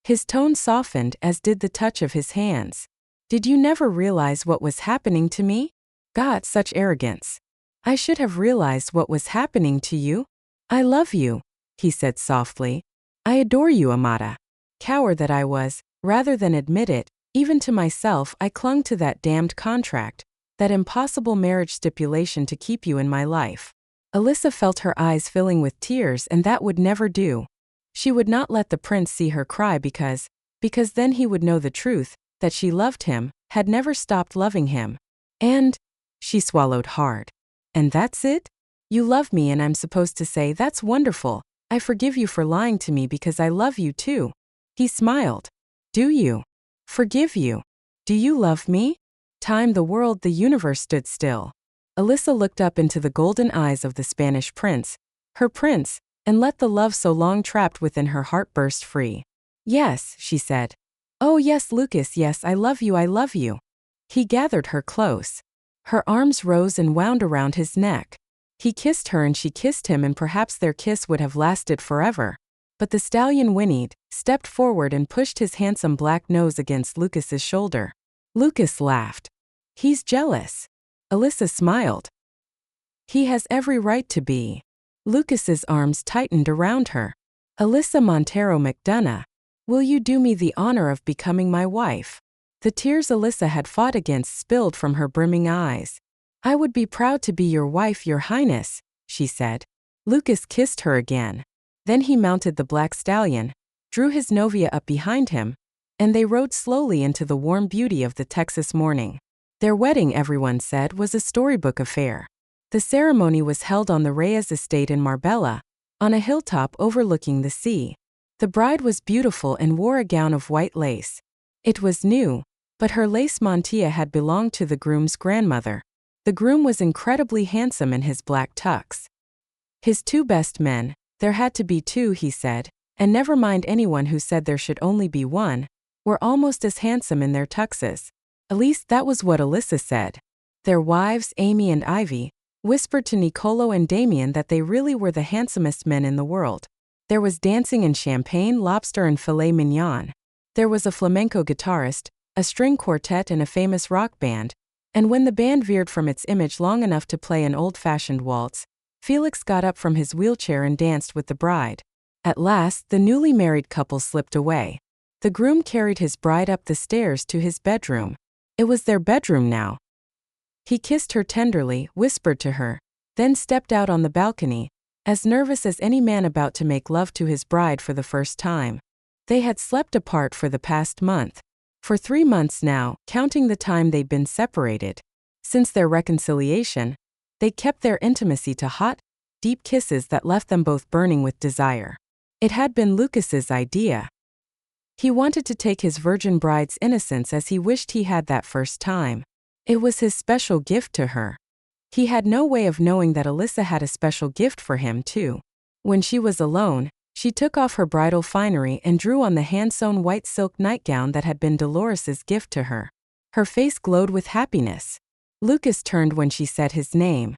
His tone softened, as did the touch of his hands. Did you never realize what was happening to me? God, such arrogance. I should have realized what was happening to you. I love you, he said softly. I adore you, Amada. Coward that I was, rather than admit it, even to myself, I clung to that damned contract, that impossible marriage stipulation to keep you in my life. Alyssa felt her eyes filling with tears, and that would never do. She would not let the prince see her cry because then he would know the truth, that she loved him, had never stopped loving him. And, she swallowed hard. And that's it? You love me and I'm supposed to say, that's wonderful, I forgive you for lying to me because I love you too. He smiled. Do you? Forgive you? Do you love me? Time, the world, the universe stood still. Alyssa looked up into the golden eyes of the Spanish prince, her prince, and let the love so long trapped within her heart burst free. Yes, she said. Oh yes, Lucas, yes, I love you, I love you. He gathered her close. Her arms rose and wound around his neck. He kissed her and she kissed him, and perhaps their kiss would have lasted forever. But the stallion whinnied, stepped forward and pushed his handsome black nose against Lucas's shoulder. Lucas laughed. He's jealous. Alyssa smiled. He has every right to be. Lucas's arms tightened around her. Alyssa Montero McDonough, will you do me the honor of becoming my wife? The tears Alyssa had fought against spilled from her brimming eyes. I would be proud to be your wife, Your Highness, she said. Lucas kissed her again. Then he mounted the black stallion, drew his novia up behind him, and they rode slowly into the warm beauty of the Texas morning. Their wedding, everyone said, was a storybook affair. The ceremony was held on the Reyes estate in Marbella, on a hilltop overlooking the sea. The bride was beautiful and wore a gown of white lace. It was new, but her lace mantilla had belonged to the groom's grandmother. The groom was incredibly handsome in his black tux. His two best men, there had to be two, he said, and never mind anyone who said there should only be one, were almost as handsome in their tuxes. At least that was what Alyssa said. Their wives, Amy and Ivy, whispered to Nicolo and Damien that they really were the handsomest men in the world. There was dancing and champagne, lobster and filet mignon. There was a flamenco guitarist, a string quartet and a famous rock band, and when the band veered from its image long enough to play an old-fashioned waltz, Felix got up from his wheelchair and danced with the bride. At last, the newly married couple slipped away. The groom carried his bride up the stairs to his bedroom. It was their bedroom now. He kissed her tenderly, whispered to her, then stepped out on the balcony, as nervous as any man about to make love to his bride for the first time. They had slept apart for the past month. For 3 months now, counting the time they'd been separated. Since their reconciliation, they'd kept their intimacy to hot, deep kisses that left them both burning with desire. It had been Lucas's idea. He wanted to take his virgin bride's innocence as he wished he had that first time. It was his special gift to her. He had no way of knowing that Alyssa had a special gift for him too. When she was alone, she took off her bridal finery and drew on the hand-sewn white silk nightgown that had been Dolores's gift to her. Her face glowed with happiness. Lucas turned when she said his name.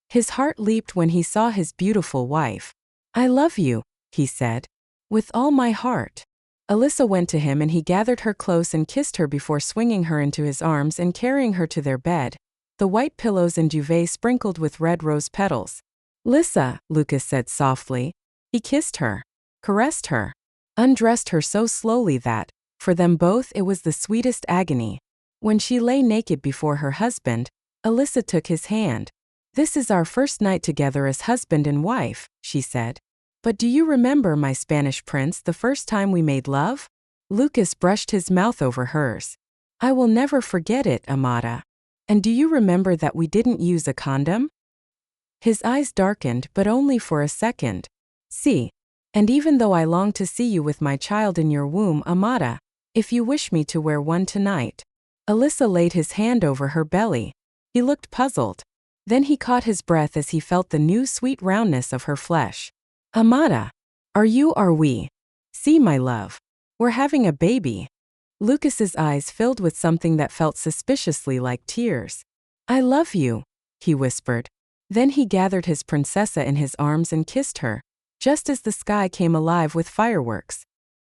His heart leaped when he saw his beautiful wife. "I love you," he said. "With all my heart." Alyssa went to him and he gathered her close and kissed her before swinging her into his arms and carrying her to their bed, the white pillows and duvet sprinkled with red rose petals. "Lissa," Lucas said softly. He kissed her, caressed her, undressed her so slowly that, for them both, it was the sweetest agony. When she lay naked before her husband, Alyssa took his hand. "This is our first night together as husband and wife," she said. "But do you remember, my Spanish prince, the first time we made love?" Lucas brushed his mouth over hers. "I will never forget it, Amada. And do you remember that we didn't use a condom?" His eyes darkened, but only for a second. "See. And even though I long to see you with my child in your womb, Amada, if you wish me to wear one tonight." Alyssa laid his hand over her belly. He looked puzzled. Then he caught his breath as he felt the new sweet roundness of her flesh. "Amada, are we? See, my love. We're having a baby." Lucas's eyes filled with something that felt suspiciously like tears. "I love you," he whispered. Then he gathered his princessa in his arms and kissed her, just as the sky came alive with fireworks.